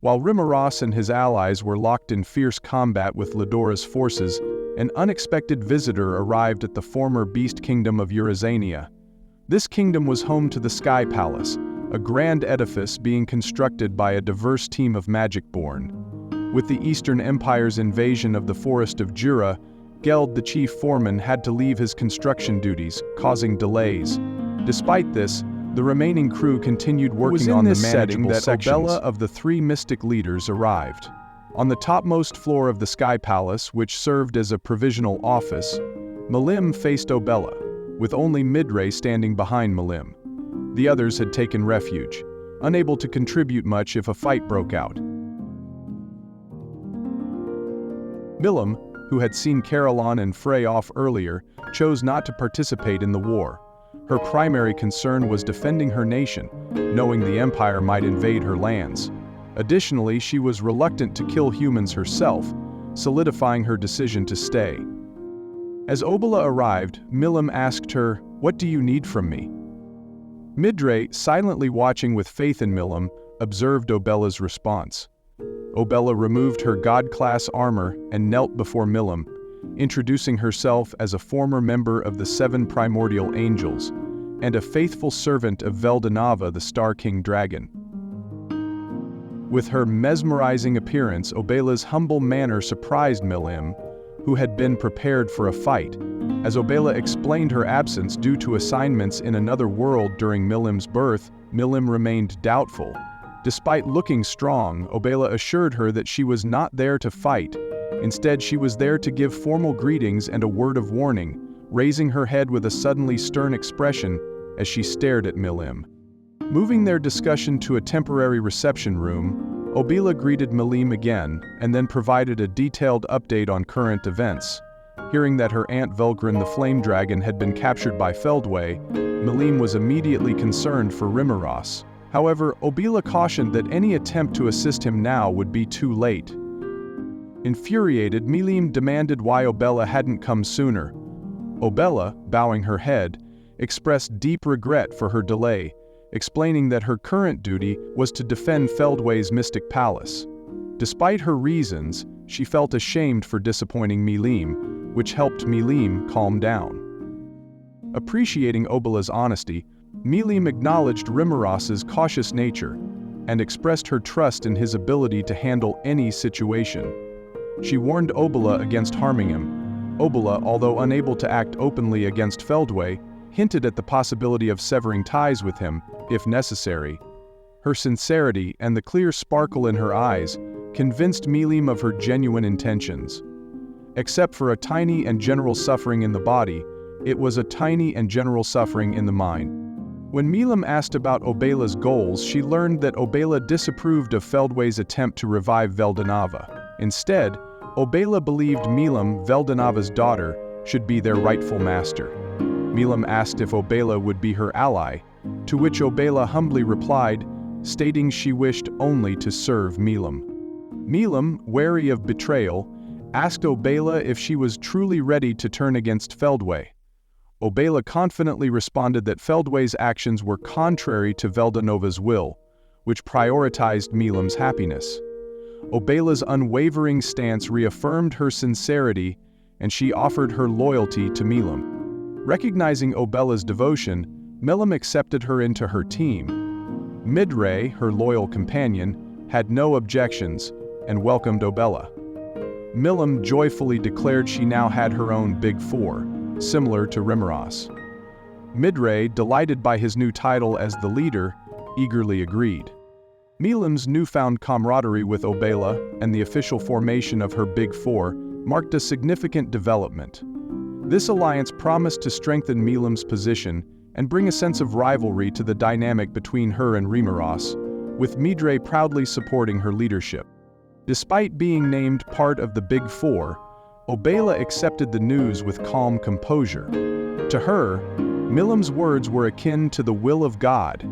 While Rimuru and his allies were locked in fierce combat with Ladora's forces, an unexpected visitor arrived at the former beast kingdom of Eurazania. This kingdom was home to the Sky Palace, a grand edifice being constructed by a diverse team of Magic-born. With the Eastern Empire's invasion of the Forest of Jura, Geld, the chief foreman, had to leave his construction duties, causing delays. Despite this, the remaining crew continued working on the manageable sections. Obela of the three mystic leaders arrived. On the topmost floor of the Sky Palace, which served as a provisional office, Milim faced Obela, with only Midray standing behind Milim. The others had taken refuge, unable to contribute much if a fight broke out. Milim, who had seen Caroline and Frey off earlier, chose not to participate in the war. Her primary concern was defending her nation, knowing the Empire might invade her lands. Additionally, she was reluctant to kill humans herself, solidifying her decision to stay. As Obela arrived, Milim asked her, "What do you need from me?" Midray, silently watching with faith in Milim, observed Obela's response. Obela removed her god-class armor and knelt before Milim, introducing herself as a former member of the Seven Primordial Angels and a faithful servant of Veldanava, the Star King Dragon. With her mesmerizing appearance, Obela's humble manner surprised Milim, who had been prepared for a fight. As Obela explained her absence due to assignments in another world during Milim's birth, Milim remained doubtful. Despite looking strong, Obela assured her that she was not there to fight. Instead, she was there to give formal greetings and a word of warning, raising her head with a suddenly stern expression as she stared at Milim. Moving their discussion to a temporary reception room, Obela greeted Milim again and then provided a detailed update on current events. Hearing that her aunt Velgrin the Flame Dragon had been captured by Feldway, Milim was immediately concerned for Rimuru. However, Obela cautioned that any attempt to assist him now would be too late. Infuriated, Milim demanded why Obela hadn't come sooner. Obela, bowing her head, expressed deep regret for her delay, explaining that her current duty was to defend Feldway's mystic palace. Despite her reasons, she felt ashamed for disappointing Milim, which helped Milim calm down. Appreciating Obela's honesty, Milim acknowledged Rimurus's cautious nature and expressed her trust in his ability to handle any situation. She warned Obela against harming him. Obela, although unable to act openly against Feldway, hinted at the possibility of severing ties with him, if necessary. Her sincerity and the clear sparkle in her eyes convinced Milim of her genuine intentions. Except for a tiny and general suffering in the body, it was a tiny and general suffering in the mind. When Milim asked about Obela's goals, she learned that Obela disapproved of Feldway's attempt to revive Veldanava. Instead, Obela believed Milim, Veldanava's daughter, should be their rightful master. Milim asked if Obela would be her ally, to which Obela humbly replied, stating she wished only to serve Milim. Milim, wary of betrayal, asked Obela if she was truly ready to turn against Feldway. Obela confidently responded that Feldway's actions were contrary to Veldanava's will, which prioritized Milim's happiness. Obela's unwavering stance reaffirmed her sincerity, and she offered her loyalty to Milim. Recognizing Obela's devotion, Milim accepted her into her team. Midray, her loyal companion, had no objections and welcomed Obela. Milim joyfully declared she now had her own Big Four, similar to Rimuru. Midray, delighted by his new title as the leader, eagerly agreed. Milim's newfound camaraderie with Obela and the official formation of her Big Four marked a significant development. This alliance promised to strengthen Milim's position and bring a sense of rivalry to the dynamic between her and Rimuru, with Midray proudly supporting her leadership. Despite being named part of the Big Four, Obela accepted the news with calm composure. To her, Milim's words were akin to the will of God,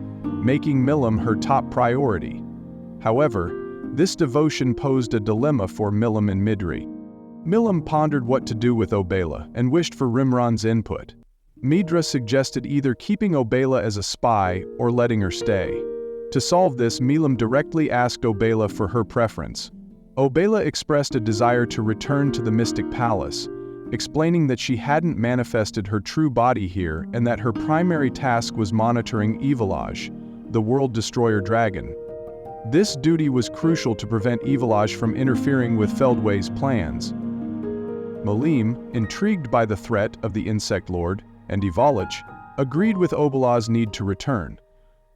making Milim her top priority. However, this devotion posed a dilemma for Milim and Midray. Milim pondered what to do with Obela and wished for Rimron's input. Midray suggested either keeping Obela as a spy or letting her stay. To solve this, Milim directly asked Obela for her preference. Obela expressed a desire to return to the Mystic Palace, explaining that she hadn't manifested her true body here and that her primary task was monitoring Epilogue, the world destroyer dragon. This duty was crucial to prevent Epilogue from interfering with Feldway's plans. Milim, intrigued by the threat of the Insect Lord and Epilogue, agreed with Obela's need to return.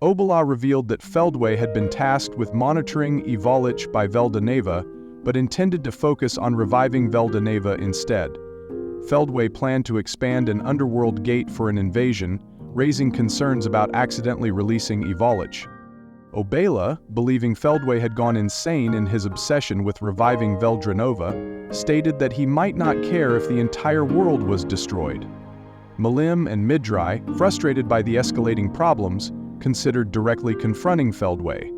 Obela revealed that Feldway had been tasked with monitoring Epilogue by Veldaneva, but intended to focus on reviving Veldaneva instead. Feldway planned to expand an underworld gate for an invasion, raising concerns about accidentally releasing Epilogue. Obela, believing Feldway had gone insane in his obsession with reviving Veldranova, stated that he might not care if the entire world was destroyed. Milim and Midrai, frustrated by the escalating problems, considered directly confronting Feldway.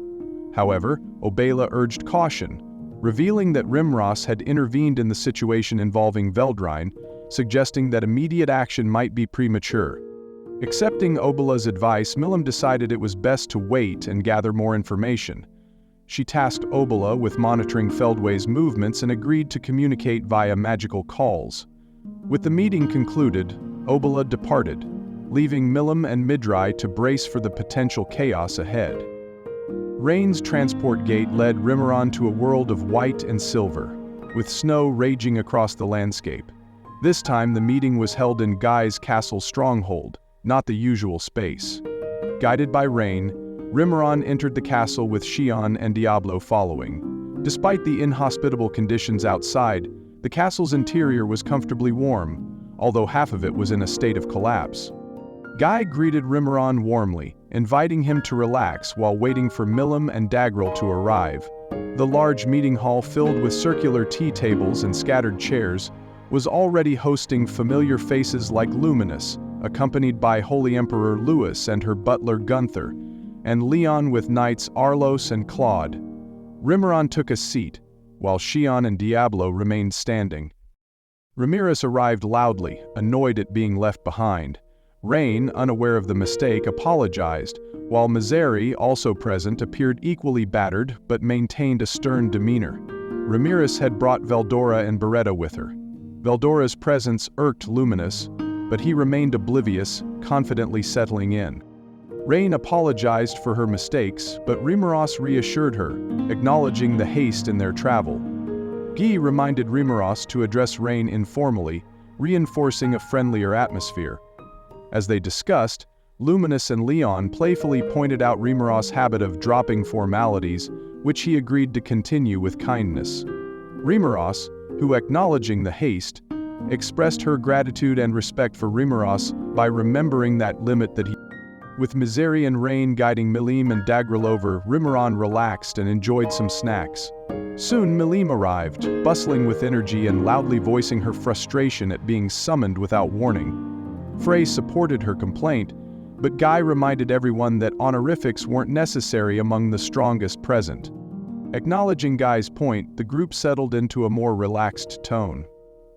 However, Obela urged caution, revealing that Rimross had intervened in the situation involving Veldrine, suggesting that immediate action might be premature. Accepting Obela's advice, Milim decided it was best to wait and gather more information. She tasked Obela with monitoring Feldway's movements and agreed to communicate via magical calls. With the meeting concluded, Obela departed, leaving Milim and Midrai to brace for the potential chaos ahead. Rain's transport gate led Rimuru to a world of white and silver, with snow raging across the landscape. This time the meeting was held in Guy's castle stronghold, not the usual space. Guided by Rain, Rimuru entered the castle with Xion and Diablo following. Despite the inhospitable conditions outside, the castle's interior was comfortably warm, although half of it was in a state of collapse. Guy greeted Rimuru warmly, inviting him to relax while waiting for Milim and Dagrel to arrive. The large meeting hall filled with circular tea tables and scattered chairs was already hosting familiar faces like Luminous, accompanied by Holy Emperor Louis and her butler Gunther, and Leon with knights Arlos and Claude. Rimuru took a seat, while Xion and Diablo remained standing. Ramirez arrived loudly, annoyed at being left behind. Rain, unaware of the mistake, apologized, while Misery, also present, appeared equally battered but maintained a stern demeanor. Ramirez had brought Veldora and Beretta with her. Veldora's presence irked Luminous, but he remained oblivious, confidently settling in. Rain apologized for her mistakes, but Rimuru reassured her, acknowledging the haste in their travel. Guy reminded Rimuru to address Rain informally, reinforcing a friendlier atmosphere. As they discussed, Luminous and Leon playfully pointed out Rimuru's habit of dropping formalities, which he agreed to continue with kindness. Rimuru, who, acknowledging the haste, expressed her gratitude and respect for Rimuru by remembering that limit that he. With Misery and Rain guiding Milim and Dagrel over, Rimuru relaxed and enjoyed some snacks. Soon Milim arrived, bustling with energy and loudly voicing her frustration at being summoned without warning. Frey supported her complaint, but Guy reminded everyone that honorifics weren't necessary among the strongest present. Acknowledging Guy's point, the group settled into a more relaxed tone.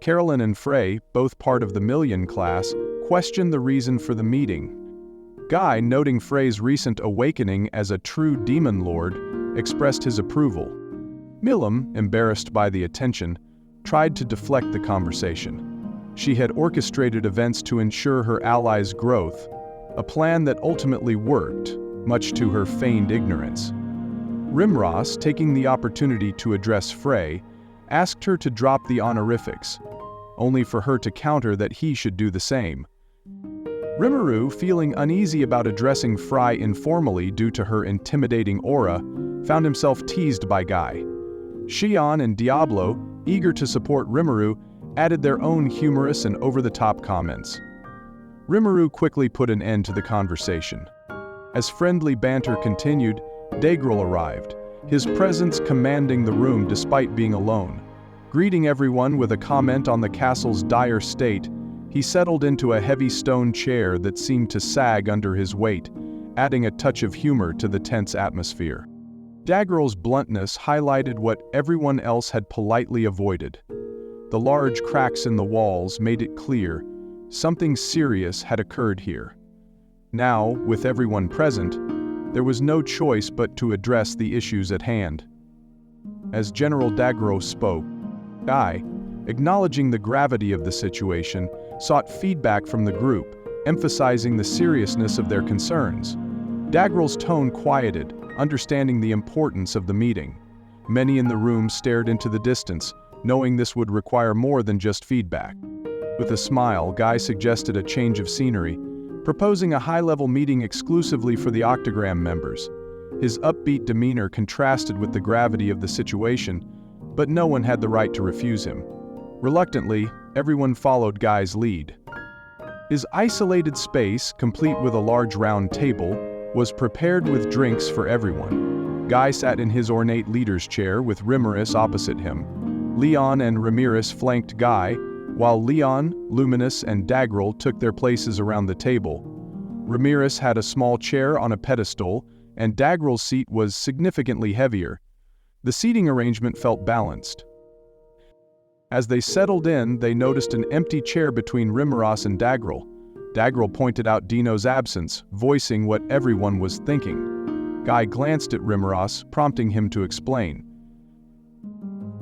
Carolyn and Frey, both part of the Million class, questioned the reason for the meeting. Guy, noting Frey's recent awakening as a true demon lord, expressed his approval. Milim, embarrassed by the attention, tried to deflect the conversation. She had orchestrated events to ensure her allies' growth, a plan that ultimately worked, much to her feigned ignorance. Rimross, taking the opportunity to address Frey, asked her to drop the honorifics, only for her to counter that he should do the same. Rimuru, feeling uneasy about addressing Frey informally due to her intimidating aura, found himself teased by Guy. Xion and Diablo, eager to support Rimuru, added their own humorous and over-the-top comments. Rimuru quickly put an end to the conversation. As friendly banter continued, Dagrel arrived, his presence commanding the room despite being alone. Greeting everyone with a comment on the castle's dire state, he settled into a heavy stone chair that seemed to sag under his weight, adding a touch of humor to the tense atmosphere. Dagrel's bluntness highlighted what everyone else had politely avoided. The large cracks in the walls made it clear something serious had occurred here. Now, with everyone present, There was no choice but to address the issues at hand. As General Dagro spoke, Guy, acknowledging the gravity of the situation, sought feedback from the group, emphasizing the seriousness of their concerns. Dagrel's tone quieted, understanding the importance of the meeting. Many in the room stared into the distance, knowing this would require more than just feedback. With a smile, Guy suggested a change of scenery, proposing a high-level meeting exclusively for the Octagram members. His upbeat demeanor contrasted with the gravity of the situation, but no one had the right to refuse him. Reluctantly, everyone followed Guy's lead. His isolated space, complete with a large round table, was prepared with drinks for everyone. Guy sat in his ornate leader's chair with Reminisce opposite him. Leon and Reminisce flanked Guy, while Leon, Luminous, and Dagrel took their places around the table. Reminisce had a small chair on a pedestal, and Dagrel's seat was significantly heavier. The seating arrangement felt balanced. As they settled in, they noticed an empty chair between Reminisce and Dagrel. Dagrel pointed out Dino's absence, voicing what everyone was thinking. Guy glanced at Reminisce, prompting him to explain.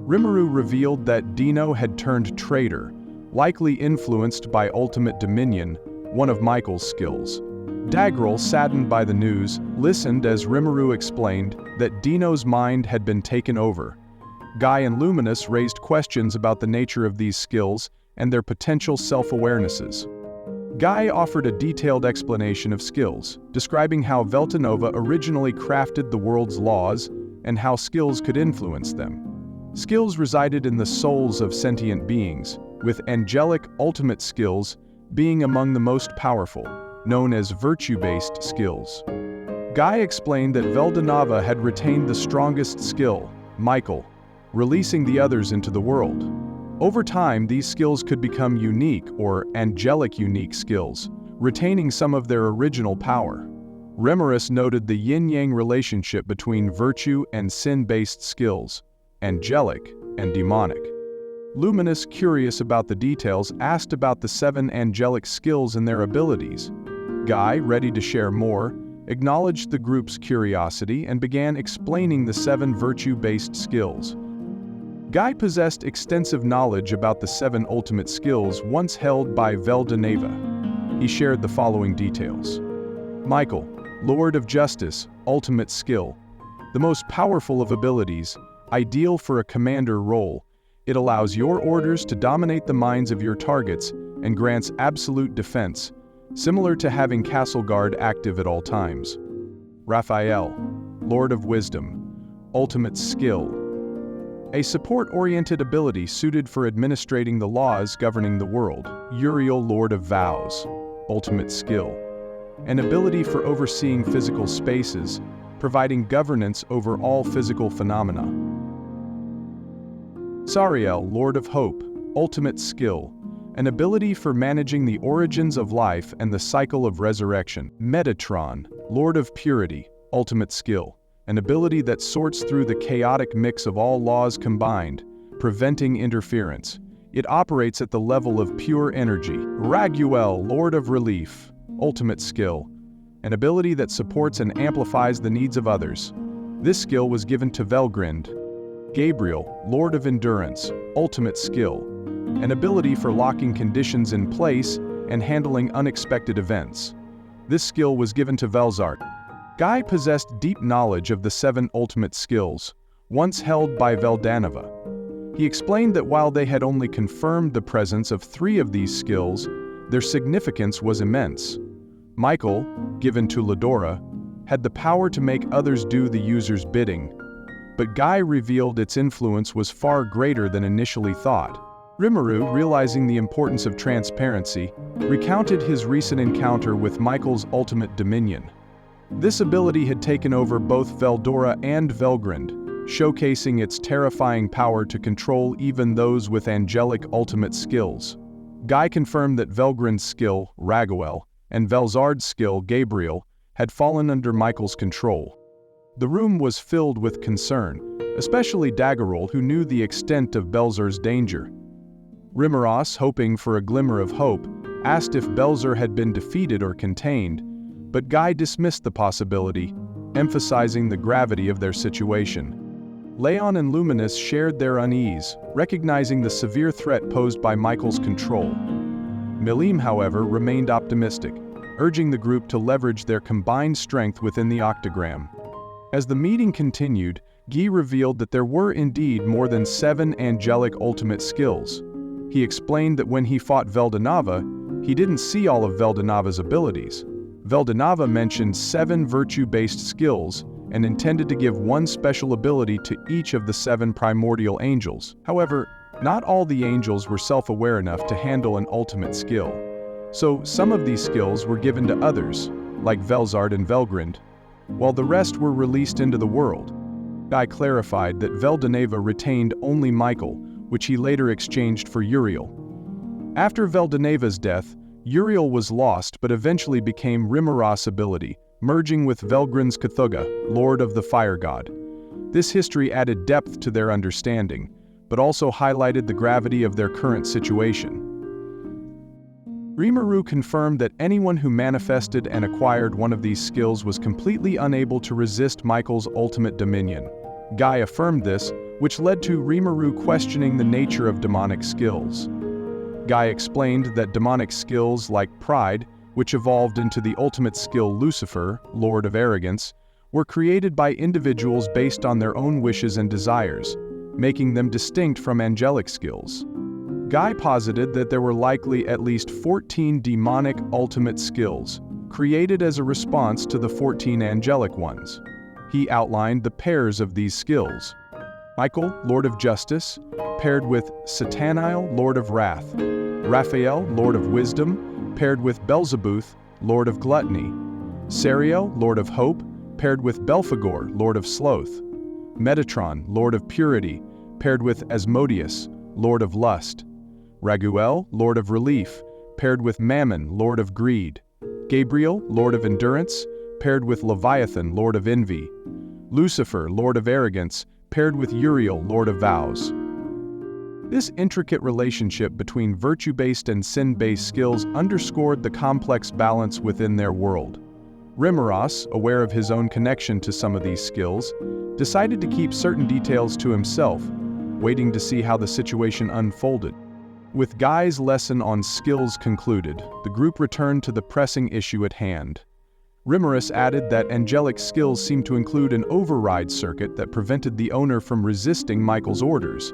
Rimuru revealed that Dino had turned traitor, likely influenced by Ultimate Dominion, one of Michael's skills. Dagrel, saddened by the news, listened as Rimuru explained that Dino's mind had been taken over. Guy and Luminous raised questions about the nature of these skills and their potential self-awarenesses. Guy offered a detailed explanation of skills, describing how Veltanova originally crafted the world's laws and how skills could influence them. Skills resided in the souls of sentient beings, with angelic ultimate skills being among the most powerful, known as virtue-based skills. Guy explained that Veldanava had retained the strongest skill, Michael, releasing the others into the world. Over time, these skills could become unique or angelic unique skills, retaining some of their original power. Reminisce noted the yin-yang relationship between virtue and sin-based skills, angelic and demonic. Luminous, curious about the details, asked about the 7 angelic skills and their abilities. Guy, ready to share more, acknowledged the group's curiosity and began explaining the 7 virtue-based skills. Guy possessed extensive knowledge about the 7 ultimate skills once held by Veldanava. He shared the following details. Michael, Lord of Justice, ultimate skill. The most powerful of abilities, ideal for a commander role. It allows your orders to dominate the minds of your targets and grants absolute defense, similar to having Castle Guard active at all times. Raphael, Lord of Wisdom, ultimate skill. A support-oriented ability suited for administrating the laws governing the world. Uriel, Lord of Vows, ultimate skill. An ability for overseeing physical spaces, providing governance over all physical phenomena. Sariel, Lord of Hope, ultimate skill. An ability for managing the origins of life and the cycle of resurrection. Metatron, Lord of Purity, ultimate skill. An ability that sorts through the chaotic mix of all laws combined, preventing interference. It operates at the level of pure energy. Raguel, Lord of Relief, ultimate skill. An ability that supports and amplifies the needs of others. This skill was given to Velgrind. Gabriel, Lord of Endurance, ultimate skill. An ability for locking conditions in place and handling unexpected events. This skill was given to Velzart. Guy possessed deep knowledge of the 7 ultimate skills, once held by Veldanova. He explained that while they had only confirmed the presence of 3 of these skills, their significance was immense. Michael, given to Ladora, had the power to make others do the user's bidding, but Guy revealed its influence was far greater than initially thought. Rimuru, realizing the importance of transparency, recounted his recent encounter with Michael's ultimate dominion. This ability had taken over both Veldora and Velgrind, showcasing its terrifying power to control even those with angelic ultimate skills. Guy confirmed that Velgrind's skill, Raguel, and Velzard's skill, Gabriel, had fallen under Michael's control. The room was filled with concern, especially Dagarol, who knew the extent of Belzer's danger. Reminisce, hoping for a glimmer of hope, asked if Belzer had been defeated or contained, but Guy dismissed the possibility. emphasizing the gravity of their situation. Leon and Luminous shared their unease, recognizing the severe threat posed by Michael's control. Milim, however, remained optimistic, urging the group to leverage their combined strength within the octagram. As the meeting continued, Guy revealed that there were indeed more than 7 angelic ultimate skills. He explained that when he fought Veldanava, he didn't see all of Veldanava's abilities. Veldanava mentioned 7 virtue-based skills and intended to give one special ability to each of the 7 primordial angels. However, not all the angels were self-aware enough to handle an ultimate skill. So some of these skills were given to others, like Velzard and Velgrind, while the rest were released into the world. Guy clarified that Veldanava retained only Michael, which he later exchanged for Uriel. After Veldanava's death, Uriel was lost but eventually became Rimurus' ability, merging with Velgrind's Cthugha, Lord of the Fire God. This history added depth to their understanding, but also highlighted the gravity of their current situation. Rimuru confirmed that anyone who manifested and acquired one of these skills was completely unable to resist Michael's ultimate dominion. Guy affirmed this, which led to Rimuru questioning the nature of demonic skills. Guy explained that demonic skills like Pride, which evolved into the ultimate skill Lucifer, Lord of Arrogance, were created by individuals based on their own wishes and desires, making them distinct from angelic skills. Guy posited that there were likely at least 14 demonic ultimate skills, created as a response to the 14 angelic ones. He outlined the pairs of these skills. Michael, Lord of Justice, paired with Satanael, Lord of Wrath. Raphael, Lord of Wisdom, paired with Beelzebub, Lord of Gluttony. Sariel, Lord of Hope, paired with Belphegor, Lord of Sloth. Metatron, Lord of Purity, paired with Asmodeus, Lord of Lust. Raguel, Lord of Relief, paired with Mammon, Lord of Greed. Gabriel, Lord of Endurance, paired with Leviathan, Lord of Envy. Lucifer, Lord of Arrogance, paired with Uriel, Lord of Vows. This intricate relationship between virtue-based and sin-based skills underscored the complex balance within their world. Rimurus, aware of his own connection to some of these skills, decided to keep certain details to himself, waiting to see how the situation unfolded. With Guy's lesson on skills concluded, the group returned to the pressing issue at hand. Rimurus added that angelic skills seemed to include an override circuit that prevented the owner from resisting Michael's orders.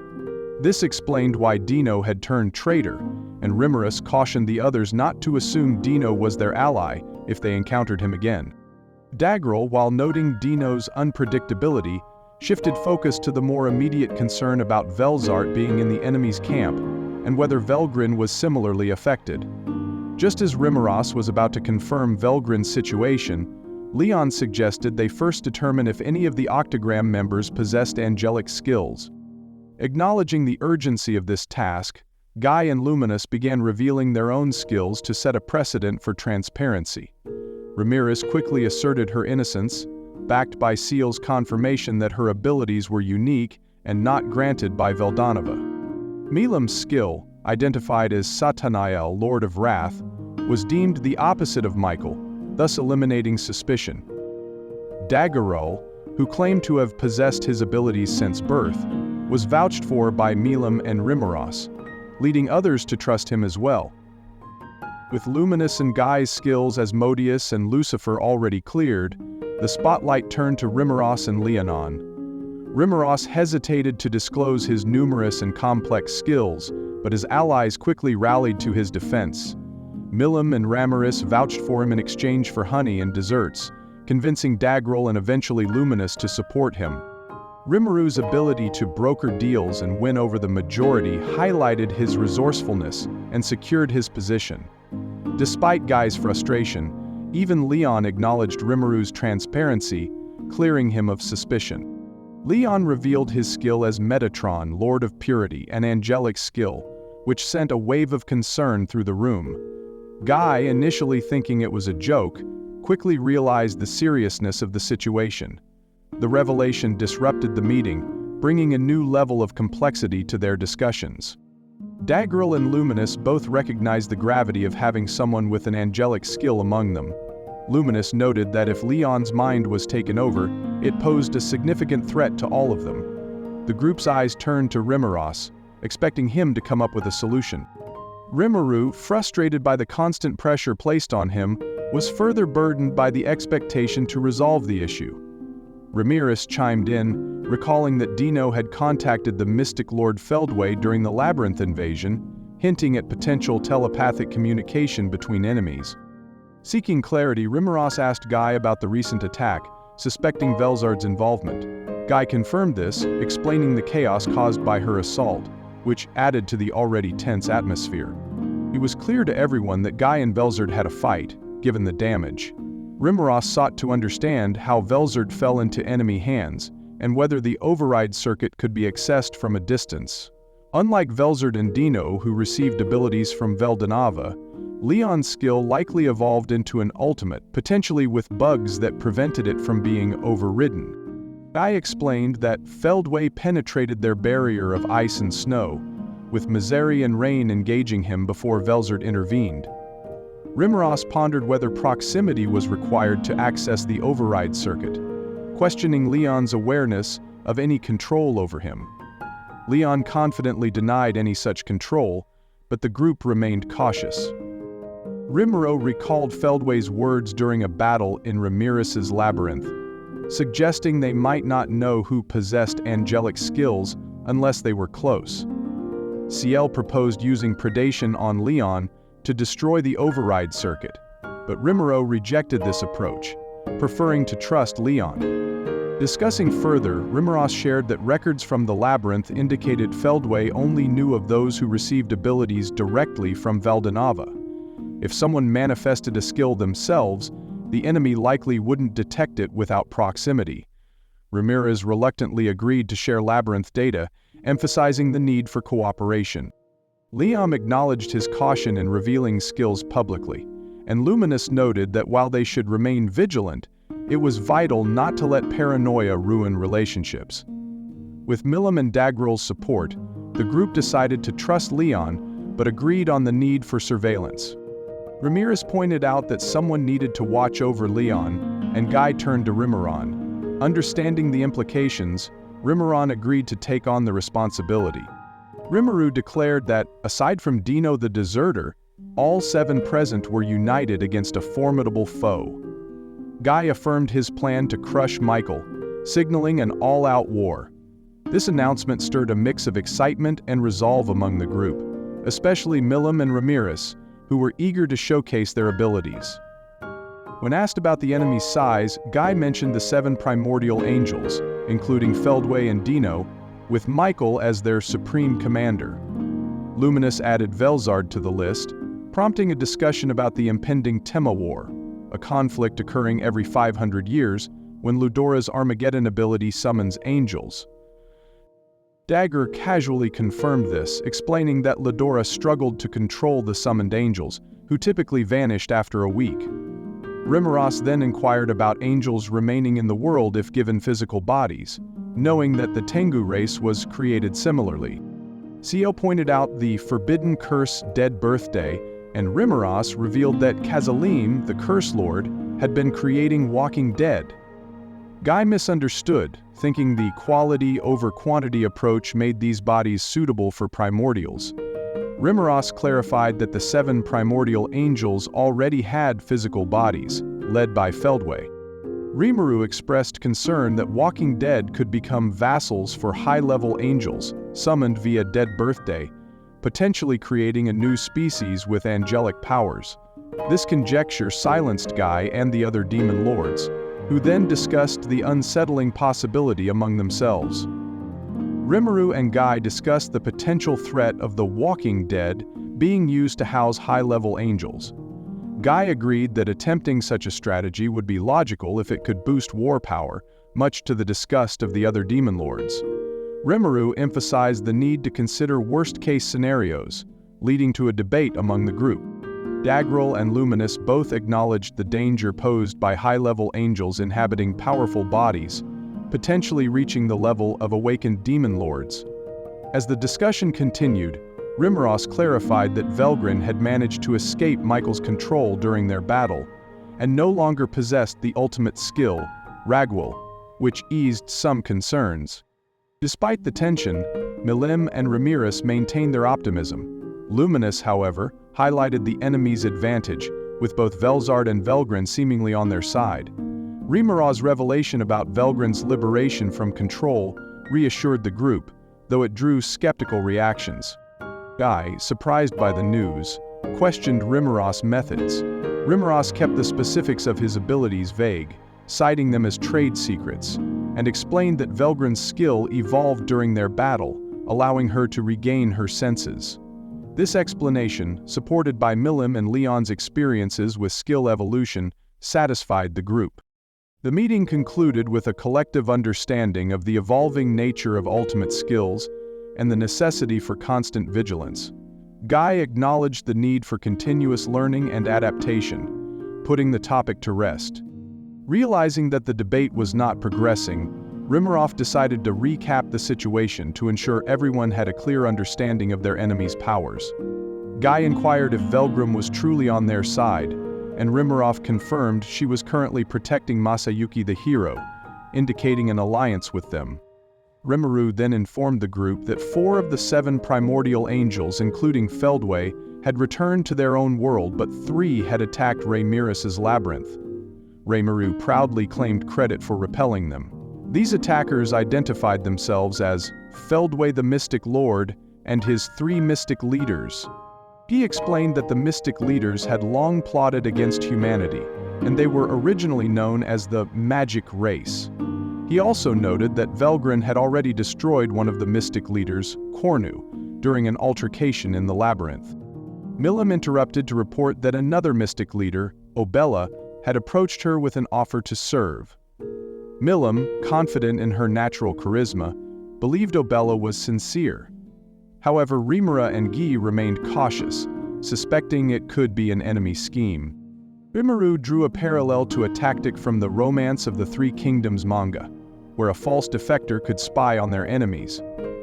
This explained why Dino had turned traitor, and Rimurus cautioned the others not to assume Dino was their ally if they encountered him again. Daggerel, while noting Dino's unpredictability, shifted focus to the more immediate concern about Velzart being in the enemy's camp, and whether Velgrin was similarly affected. Just as Rimurus was about to confirm Velgrin's situation, Leon suggested they first determine if any of the Octagram members possessed angelic skills. Acknowledging the urgency of this task, Guy and Luminous began revealing their own skills to set a precedent for transparency. Ramirez quickly asserted her innocence, backed by Seal's confirmation that her abilities were unique and not granted by Veldanava. Milim's skill, identified as Satanael, Lord of Wrath, was deemed the opposite of Michael, thus eliminating suspicion. Daggerel, who claimed to have possessed his abilities since birth, was vouched for by Milim and Rimurus, leading others to trust him as well. With Luminous and Guy's skills as Asmodeus and Lucifer already cleared, the spotlight turned to Rimurus and Leonon. Rimurus hesitated to disclose his numerous and complex skills, but his allies quickly rallied to his defense. Milim and Ramirez vouched for him in exchange for honey and desserts, convincing Daggerel and eventually Luminous to support him. Rimuru's ability to broker deals and win over the majority highlighted his resourcefulness and secured his position. Despite Guy's frustration, even Leon acknowledged Rimuru's transparency, clearing him of suspicion. Leon revealed his skill as Metatron, Lord of Purity, an angelic skill, which sent a wave of concern through the room. Guy, initially thinking it was a joke, quickly realized the seriousness of the situation. The revelation disrupted the meeting, bringing a new level of complexity to their discussions. Daggerel and Luminous both recognized the gravity of having someone with an angelic skill among them. Luminous noted that if Leon's mind was taken over, it posed a significant threat to all of them. The group's eyes turned to Reminisce, expecting him to come up with a solution. Rimuru, frustrated by the constant pressure placed on him, was further burdened by the expectation to resolve the issue. Reminisce chimed in, recalling that Dino had contacted the mystic Lord Feldway during the Labyrinth invasion, hinting at potential telepathic communication between enemies. Seeking clarity, Reminisce asked Guy about the recent attack, suspecting Velzard's involvement. Guy confirmed this, explaining the chaos caused by her assault, which added to the already tense atmosphere. It was clear to everyone that Guy and Velzard had a fight, given the damage. Reminisce sought to understand how Velzard fell into enemy hands, and whether the override circuit could be accessed from a distance. Unlike Velzard and Dino, who received abilities from Veldanava, Leon's skill likely evolved into an ultimate, potentially with bugs that prevented it from being overridden. Guy explained that Feldway penetrated their barrier of ice and snow, with Misery and Rain engaging him before Velzard intervened. Reminisce pondered whether proximity was required to access the override circuit, questioning Leon's awareness of any control over him. Leon confidently denied any such control, but the group remained cautious. Rimuru recalled Feldway's words during a battle in Reminisce's labyrinth, suggesting they might not know who possessed angelic skills unless they were close. Ciel proposed using predation on Leon to destroy the override circuit, but Rimuru rejected this approach, preferring to trust Leon. Discussing further, Reminisce shared that records from the labyrinth indicated Feldway only knew of those who received abilities directly from Veldanava. If someone manifested a skill themselves, the enemy likely wouldn't detect it without proximity. Ramirez reluctantly agreed to share labyrinth data, emphasizing the need for cooperation. Leon acknowledged his caution in revealing skills publicly, and Luminous noted that while they should remain vigilant, it was vital not to let paranoia ruin relationships. With Milam and Dagrel's support, the group decided to trust Leon, but agreed on the need for surveillance. Ramirez pointed out that someone needed to watch over Leon, and Guy turned to Rimuru. Understanding the implications, Rimuru agreed to take on the responsibility. Rimuru declared that, aside from Dino the deserter, all 7 present were united against a formidable foe. Guy affirmed his plan to crush Michael, signaling an all-out war. This announcement stirred a mix of excitement and resolve among the group, especially Milam and Ramirez, who were eager to showcase their abilities. When asked about the enemy's size, Guy mentioned the 7 primordial angels, including Feldway and Dino, with Michael as their supreme commander. Luminous added Velzard to the list, prompting a discussion about the impending Tema War, a conflict occurring every 500 years when Ludora's Armageddon ability summons angels. Dagger casually confirmed this, explaining that Ludora struggled to control the summoned angels, who typically vanished after a week. Reminisce then inquired about angels remaining in the world if given physical bodies, knowing that the Tengu race was created similarly. Ciel pointed out the Forbidden Curse Dead Birthday, and Reminisce revealed that Kazalim, the Curse Lord, had been creating walking dead. Guy misunderstood, thinking the quality over quantity approach made these bodies suitable for primordials. Reminisce clarified that the 7 primordial angels already had physical bodies, led by Feldway. Rimuru expressed concern that walking dead could become vassals for high-level angels, summoned via Dead Birthday, potentially creating a new species with angelic powers. This conjecture silenced Guy and the other demon lords, who then discussed the unsettling possibility among themselves. Rimuru and Guy discussed the potential threat of the walking dead being used to house high-level angels. Guy agreed that attempting such a strategy would be logical if it could boost war power, much to the disgust of the other demon lords. Rimuru emphasized the need to consider worst-case scenarios, leading to a debate among the group. Dagrel and Luminous both acknowledged the danger posed by high-level angels inhabiting powerful bodies, potentially reaching the level of awakened demon lords. As the discussion continued, Reminisce clarified that Velgrin had managed to escape Michael's control during their battle, and no longer possessed the ultimate skill, Ragwell, which eased some concerns. Despite the tension, Milim and Reminisce maintained their optimism. Luminous, however, highlighted the enemy's advantage, with both Velzard and Velgrin seemingly on their side. Rimurau's revelation about Velgrin's liberation from control reassured the group, though it drew skeptical reactions. Guy, surprised by the news, questioned Rimurau's methods. Rimurau kept the specifics of his abilities vague, citing them as trade secrets, and explained that Velgrin's skill evolved during their battle, allowing her to regain her senses. This explanation, supported by Milim and Leon's experiences with skill evolution, satisfied the group. The meeting concluded with a collective understanding of the evolving nature of ultimate skills and the necessity for constant vigilance. Guy acknowledged the need for continuous learning and adaptation, putting the topic to rest. Realizing that the debate was not progressing, Rimurau decided to recap the situation to ensure everyone had a clear understanding of their enemy's powers. Guy inquired if Velgrim was truly on their side, and Rimurau confirmed she was currently protecting Masayuki the hero, indicating an alliance with them. Rimuru then informed the group that 4 of the 7 primordial angels, including Feldway, had returned to their own world, but 3 had attacked Reminisce's labyrinth. Rimuru proudly claimed credit for repelling them. These attackers identified themselves as Feldway the Mystic Lord and his 3 mystic leaders. He explained that the mystic leaders had long plotted against humanity, and they were originally known as the Magic Race. He also noted that Velgrin had already destroyed one of the mystic leaders, Cornu, during an altercation in the labyrinth. Milim interrupted to report that another mystic leader, Obella, had approached her with an offer to serve. Milim, confident in her natural charisma, believed Obella was sincere. However, Rimura and Guy remained cautious, suspecting it could be an enemy scheme. Rimuru drew a parallel to a tactic from the Romance of the Three Kingdoms manga, where a false defector could spy on their enemies.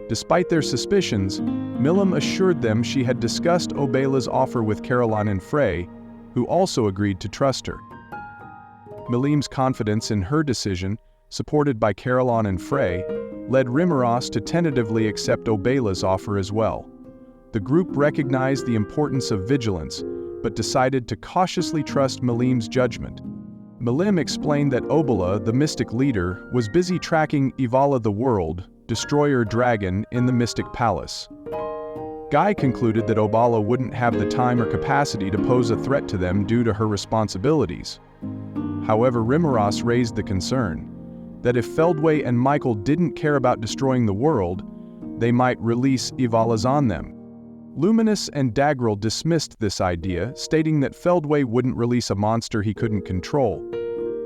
Despite their suspicions, Milim assured them she had discussed Obella's offer with Caroline and Frey, who also agreed to trust her. Milim's confidence in her decision, supported by Caroline and Frey, led Rimurau to tentatively accept Obella's offer as well. The group recognized the importance of vigilance, but decided to cautiously trust Milim's judgment. Milim explained that Obella, the mystic leader, was busy tracking Ivala the World, destroyer dragon, in the Mystic Palace. Guy concluded that Obella wouldn't have the time or capacity to pose a threat to them due to her responsibilities. However, Rimurau raised the concern that if Feldway and Michael didn't care about destroying the world, they might release Ivala's on them. Luminous and Dagrel dismissed this idea, stating that Feldway wouldn't release a monster he couldn't control.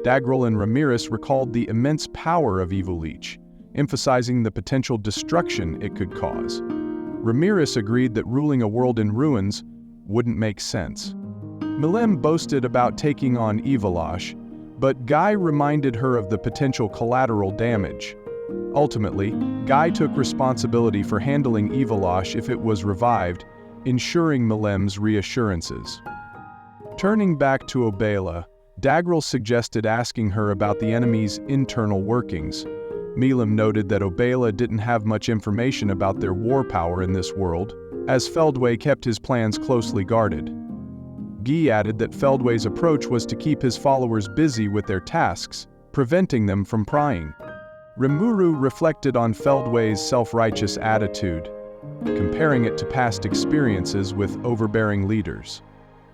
Dagrel and Reminisce recalled the immense power of Evileech, emphasizing the potential destruction it could cause. Reminisce agreed that ruling a world in ruins wouldn't make sense. Milim boasted about taking on Evileech, but Guy reminded her of the potential collateral damage. Ultimately, Guy took responsibility for handling Evileech if it was revived, ensuring Milim's reassurances. Turning back to Obella, Dagrel suggested asking her about the enemy's internal workings. Milim noted that Obella didn't have much information about their war power in this world, as Feldway kept his plans closely guarded. Guy added that Feldway's approach was to keep his followers busy with their tasks, preventing them from prying. Rimuru reflected on Feldway's self-righteous attitude, comparing it to past experiences with overbearing leaders.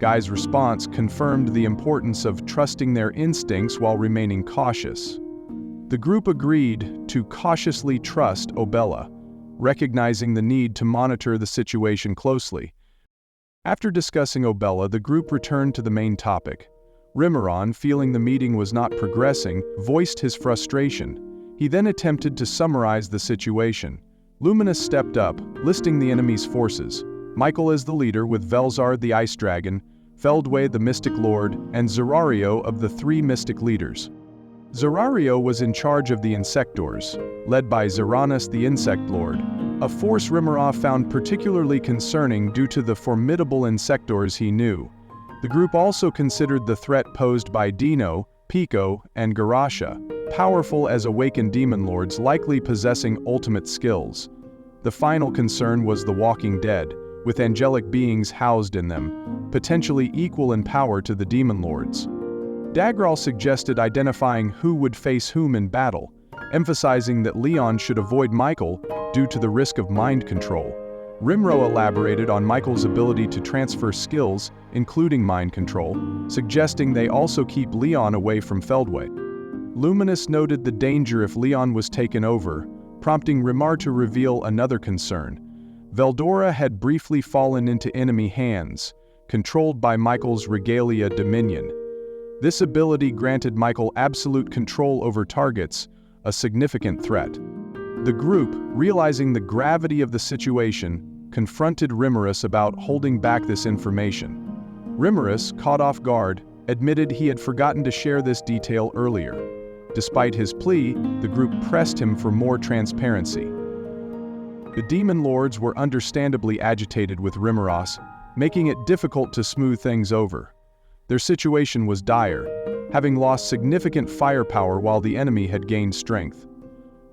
Guy's response confirmed the importance of trusting their instincts while remaining cautious. The group agreed to cautiously trust Obella, recognizing the need to monitor the situation closely. After discussing Obella, the group returned to the main topic. Rimuru, feeling the meeting was not progressing, voiced his frustration. He then attempted to summarize the situation. Luminous stepped up, listing the enemy's forces. Michael as the leader with Velzard the Ice Dragon, Feldway the Mystic Lord, and Zerario of the 3 mystic leaders. Zerario was in charge of the Insectors, led by Zeranus the Insect Lord, a force Rimuru found particularly concerning due to the formidable Insectors he knew. The group also considered the threat posed by Dino, Pico, and Garasha, powerful as awakened demon lords likely possessing ultimate skills. The final concern was the Walking Dead, with angelic beings housed in them, potentially equal in power to the demon lords. Dagral suggested identifying who would face whom in battle, emphasizing that Leon should avoid Michael due to the risk of mind control. Rimuru elaborated on Michael's ability to transfer skills, including mind control, suggesting they also keep Leon away from Feldway. Luminous noted the danger if Leon was taken over, prompting Rimar to reveal another concern. Veldora had briefly fallen into enemy hands, controlled by Michael's Regalia Dominion. This ability granted Michael absolute control over targets, a significant threat. The group, realizing the gravity of the situation, confronted Rimurus about holding back this information. Rimurus, caught off guard, admitted he had forgotten to share this detail earlier. Despite his plea, the group pressed him for more transparency. The demon lords were understandably agitated with Rimurus, making it difficult to smooth things over. Their situation was dire, having lost significant firepower while the enemy had gained strength.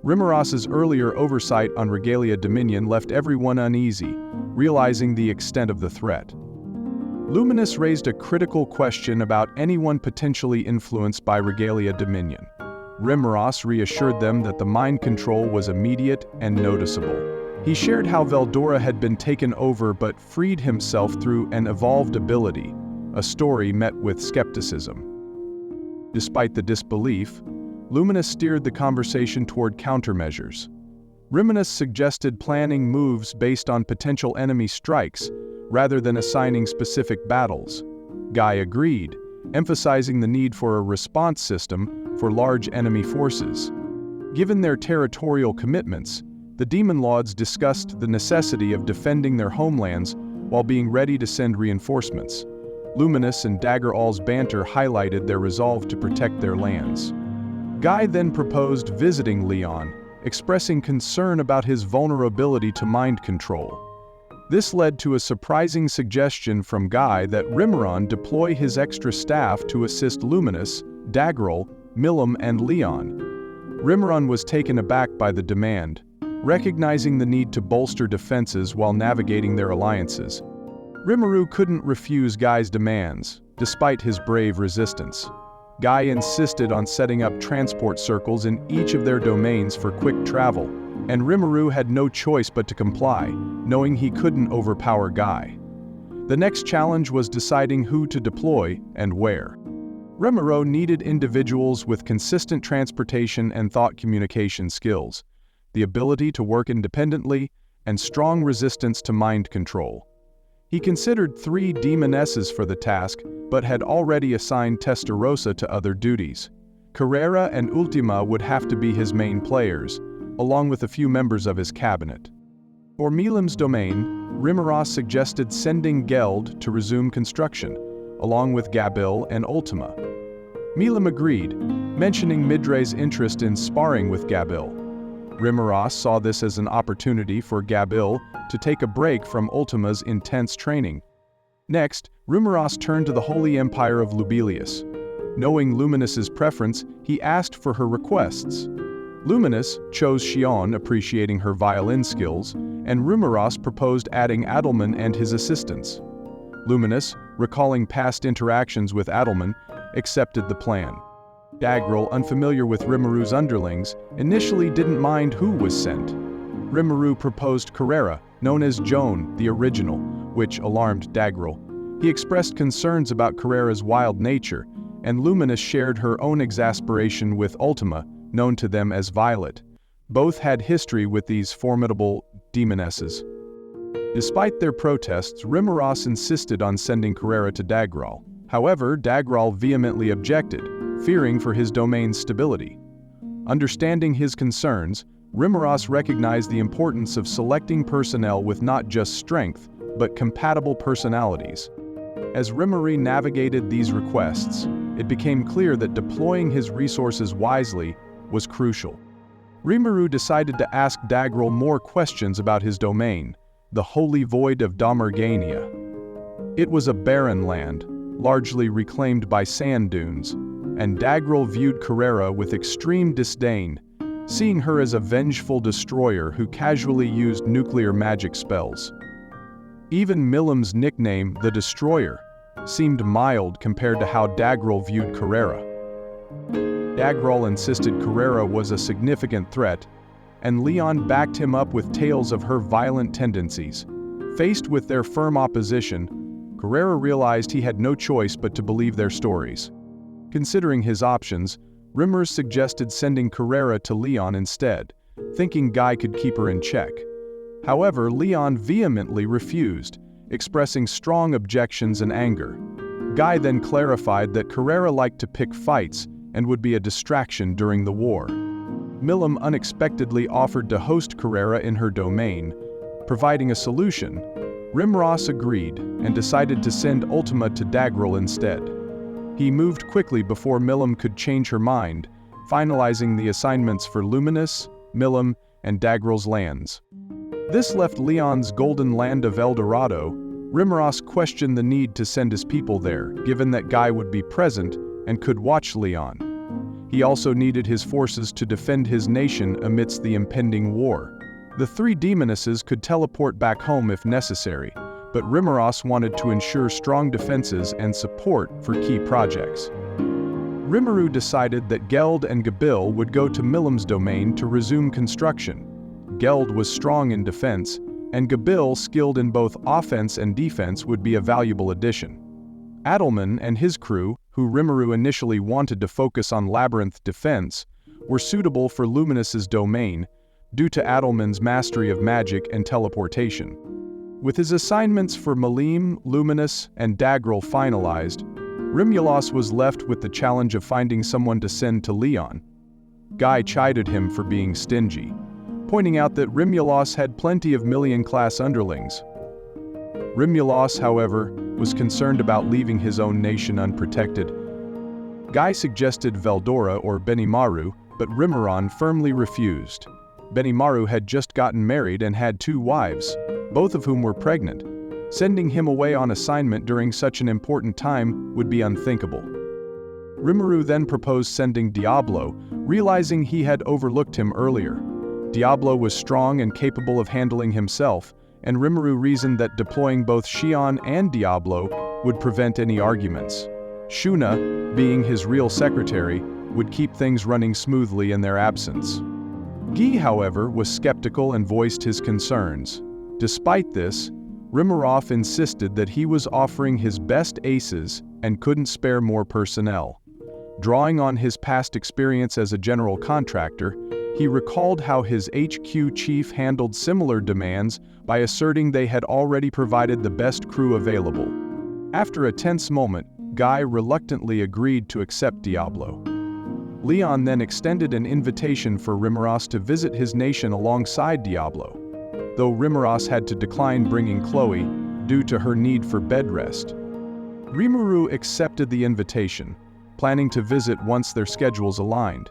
Rimurus's earlier oversight on Regalia Dominion left everyone uneasy, realizing the extent of the threat. Luminous raised a critical question about anyone potentially influenced by Regalia Dominion. Rimurus reassured them that the mind control was immediate and noticeable. He shared how Veldora had been taken over but freed himself through an evolved ability, a story met with skepticism. Despite the disbelief, Luminous steered the conversation toward countermeasures. Reminisce suggested planning moves based on potential enemy strikes, rather than assigning specific battles. Guy agreed, emphasizing the need for a response system for large enemy forces. Given their territorial commitments, the Demon Lords discussed the necessity of defending their homelands while being ready to send reinforcements. Luminous and Daggerall's banter highlighted their resolve to protect their lands. Guy then proposed visiting Leon, expressing concern about his vulnerability to mind control. This led to a surprising suggestion from Guy that Rimuru deploy his extra staff to assist Luminous, Daggerall, Milim, and Leon. Rimuru was taken aback by the demand, recognizing the need to bolster defenses while navigating their alliances. Rimuru couldn't refuse Guy's demands, despite his brave resistance. Guy insisted on setting up transport circles in each of their domains for quick travel, and Rimuru had no choice but to comply, knowing he couldn't overpower Guy. The next challenge was deciding who to deploy and where. Rimuru needed individuals with consistent transportation and thought communication skills, the ability to work independently, and strong resistance to mind control. He considered 3 demonesses for the task, but had already assigned Testarossa to other duties. Carrera and Ultima would have to be his main players, along with a few members of his cabinet. For Milim's domain, Rimuru suggested sending Geld to resume construction, along with Gabil and Ultima. Milim agreed, mentioning Midre's interest in sparring with Gabil. Rimuru saw this as an opportunity for Gabil to take a break from Ultima's intense training. Next, Rimuru turned to the Holy Empire of Lubelius. Knowing Luminous's preference, he asked for her requests. Luminous chose Xion, appreciating her violin skills, and Rimuru proposed adding Adelman and his assistants. Luminous, recalling past interactions with Adelman, accepted the plan. Daggerall, unfamiliar with Rimuru's underlings, initially didn't mind who was sent. Rimuru proposed Carrera, known as Joan, the original, which alarmed Daggerall. He expressed concerns about Carrera's wild nature, and Luminous shared her own exasperation with Ultima, known to them as Violet. Both had history with these formidable demonesses. Despite their protests, Rimuru insisted on sending Carrera to Daggerall. However, Daggerall vehemently objected, fearing for his domain's stability. Understanding his concerns, Rimuru recognized the importance of selecting personnel with not just strength, but compatible personalities. As Rimuru navigated these requests, it became clear that deploying his resources wisely was crucial. Rimuru decided to ask Daggerall more questions about his domain, the Holy Void of Damergania. It was a barren land, largely reclaimed by sand dunes, and Dagral viewed Carrera with extreme disdain, seeing her as a vengeful destroyer who casually used nuclear magic spells. Even Milam's nickname, the Destroyer, seemed mild compared to how Dagral viewed Carrera. Dagral insisted Carrera was a significant threat, and Leon backed him up with tales of her violent tendencies. Faced with their firm opposition, Carrera realized he had no choice but to believe their stories. Considering his options, Rimuru suggested sending Carrera to Leon instead, thinking Guy could keep her in check. However, Leon vehemently refused, expressing strong objections and anger. Guy then clarified that Carrera liked to pick fights and would be a distraction during the war. Milam unexpectedly offered to host Carrera in her domain. Providing a solution, Rimuru agreed and decided to send Ultima to Dagral instead. He moved quickly before Milam could change her mind, finalizing the assignments for Reminisce, Milam, and Dagral's lands. This left Leon's golden land of El Dorado. Rimuru questioned the need to send his people there, given that Guy would be present and could watch Leon. He also needed his forces to defend his nation amidst the impending war. The three demonesses could teleport back home if necessary, but Rimuru wanted to ensure strong defenses and support for key projects. Rimuru decided that Geld and Gabil would go to Milam's domain to resume construction. Geld was strong in defense, and Gabil, skilled in both offense and defense, would be a valuable addition. Adelman and his crew, who Rimuru initially wanted to focus on Labyrinth defense, were suitable for Luminus's domain due to Adelman's mastery of magic and teleportation. With his assignments for Malim, Luminous, and Dagral finalized, Rimulus was left with the challenge of finding someone to send to Leon. Guy chided him for being stingy, pointing out that Rimulus had plenty of million-class underlings. Rimulus, however, was concerned about leaving his own nation unprotected. Guy suggested Veldora or Benimaru, but Rimuru firmly refused. Benimaru had just gotten married and had 2 wives, both of whom were pregnant. Sending him away on assignment during such an important time would be unthinkable. Rimuru then proposed sending Diablo, realizing he had overlooked him earlier. Diablo was strong and capable of handling himself, and Rimuru reasoned that deploying both Shion and Diablo would prevent any arguments. Shuna, being his real secretary, would keep things running smoothly in their absence. Guy, however, was skeptical and voiced his concerns. Despite this, Rimuru insisted that he was offering his best aces and couldn't spare more personnel. Drawing on his past experience as a general contractor, he recalled how his HQ chief handled similar demands by asserting they had already provided the best crew available. After a tense moment, Guy reluctantly agreed to accept Diablo. Leon then extended an invitation for Rimuru to visit his nation alongside Diablo, though Rimuru had to decline bringing Chloe due to her need for bed rest. Rimuru accepted the invitation, planning to visit once their schedules aligned.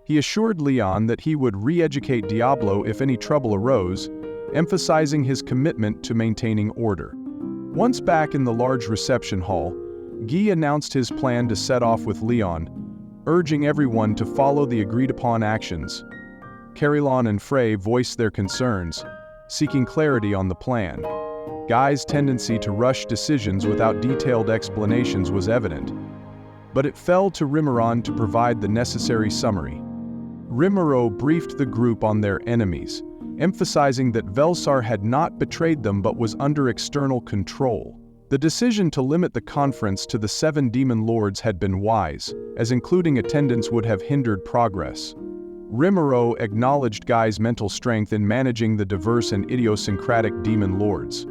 He assured Leon that he would re-educate Diablo if any trouble arose, emphasizing his commitment to maintaining order. Once back in the large reception hall, Guy announced his plan to set off with Leon, urging everyone to follow the agreed-upon actions. Carilon and Frey voiced their concerns, seeking clarity on the plan. Guy's tendency to rush decisions without detailed explanations was evident, but it fell to Rimuru to provide the necessary summary. Rimuru briefed the group on their enemies, emphasizing that Velsar had not betrayed them but was under external control. The decision to limit the conference to the 7 demon lords had been wise, as including attendance would have hindered progress. Rimuru acknowledged Guy's mental strength in managing the diverse and idiosyncratic demon lords.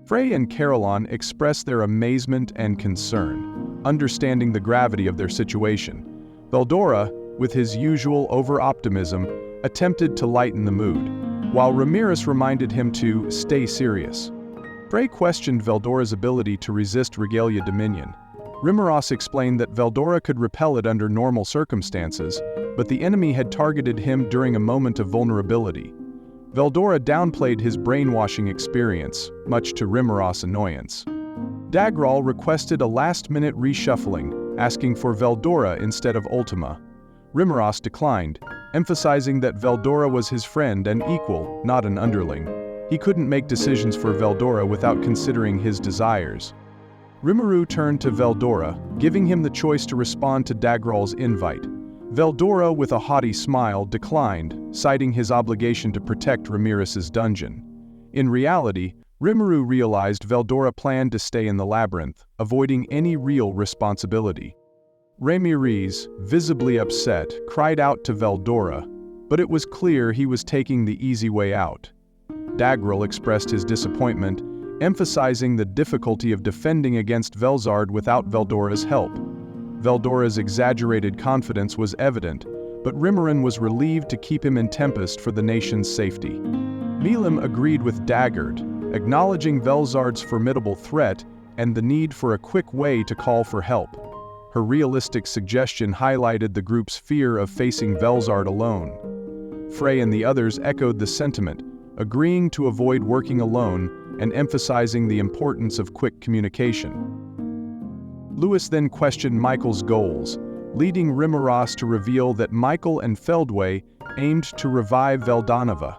Frey and Carilon expressed their amazement and concern, understanding the gravity of their situation. Veldora, with his usual over-optimism, attempted to lighten the mood, while Ramirez reminded him to stay serious. Frey questioned Veldora's ability to resist Regalia Dominion. Rimuru explained that Veldora could repel it under normal circumstances, but the enemy had targeted him during a moment of vulnerability. Veldora downplayed his brainwashing experience, much to Rimuru's annoyance. Dagral requested a last-minute reshuffling, asking for Veldora instead of Ultima. Rimuru declined, emphasizing that Veldora was his friend and equal, not an underling. He couldn't make decisions for Veldora without considering his desires. Rimuru turned to Veldora, giving him the choice to respond to Dagral's invite. Veldora, with a haughty smile, declined, citing his obligation to protect Reminisce's dungeon. In reality, Rimuru realized Veldora planned to stay in the labyrinth, avoiding any real responsibility. Reminisce, visibly upset, cried out to Veldora, but it was clear he was taking the easy way out. Dagral expressed his disappointment, emphasizing the difficulty of defending against Velzard without Veldora's help. Veldora's exaggerated confidence was evident, but Rimuru was relieved to keep him in Tempest for the nation's safety. Milim agreed with Daggert, acknowledging Velzard's formidable threat and the need for a quick way to call for help. Her realistic suggestion highlighted the group's fear of facing Velzard alone. Frey and the others echoed the sentiment, agreeing to avoid working alone and emphasizing the importance of quick communication. Lewis then questioned Michael's goals, leading Rimuru to reveal that Michael and Feldway aimed to revive Veldanova.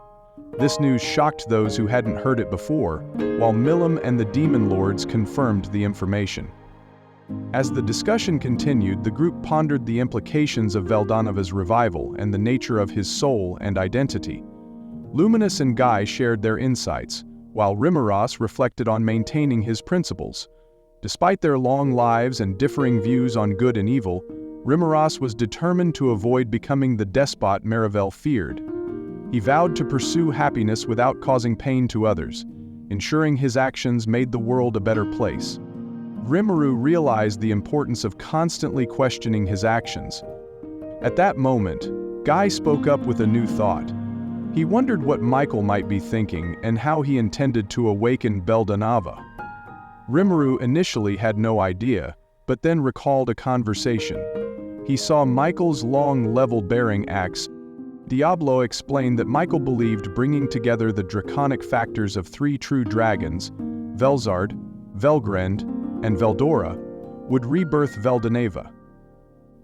This news shocked those who hadn't heard it before, while Milim and the Demon Lords confirmed the information. As the discussion continued, the group pondered the implications of Veldanova's revival and the nature of his soul and identity. Luminous and Guy shared their insights, while Rimuru reflected on maintaining his principles. Despite their long lives and differing views on good and evil, Rimuru was determined to avoid becoming the despot Marivel feared. He vowed to pursue happiness without causing pain to others, ensuring his actions made the world a better place. Rimuru realized the importance of constantly questioning his actions. At that moment, Guy spoke up with a new thought. He wondered what Michael might be thinking and how he intended to awaken Veldanova. Rimuru initially had no idea, but then recalled a conversation. He saw Michael's long level-bearing axe. Diablo explained that Michael believed bringing together the draconic factors of 3 true dragons, Velzard, Velgrend, and Veldora, would rebirth Veldanova.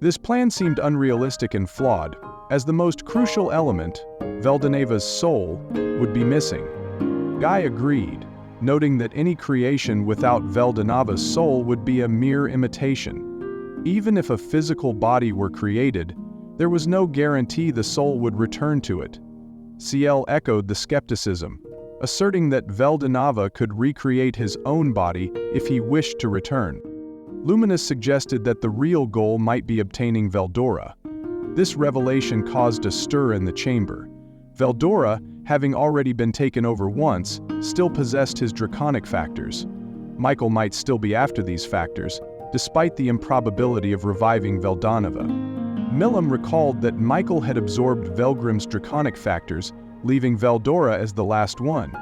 This plan seemed unrealistic and flawed, as the most crucial element, Veldanova's soul, would be missing. Guy agreed, noting that any creation without Veldanova's soul would be a mere imitation. Even if a physical body were created, there was no guarantee the soul would return to it. CL echoed the skepticism, asserting that Veldanova could recreate his own body if he wished to return. Luminous suggested that the real goal might be obtaining Veldora. This revelation caused a stir in the chamber. Veldora, having already been taken over once, still possessed his draconic factors. Michael might still be after these factors, despite the improbability of reviving Veldanova. Milim recalled that Michael had absorbed Velgrim's draconic factors, leaving Veldora as the last one.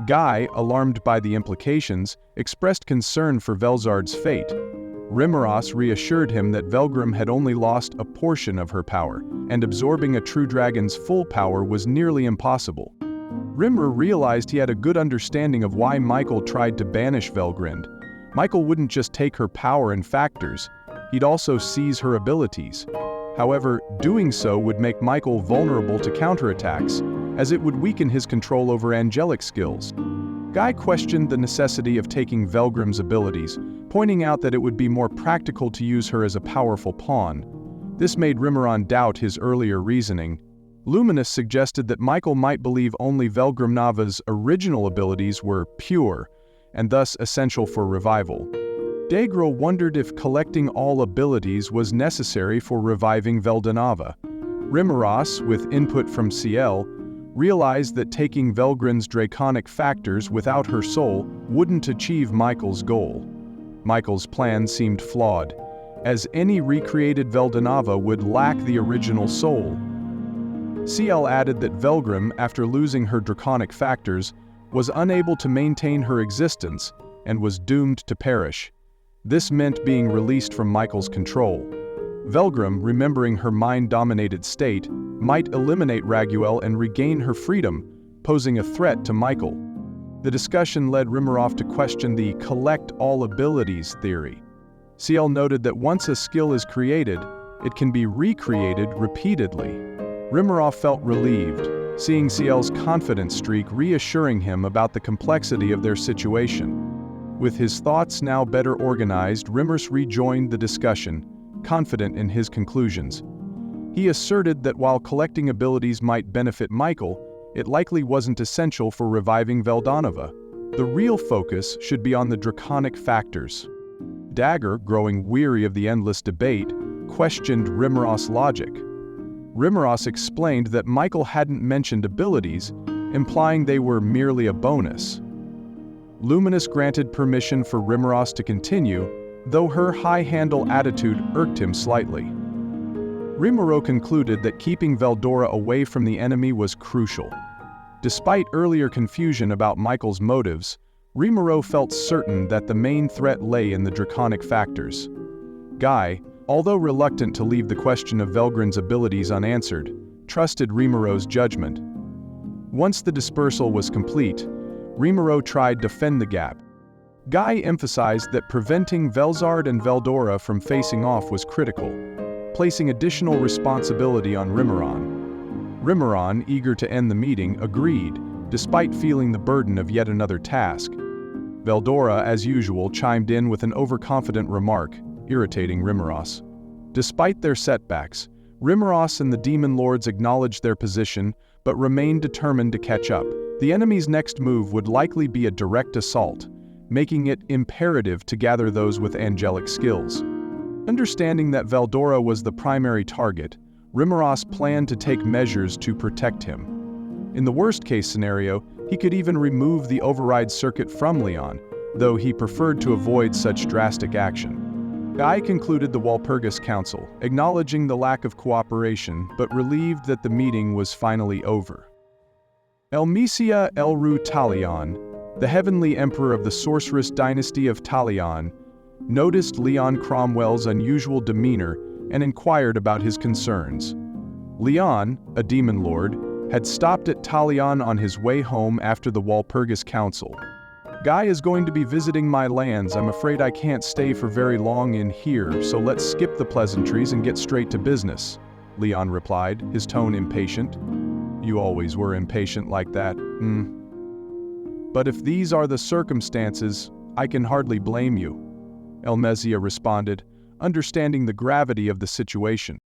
Guy, alarmed by the implications, expressed concern for Velzard's fate. Rimuru reassured him that Velgrim had only lost a portion of her power, and absorbing a true dragon's full power was nearly impossible. Rimuru realized he had a good understanding of why Michael tried to banish Velgrind. Michael wouldn't just take her power and factors, he'd also seize her abilities. However, doing so would make Michael vulnerable to counterattacks, as it would weaken his control over angelic skills. Guy questioned the necessity of taking Velgrim's abilities, pointing out that it would be more practical to use her as a powerful pawn. This made Rimuru doubt his earlier reasoning. Luminous suggested that Michael might believe only Velgrimnova's original abilities were pure, and thus essential for revival. Dagral wondered if collecting all abilities was necessary for reviving Veldanova. Rimuru, with input from CL, realized that taking Velgrin's draconic factors without her soul wouldn't achieve Michael's goal. Michael's plan seemed flawed, as any recreated Veldanova would lack the original soul. CL added that Velgrim, after losing her draconic factors, was unable to maintain her existence and was doomed to perish. This meant being released from Michael's control. Velgrim, remembering her mind-dominated state, might eliminate Raguel and regain her freedom, posing a threat to Michael. The discussion led Rimurov to question the collect all abilities theory. CL noted that once a skill is created, it can be recreated repeatedly. Rimurov felt relieved, seeing CL's confidence streak reassuring him about the complexity of their situation. With his thoughts now better organized, Rimurs rejoined the discussion, confident in his conclusions. He asserted that while collecting abilities might benefit Michael, it likely wasn't essential for reviving Veldonova. The real focus should be on the draconic factors. Dagger, growing weary of the endless debate, questioned Rimuros' logic. Rimuros explained that Michael hadn't mentioned abilities, implying they were merely a bonus. Luminous granted permission for Rimuros to continue, though her high-handle attitude irked him slightly. Rimuru concluded that keeping Veldora away from the enemy was crucial. Despite earlier confusion about Michael's motives, Rimuru felt certain that the main threat lay in the draconic factors. Guy, although reluctant to leave the question of Velgrin's abilities unanswered, trusted Rimuru's judgment. Once the dispersal was complete, Rimuru tried to fill the gap. Guy emphasized that preventing Velzard and Veldora from facing off was critical, placing additional responsibility on Rimuron. Rimuron, eager to end the meeting, agreed, despite feeling the burden of yet another task. Veldora, as usual, chimed in with an overconfident remark, irritating Rimuros. Despite their setbacks, Rimuros and the Demon Lords acknowledged their position, but remained determined to catch up. The enemy's next move would likely be a direct assault, making it imperative to gather those with angelic skills. Understanding that Veldora was the primary target, Rimuros planned to take measures to protect him. In the worst-case scenario, he could even remove the override circuit from Leon, though he preferred to avoid such drastic action. Guy concluded the Walpurgis Council, acknowledging the lack of cooperation, but relieved that the meeting was finally over. Elmesia Elru Talion, the heavenly emperor of the sorceress dynasty of Talion, noticed Leon Cromwell's unusual demeanor and inquired about his concerns. Leon, a demon lord, had stopped at Talion on his way home after the Walpurgis Council. Guy is going to be visiting my lands. I'm afraid I can't stay for very long in here, so let's skip the pleasantries and get straight to business, Leon replied, his tone impatient. You always were impatient like that, But if these are the circumstances, I can hardly blame you, Elmesia responded, understanding the gravity of the situation.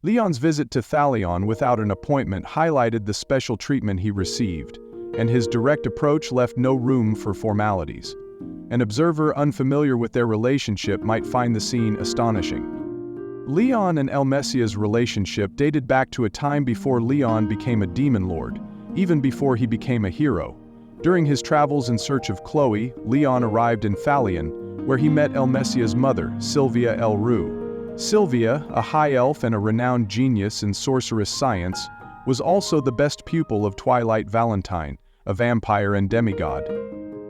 Leon's visit to Thalion without an appointment highlighted the special treatment he received, and his direct approach left no room for formalities. An observer unfamiliar with their relationship might find the scene astonishing. Leon and Elmesia's relationship dated back to a time before Leon became a demon lord, even before he became a hero. During his travels in search of Chloe, Leon arrived in Thalion, where he met Elmesia's mother, Sylvia Elru. Sylvia, a high elf and a renowned genius in sorceress science, was also the best pupil of Twilight Valentine, a vampire and demigod.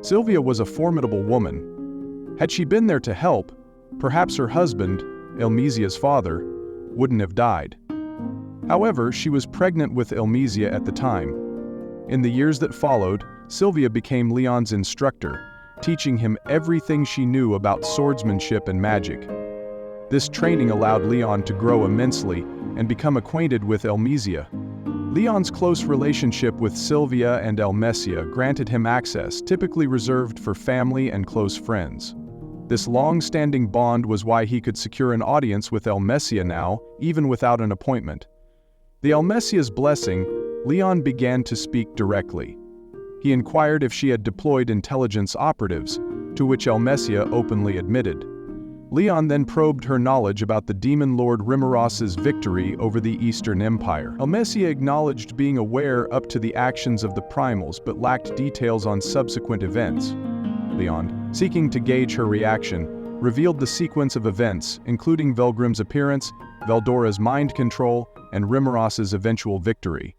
Sylvia was a formidable woman. Had she been there to help, perhaps her husband, Elmesia's father, wouldn't have died. However, she was pregnant with Elmesia at the time. In the years that followed, Sylvia became Leon's instructor, teaching him everything she knew about swordsmanship and magic. This training allowed Leon to grow immensely and become acquainted with Elmesia. Leon's close relationship with Sylvia and Elmesia granted him access typically reserved for family and close friends. This long-standing bond was why he could secure an audience with Elmesia now, even without an appointment. The Elmesia's blessing, Leon began to speak directly. He inquired if she had deployed intelligence operatives, to which Elmesia openly admitted. Leon then probed her knowledge about the demon lord Rimuros's victory over the Eastern Empire. Elmesia acknowledged being aware up to the actions of the primals but lacked details on subsequent events. Leon, seeking to gauge her reaction, revealed the sequence of events, including Velgrim's appearance, Veldora's mind control, and Rimuros's eventual victory.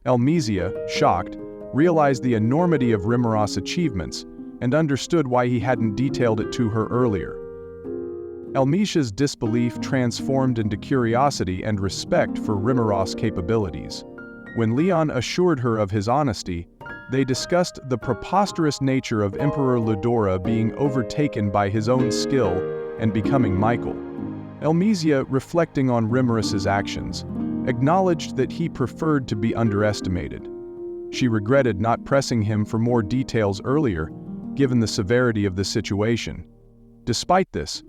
Elmesia, shocked, realized the enormity of Rimuros's achievements and understood why he hadn't detailed it to her earlier. Elmesia's disbelief transformed into curiosity and respect for Rimuros's capabilities. When Leon assured her of his honesty, They discussed the preposterous nature of Emperor Ludora being overtaken by his own skill and becoming Michael. Elmesia, reflecting on Reminisce's actions, acknowledged that he preferred to be underestimated. She regretted not pressing him for more details earlier, given the severity of the situation. Despite this,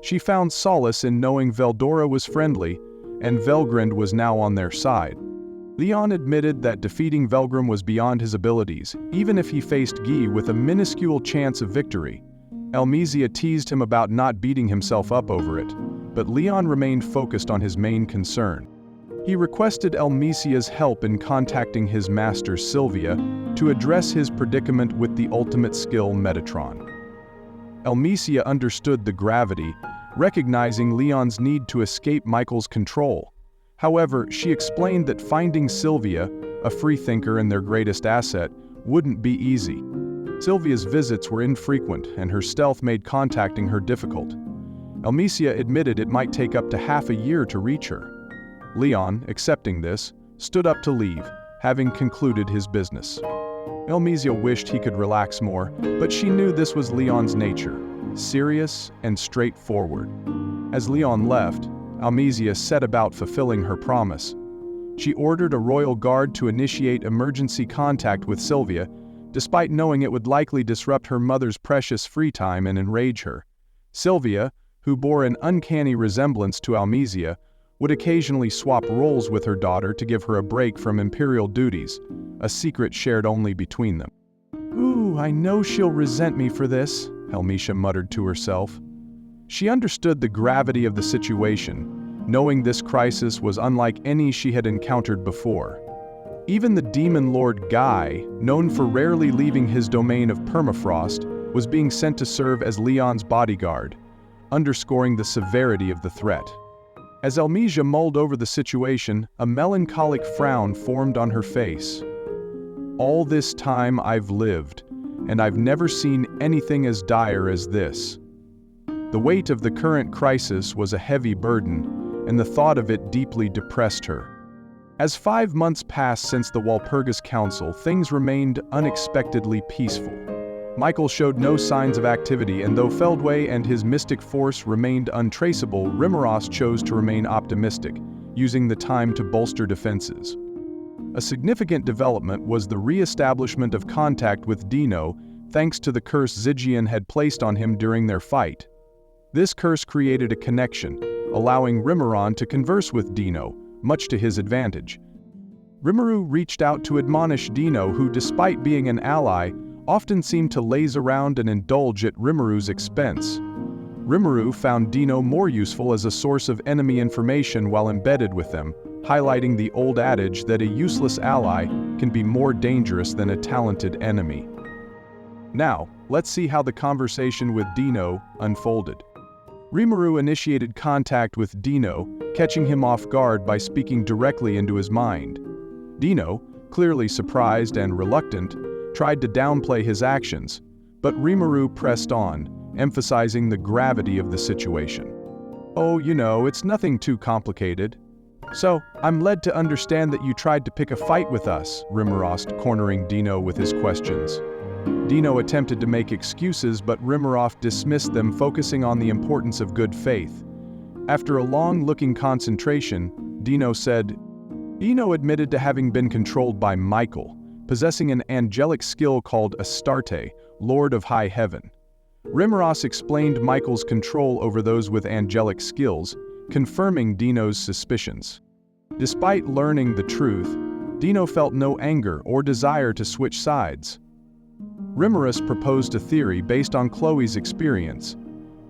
she found solace in knowing Veldora was friendly, and Velgrind was now on their side. Leon admitted that defeating Velgrim was beyond his abilities, even if he faced Guy with a minuscule chance of victory. Elmesia teased him about not beating himself up over it, but Leon remained focused on his main concern. He requested Elmesia's help in contacting his master Sylvia to address his predicament with the ultimate skill Metatron. Elmesia understood the gravity, recognizing Leon's need to escape Michael's control. However, she explained that finding Sylvia, a freethinker and their greatest asset, wouldn't be easy. Sylvia's visits were infrequent, and her stealth made contacting her difficult. Elmesia admitted it might take up to half a year to reach her. Leon, accepting this, stood up to leave, having concluded his business. Elmesia wished he could relax more, but she knew this was Leon's nature, serious and straightforward. As Leon left, Elmesia set about fulfilling her promise. She ordered a royal guard to initiate emergency contact with Sylvia, despite knowing it would likely disrupt her mother's precious free time and enrage her. Sylvia, who bore an uncanny resemblance to Elmesia, would occasionally swap roles with her daughter to give her a break from imperial duties, a secret shared only between them. "Ooh, I know she'll resent me for this," Elmesia muttered to herself. She understood the gravity of the situation, knowing this crisis was unlike any she had encountered before. Even the demon lord Guy, known for rarely leaving his domain of permafrost, was being sent to serve as Leon's bodyguard, underscoring the severity of the threat. As Elmesia mulled over the situation, a melancholic frown formed on her face. "All this time I've lived, and I've never seen anything as dire as this." The weight of the current crisis was a heavy burden, and the thought of it deeply depressed her. As 5 months passed since the Walpurgis Council, things remained unexpectedly peaceful. Michael showed no signs of activity, and though Feldway and his mystic force remained untraceable, Reminisce chose to remain optimistic, using the time to bolster defenses. A significant development was the re-establishment of contact with Dino, thanks to the curse Zygian had placed on him during their fight. This curse created a connection, allowing Rimuru to converse with Dino, much to his advantage. Rimuru reached out to admonish Dino, who, despite being an ally, often seemed to laze around and indulge at Rimuru's expense. Rimuru found Dino more useful as a source of enemy information while embedded with them, highlighting the old adage that a useless ally can be more dangerous than a talented enemy. Now, let's see how the conversation with Dino unfolded. Rimuru initiated contact with Dino, catching him off guard by speaking directly into his mind. Dino, clearly surprised and reluctant, tried to downplay his actions, but Rimuru pressed on, emphasizing the gravity of the situation. "Oh, it's nothing too complicated. So, I'm led to understand that you tried to pick a fight with us," Rimuru asked, cornering Dino with his questions. Dino attempted to make excuses, but Rimuru dismissed them, focusing on the importance of good faith. After a long-looking concentration, Dino said, Dino admitted to having been controlled by Michael, possessing an angelic skill called Astarte, Lord of High Heaven. Rimuru explained Michael's control over those with angelic skills, confirming Dino's suspicions. Despite learning the truth, Dino felt no anger or desire to switch sides. Rimuru proposed a theory based on Chloe's experience,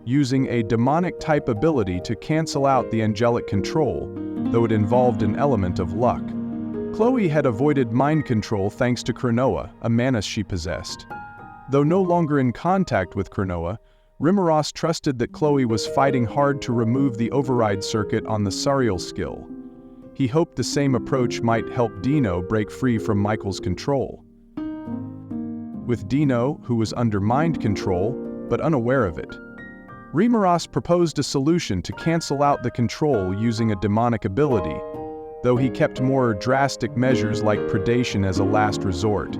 using a demonic-type ability to cancel out the angelic control, though it involved an element of luck. Chloe had avoided mind control thanks to Cronoa, a manus she possessed. Though no longer in contact with Cronoa, Rimuru trusted that Chloe was fighting hard to remove the override circuit on the Sariel skill. He hoped the same approach might help Dino break free from Michael's control. With Dino, who was under mind control, but unaware of it, Rimuru proposed a solution to cancel out the control using a demonic ability, though he kept more drastic measures like predation as a last resort.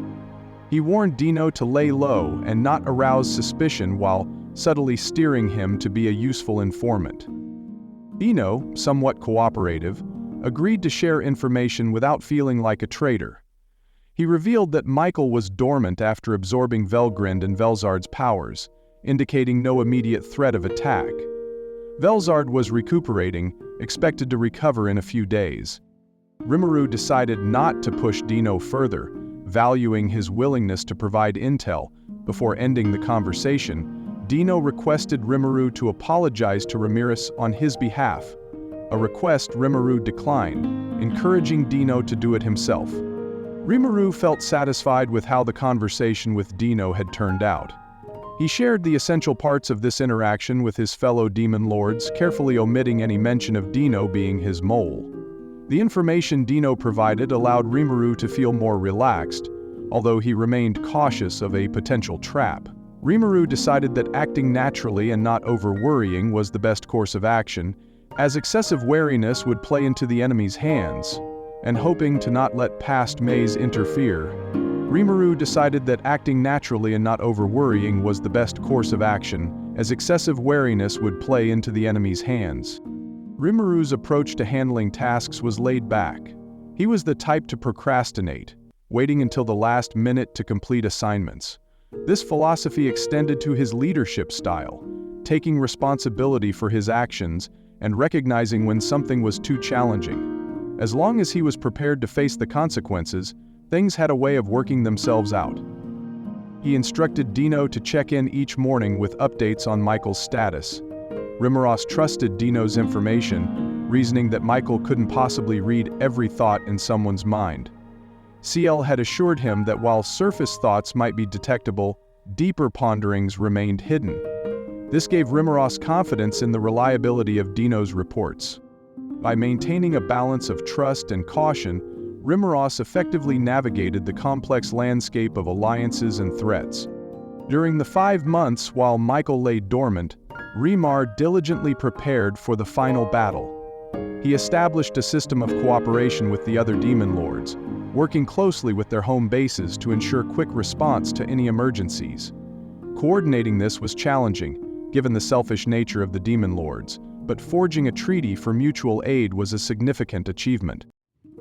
He warned Dino to lay low and not arouse suspicion while subtly steering him to be a useful informant. Dino, somewhat cooperative, agreed to share information without feeling like a traitor. He revealed that Michael was dormant after absorbing Velgrind and Velzard's powers, indicating no immediate threat of attack. Velzard was recuperating, expected to recover in a few days. Rimuru decided not to push Dino further, valuing his willingness to provide intel. Before ending the conversation, Dino requested Rimuru to apologize to Reminisce on his behalf, a request Rimuru declined, encouraging Dino to do it himself. Rimuru felt satisfied with how the conversation with Dino had turned out. He shared the essential parts of this interaction with his fellow demon lords, carefully omitting any mention of Dino being his mole. The information Dino provided allowed Rimuru to feel more relaxed, although he remained cautious of a potential trap. Rimuru decided that acting naturally and not over-worrying was the best course of action, as excessive wariness would play into the enemy's hands. And hoping to not let past maze interfere, Rimuru decided that acting naturally and not over-worrying was the best course of action, as excessive wariness would play into the enemy's hands. Rimuru's approach to handling tasks was laid back. He was the type to procrastinate, waiting until the last minute to complete assignments. This philosophy extended to his leadership style, taking responsibility for his actions and recognizing when something was too challenging. As long as he was prepared to face the consequences, things had a way of working themselves out. He instructed Dino to check in each morning with updates on Michael's status. Rimuru trusted Dino's information, reasoning that Michael couldn't possibly read every thought in someone's mind. CL had assured him that while surface thoughts might be detectable, deeper ponderings remained hidden. This gave Rimuru confidence in the reliability of Dino's reports. By maintaining a balance of trust and caution, Rimuru effectively navigated the complex landscape of alliances and threats. During the 5 months while Michael lay dormant, Rimuru diligently prepared for the final battle. He established a system of cooperation with the other demon lords, working closely with their home bases to ensure quick response to any emergencies. Coordinating this was challenging, given the selfish nature of the demon lords, but forging a treaty for mutual aid was a significant achievement.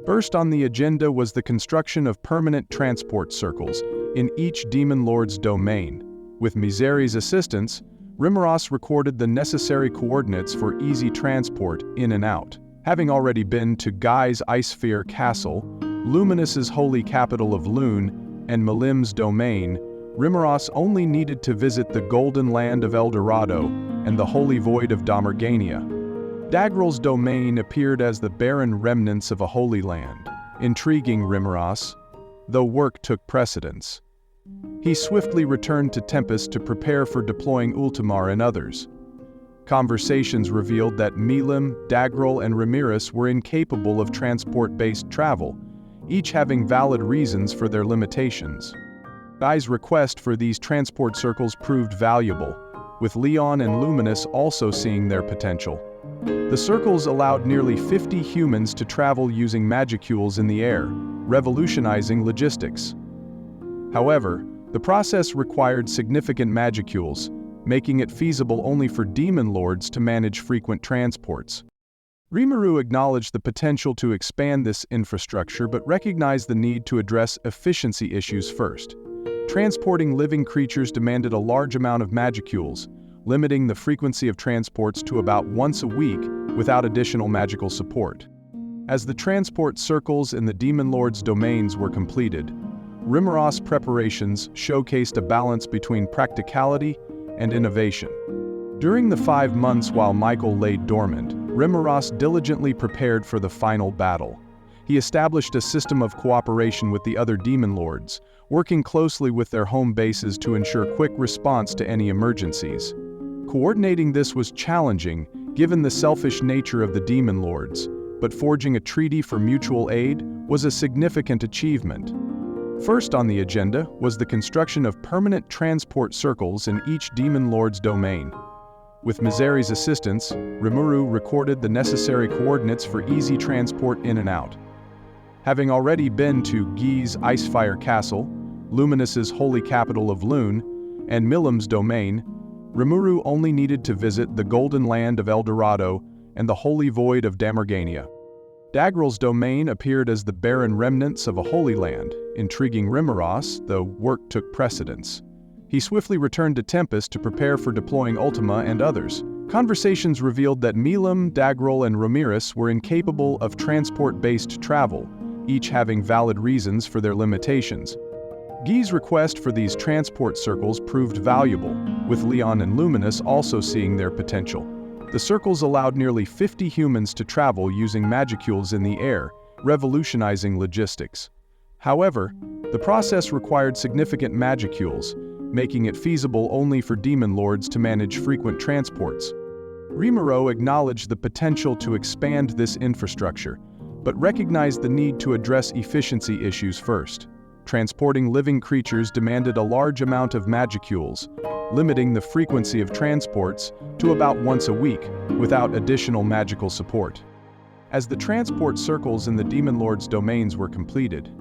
First on the agenda was the construction of permanent transport circles in each demon lord's domain. With Misery's assistance, Rimuru recorded the necessary coordinates for easy transport in and out. Having already been to Guy's Icesphere Castle, Luminous's holy capital of Lune, and Malim's domain, Rimuru only needed to visit the Golden Land of El Dorado and the Holy Void of Damergania. Dagrel's domain appeared as the barren remnants of a holy land, intriguing Rimuru, though work took precedence. He swiftly returned to Tempest to prepare for deploying Ultimar and others. Conversations revealed that Milim, Dagrel, and Reminisce were incapable of transport-based travel, each having valid reasons for their limitations. Guy's request for these transport circles proved valuable, with Leon and Luminous also seeing their potential. The circles allowed nearly 50 humans to travel using magicules in the air, revolutionizing logistics. However, the process required significant magicules, making it feasible only for demon lords to manage frequent transports. Rimuru acknowledged the potential to expand this infrastructure but recognized the need to address efficiency issues first. Transporting living creatures demanded a large amount of magicules, limiting the frequency of transports to about once a week without additional magical support. As the transport circles in the demon lord's domains were completed, Rimuru's preparations showcased a balance between practicality and innovation. During the 5 months while Michael lay dormant, Rimuru diligently prepared for the final battle. He established a system of cooperation with the other demon lords, working closely with their home bases to ensure quick response to any emergencies. Coordinating this was challenging, given the selfish nature of the demon lords, but forging a treaty for mutual aid was a significant achievement. First on the agenda was the construction of permanent transport circles in each demon lord's domain. With Misery's assistance, Rimuru recorded the necessary coordinates for easy transport in and out. Having already been to Guy's Icesphere Castle, Luminous' holy capital of Lune, and Milim's domain, Rimuru only needed to visit the Golden Land of El Dorado and the Holy Void of Damargania. Dagrel's domain appeared as the barren remnants of a holy land, intriguing Rimuru, though work took precedence. He swiftly returned to Tempest to prepare for deploying Ultima and others. Conversations revealed that Milim, Dagrel, and Reminisce were incapable of transport-based travel, each having valid reasons for their limitations. Guy's request for these transport circles proved valuable, with Leon and Luminous also seeing their potential. The circles allowed nearly 50 humans to travel using magicules in the air, revolutionizing logistics. However, the process required significant magicules, making it feasible only for demon lords to manage frequent transports. Rimuru acknowledged the potential to expand this infrastructure, but recognized the need to address efficiency issues first. Transporting living creatures demanded a large amount of magicules, limiting the frequency of transports to about once a week, without additional magical support. As the transport circles in the Demon Lord's domains were completed,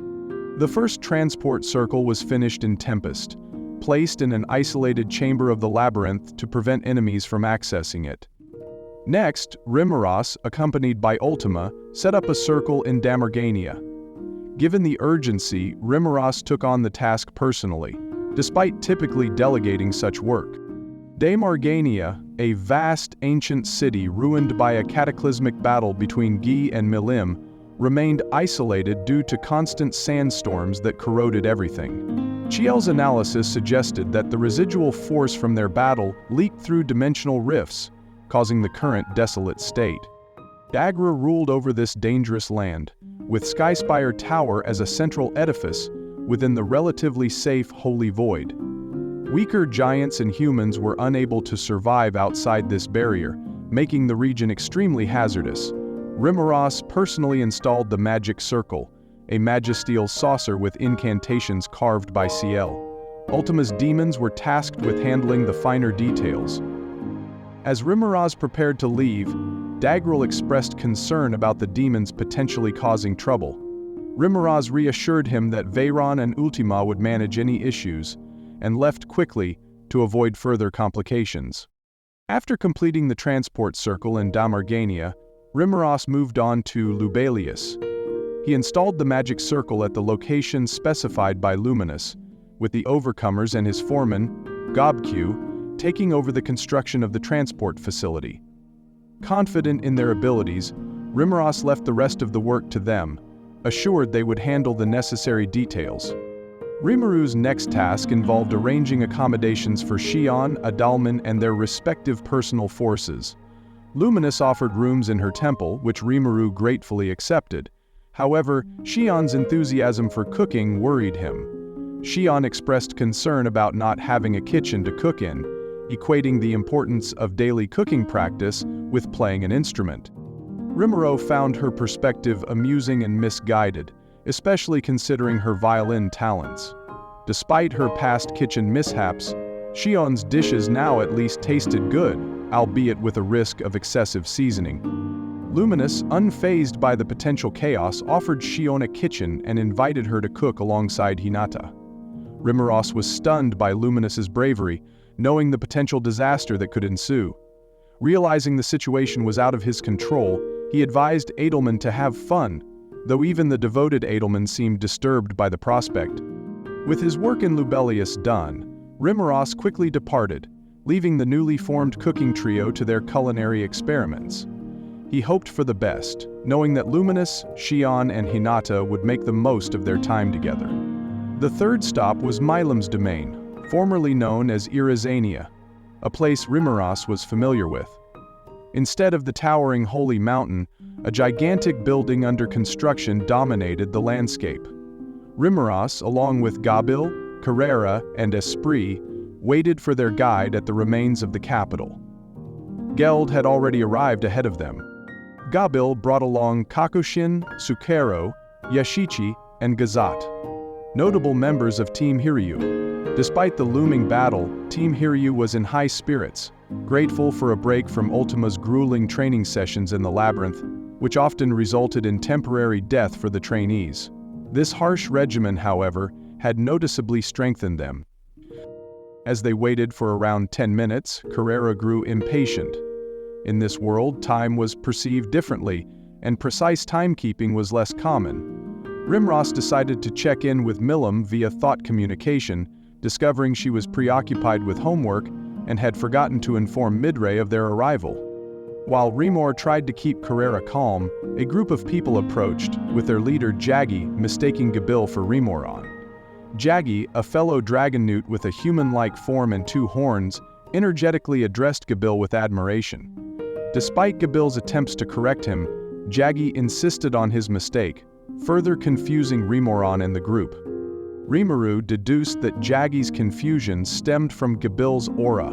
the first transport circle was finished in Tempest, placed in an isolated chamber of the labyrinth to prevent enemies from accessing it. Next, Rimuru, accompanied by Ultima, set up a circle in Damargania. Given the urgency, Rimuru took on the task personally, despite typically delegating such work. Damargania, a vast ancient city ruined by a cataclysmic battle between Guy and Milim, remained isolated due to constant sandstorms that corroded everything. Chiel's analysis suggested that the residual force from their battle leaked through dimensional rifts, causing the current desolate state. Dagra ruled over this dangerous land, with Skyspire Tower as a central edifice within the relatively safe Holy Void. Weaker giants and humans were unable to survive outside this barrier, making the region extremely hazardous. Rimuru personally installed the Magic Circle, a magisteel saucer with incantations carved by Ciel. Ultima's demons were tasked with handling the finer details. As Rimuru prepared to leave, Dagrel expressed concern about the demons potentially causing trouble. Rimuru reassured him that Veyron and Ultima would manage any issues, and left quickly to avoid further complications. After completing the transport circle in Damargania, Rimuru moved on to Lubelius. He installed the magic circle at the location specified by Luminous, with the Overcomers and his foreman, Gobq, taking over the construction of the transport facility. Confident in their abilities, Rimuru left the rest of the work to them, assured they would handle the necessary details. Rimuru's next task involved arranging accommodations for Xion, Adalman, and their respective personal forces. Luminous offered rooms in her temple, which Rimuru gratefully accepted. However, Xion's enthusiasm for cooking worried him. Xion expressed concern about not having a kitchen to cook in, equating the importance of daily cooking practice with playing an instrument. Rimuru found her perspective amusing and misguided, especially considering her violin talents. Despite her past kitchen mishaps, Xion's dishes now at least tasted good, albeit with a risk of excessive seasoning. Luminous, unfazed by the potential chaos, offered Xion a kitchen and invited her to cook alongside Hinata. Rimuru was stunned by Luminous's bravery, knowing the potential disaster that could ensue. Realizing the situation was out of his control, he advised Adalman to have fun, though even the devoted Adalman seemed disturbed by the prospect. With his work in Lubelius done, Rimuru quickly departed, leaving the newly formed cooking trio to their culinary experiments. He hoped for the best, knowing that Luminous, Xion, and Hinata would make the most of their time together. The third stop was Milim's domain, formerly known as Irizania, a place Rimuru was familiar with. Instead of the towering Holy Mountain, a gigantic building under construction dominated the landscape. Rimuru, along with Gabil, Carrera, and Esprit, waited for their guide at the remains of the capital. Geld had already arrived ahead of them. Gabil brought along Kakushin, Sukero, Yashichi, and Gazat, notable members of Team Hiryu. Despite the looming battle, Team Hiryu was in high spirits, grateful for a break from Ultima's grueling training sessions in the labyrinth, which often resulted in temporary death for the trainees. This harsh regimen, however, had noticeably strengthened them. As they waited for around 10 minutes, Carrera grew impatient. In this world, time was perceived differently, and precise timekeeping was less common. Rimross decided to check in with Milim via thought communication, discovering she was preoccupied with homework and had forgotten to inform Midray of their arrival. While Rimur tried to keep Carrera calm, a group of people approached, with their leader Jaggi mistaking Gabil for Rimuron. Jaggi, a fellow dragon newt with a human-like form and 2 horns, energetically addressed Gabil with admiration. Despite Gabil's attempts to correct him, Jaggi insisted on his mistake, further confusing Rimuron and the group. Rimuru deduced that Jaggi's confusion stemmed from Gabil's aura.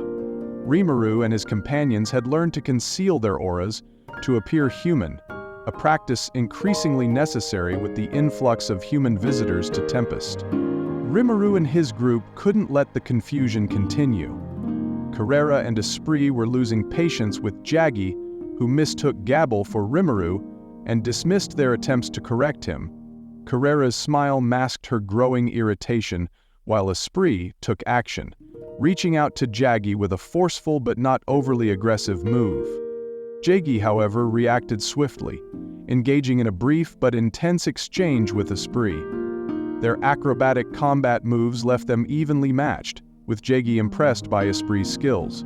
Rimuru and his companions had learned to conceal their auras to appear human, a practice increasingly necessary with the influx of human visitors to Tempest. Rimuru and his group couldn't let the confusion continue. Carrera and Esprit were losing patience with Jaggi, who mistook Gabil for Rimuru and dismissed their attempts to correct him. Carrera's smile masked her growing irritation, while Esprit took action, reaching out to Jaggi with a forceful but not overly aggressive move. Jaggi, however, reacted swiftly, engaging in a brief but intense exchange with Esprit. Their acrobatic combat moves left them evenly matched, with Jaggi impressed by Esprit's skills.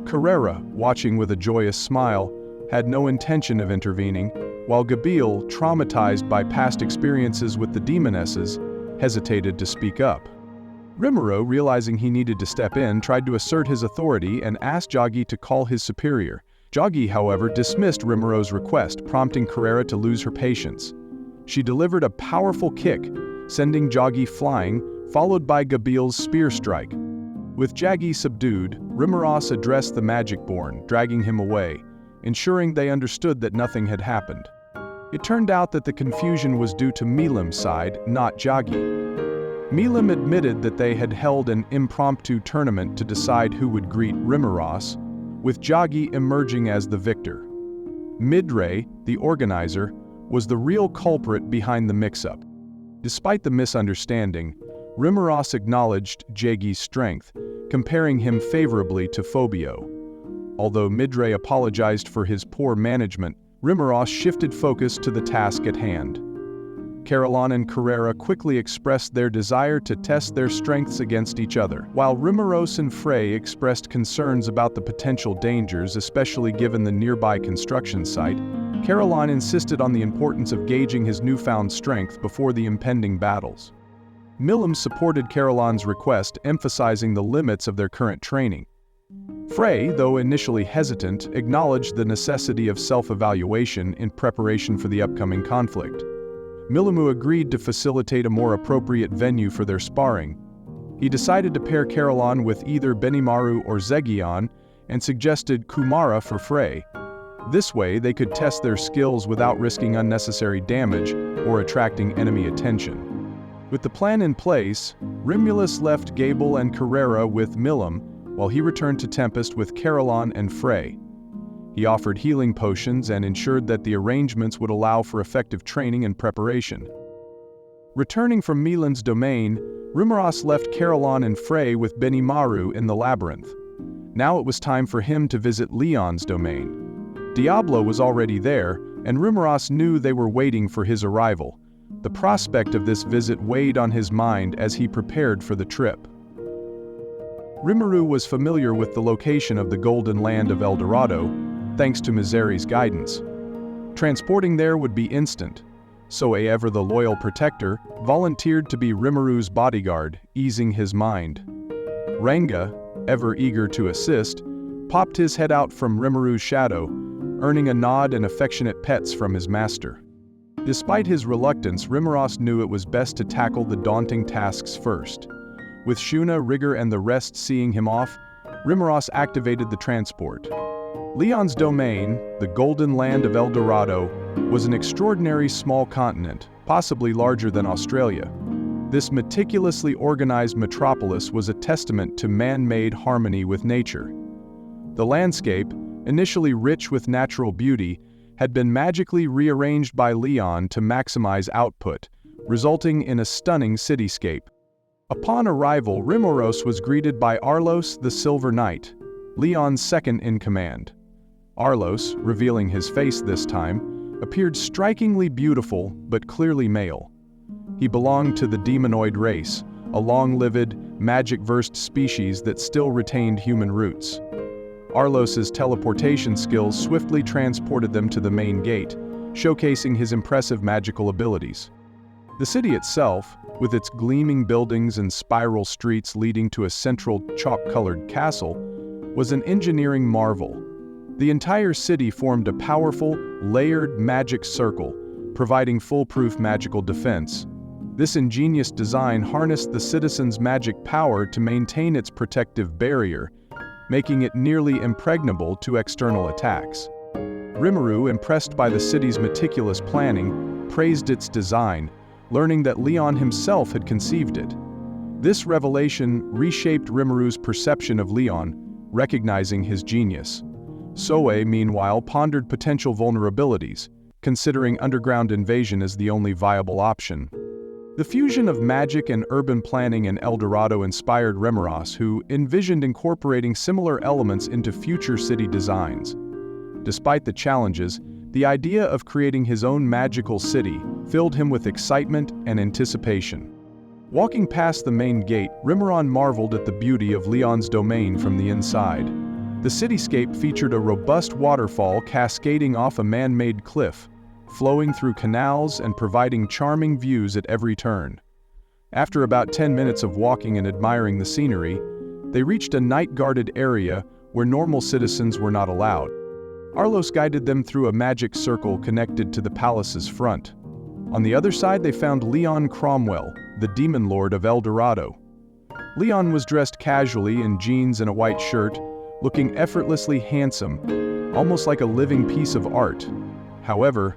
Carrera, watching with a joyous smile, had no intention of intervening, while Gabil, traumatized by past experiences with the demonesses, hesitated to speak up. Rimuru, realizing he needed to step in, tried to assert his authority and asked Jaggi to call his superior. Jaggi, however, dismissed Rimuru's request, prompting Carrera to lose her patience. She delivered a powerful kick, sending Jaggi flying, followed by Gabil's spear strike. With Jaggi subdued, Rimuros addressed the Magicborn, dragging him away, ensuring they understood that nothing had happened. It turned out that the confusion was due to Milim's side, not Jaggi. Milim admitted that they had held an impromptu tournament to decide who would greet Rimuros, with Jaggi emerging as the victor. Midray, the organizer, was the real culprit behind the mix-up. Despite the misunderstanding, Rimuros acknowledged Jaggi's strength, comparing him favorably to Phobio. Although Midray apologized for his poor management, Rimuros shifted focus to the task at hand. Carolon and Carrera quickly expressed their desire to test their strengths against each other, while Rimuros and Frey expressed concerns about the potential dangers, especially given the nearby construction site. Carolon insisted on the importance of gauging his newfound strength before the impending battles. Milim supported Carolon's request, emphasizing the limits of their current training. Frey, though initially hesitant, acknowledged the necessity of self-evaluation in preparation for the upcoming conflict. Milimu agreed to facilitate a more appropriate venue for their sparring. He decided to pair Carolon with either Benimaru or Zegion, and suggested Kumara for Frey. This way, they could test their skills without risking unnecessary damage or attracting enemy attention. With the plan in place, Rimulus left Gable and Carrera with Milim, while he returned to Tempest with Carolon and Frey. He offered healing potions and ensured that the arrangements would allow for effective training and preparation. Returning from Milan's domain, Rimuros left Carolon and Frey with Benimaru in the labyrinth. Now it was time for him to visit Leon's domain. Diablo was already there, and Rimuros knew they were waiting for his arrival. The prospect of this visit weighed on his mind as he prepared for the trip. Rimuru was familiar with the location of the Golden Land of El Dorado, thanks to Mizeri's guidance. Transporting there would be instant, so Ever the Loyal Protector volunteered to be Rimuru's bodyguard, easing his mind. Ranga, ever eager to assist, popped his head out from Rimuru's shadow, earning a nod and affectionate pets from his master. Despite his reluctance, Rimuros knew it was best to tackle the daunting tasks first. With Shuna, Rigger, and the rest seeing him off, Rimuros activated the transport. Leon's domain, the Golden Land of El Dorado, was an extraordinary small continent, possibly larger than Australia. This meticulously organized metropolis was a testament to man-made harmony with nature. The landscape, initially rich with natural beauty, had been magically rearranged by Leon to maximize output, resulting in a stunning cityscape. Upon arrival, Rimuru was greeted by Arlos the Silver Knight, Leon's second in command. Arlos, revealing his face this time, appeared strikingly beautiful but clearly male. He belonged to the demonoid race, a long-lived, magic-versed species that still retained human roots. Arlos's teleportation skills swiftly transported them to the main gate, showcasing his impressive magical abilities. The city itself, with its gleaming buildings and spiral streets leading to a central chalk-colored castle, was an engineering marvel. The entire city formed a powerful, layered magic circle, providing foolproof magical defense. This ingenious design harnessed the citizens' magic power to maintain its protective barrier, making it nearly impregnable to external attacks. Rimuru, impressed by the city's meticulous planning, praised its design, learning that Leon himself had conceived it. This revelation reshaped Rimuru's perception of Leon, recognizing his genius. Soe, meanwhile, pondered potential vulnerabilities, considering underground invasion as the only viable option. The fusion of magic and urban planning in El Dorado inspired Rimuru, who envisioned incorporating similar elements into future city designs. Despite the challenges, the idea of creating his own magical city filled him with excitement and anticipation. Walking past the main gate, Rimuru marveled at the beauty of Leon's domain from the inside. The cityscape featured a robust waterfall cascading off a man-made cliff, flowing through canals and providing charming views at every turn. After about 10 minutes of walking and admiring the scenery, they reached a night-guarded area where normal citizens were not allowed. Arlos guided them through a magic circle connected to the palace's front. On the other side, they found Leon Cromwell, the demon lord of El Dorado. Leon was dressed casually in jeans and a white shirt, looking effortlessly handsome, almost like a living piece of art. However,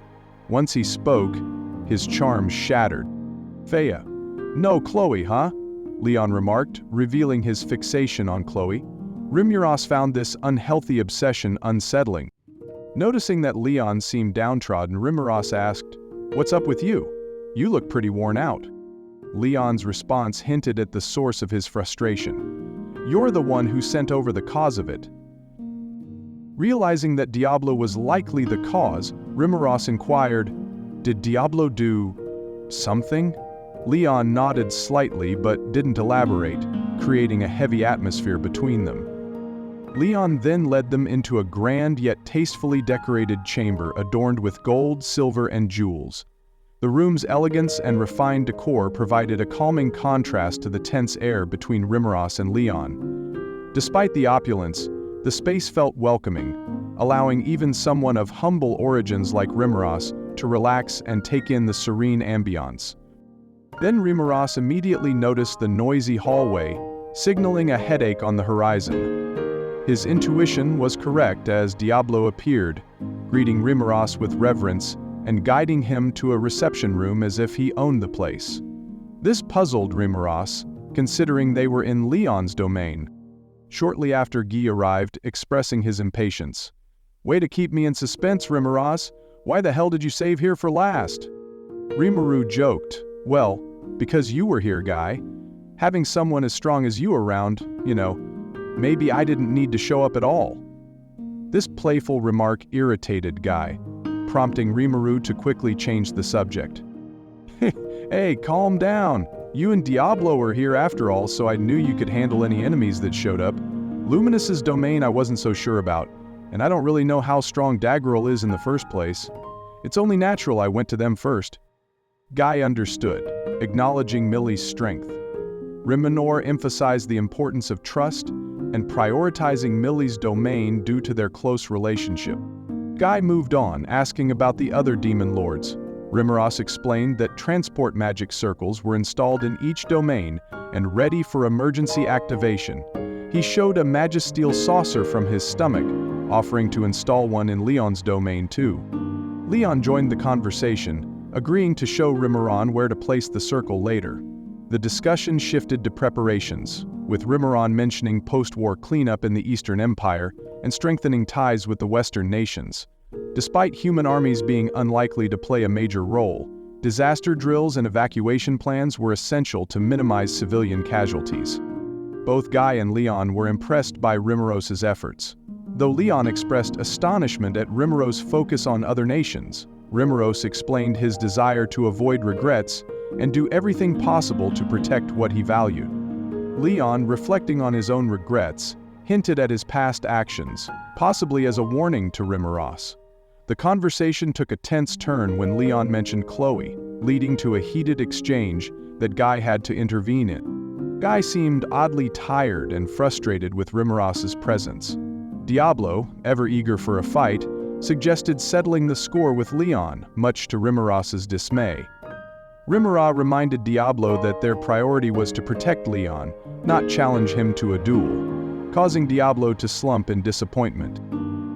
once he spoke, his charm shattered. "Fea. No, Chloe, huh?" Leon remarked, revealing his fixation on Chloe. Rimuru found this unhealthy obsession unsettling. Noticing that Leon seemed downtrodden, Rimuru asked, "What's up with you? You look pretty worn out." Leon's response hinted at the source of his frustration. "You're the one who sent over the cause of it." Realizing that Diablo was likely the cause, Rimuru inquired, "Did Diablo do something?" Leon nodded slightly but didn't elaborate, creating a heavy atmosphere between them. Leon then led them into a grand yet tastefully decorated chamber adorned with gold, silver, and jewels. The room's elegance and refined decor provided a calming contrast to the tense air between Rimuru and Leon. Despite the opulence, the space felt welcoming, allowing even someone of humble origins like Rimuru to relax and take in the serene ambiance. Then Rimuru immediately noticed the noisy hallway, signaling a headache on the horizon. His intuition was correct as Diablo appeared, greeting Rimuru with reverence and guiding him to a reception room as if he owned the place. This puzzled Rimuru, considering they were in Leon's domain. Shortly after, Guy arrived, expressing his impatience. "Way to keep me in suspense, Rimuru. Why the hell did you save here for last?" Rimuru joked, "Well, because you were here, Guy. Having someone as strong as you around, maybe I didn't need to show up at all." This playful remark irritated Guy, prompting Rimuru to quickly change the subject. "Hey, calm down. You and Diablo were here after all, so I knew you could handle any enemies that showed up. Luminus's domain I wasn't so sure about, and I don't really know how strong Daggerel is in the first place. It's only natural I went to them first." Guy understood, acknowledging Millie's strength. Rimuru emphasized the importance of trust and prioritizing Millie's domain due to their close relationship. Guy moved on, asking about the other demon lords. Rimuru explained that transport magic circles were installed in each domain and ready for emergency activation. He showed a magisteel saucer from his stomach, offering to install one in Leon's domain too. Leon joined the conversation, agreeing to show Rimuru where to place the circle later. The discussion shifted to preparations, with Rimuru mentioning post-war cleanup in the Eastern Empire and strengthening ties with the Western nations. Despite human armies being unlikely to play a major role, Disaster drills and evacuation plans were essential to minimize civilian casualties. Both Guy and Leon were impressed by Rimuros's efforts. Though Leon expressed astonishment at Rimuros's focus on other nations, Rimuros explained his desire to avoid regrets and do everything possible to protect what he valued. Leon, reflecting on his own regrets, hinted at his past actions, possibly as a warning to Rimuros. The conversation took a tense turn when Leon mentioned Chloe, leading to a heated exchange that Guy had to intervene in. Guy seemed oddly tired and frustrated with Rimuros's presence. Diablo, ever eager for a fight, suggested settling the score with Leon, much to Rimuros's dismay. Rimuru reminded Diablo that their priority was to protect Leon, not challenge him to a duel, causing Diablo to slump in disappointment.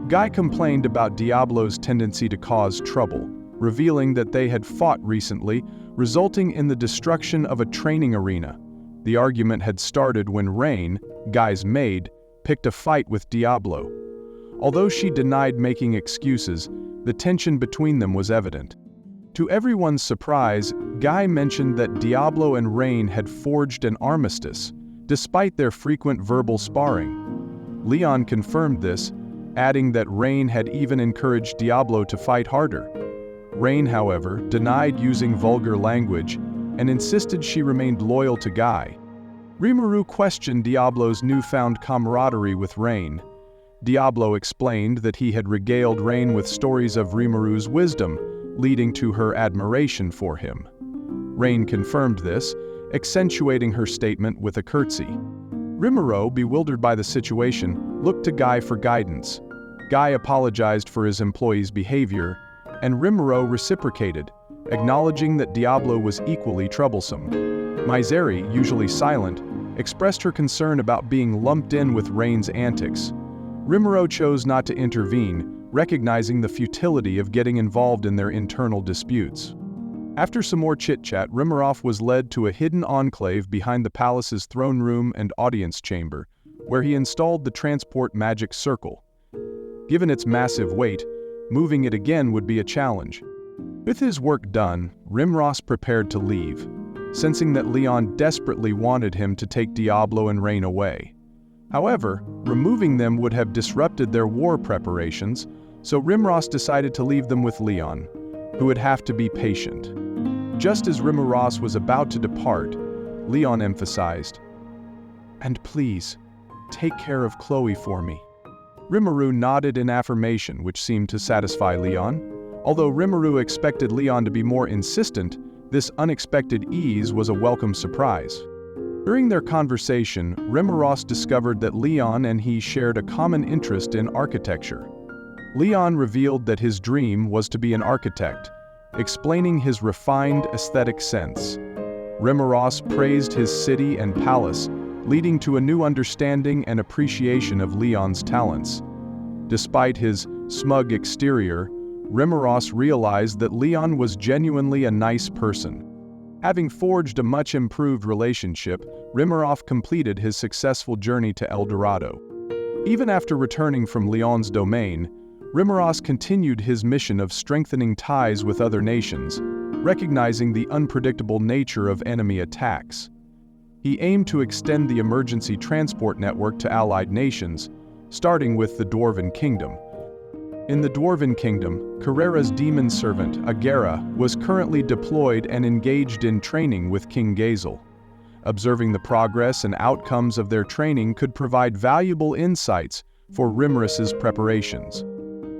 Guy complained about Diablo's tendency to cause trouble, revealing that they had fought recently, resulting in the destruction of a training arena. The argument had started when Rain, Guy's maid, picked a fight with Diablo. Although she denied making excuses, the tension between them was evident. To everyone's surprise, Guy mentioned that Diablo and Rain had forged an armistice, despite their frequent verbal sparring. Leon confirmed this, adding that Rain had even encouraged Diablo to fight harder. Rain, however, denied using vulgar language and insisted she remained loyal to Guy. Rimuru questioned Diablo's newfound camaraderie with Rain. Diablo explained that he had regaled Rain with stories of Rimuru's wisdom, leading to her admiration for him. Rain confirmed this, accentuating her statement with a curtsy. Rimuru, bewildered by the situation, looked to Guy for guidance. Guy apologized for his employee's behavior, and Rimuru reciprocated, acknowledging that Diablo was equally troublesome. Miseri, usually silent, expressed her concern about being lumped in with Rain's antics. Rimuru chose not to intervene, recognizing the futility of getting involved in their internal disputes. After some more chit-chat, Rimuru was led to a hidden enclave behind the palace's throne room and audience chamber, where he installed the transport magic circle. Given its massive weight, moving it again would be a challenge. With his work done, Rimuru prepared to leave, sensing that Leon desperately wanted him to take Diablo and Rain away. However, removing them would have disrupted their war preparations, so Rimuru decided to leave them with Leon, who would have to be patient. Just as Rimuru was about to depart, Leon emphasized, "And please, take care of Chloe for me." Rimuru nodded in affirmation, which seemed to satisfy Leon. Although Rimuru expected Leon to be more insistent, this unexpected ease was a welcome surprise. During their conversation, Rimuru discovered that Leon and he shared a common interest in architecture. Leon revealed that his dream was to be an architect, explaining his refined aesthetic sense. Rimuru praised his city and palace, leading to a new understanding and appreciation of Leon's talents. Despite his smug exterior, Rimuru realized that Leon was genuinely a nice person. Having forged a much-improved relationship, Rimuru completed his successful journey to El Dorado. Even after returning from Leon's domain, Rimuru continued his mission of strengthening ties with other nations, recognizing the unpredictable nature of enemy attacks. He aimed to extend the emergency transport network to allied nations, starting with the Dwarven Kingdom. In the Dwarven Kingdom, Carrera's demon servant, Agera, was currently deployed and engaged in training with King Gazel. Observing the progress and outcomes of their training could provide valuable insights for Rimurus's preparations.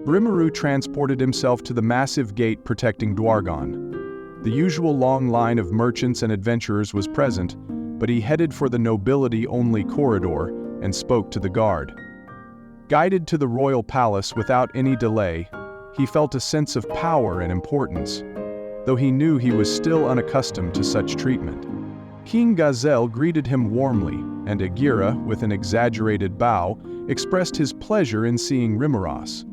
Rimuru transported himself to the massive gate protecting Dwargon. The usual long line of merchants and adventurers was present, but he headed for the nobility-only corridor and spoke to the guard. Guided to the royal palace without any delay, he felt a sense of power and importance, though he knew he was still unaccustomed to such treatment. King Gazel greeted him warmly, and Agera, with an exaggerated bow, expressed his pleasure in seeing Rimuru.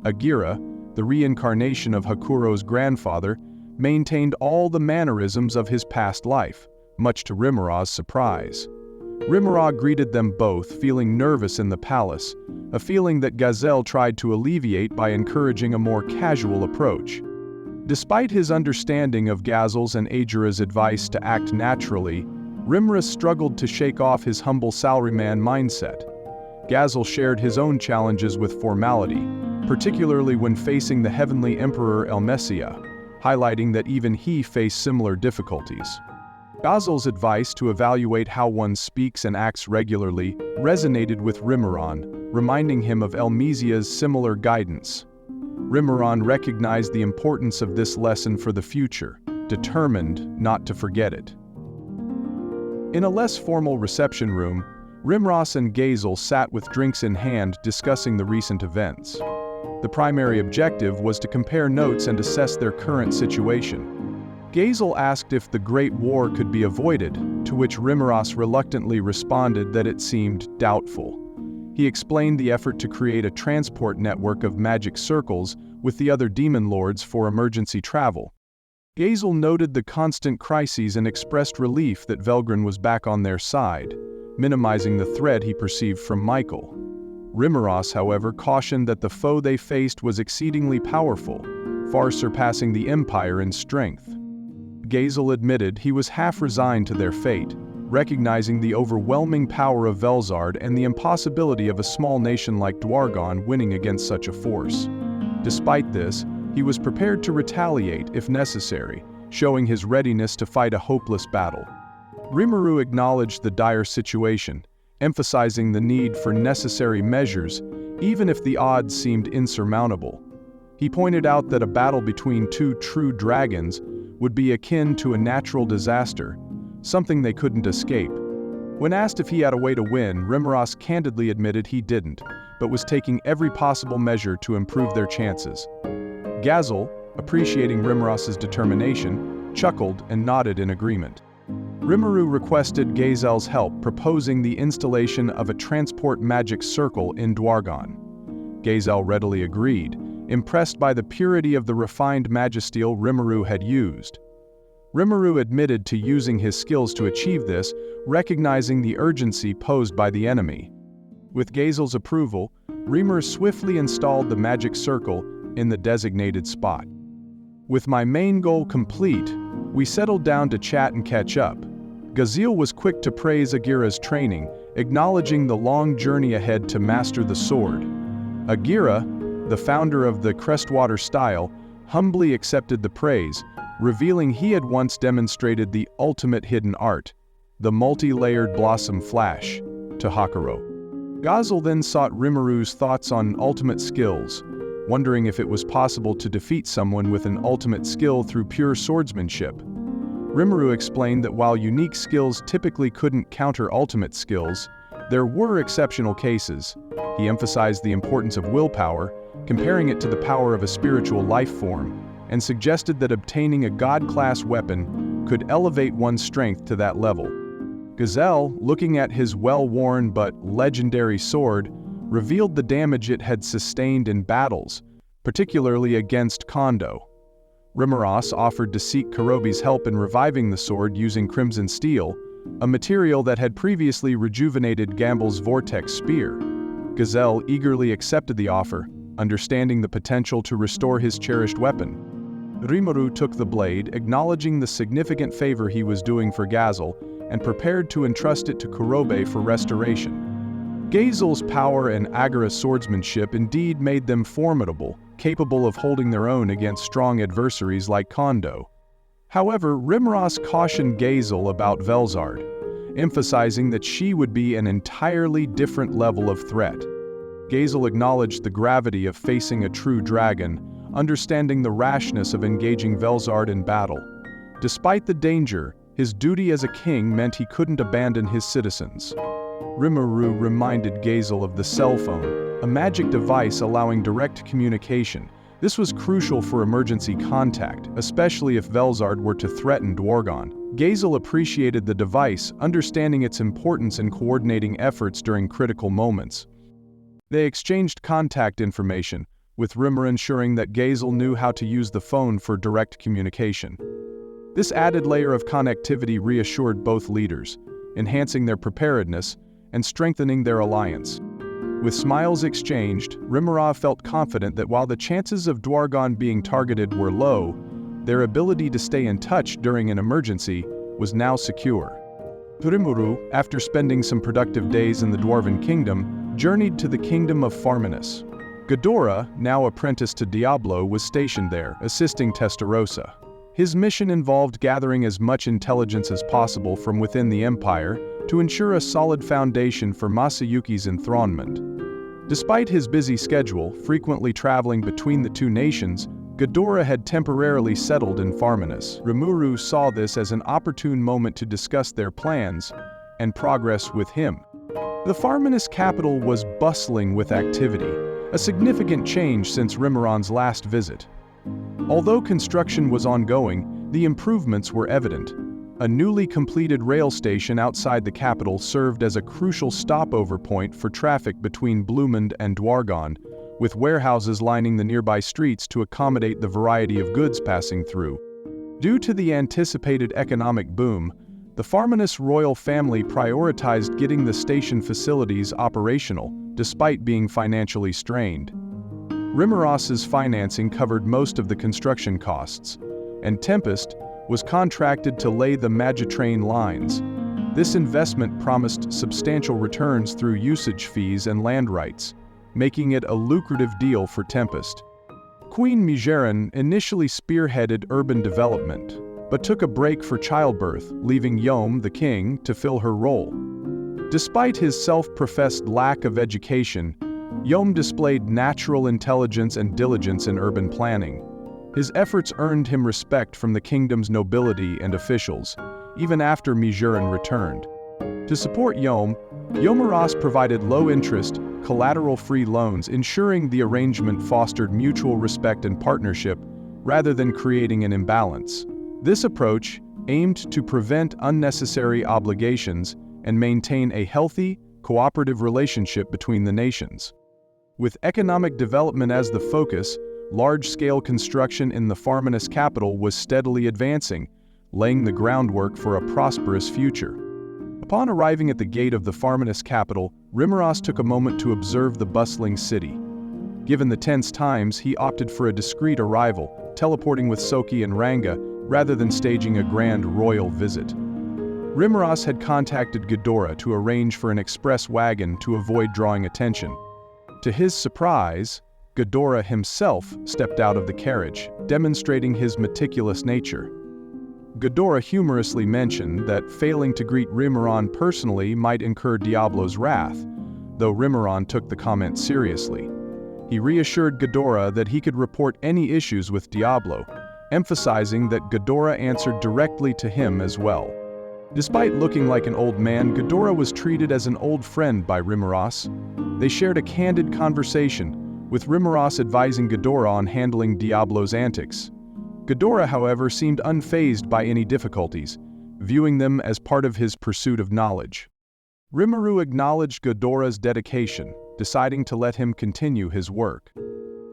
Agera, the reincarnation of Hakuro's grandfather, maintained all the mannerisms of his past life, much to Rimuru's surprise. Rimuru greeted them both, feeling nervous in the palace, a feeling that Gazel tried to alleviate by encouraging a more casual approach. Despite his understanding of Gazel's and Aegira's advice to act naturally, Rimuru struggled to shake off his humble salaryman mindset. Gazel shared his own challenges with formality, particularly when facing the heavenly emperor Elmesia, highlighting that even he faced similar difficulties. Gazel's advice to evaluate how one speaks and acts regularly resonated with Rimuru, reminding him of Elmesia's similar guidance. Rimuru recognized the importance of this lesson for the future, determined not to forget it. In a less formal reception room, Rimuru and Gazel sat with drinks in hand discussing the recent events. The primary objective was to compare notes and assess their current situation. Gazel asked if the Great War could be avoided, to which Rimuru reluctantly responded that it seemed doubtful. He explained the effort to create a transport network of magic circles with the other demon lords for emergency travel. Gazel noted the constant crises and expressed relief that Velgren was back on their side, minimizing the threat he perceived from Michael. Rimuru, however, cautioned that the foe they faced was exceedingly powerful, far surpassing the Empire in strength. Gazel admitted he was half resigned to their fate, recognizing the overwhelming power of Velzard and the impossibility of a small nation like Dwargon winning against such a force. Despite this, he was prepared to retaliate if necessary, showing his readiness to fight a hopeless battle. Rimuru acknowledged the dire situation, emphasizing the need for necessary measures, even if the odds seemed insurmountable. He pointed out that a battle between two true dragons would be akin to a natural disaster, something they couldn't escape. When asked if he had a way to win, Rimuru candidly admitted he didn't, but was taking every possible measure to improve their chances. Gazel, appreciating Rimuru's determination, chuckled and nodded in agreement. Rimuru requested Gazel's help, proposing the installation of a transport magic circle in Dwargon. Gazel readily agreed, impressed by the purity of the refined magisteel Rimuru had used. Rimuru admitted to using his skills to achieve this, recognizing the urgency posed by the enemy. With Gazel's approval, Rimuru swiftly installed the magic circle in the designated spot. With my main goal complete, we settled down to chat and catch up. Gazel was quick to praise Aegira's training, acknowledging the long journey ahead to master the sword. Aegira, the founder of the Crestwater style, humbly accepted the praise, revealing he had once demonstrated the ultimate hidden art, the multi-layered blossom flash, to Hakuro. Gazel then sought Rimuru's thoughts on ultimate skills, wondering if it was possible to defeat someone with an ultimate skill through pure swordsmanship. Rimuru explained that while unique skills typically couldn't counter ultimate skills, there were exceptional cases. He emphasized the importance of willpower, comparing it to the power of a spiritual life form, and suggested that obtaining a god-class weapon could elevate one's strength to that level. Gazel, looking at his well-worn but legendary sword, revealed the damage it had sustained in battles, particularly against Kondo. Rimuru offered to seek Kurobi's help in reviving the sword using crimson steel, a material that had previously rejuvenated Gamble's vortex spear. Gazel eagerly accepted the offer, understanding the potential to restore his cherished weapon. Rimuru took the blade, acknowledging the significant favor he was doing for Gazel, and prepared to entrust it to Kurobe for restoration. Gazel's power and Aegira's swordsmanship indeed made them formidable, capable of holding their own against strong adversaries like Kondo. However, Rimuru cautioned Gazel about Velzard, emphasizing that she would be an entirely different level of threat. Gazel acknowledged the gravity of facing a true dragon, understanding the rashness of engaging Velzard in battle. Despite the danger, his duty as a king meant he couldn't abandon his citizens. Rimuru reminded Gazel of the cell phone, a magic device allowing direct communication. This was crucial for emergency contact, especially if Velzard were to threaten Dwargon. Gazel appreciated the device, understanding its importance in coordinating efforts during critical moments. They exchanged contact information, with Rimuru ensuring that Gazel knew how to use the phone for direct communication. This added layer of connectivity reassured both leaders, enhancing their preparedness and strengthening their alliance. With smiles exchanged, Rimuru felt confident that while the chances of Dwargon being targeted were low, their ability to stay in touch during an emergency was now secure. Rimuru, after spending some productive days in the Dwarven Kingdom, journeyed to the kingdom of Reminisce. Ghidorah, now apprenticed to Diablo, was stationed there, assisting Testarossa. His mission involved gathering as much intelligence as possible from within the Empire to ensure a solid foundation for Masayuki's enthronement. Despite his busy schedule, frequently traveling between the two nations, Ghidorah had temporarily settled in Reminisce. Rimuru saw this as an opportune moment to discuss their plans and progress with him. The Reminisce capital was bustling with activity, a significant change since Rimuran's last visit. Although construction was ongoing, the improvements were evident. A newly completed rail station outside the capital served as a crucial stopover point for traffic between Blumund and Dwargon, with warehouses lining the nearby streets to accommodate the variety of goods passing through. Due to the anticipated economic boom, the Reminisce royal family prioritized getting the station facilities operational, despite being financially strained. Rimuros's financing covered most of the construction costs, and Tempest was contracted to lay the Magitrain lines. This investment promised substantial returns through usage fees and land rights, making it a lucrative deal for Tempest. Queen Migerin initially spearheaded urban development, but took a break for childbirth, leaving Yom, the king, to fill her role. Despite his self-professed lack of education, Yom displayed natural intelligence and diligence in urban planning. His efforts earned him respect from the kingdom's nobility and officials, even after Migerin returned. To support Yom, Yomaras provided low-interest, collateral-free loans, ensuring the arrangement fostered mutual respect and partnership rather than creating an imbalance. This approach aimed to prevent unnecessary obligations and maintain a healthy, cooperative relationship between the nations. With economic development as the focus, large-scale construction in the Reminisce capital was steadily advancing, laying the groundwork for a prosperous future. Upon arriving at the gate of the Reminisce capital, Rimuras took a moment to observe the bustling city. Given the tense times, he opted for a discreet arrival, teleporting with Soki and Ranga rather than staging a grand royal visit. Rimuras had contacted Ghidorah to arrange for an express wagon to avoid drawing attention. To his surprise, Ghidorah himself stepped out of the carriage, demonstrating his meticulous nature. Ghidorah humorously mentioned that failing to greet Rimuran personally might incur Diablo's wrath, though Rimuran took the comment seriously. He reassured Ghidorah that he could report any issues with Diablo, emphasizing that Ghidorah answered directly to him as well. Despite looking like an old man, Ghidorah was treated as an old friend by Rimuras. They shared a candid conversation, with Rimuras advising Ghidorah on handling Diablo's antics. Ghidorah, however, seemed unfazed by any difficulties, viewing them as part of his pursuit of knowledge. Rimuru acknowledged Ghidorah's dedication, deciding to let him continue his work.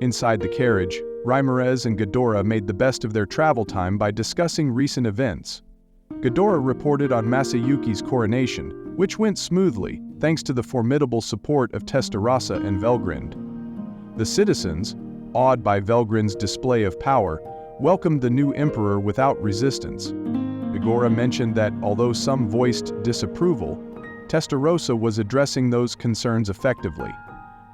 Inside the carriage, Reincarnated and Ghidorah made the best of their travel time by discussing recent events. Ghidorah reported on Masayuki's coronation, which went smoothly thanks to the formidable support of Testarossa and Velgrind. The citizens, awed by Velgrind's display of power, welcomed the new emperor without resistance. Ghidorah mentioned that although some voiced disapproval, Testarossa was addressing those concerns effectively.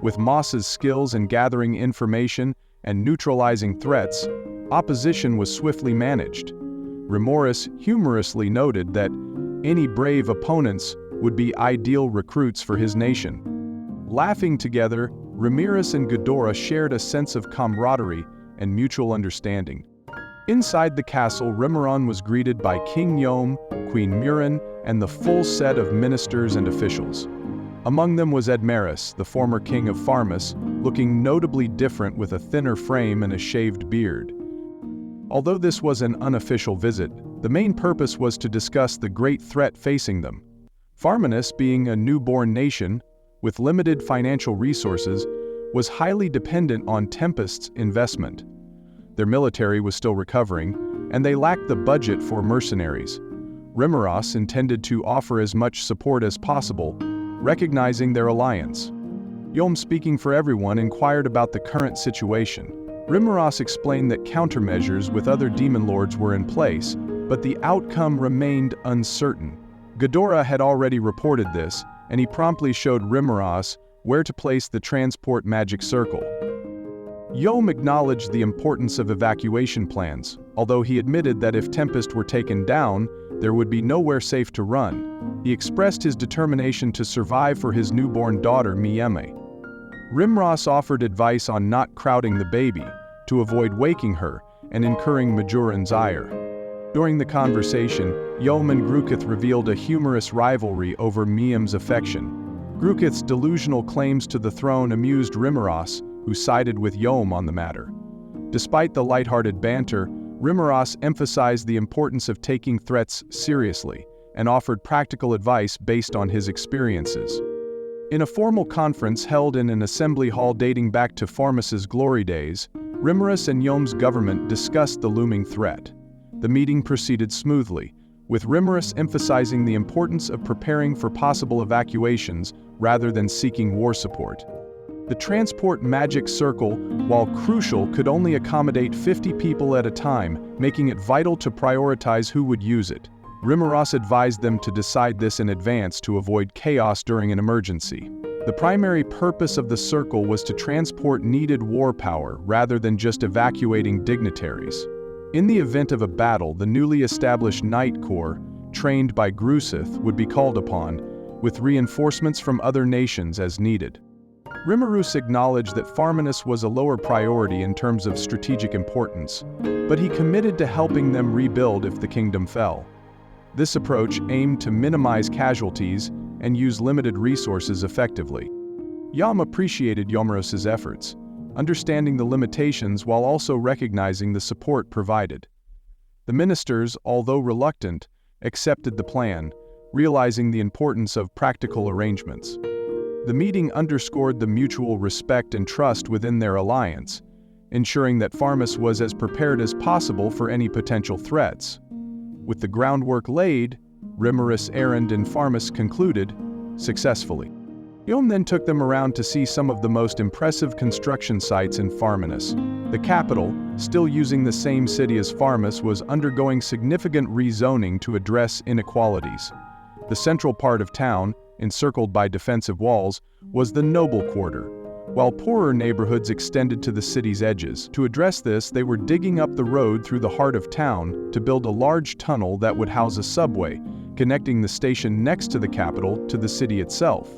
With Moss's skills in gathering information and neutralizing threats, opposition was swiftly managed. Reminisce humorously noted that any brave opponents would be ideal recruits for his nation. Laughing together, Reminisce and Ghidorah shared a sense of camaraderie and mutual understanding. Inside the castle, Rimuran was greeted by King Yom, Queen Murin, and the full set of ministers and officials. Among them was Edmaris, the former king of Reminisce, looking notably different with a thinner frame and a shaved beard. Although this was an unofficial visit, the main purpose was to discuss the great threat facing them. Reminisce, being a newborn nation with limited financial resources, was highly dependent on Tempest's investment. Their military was still recovering, and they lacked the budget for mercenaries. Rimuras intended to offer as much support as possible, recognizing their alliance. Yom, speaking for everyone, inquired about the current situation. Rimuru explained that countermeasures with other demon lords were in place, but the outcome remained uncertain. Ghidorah had already reported this, and he promptly showed Rimuru where to place the transport magic circle. Yom acknowledged the importance of evacuation plans, although he admitted that if Tempest were taken down, there would be nowhere safe to run. He expressed his determination to survive for his newborn daughter Mieme. Rimuru offered advice on not crowding the baby, to avoid waking her and incurring Majoran's ire. During the conversation, Yom and Grukith revealed a humorous rivalry over Mieme's affection. Grukith's delusional claims to the throne amused Rimuru, who sided with Yom on the matter. Despite the lighthearted banter, Rimuru emphasized the importance of taking threats seriously and offered practical advice based on his experiences. In a formal conference held in an assembly hall dating back to Pharmas's glory days, Rimuru and Yom's government discussed the looming threat. The meeting proceeded smoothly, with Rimuru emphasizing the importance of preparing for possible evacuations rather than seeking war support. The transport magic circle, while crucial, could only accommodate 50 people at a time, making it vital to prioritize who would use it. Rimuru advised them to decide this in advance to avoid chaos during an emergency. The primary purpose of the circle was to transport needed war power rather than just evacuating dignitaries. In the event of a battle, the newly established Knight Corps, trained by Grusith, would be called upon, with reinforcements from other nations as needed. Rimuru acknowledged that Pharmanus was a lower priority in terms of strategic importance, but he committed to helping them rebuild if the kingdom fell. This approach aimed to minimize casualties and use limited resources effectively. Yom appreciated Yomuru's efforts, understanding the limitations while also recognizing the support provided. The ministers, although reluctant, accepted the plan, realizing the importance of practical arrangements. The meeting underscored the mutual respect and trust within their alliance, ensuring that Pharmas was as prepared as possible for any potential threats. With the groundwork laid, Rimuru errand and Pharmas concluded successfully. Yom then took them around to see some of the most impressive construction sites in Pharmanus. The capital, still using the same city as Pharmas, was undergoing significant rezoning to address inequalities. The central part of town, encircled by defensive walls, was the noble quarter, while poorer neighborhoods extended to the city's edges. To address this, they were digging up the road through the heart of town to build a large tunnel that would house a subway, connecting the station next to the capital to the city itself.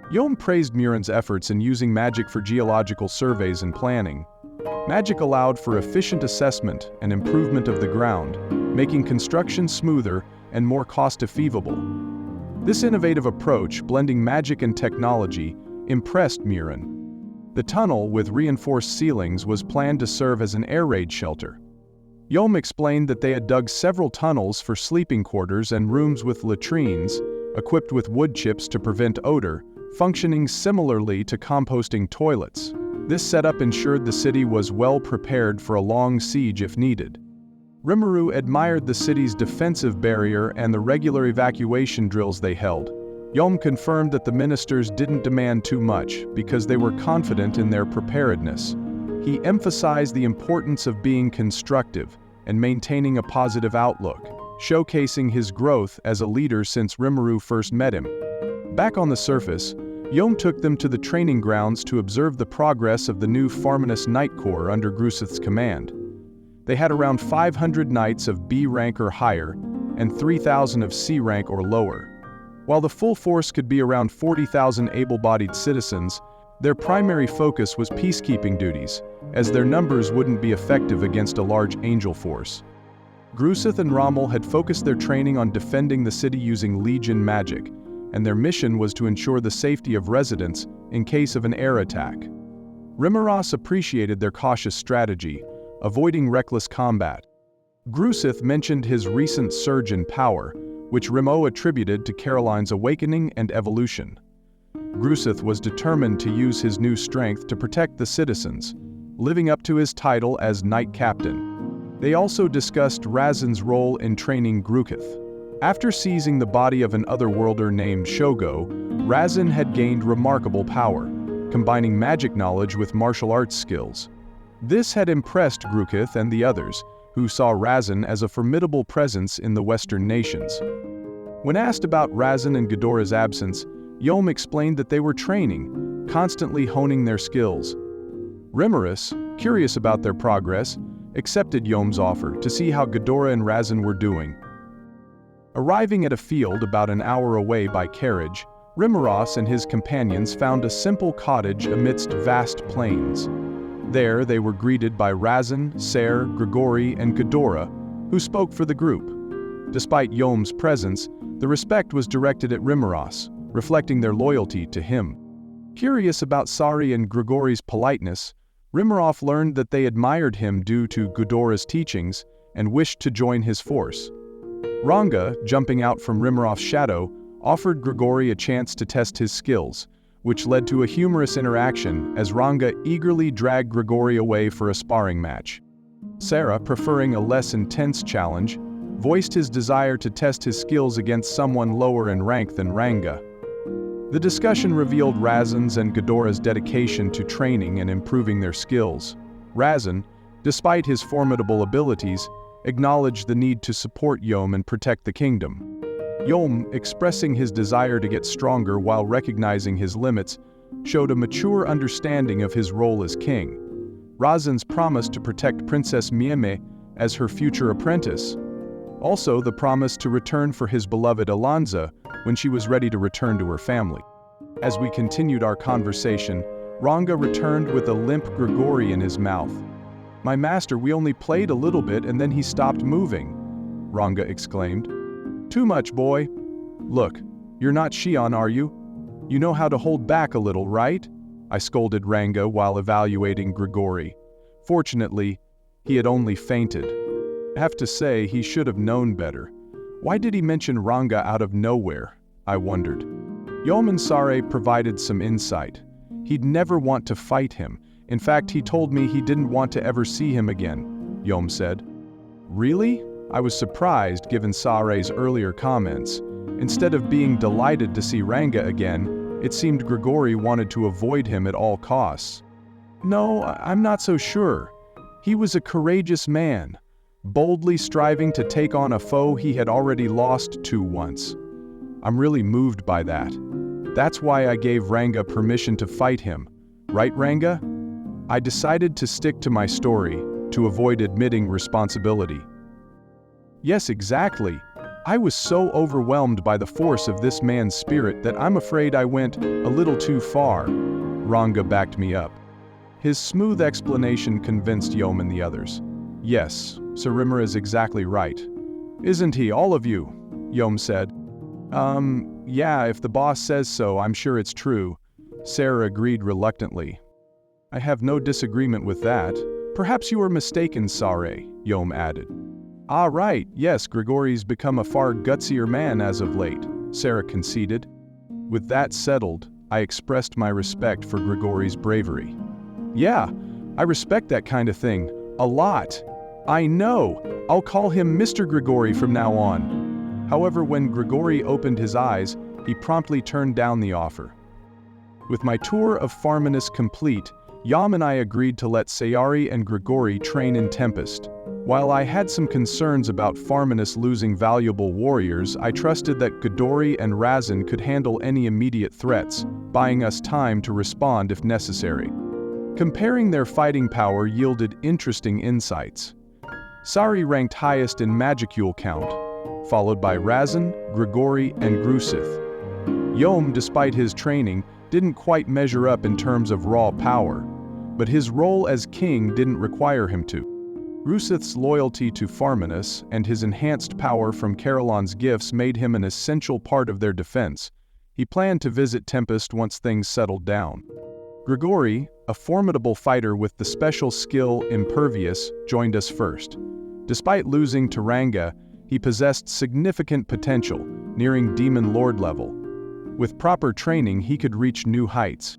Yom praised Muren's efforts in using magic for geological surveys and planning. Magic allowed for efficient assessment and improvement of the ground, making construction smoother and more cost-effective. This innovative approach, blending magic and technology, impressed Muren. The tunnel, with reinforced ceilings, was planned to serve as an air raid shelter. Yom explained that they had dug several tunnels for sleeping quarters and rooms with latrines, equipped with wood chips to prevent odor, functioning similarly to composting toilets. This setup ensured the city was well prepared for a long siege if needed. Rimuru admired the city's defensive barrier and the regular evacuation drills they held. Yom confirmed that the ministers didn't demand too much because they were confident in their preparedness. He emphasized the importance of being constructive and maintaining a positive outlook, showcasing his growth as a leader since Rimuru first met him. Back on the surface, Yom took them to the training grounds to observe the progress of the new Pharmanus Knight Corps under Grusith's command. They had around 500 knights of B rank or higher, and 3,000 of C rank or lower. While the full force could be around 40,000 able-bodied citizens, their primary focus was peacekeeping duties, as their numbers wouldn't be effective against a large angel force. Grusith and Rommel had focused their training on defending the city using Legion magic, and their mission was to ensure the safety of residents in case of an air attack. Rimuru appreciated their cautious strategy, avoiding reckless combat. Grusith mentioned his recent surge in power, which Rimuru attributed to Caroline's awakening and evolution. Grusith was determined to use his new strength to protect the citizens, living up to his title as Knight Captain. They also discussed Razin's role in training Grukith. After seizing the body of an otherworlder named Shogo, Razin had gained remarkable power, combining magic knowledge with martial arts skills. This had impressed Grukith and the others, who saw Razin as a formidable presence in the Western nations. When asked about Razin and Ghidorah's absence, Yom explained that they were training, constantly honing their skills. Reminisce, curious about their progress, accepted Yom's offer to see how Ghidorah and Razin were doing. Arriving at a field about an hour away by carriage, Reminisce and his companions found a simple cottage amidst vast plains. There they were greeted by Razin, Ser, Grigori, and Ghidorah, who spoke for the group. Despite Yom's presence, the respect was directed at Reminisce, reflecting their loyalty to him. Curious about Sari and Grigori's politeness, Reminisce learned that they admired him due to Ghidorah's teachings and wished to join his force. Ranga, jumping out from Reminisce's shadow, offered Grigori a chance to test his skills, which led to a humorous interaction as Ranga eagerly dragged Grigori away for a sparring match. Sarah, preferring a less intense challenge, voiced his desire to test his skills against someone lower in rank than Ranga. The discussion revealed Razin's and Ghidorah's dedication to training and improving their skills. Razin, despite his formidable abilities, acknowledged the need to support Yom and protect the kingdom. Yom, expressing his desire to get stronger while recognizing his limits, showed a mature understanding of his role as king. Razin's promise to protect Princess Mieme as her future apprentice. Also the promise to return for his beloved Alonza when she was ready to return to her family. As we continued our conversation, Ranga returned with a limp Grigori in his mouth. "My master, we only played a little bit and then he stopped moving," Ranga exclaimed. "Too much, boy. Look, you're not Shion, are you? You know how to hold back a little, right?" I scolded Ranga while evaluating Grigori. Fortunately, he had only fainted. I have to say, he should have known better. Why did he mention Ranga out of nowhere? I wondered. Yom and Sare provided some insight. He'd never want to fight him. In fact, he told me he didn't want to ever see him again, Yom said. Really? I was surprised given Sare's earlier comments. Instead of being delighted to see Ranga again, it seemed Grigori wanted to avoid him at all costs. No, I'm not so sure. He was a courageous man, boldly striving to take on a foe he had already lost to once. I'm really moved by that. That's why I gave Ranga permission to fight him. Right, Ranga? I decided to stick to my story, to avoid admitting responsibility. Yes, exactly. I was so overwhelmed by the force of this man's spirit that I'm afraid I went a little too far. Ranga backed me up. His smooth explanation convinced Yom and the others. Yes, Sir Rimmer is exactly right. Isn't he, all of you? Yom said. Yeah, if the boss says so, I'm sure it's true. Sarah agreed reluctantly. I have no disagreement with that. Perhaps you are mistaken, Sare, Yom added. Ah, right, yes, Grigori's become a far gutsier man as of late, Sarah conceded. With that settled, I expressed my respect for Grigori's bravery. Yeah, I respect that kind of thing. A lot. I know. I'll call him Mr. Grigori from now on. However, when Grigori opened his eyes, he promptly turned down the offer. With my tour of Reminisce complete, Yom and I agreed to let Sayari and Grigori train in Tempest. While I had some concerns about Reminisce losing valuable warriors, I trusted that Ghidorah and Razin could handle any immediate threats, buying us time to respond if necessary. Comparing their fighting power yielded interesting insights. Sari ranked highest in Magicule count, followed by Razin, Grigori, and Grusith. Yom, despite his training, didn't quite measure up in terms of raw power, but his role as king didn't require him to. Grusith's loyalty to Reminisce and his enhanced power from Carolon's gifts made him an essential part of their defense. He planned to visit Tempest once things settled down. Grigori, a formidable fighter with the special skill Impervious, joined us first. Despite losing to Ranga, he possessed significant potential, nearing Demon Lord level. With proper training, he could reach new heights.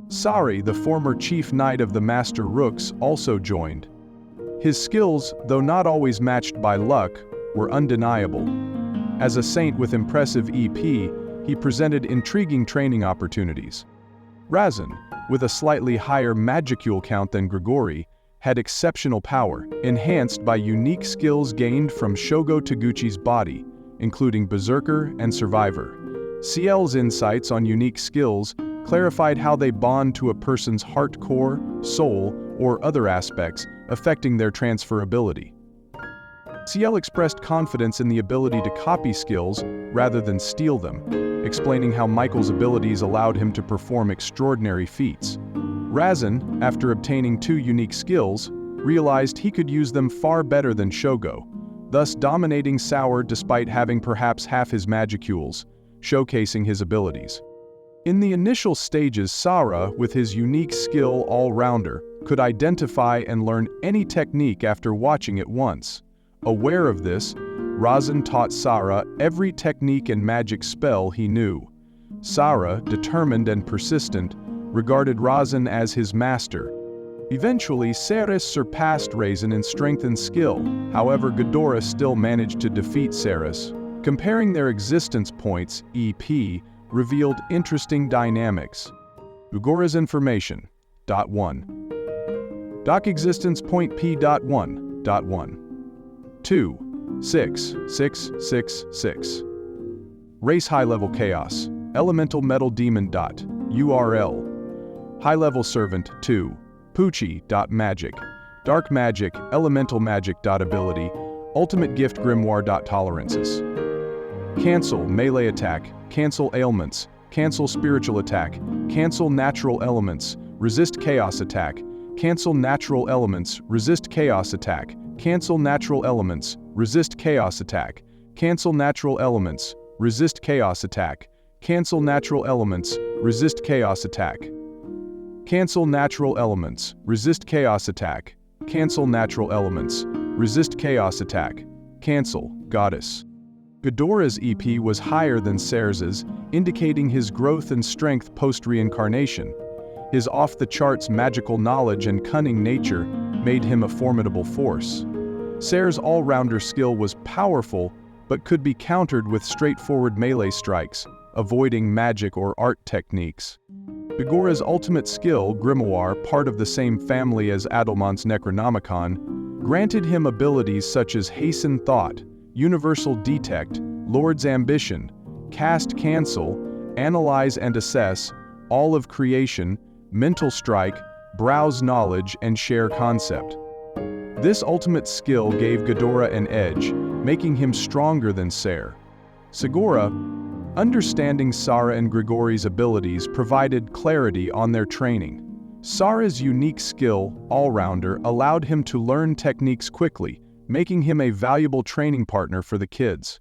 Sari, the former chief knight of the Master Rooks, also joined. His skills, though not always matched by luck, were undeniable. As a saint with impressive EP, he presented intriguing training opportunities. Razin, with a slightly higher Magicule count than Grigori, had exceptional power, enhanced by unique skills gained from Shogo Taguchi's body, including Berserker and Survivor. CL's insights on unique skills clarified how they bond to a person's heart core, soul, or other aspects, affecting their transferability. CL expressed confidence in the ability to copy skills rather than steal them, explaining how Michael's abilities allowed him to perform extraordinary feats. Razin, after obtaining 2 unique skills, realized he could use them far better than Shogo, thus dominating Sour despite having perhaps half his magicules, showcasing his abilities. In the initial stages, Sara, with his unique skill all-rounder, could identify and learn any technique after watching it once. Aware of this, Razin taught Sara every technique and magic spell he knew. Sara, determined and persistent, regarded Razin as his master. Eventually, Ceres surpassed Razin in strength and skill. However, Ghidorah still managed to defeat Ceres. Comparing their existence points, EP, revealed interesting dynamics. Ghidorah's information. 1. Doc existence point P.1.1. 2. 6. 6. 6. 6. Race high-level chaos. Elemental metal demon. URL. High-level servant. 2. Pucci.magic. Dark magic. Elemental magic. Ability. Ultimate gift grimoire. Tolerances. Cancel melee attack. Cancel ailments. Cancel spiritual attack. Cancel natural elements. Resist chaos attack. Cancel natural elements. Resist chaos attack. Cancel natural elements. Resist chaos attack. Cancel natural elements. Resist chaos attack. Cancel natural elements. Resist chaos attack. Cancel natural elements. Resist chaos attack. Cancel natural elements. Resist chaos attack. Cancel, goddess. Ghidorah's EP was higher than Ceres's, indicating his growth and strength post-reincarnation. His off-the-charts magical knowledge and cunning nature made him a formidable force. Ceres' all-rounder skill was powerful, but could be countered with straightforward melee strikes, avoiding magic or art techniques. Ghidorah's ultimate skill, Grimoire, part of the same family as Adelmont's Necronomicon, granted him abilities such as Hasten Thought, Universal Detect, Lord's Ambition, Cast Cancel, Analyze and Assess, All of Creation, Mental Strike, Browse Knowledge, and Share Concept. This ultimate skill gave Ghidorah an edge, making him stronger than Ser. Segura, understanding Sara and Grigori's abilities provided clarity on their training. Sara's unique skill, all-rounder, allowed him to learn techniques quickly, making him a valuable training partner for the kids.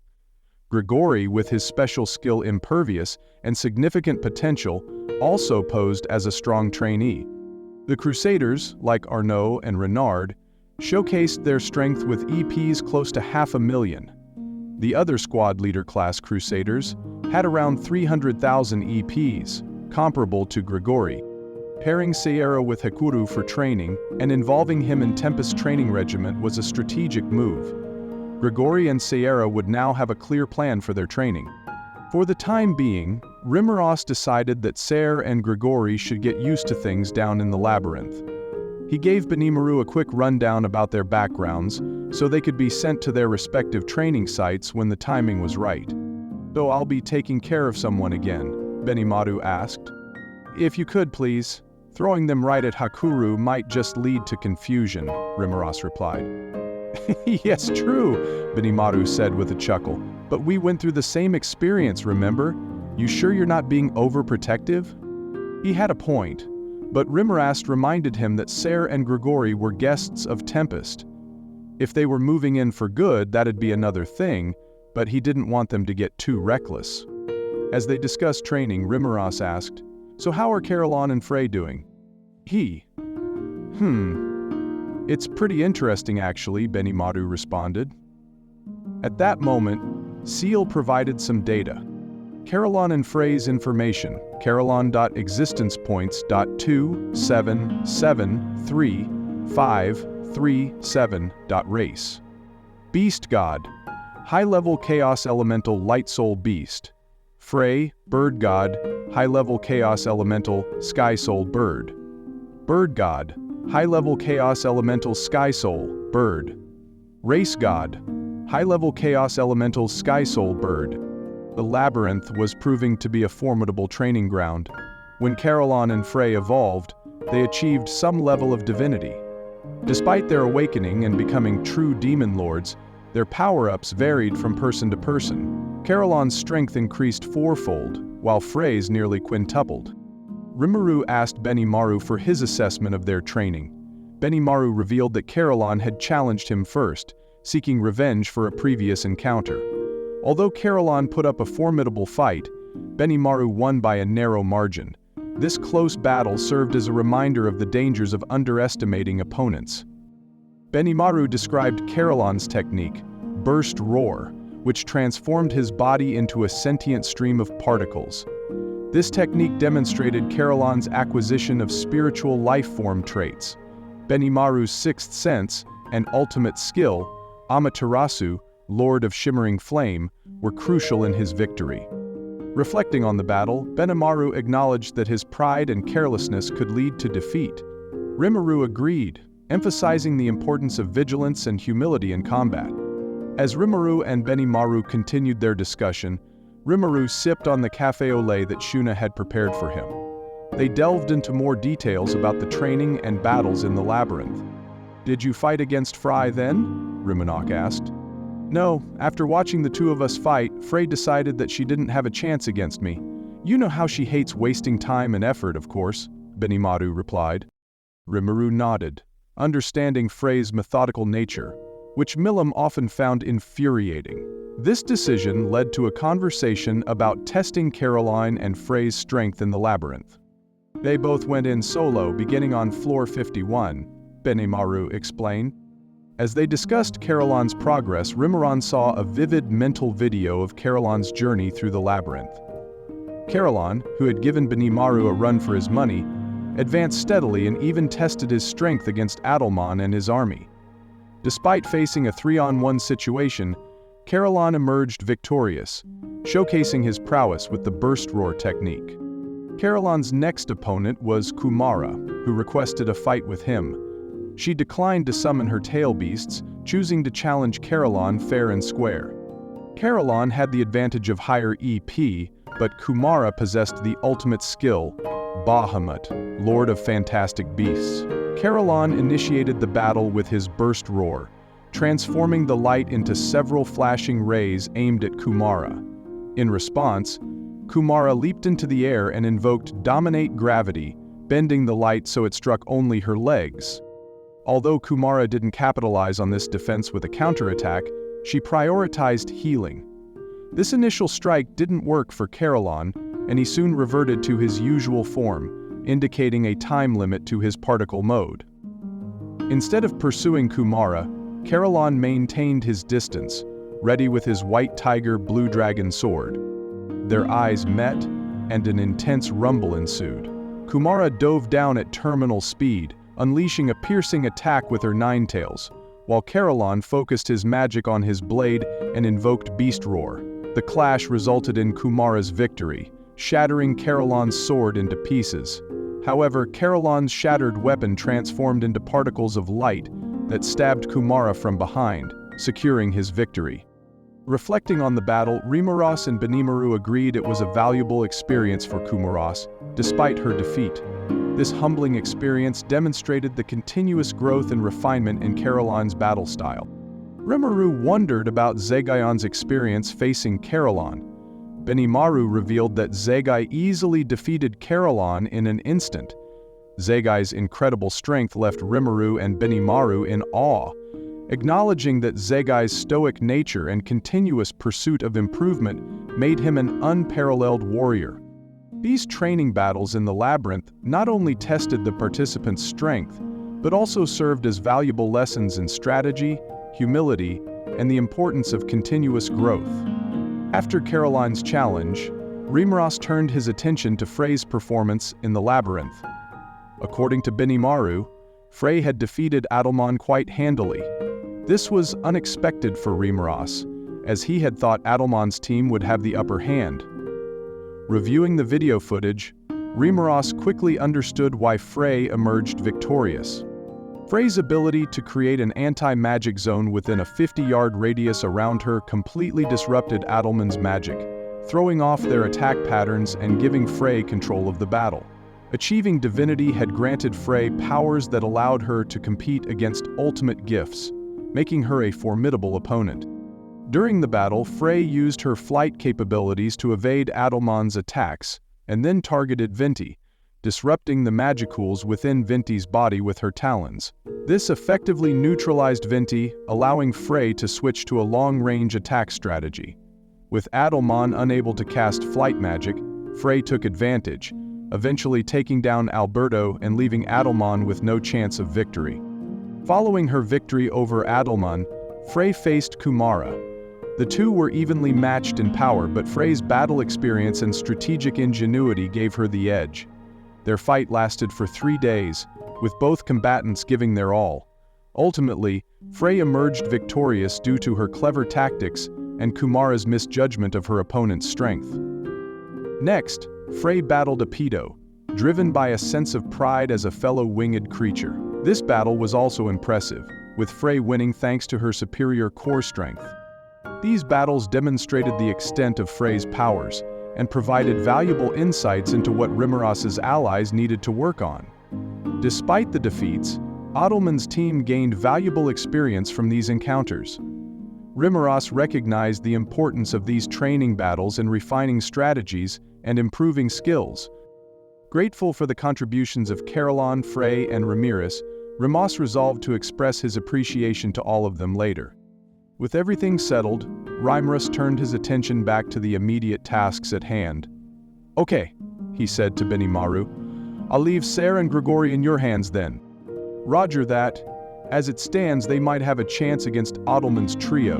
Grigori, with his special skill Impervious and significant potential, also posed as a strong trainee. The Crusaders, like Arnaud and Renard, showcased their strength with EPs close to 500,000. The other squad leader class Crusaders had around 300,000 EPs, comparable to Grigori. Pairing Sierra with Hakuru for training and involving him in Tempest training regiment was a strategic move. Grigori and Sierra would now have a clear plan for their training. For the time being, Rimuru decided that Ser and Grigori should get used to things down in the labyrinth. He gave Benimaru a quick rundown about their backgrounds, so they could be sent to their respective training sites when the timing was right. "So I'll be taking care of someone again?" Benimaru asked. "If you could, please. Throwing them right at Hakuru might just lead to confusion," Rimuru replied. "Yes, true," Benimaru said with a chuckle. "But we went through the same experience, remember? You sure you're not being overprotective?" He had a point, but Rimuru reminded him that Ser and Grigori were guests of Tempest. If they were moving in for good, that'd be another thing, but he didn't want them to get too reckless. As they discussed training, Rimuru asked, "So how are Caroline and Frey doing?" It's pretty interesting actually," Benimaru responded. At that moment, Seal provided some data. Caroline and Frey's information, Caroline.existence points.2773537.race. Beast God, high-level Chaos Elemental Light Soul Beast. Frey, Bird God, high-level Chaos Elemental Sky Soul Bird. Bird God, High-level Chaos Elemental Sky Soul, Bird. Race God. High-level Chaos Elemental Sky Soul, Bird. The labyrinth was proving to be a formidable training ground. When Carolon and Frey evolved, they achieved some level of divinity. Despite their awakening and becoming true demon lords, their power-ups varied from person to person. Carolon's strength increased fourfold, while Frey's nearly quintupled. Rimuru asked Benimaru for his assessment of their training. Benimaru revealed that Carolon had challenged him first, seeking revenge for a previous encounter. Although Carolon put up a formidable fight, Benimaru won by a narrow margin. This close battle served as a reminder of the dangers of underestimating opponents. Benimaru described Carolon's technique, Burst Roar, which transformed his body into a sentient stream of particles. This technique demonstrated Carolon's acquisition of spiritual life-form traits. Benimaru's sixth sense and ultimate skill, Amaterasu, Lord of Shimmering Flame, were crucial in his victory. Reflecting on the battle, Benimaru acknowledged that his pride and carelessness could lead to defeat. Rimuru agreed, emphasizing the importance of vigilance and humility in combat. As Rimuru and Benimaru continued their discussion, Rimuru sipped on the café au lait that Shuna had prepared for him. They delved into more details about the training and battles in the labyrinth. "Did you fight against Frey then?" Rimonok asked. "No, after watching the two of us fight, Frey decided that she didn't have a chance against me. You know how she hates wasting time and effort, of course," Benimaru replied. Rimuru nodded, understanding Frey's methodical nature, which Milim often found infuriating. This decision led to a conversation about testing Caroline and Frey's strength in the labyrinth. They both went in solo beginning on floor 51, Benimaru explained. As they discussed Carolon's progress, Rimuru saw a vivid mental video of Carolon's journey through the labyrinth. Carolon, who had given Benimaru a run for his money, advanced steadily and even tested his strength against Adelmon and his army. Despite facing a 3-on-1 situation, Carolon emerged victorious, showcasing his prowess with the Burst Roar technique. Carolon's next opponent was Kumara, who requested a fight with him. She declined to summon her tail beasts, choosing to challenge Carolon fair and square. Carolon had the advantage of higher EP, but Kumara possessed the ultimate skill, Bahamut, Lord of Fantastic Beasts. Carolon initiated the battle with his Burst Roar, transforming the light into several flashing rays aimed at Kumara. In response, Kumara leaped into the air and invoked Dominate Gravity, bending the light so it struck only her legs. Although Kumara didn't capitalize on this defense with a counterattack, she prioritized healing. This initial strike didn't work for Carolon, and he soon reverted to his usual form, indicating a time limit to his particle mode. Instead of pursuing Kumara, Carolon maintained his distance, ready with his White Tiger Blue Dragon sword. Their eyes met, and an intense rumble ensued. Kumara dove down at terminal speed, unleashing a piercing attack with her Ninetails, while Carolon focused his magic on his blade and invoked Beast Roar. The clash resulted in Kumara's victory, shattering Carolon's sword into pieces. However, Carolon's shattered weapon transformed into particles of light that stabbed Kumara from behind, securing his victory. Reflecting on the battle, Rimuru and Benimaru agreed it was a valuable experience for Kumara, despite her defeat. This humbling experience demonstrated the continuous growth and refinement in Carolon's battle style. Rimuru wondered about Zagayon's experience facing Carolon. Benimaru revealed that Zagai easily defeated Carolon in an instant. Zagai's incredible strength left Rimuru and Benimaru in awe, acknowledging that Zagai's stoic nature and continuous pursuit of improvement made him an unparalleled warrior. These training battles in the labyrinth not only tested the participants' strength, but also served as valuable lessons in strategy, humility, and the importance of continuous growth. After Caroline's challenge, Rimuru turned his attention to Frey's performance in the labyrinth. According to Benimaru, Frey had defeated Adelmon quite handily. This was unexpected for Rimuru, as he had thought Adelmon's team would have the upper hand. Reviewing the video footage, Rimuru quickly understood why Frey emerged victorious. Frey's ability to create an anti-magic zone within a 50-yard radius around her completely disrupted Adelman's magic, throwing off their attack patterns and giving Frey control of the battle. Achieving divinity had granted Frey powers that allowed her to compete against ultimate gifts, making her a formidable opponent. During the battle, Frey used her flight capabilities to evade Adelman's attacks, and then targeted Venti, disrupting the magicools within Venti's body with her talons. This effectively neutralized Venti, allowing Frey to switch to a long-range attack strategy. With Adelman unable to cast flight magic, Frey took advantage, eventually taking down Alberto and leaving Adelman with no chance of victory. Following her victory over Adelman, Frey faced Kumara. The two were evenly matched in power, but Frey's battle experience and strategic ingenuity gave her the edge. Their fight lasted for 3 days, with both combatants giving their all. Ultimately, Frey emerged victorious due to her clever tactics and Kumara's misjudgment of her opponent's strength. Next, Frey battled Epilogue, driven by a sense of pride as a fellow winged creature. This battle was also impressive, with Frey winning thanks to her superior core strength. These battles demonstrated the extent of Frey's powers, and provided valuable insights into what Rimuros's allies needed to work on. Despite the defeats, Adelman's team gained valuable experience from these encounters. Rimuros recognized the importance of these training battles in refining strategies and improving skills. Grateful for the contributions of Carolon, Frey, and Reminisce, Rimuros resolved to express his appreciation to all of them later. With everything settled, Reminisce turned his attention back to the immediate tasks at hand. "Okay," he said to Benimaru. "I'll leave Sarah and Grigori in your hands then." "Roger that. As it stands, they might have a chance against Adelman's trio,"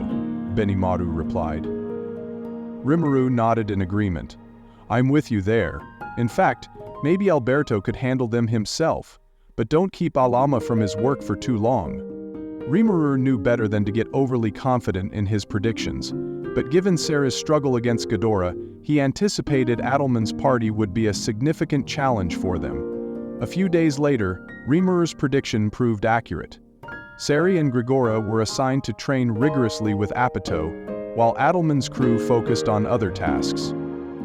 Benimaru replied. Rimuru nodded in agreement. "I'm with you there. In fact, maybe Alberto could handle them himself, but don't keep Alama from his work for too long." Rimuru knew better than to get overly confident in his predictions, but given Sarah's struggle against Ghidorah, he anticipated Adelman's party would be a significant challenge for them. A few days later, Rimuru's prediction proved accurate. Sari and Grigora were assigned to train rigorously with Apito, while Adelman's crew focused on other tasks.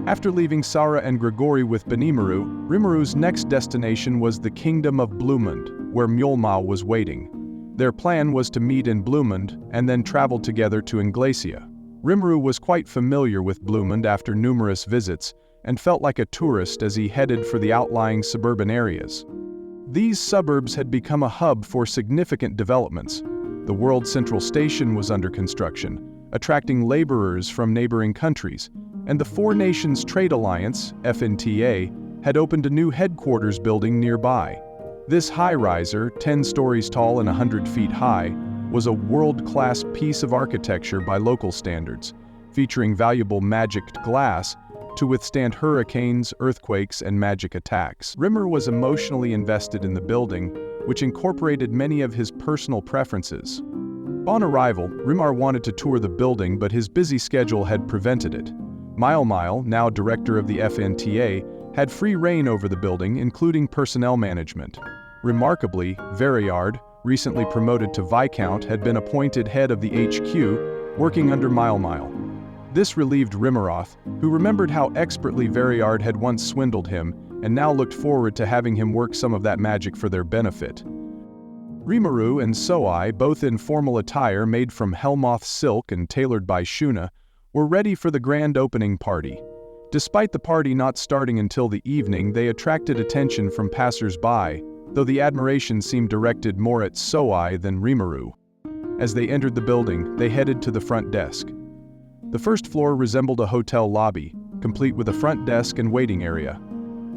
After leaving Sarah and Grigori with Benimaru, Rimuru's next destination was the Kingdom of Blumund, where Mjolnir was waiting. Their plan was to meet in Blumund and then travel together to Inglacia. Rimuru was quite familiar with Blumund after numerous visits, and felt like a tourist as he headed for the outlying suburban areas. These suburbs had become a hub for significant developments. The World Central Station was under construction, attracting laborers from neighboring countries, and the Four Nations Trade Alliance, FNTA, had opened a new headquarters building nearby. This high-riser, 10 stories tall and 100 feet high, was a world-class piece of architecture by local standards, featuring valuable magicked glass to withstand hurricanes, earthquakes, and magic attacks. Rimmer was emotionally invested in the building, which incorporated many of his personal preferences. On arrival, Rimmer wanted to tour the building, but his busy schedule had prevented it. Mile, now director of the FNTA, had free reign over the building, including personnel management. Remarkably, Veriard, recently promoted to Viscount, had been appointed head of the HQ, working under Mile. This relieved Rimmeroth, who remembered how expertly Veriard had once swindled him, and now looked forward to having him work some of that magic for their benefit. Rimuru and Soai, both in formal attire made from Helmoth silk and tailored by Shuna, were ready for the grand opening party. Despite the party not starting until the evening, they attracted attention from passers-by, though the admiration seemed directed more at Soai than Rimuru. As they entered the building, they headed to the front desk. The first floor resembled a hotel lobby, complete with a front desk and waiting area.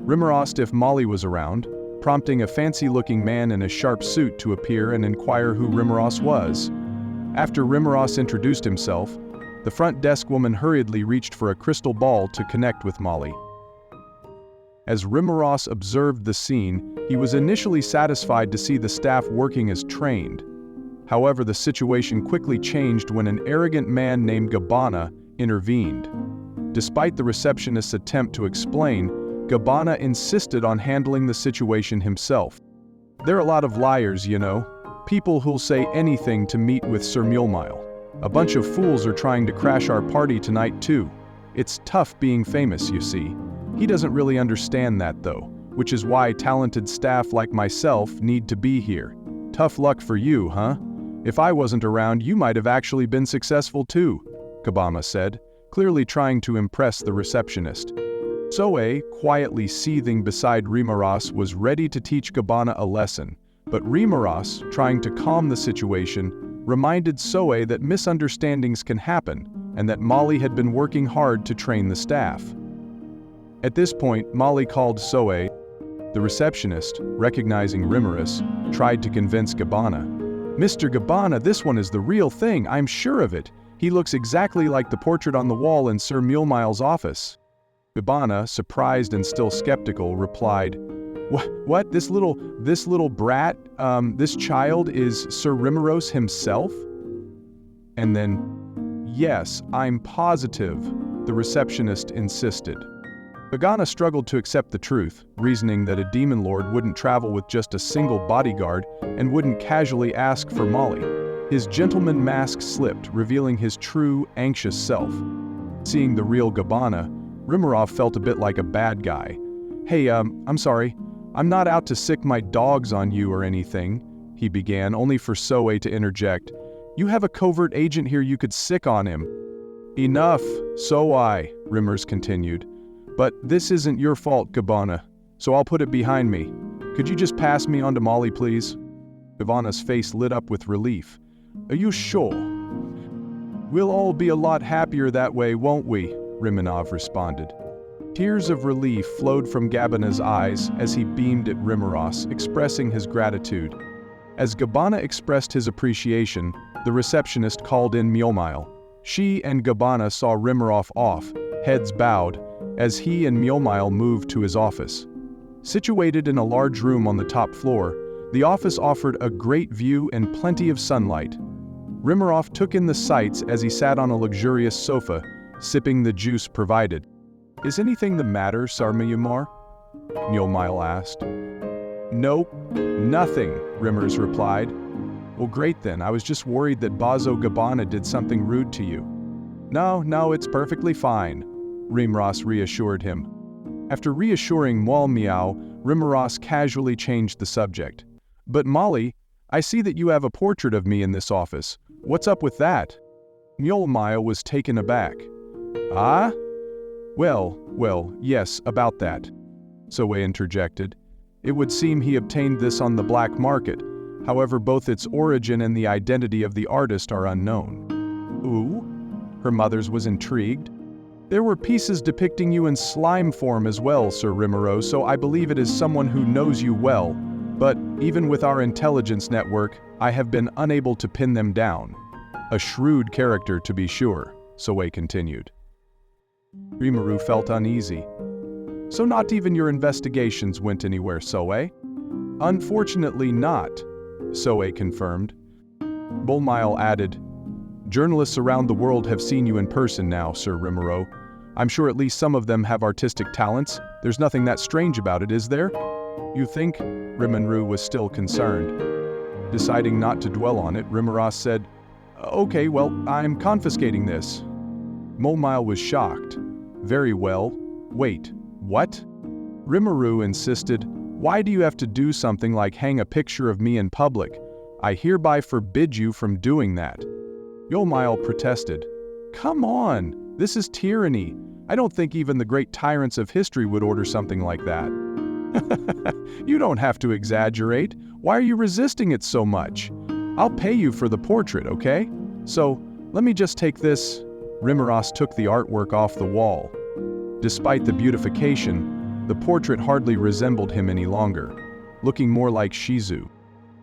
Rimmer asked if Molly was around, prompting a fancy-looking man in a sharp suit to appear and inquire who Rimmeros was. After Rimmeros introduced himself, the front desk woman hurriedly reached for a crystal ball to connect with Molly. As Rimmeros observed the scene, he was initially satisfied to see the staff working as trained. However, the situation quickly changed when an arrogant man named Gabbana intervened. Despite the receptionist's attempt to explain, Gabbana insisted on handling the situation himself. "There are a lot of liars, you know," People who'll say anything to meet with Sir Mulmile. A bunch of fools are trying to crash our party tonight too. It's tough being famous, you see. He doesn't really understand that though, which is why talented staff like myself need to be here. Tough luck for you, huh? If I wasn't around, you might have actually been successful too, Kabama said, clearly trying to impress the receptionist. Soe, quietly seething beside Rimuru, was ready to teach Kabana a lesson, but Rimuru, trying to calm the situation, reminded Soe that misunderstandings can happen and that Molly had been working hard to train the staff. At this point, Molly called Soe. The receptionist, recognizing Rimuru, tried to convince Gabbana. "Mr. Gabbana, this one is the real thing, I'm sure of it. He looks exactly like the portrait on the wall in Sir Mulmile's office." Gabbana, surprised and still skeptical, replied, What? This little brat, this child is Sir Rimuru himself?" And then, "Yes, I'm positive," the receptionist insisted. Gabbana struggled to accept the truth, reasoning that a demon lord wouldn't travel with just a single bodyguard and wouldn't casually ask for Molly. His gentleman mask slipped, revealing his true, anxious self. Seeing the real Gabbana, Rimuru felt a bit like a bad guy. "Hey, I'm sorry. I'm not out to sick my dogs on you or anything," he began, only for Soe to interject. "You have a covert agent here, you could sick on him." "Enough, Soe," Rimuru continued. "But this isn't your fault, Gabbana, so I'll put it behind me. Could you just pass me on to Molly, please?" Gabbana's face lit up with relief. "Are you sure?" "We'll all be a lot happier that way, won't we?" Rimuru responded. Tears of relief flowed from Gabbana's eyes as he beamed at Rimuru, expressing his gratitude. As Gabbana expressed his appreciation, the receptionist called in Mulmile. She and Gabbana saw Rimuru off, heads bowed, as he and Mulmile moved to his office. Situated in a large room on the top floor, the office offered a great view and plenty of sunlight. Rimuru took in the sights as he sat on a luxurious sofa, sipping the juice provided. "Is anything the matter, Sir Mulmile?" Mulmile asked. "Nope, nothing," Rimuru replied. "Well, great then. I was just worried that Bazo Gabbana did something rude to you." No, it's perfectly fine," Rimuru reassured him. After reassuring Mulmile, Rimuru casually changed the subject. "But Molly, I see that you have a portrait of me in this office. What's up with that?" Mulmile was taken aback. "Ah? Well, yes, about that," Soe interjected. "It would seem he obtained this on the black market. However, both its origin and the identity of the artist are unknown." "Ooh?" Her mother's was intrigued. "There were pieces depicting you in slime form as well, Sir Rimuru, so I believe it is someone who knows you well. But, even with our intelligence network, I have been unable to pin them down. A shrewd character, to be sure," Soe continued. Rimuru felt uneasy. "So not even your investigations went anywhere, Soe?" "Unfortunately not," Soe confirmed. Mulmile added, "Journalists around the world have seen you in person now, Sir Rimuru. I'm sure at least some of them have artistic talents. There's nothing that strange about it, is there?" "You think?" Rimuru was still concerned. Deciding not to dwell on it, Rimuru said, "Okay, well, I'm confiscating this." Mulmile was shocked. "Very well. Wait, what?" Rimuru insisted, "Why do you have to do something like hang a picture of me in public? I hereby forbid you from doing that." Mulmile protested. "Come on, this is tyranny. I don't think even the great tyrants of history would order something like that." "You don't have to exaggerate. Why are you resisting it so much? I'll pay you for the portrait, okay? So, let me just take this." Rimuru took the artwork off the wall. Despite the beautification, the portrait hardly resembled him any longer, looking more like Shizu.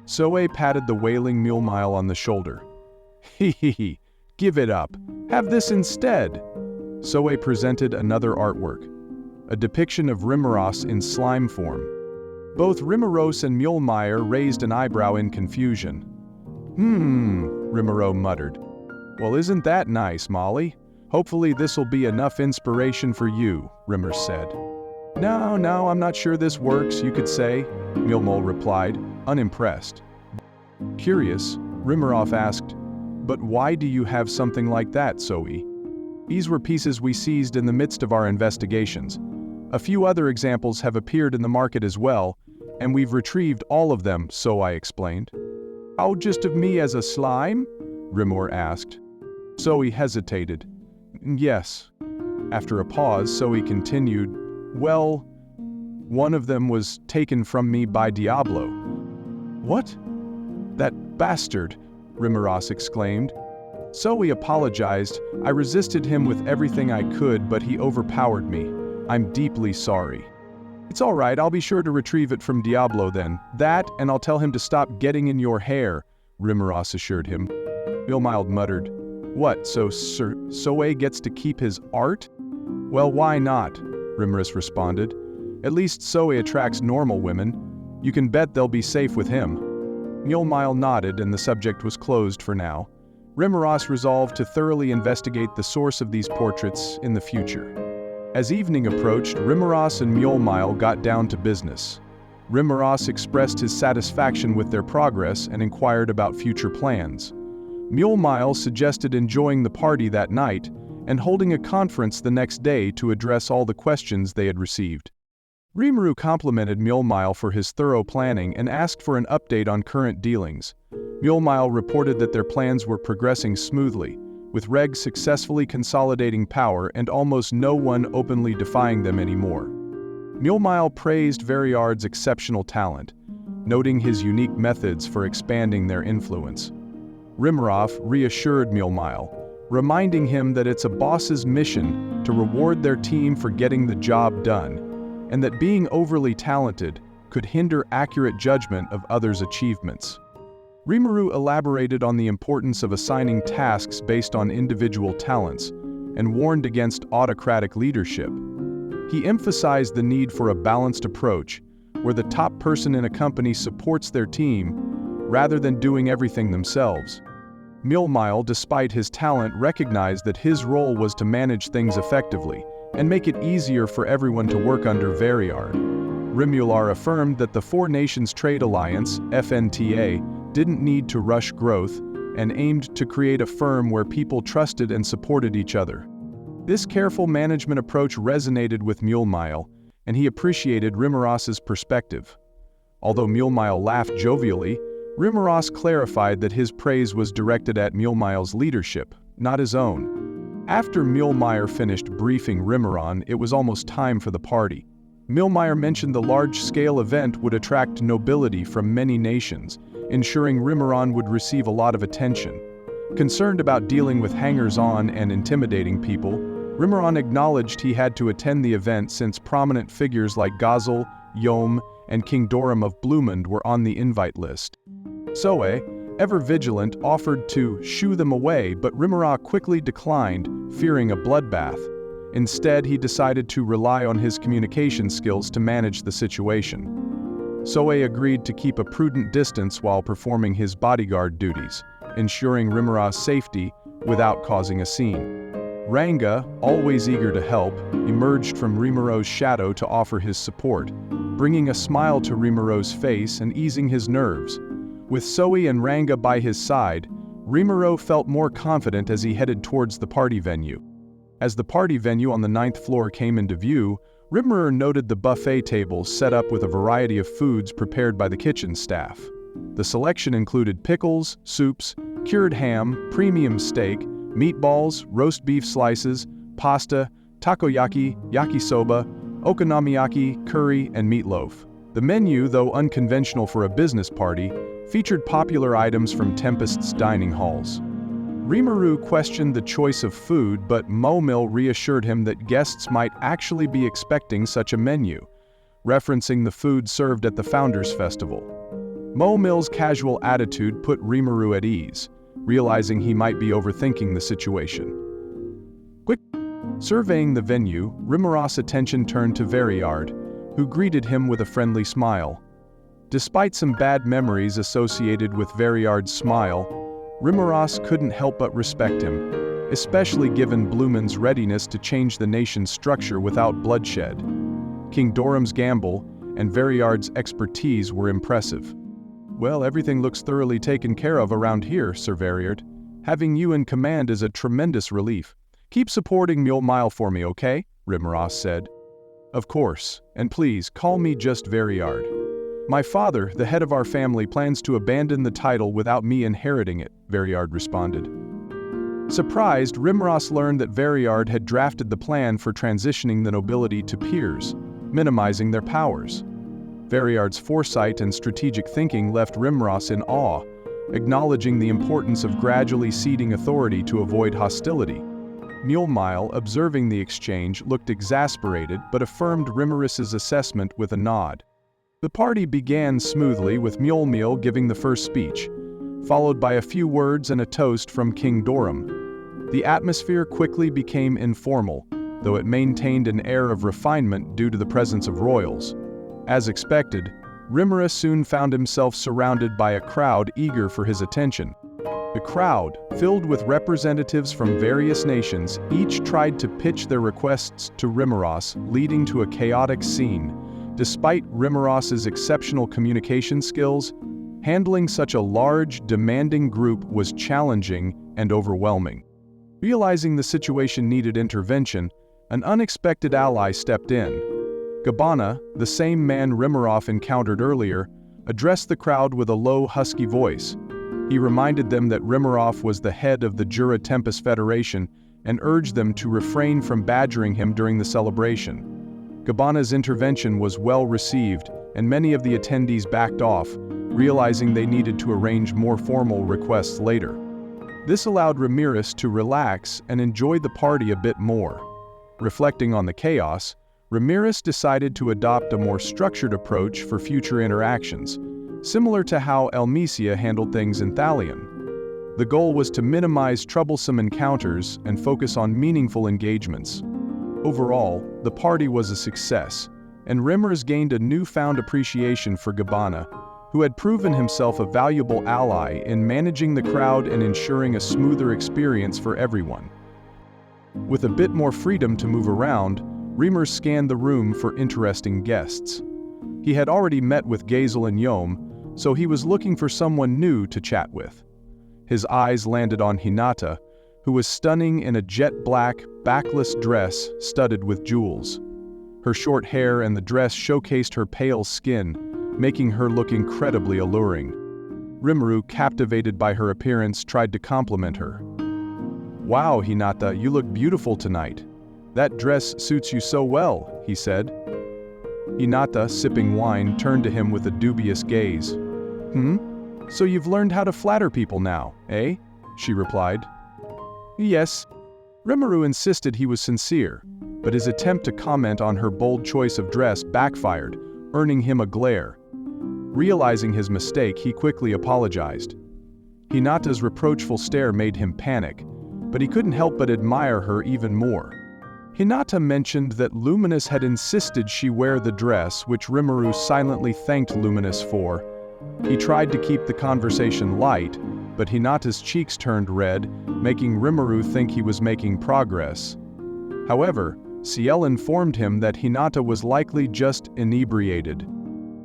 Soe patted the wailing Mulmile on the shoulder. "Hee, give it up. Have this instead." Soe presented another artwork, a depiction of Rimuru in slime form. Both Rimuru and Mulmile raised an eyebrow in confusion. Rimuru muttered. "Well, isn't that nice, Molly? Hopefully this'll be enough inspiration for you," Rimuru said. No, I'm not sure this works, you could say," Mulmile replied, unimpressed. Curious, Rimurov asked, "But why do you have something like that, Zoe?" "These were pieces we seized in the midst of our investigations. A few other examples have appeared in the market as well, and we've retrieved all of them," so I explained. "Oh, just of me as a slime?" Rimur asked. Zoe hesitated. "Yes." After a pause, Zoe continued, "Well, one of them was taken from me by Diablo." "What? That bastard!" Rimuras exclaimed. Zoe apologized. "I resisted him with everything I could, but he overpowered me. I'm deeply sorry." "It's all right, I'll be sure to retrieve it from Diablo then. That, and I'll tell him to stop getting in your hair," Rimuras assured him. Milmild muttered, "What, so Sir Zoe gets to keep his art?" "Well, why not?" Rimurus responded. "At least Zoe attracts normal women. You can bet they'll be safe with him." Milmild nodded and the subject was closed for now. Rimurus resolved to thoroughly investigate the source of these portraits in the future. As evening approached, Rimurus and Milmild got down to business. Rimurus expressed his satisfaction with their progress and inquired about future plans. Milmild suggested enjoying the party that night and holding a conference the next day to address all the questions they had received. Rimuru complimented Milmild for his thorough planning and asked for an update on current dealings. Milmild reported that their plans were progressing smoothly, with Reg successfully consolidating power and almost no one openly defying them anymore. Milmild praised Veriard's exceptional talent, noting his unique methods for expanding their influence. Rimurov reassured Milmild, reminding him that it's a boss's mission to reward their team for getting the job done, and that being overly talented could hinder accurate judgment of others' achievements. Rimuru elaborated on the importance of assigning tasks based on individual talents and warned against autocratic leadership. He emphasized the need for a balanced approach, where the top person in a company supports their team rather than doing everything themselves. Milmild, despite his talent, recognized that his role was to manage things effectively and make it easier for everyone to work under Veriard. Rimular affirmed that the Four Nations Trade Alliance, FNTA, didn't need to rush growth and aimed to create a firm where people trusted and supported each other. This careful management approach resonated with Milmild, and he appreciated Rimuras's perspective. Although Milmild laughed jovially, Rimuras clarified that his praise was directed at Milmild's leadership, not his own. After Milmire finished briefing Rimuran, it was almost time for the party. Milmire mentioned the large-scale event would attract nobility from many nations, ensuring Rimuran would receive a lot of attention. Concerned about dealing with hangers-on and intimidating people, Rimuran acknowledged he had to attend the event since prominent figures like Gazel, Yom, and King Doram of Blumund were on the invite list. Zoe, ever vigilant, offered to shoo them away, but Rimura quickly declined, fearing a bloodbath. Instead, he decided to rely on his communication skills to manage the situation. Zoe agreed to keep a prudent distance while performing his bodyguard duties, ensuring Rimura's safety without causing a scene. Ranga, always eager to help, emerged from Rimuro's shadow to offer his support, bringing a smile to Rimuro's face and easing his nerves. With Zoe and Ranga by his side, Rimuru felt more confident as he headed towards the party venue. As the party venue on the 9th floor came into view, Rimuru noted the buffet tables set up with a variety of foods prepared by the kitchen staff. The selection included pickles, soups, cured ham, premium steak, meatballs, roast beef slices, pasta, takoyaki, yakisoba, okonomiyaki, curry, and meatloaf. The menu, though unconventional for a business party, featured popular items from Tempest's dining halls. Rimuru questioned the choice of food, but Momil reassured him that guests might actually be expecting such a menu, referencing the food served at the Founders Festival. Momil's casual attitude put Rimuru at ease, realizing he might be overthinking the situation. Surveying the venue, Rimura's attention turned to Veriard, who greeted him with a friendly smile. Despite some bad memories associated with Veriard's smile, Rimurus couldn't help but respect him, especially given Blumund's readiness to change the nation's structure without bloodshed. King Doram's gamble and Veriard's expertise were impressive. Well, everything looks thoroughly taken care of around here, Sir Variard. Having you in command is a tremendous relief. Keep supporting Mule for me, okay? Rimuru said. Of course, and please call me just Variard. My father, the head of our family, plans to abandon the title without me inheriting it, Variard responded. Surprised, Rimuru learned that Variard had drafted the plan for transitioning the nobility to peers, minimizing their powers. Variard's foresight and strategic thinking left Rimuru in awe, acknowledging the importance of gradually ceding authority to avoid hostility. Mule, observing the exchange, looked exasperated but affirmed Rimurus's assessment with a nod. The party began smoothly with Mule giving the first speech, followed by a few words and a toast from King Doram. The atmosphere quickly became informal, though it maintained an air of refinement due to the presence of royals. As expected, Rimuru soon found himself surrounded by a crowd eager for his attention. The crowd, filled with representatives from various nations, each tried to pitch their requests to Rimuru, leading to a chaotic scene. Despite Rimurus's exceptional communication skills, handling such a large, demanding group was challenging and overwhelming. Realizing the situation needed intervention, an unexpected ally stepped in. Gabbana, the same man Rimuru encountered earlier, addressed the crowd with a low, husky voice. He reminded them that Rimuru was the head of the Jura Tempest Federation and urged them to refrain from badgering him during the celebration. Gabbana's intervention was well received, and many of the attendees backed off, realizing they needed to arrange more formal requests later. This allowed Reminisce to relax and enjoy the party a bit more. Reflecting on the chaos, Reminisce decided to adopt a more structured approach for future interactions, similar to how Elmesia handled things in Thalion. The goal was to minimize troublesome encounters and focus on meaningful engagements. Overall, the party was a success, and Reminisce gained a newfound appreciation for Gabbana, who had proven himself a valuable ally in managing the crowd and ensuring a smoother experience for everyone. With a bit more freedom to move around, Reminisce scanned the room for interesting guests. He had already met with Gazel and Yom, so he was looking for someone new to chat with. His eyes landed on Hinata, who was stunning in a jet-black, backless dress studded with jewels. Her short hair and the dress showcased her pale skin, making her look incredibly alluring. Rimuru, captivated by her appearance, tried to compliment her. "Wow, Hinata, you look beautiful tonight. That dress suits you so well," he said. Hinata, sipping wine, turned to him with a dubious gaze. So you've learned how to flatter people now, eh?" she replied. "Yes." Rimuru insisted he was sincere, but his attempt to comment on her bold choice of dress backfired, earning him a glare. Realizing his mistake, he quickly apologized. Hinata's reproachful stare made him panic, but he couldn't help but admire her even more. Hinata mentioned that Luminous had insisted she wear the dress, which Rimuru silently thanked Luminous for. He tried to keep the conversation light, but Hinata's cheeks turned red, making Rimuru think he was making progress. However, Ciel informed him that Hinata was likely just inebriated.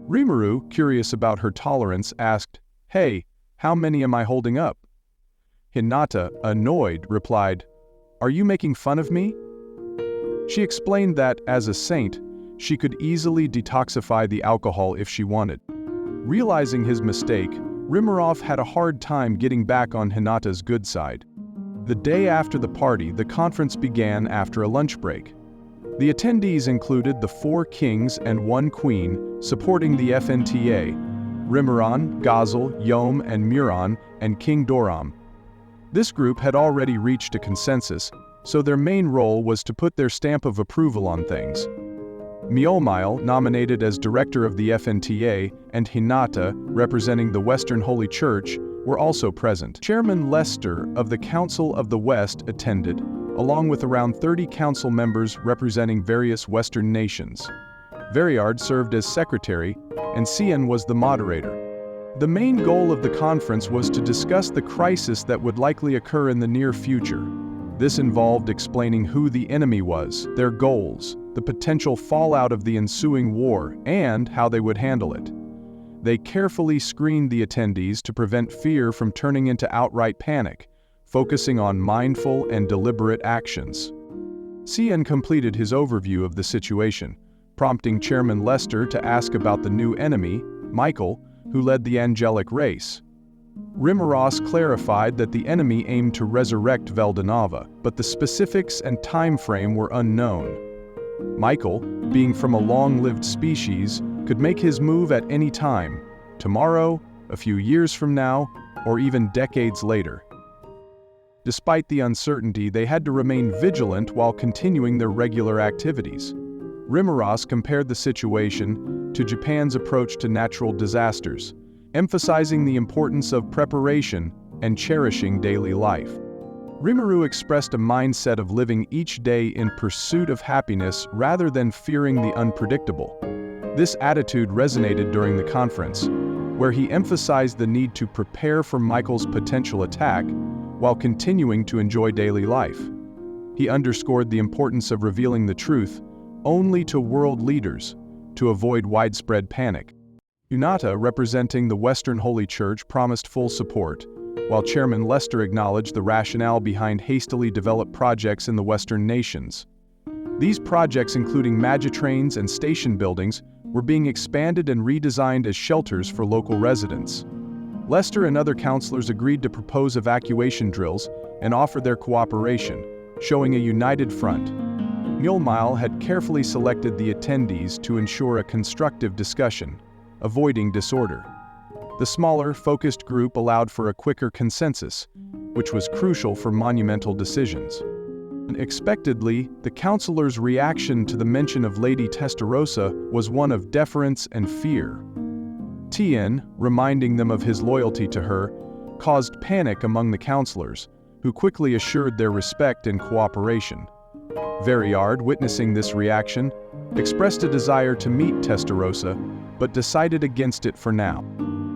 Rimuru, curious about her tolerance, asked, "Hey, how many am I holding up?" Hinata, annoyed, replied, "Are you making fun of me?" She explained that, as a saint, she could easily detoxify the alcohol if she wanted. Realizing his mistake, Rimuru had a hard time getting back on Hinata's good side. The day after the party, the conference began after a lunch break. The attendees included the 4 kings and 1 queen supporting the FNTA, Rimuru, Gazel, Yom and Muran, and King Doram. This group had already reached a consensus, so their main role was to put their stamp of approval on things. Miomile, nominated as director of the FNTA, and Hinata, representing the Western Holy Church, were also present. Chairman Lester of the Council of the West attended, along with around 30 council members representing various Western nations. Variard served as secretary, and Cian was the moderator. The main goal of the conference was to discuss the crisis that would likely occur in the near future. This involved explaining who the enemy was, their goals, the potential fallout of the ensuing war, and how they would handle it. They carefully screened the attendees to prevent fear from turning into outright panic, focusing on mindful and deliberate actions. CN completed his overview of the situation, prompting Chairman Lester to ask about the new enemy, Michael, who led the angelic race. Rimuru clarified that the enemy aimed to resurrect Veldanava, but the specifics and time frame were unknown. Michael, being from a long-lived species, could make his move at any time, tomorrow, a few years from now, or even decades later. Despite the uncertainty, they had to remain vigilant while continuing their regular activities. Rimuru compared the situation to Japan's approach to natural disasters, emphasizing the importance of preparation and cherishing daily life. Rimuru expressed a mindset of living each day in pursuit of happiness rather than fearing the unpredictable. This attitude resonated during the conference, where he emphasized the need to prepare for Michael's potential attack while continuing to enjoy daily life. He underscored the importance of revealing the truth only to world leaders to avoid widespread panic. Unata, representing the Western Holy Church, promised full support, while Chairman Lester acknowledged the rationale behind hastily developed projects in the Western nations. These projects, including Magitrains and station buildings, were being expanded and redesigned as shelters for local residents. Lester and other counselors agreed to propose evacuation drills and offer their cooperation, showing a united front. Mulmile had carefully selected the attendees to ensure a constructive discussion, avoiding disorder. The smaller, focused group allowed for a quicker consensus, which was crucial for monumental decisions. Unexpectedly, the counselors' reaction to the mention of Lady Testarossa was one of deference and fear. Tien, reminding them of his loyalty to her, caused panic among the counselors, who quickly assured their respect and cooperation. Veriard, witnessing this reaction, expressed a desire to meet Testarossa, but decided against it for now.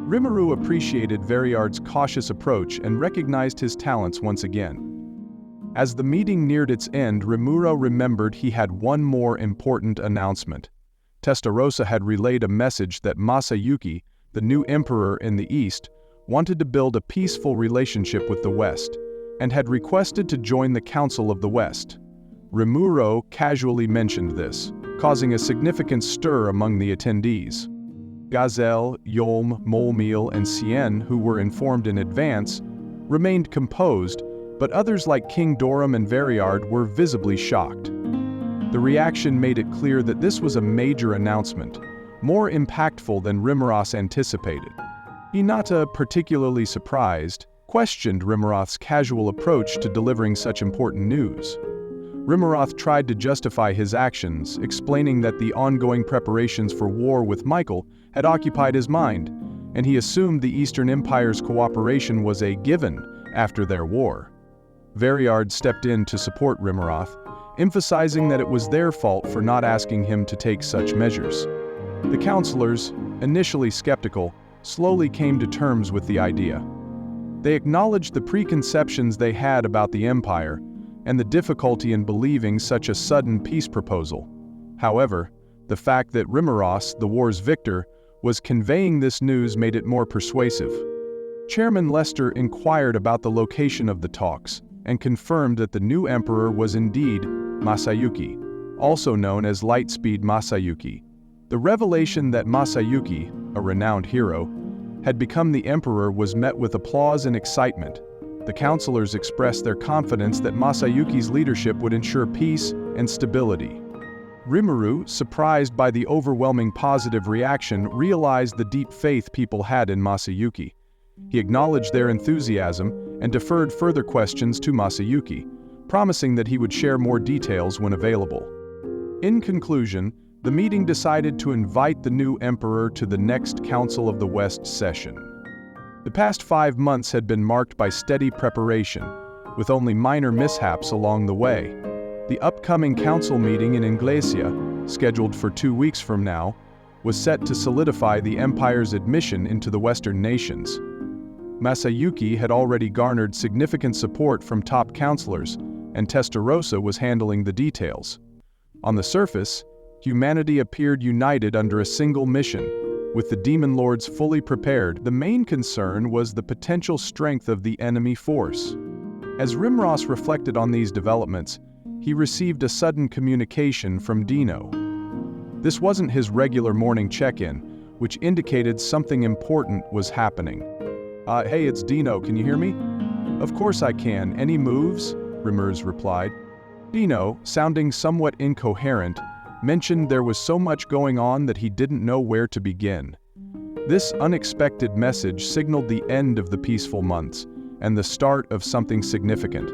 Rimuru appreciated Veriard's cautious approach and recognized his talents once again. As the meeting neared its end, Rimuru remembered he had one more important announcement. Testarossa had relayed a message that Masayuki, the new emperor in the East, wanted to build a peaceful relationship with the West, and had requested to join the Council of the West. Rimuru casually mentioned this, causing a significant stir among the attendees. Gazelle, Yolm, Molmeal, and Cien, who were informed in advance, remained composed, but others like King Doram and Veriard were visibly shocked. The reaction made it clear that this was a major announcement, more impactful than Rimuru anticipated. Hinata, particularly surprised, questioned Rimuru's casual approach to delivering such important news. Rimuru tried to justify his actions, explaining that the ongoing preparations for war with Michael had occupied his mind, and he assumed the Eastern Empire's cooperation was a given after their war. Veriard stepped in to support Rimuru, emphasizing that it was their fault for not asking him to take such measures. The counselors, initially skeptical, slowly came to terms with the idea. They acknowledged the preconceptions they had about the Empire and the difficulty in believing such a sudden peace proposal. However, the fact that Rimuru, the war's victor, was conveying this news made it more persuasive. Chairman Lester inquired about the location of the talks and confirmed that the new emperor was indeed Masayuki, also known as Lightspeed Masayuki. The revelation that Masayuki, a renowned hero, had become the emperor was met with applause and excitement. The counselors expressed their confidence that Masayuki's leadership would ensure peace and stability. Rimuru, surprised by the overwhelming positive reaction, realized the deep faith people had in Masayuki. He acknowledged their enthusiasm and deferred further questions to Masayuki, promising that he would share more details when available. In conclusion, the meeting decided to invite the new emperor to the next Council of the West session. The past 5 months had been marked by steady preparation, with only minor mishaps along the way. The upcoming council meeting in Inglesia, scheduled for 2 weeks from now, was set to solidify the Empire's admission into the Western nations. Masayuki had already garnered significant support from top counselors, and Testarossa was handling the details. On the surface, humanity appeared united under a single mission: With the demon lords fully prepared, the main concern was the potential strength of the enemy force. As Rimross reflected on these developments, he received a sudden communication from Dino. This wasn't his regular morning check-in, which indicated something important was happening. Hey, it's Dino, can you hear me? Of course I can. Any moves? Rimurs replied. Dino, sounding somewhat incoherent, mentioned there was so much going on that he didn't know where to begin. This unexpected message signaled the end of the peaceful months and the start of something significant.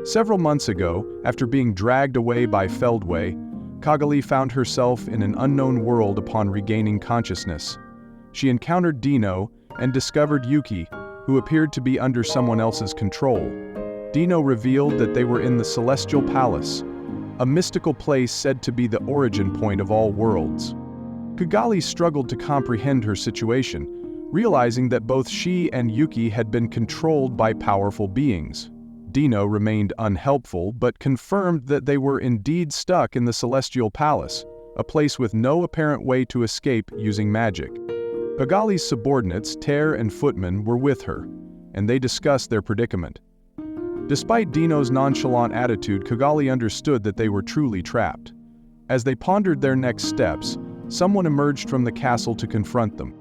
Several months ago, after being dragged away by Feldway, Kagali found herself in an unknown world upon regaining consciousness. She encountered Dino and discovered Yuki, who appeared to be under someone else's control. Dino revealed that they were in the Celestial Palace, a mystical place said to be the origin point of all worlds. Kagali struggled to comprehend her situation, realizing that both she and Yuki had been controlled by powerful beings. Dino remained unhelpful but confirmed that they were indeed stuck in the Celestial Palace, a place with no apparent way to escape using magic. Kagali's subordinates, Ter and Footman, were with her, and they discussed their predicament. Despite Dino's nonchalant attitude, Kagali understood that they were truly trapped. As they pondered their next steps, someone emerged from the castle to confront them.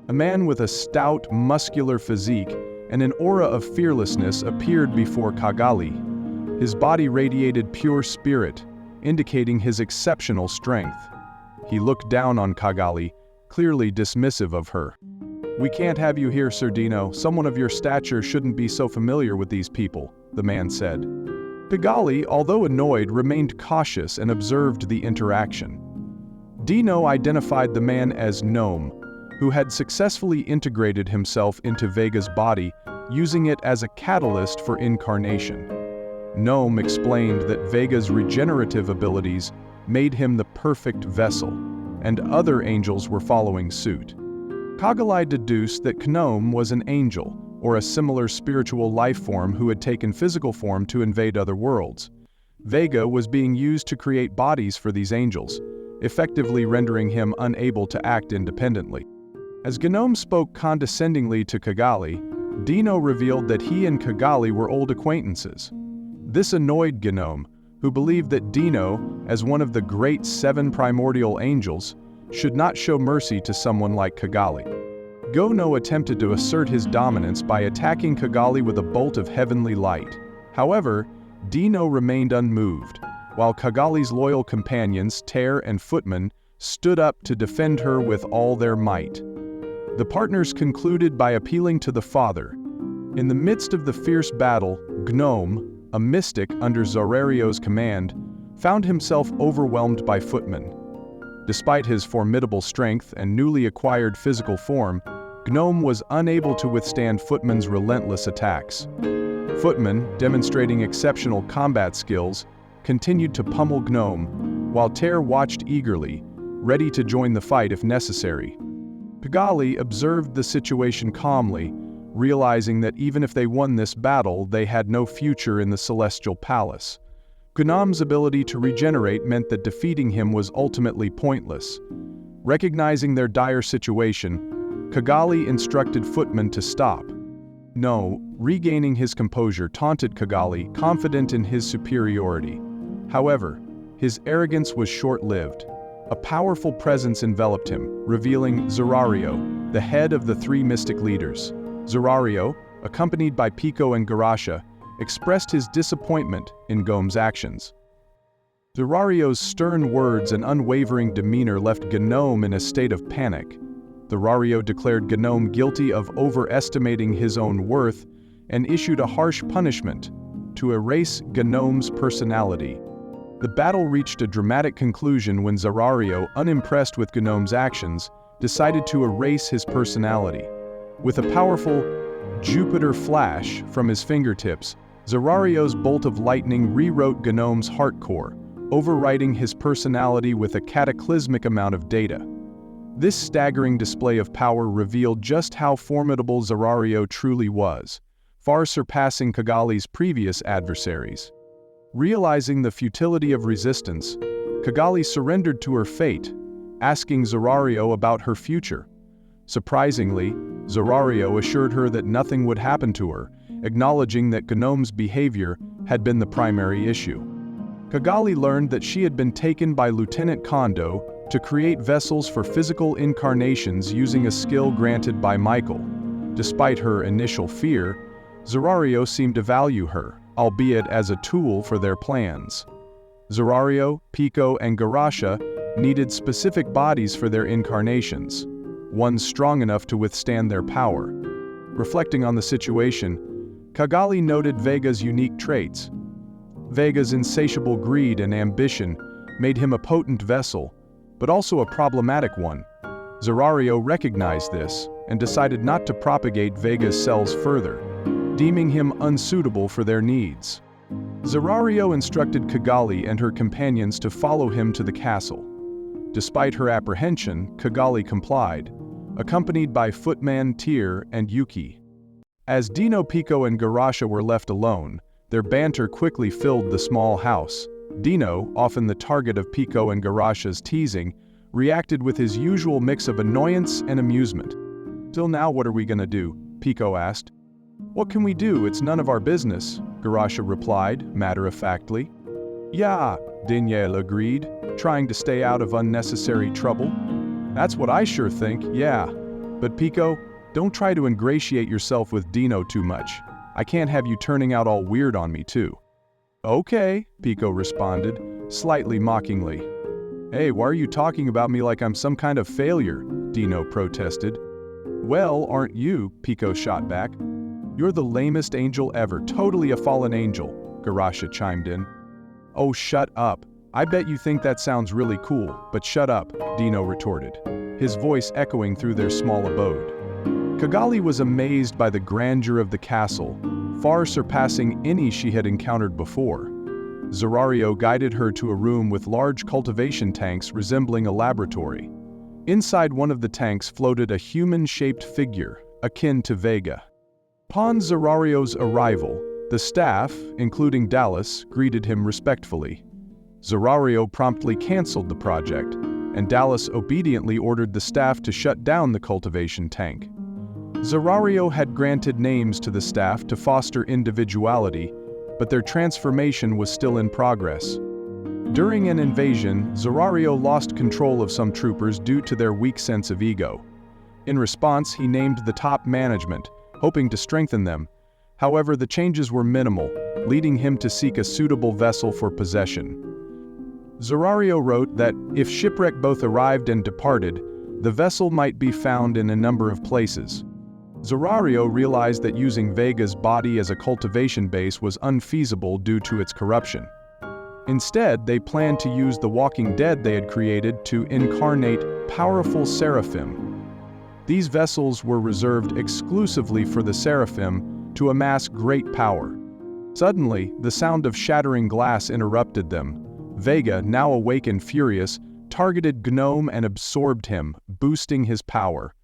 A man with a stout, muscular physique and an aura of fearlessness appeared before Kagali. His body radiated pure spirit, indicating his exceptional strength. He looked down on Kagali, clearly dismissive of her. "We can't have you here, Sir Dino. Someone of your stature shouldn't be so familiar with these people," the man said. Kagali, although annoyed, remained cautious and observed the interaction. Dino identified the man as Gnome, who had successfully integrated himself into Vega's body, using it as a catalyst for incarnation. Gnome explained that Vega's regenerative abilities made him the perfect vessel, and other angels were following suit. Kagali deduced that Gnome was an angel, or a similar spiritual life form who had taken physical form to invade other worlds. Vega was being used to create bodies for these angels, effectively rendering him unable to act independently. As Gnome spoke condescendingly to Kagali, Dino revealed that he and Kagali were old acquaintances. This annoyed Gnome, who believed that Dino, as one of the great 7 primordial angels, should not show mercy to someone like Kagali. Gono attempted to assert his dominance by attacking Kagali with a bolt of heavenly light. However, Dino remained unmoved, while Kagali's loyal companions, Ter and Footman, stood up to defend her with all their might. The partners concluded by appealing to the Father. In the midst of the fierce battle, Gnome, a mystic under Zorario's command, found himself overwhelmed by Footman. Despite his formidable strength and newly acquired physical form, Gnome was unable to withstand Footman's relentless attacks. Footman, demonstrating exceptional combat skills, continued to pummel Gnome, while Ter watched eagerly, ready to join the fight if necessary. Kagali observed the situation calmly, realizing that even if they won this battle, they had no future in the Celestial Palace. Gnome's ability to regenerate meant that defeating him was ultimately pointless. Recognizing their dire situation, Kagali instructed Footman to stop. No, regaining his composure, taunted Kagali, confident in his superiority. However, his arrogance was short-lived. A powerful presence enveloped him, revealing Zorario, the head of the 3 mystic leaders. Zorario, accompanied by Pico and Garasha, expressed his disappointment in Gnome's actions. Zorario's stern words and unwavering demeanor left Gnome in a state of panic. Zorario declared Gnome guilty of overestimating his own worth and issued a harsh punishment to erase Gnome's personality. The battle reached a dramatic conclusion when Zorario, unimpressed with Gnome's actions, decided to erase his personality. With a powerful Jupiter flash from his fingertips, Zorario's bolt of lightning rewrote Gnome's heart core, overwriting his personality with a cataclysmic amount of data. This staggering display of power revealed just how formidable Zorario truly was, far surpassing Kagali's previous adversaries. Realizing the futility of resistance, Kagali surrendered to her fate, asking Zorario about her future. Surprisingly, Zorario assured her that nothing would happen to her, acknowledging that Gnome's behavior had been the primary issue. Kigali learned that she had been taken by Lieutenant Kondo to create vessels for physical incarnations using a skill granted by Michael. Despite her initial fear, Zorario seemed to value her, albeit as a tool for their plans. Zorario, Pico, and Garasha needed specific bodies for their incarnations, ones strong enough to withstand their power. Reflecting on the situation, Kigali noted Vega's unique traits. Vega's insatiable greed and ambition made him a potent vessel, but also a problematic one. Zorario recognized this and decided not to propagate Vega's cells further, deeming him unsuitable for their needs. Zorario instructed Kigali and her companions to follow him to the castle. Despite her apprehension, Kigali complied, accompanied by Footman Tyr and Yuki. As Dino, Pico, and Garasha were left alone, their banter quickly filled the small house. Dino, often the target of Pico and Garasha's teasing, reacted with his usual mix of annoyance and amusement. "Till now, what are we gonna do?" Pico asked. "What can we do? It's none of our business," Garasha replied, matter-of-factly. "Yeah," Danielle agreed, trying to stay out of unnecessary trouble. "That's what I sure think, yeah. But Pico, don't try to ingratiate yourself with Dino too much. I can't have you turning out all weird on me too." "Okay," Pico responded, slightly mockingly. "Hey, why are you talking about me like I'm some kind of failure?" Dino protested. "Well, aren't you?" Pico shot back. "You're the lamest angel ever, totally a fallen angel," Garasha chimed in. "Oh, shut up. I bet you think that sounds really cool, but shut up," Dino retorted, his voice echoing through their small abode. Kigali was amazed by the grandeur of the castle, far surpassing any she had encountered before. Zorario guided her to a room with large cultivation tanks resembling a laboratory. Inside one of the tanks floated a human-shaped figure, akin to Vega. Upon Zorario's arrival, the staff, including Dallas, greeted him respectfully. Zorario promptly canceled the project, and Dallas obediently ordered the staff to shut down the cultivation tank. Zorario had granted names to the staff to foster individuality, but their transformation was still in progress. During an invasion, Zorario lost control of some troopers due to their weak sense of ego. In response, he named the top management, hoping to strengthen them. However, the changes were minimal, leading him to seek a suitable vessel for possession. Zorario wrote that if shipwreck both arrived and departed, the vessel might be found in a number of places. Zorario realized that using Vega's body as a cultivation base was unfeasible due to its corruption. Instead, they planned to use the Walking Dead they had created to incarnate powerful seraphim. These vessels were reserved exclusively for the seraphim to amass great power. Suddenly, the sound of shattering glass interrupted them. Vega, now awake and furious, targeted Gnome and absorbed him, boosting his power.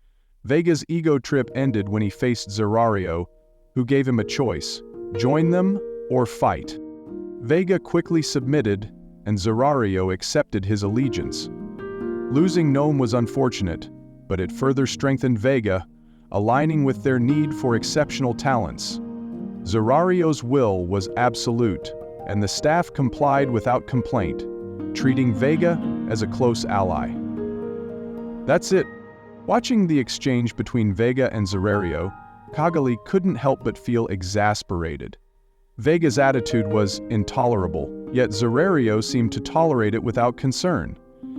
Vega's ego trip ended when he faced Zorario, who gave him a choice: join them or fight. Vega quickly submitted, and Zorario accepted his allegiance. Losing Gnome was unfortunate, but it further strengthened Vega, aligning with their need for exceptional talents. Zorario's will was absolute, and the staff complied without complaint, treating Vega as a close ally. That's it. Watching the exchange between Vega and Zorario, Kigali couldn't help but feel exasperated. Vega's attitude was intolerable, yet Zorario seemed to tolerate it without concern.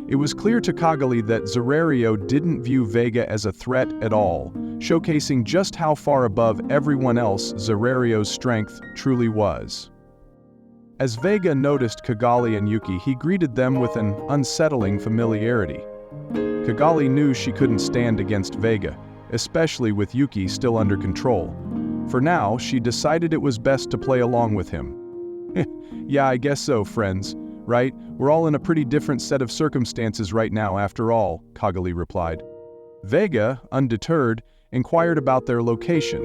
It was clear to Kigali that Zorario didn't view Vega as a threat at all, showcasing just how far above everyone else Zorario's strength truly was. As Vega noticed Kigali and Yuki, he greeted them with an unsettling familiarity. Kigali knew she couldn't stand against Vega, especially with Yuki still under control. For now, she decided it was best to play along with him. "Yeah, I guess so, friends. Right? We're all in a pretty different set of circumstances right now, after all," Kigali replied. Vega, undeterred, inquired about their location.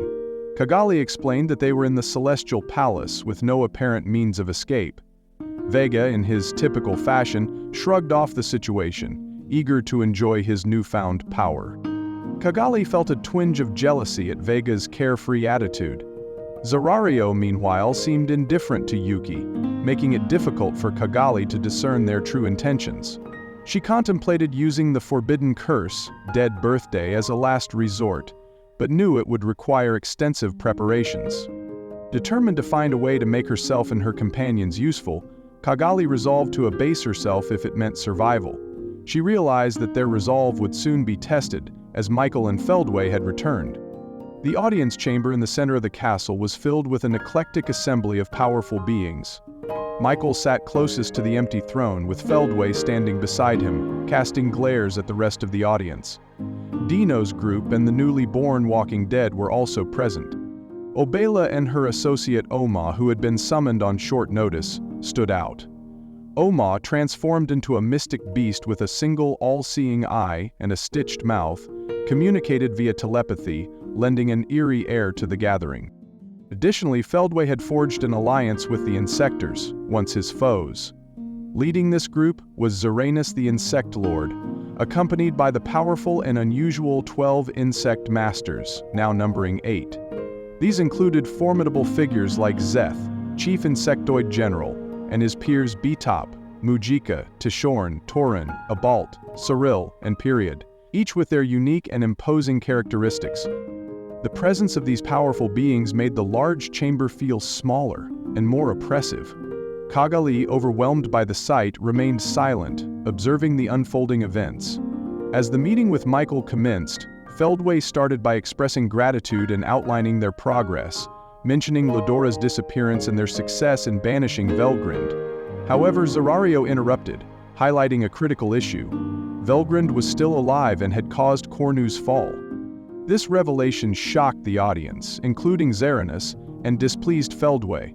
Kigali explained that they were in the Celestial Palace with no apparent means of escape. Vega, in his typical fashion, shrugged off the situation, eager to enjoy his newfound power. Cagalli felt a twinge of jealousy at Vega's carefree attitude. Zerario, meanwhile, seemed indifferent to Yuki, making it difficult for Cagalli to discern their true intentions. She contemplated using the forbidden curse, Dead Birthday, as a last resort, but knew it would require extensive preparations. Determined to find a way to make herself and her companions useful, Cagalli resolved to abase herself if it meant survival. She realized that their resolve would soon be tested, as Michael and Feldway had returned. The audience chamber in the center of the castle was filled with an eclectic assembly of powerful beings. Michael sat closest to the empty throne, with Feldway standing beside him, casting glares at the rest of the audience. Dino's group and the newly born Walking Dead were also present. Obela and her associate Oma, who had been summoned on short notice, stood out. Oma, transformed into a mystic beast with a single all-seeing eye and a stitched mouth, communicated via telepathy, lending an eerie air to the gathering. Additionally, Feldway had forged an alliance with the Insectors, once his foes. Leading this group was Zeranis the Insect Lord, accompanied by the powerful and unusual 12 insect masters, now numbering 8. These included formidable figures like Zeth, Chief Insectoid General, and his peers Betop, Mujika, Tishorn, Torin, Abalt, Cyril, and Period, each with their unique and imposing characteristics. The presence of these powerful beings made the large chamber feel smaller and more oppressive. Cagalli, overwhelmed by the sight, remained silent, observing the unfolding events. As the meeting with Michael commenced, Feldway started by expressing gratitude and outlining their progress, mentioning Lodora's disappearance and their success in banishing Velgrind. However, Zerario interrupted, highlighting a critical issue. Velgrind was still alive and had caused Cornu's fall. This revelation shocked the audience, including Zeranis, and displeased Feldway.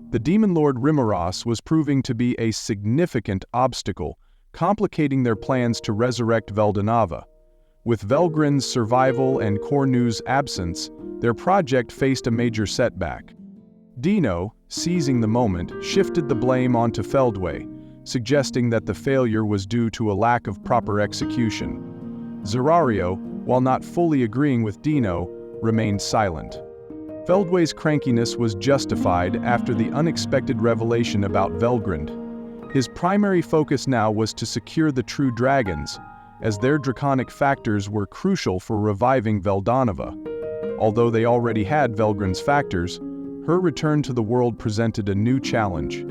The Demon Lord Rimuru was proving to be a significant obstacle, complicating their plans to resurrect Veldanava. With Velgrind's survival and Cornu's absence, their project faced a major setback. Dino, seizing the moment, shifted the blame onto Feldway, suggesting that the failure was due to a lack of proper execution. Zerario, while not fully agreeing with Dino, remained silent. Feldway's crankiness was justified after the unexpected revelation about Velgrind. His primary focus now was to secure the true dragons, as their draconic factors were crucial for reviving Veldanava. Although they already had Velgrind's factors, her return to the world presented a new challenge.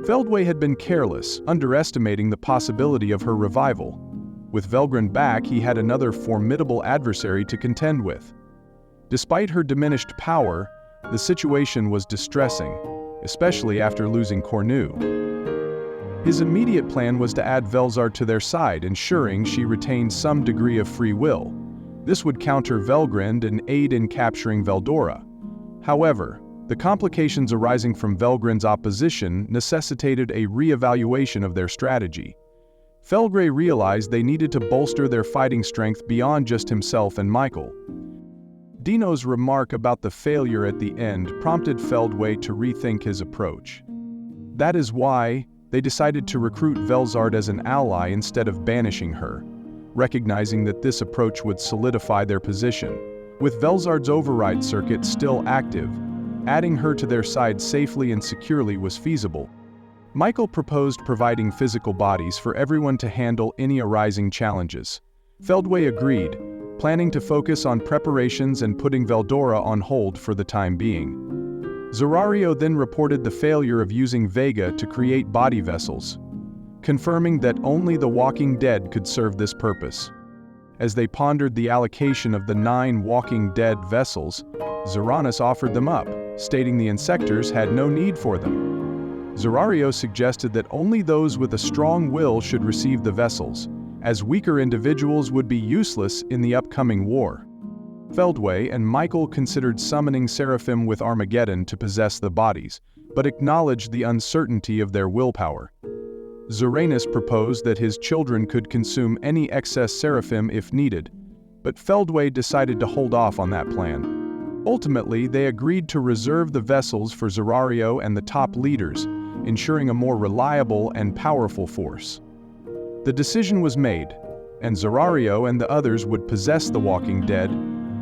Feldway had been careless, underestimating the possibility of her revival. With Velgrind back, he had another formidable adversary to contend with. Despite her diminished power, the situation was distressing, especially after losing Cornu. His immediate plan was to add Velzard to their side, ensuring she retained some degree of free will. This would counter Velgrind and aid in capturing Veldora. However, the complications arising from Velgrind's opposition necessitated a re-evaluation of their strategy. Felgray realized they needed to bolster their fighting strength beyond just himself and Michael. Dino's remark about the failure at the end prompted Feldway to rethink his approach. That is why they decided to recruit Velzard as an ally instead of banishing her, recognizing that this approach would solidify their position. With Velzard's override circuit still active, adding her to their side safely and securely was feasible. Michael proposed providing physical bodies for everyone to handle any arising challenges. Feldway agreed, planning to focus on preparations and putting Veldora on hold for the time being. Zerario then reported the failure of using Vega to create body vessels, confirming that only the Walking Dead could serve this purpose. As they pondered the allocation of the 9 Walking Dead vessels, Zeranis offered them up, stating the Insectors had no need for them. Zerario suggested that only those with a strong will should receive the vessels, as weaker individuals would be useless in the upcoming war. Feldway and Michael considered summoning Seraphim with Armageddon to possess the bodies, but acknowledged the uncertainty of their willpower. Zeranis proposed that his children could consume any excess Seraphim if needed, but Feldway decided to hold off on that plan. Ultimately, they agreed to reserve the vessels for Zerario and the top leaders, ensuring a more reliable and powerful force. The decision was made, and Zerario and the others would possess the walking dead,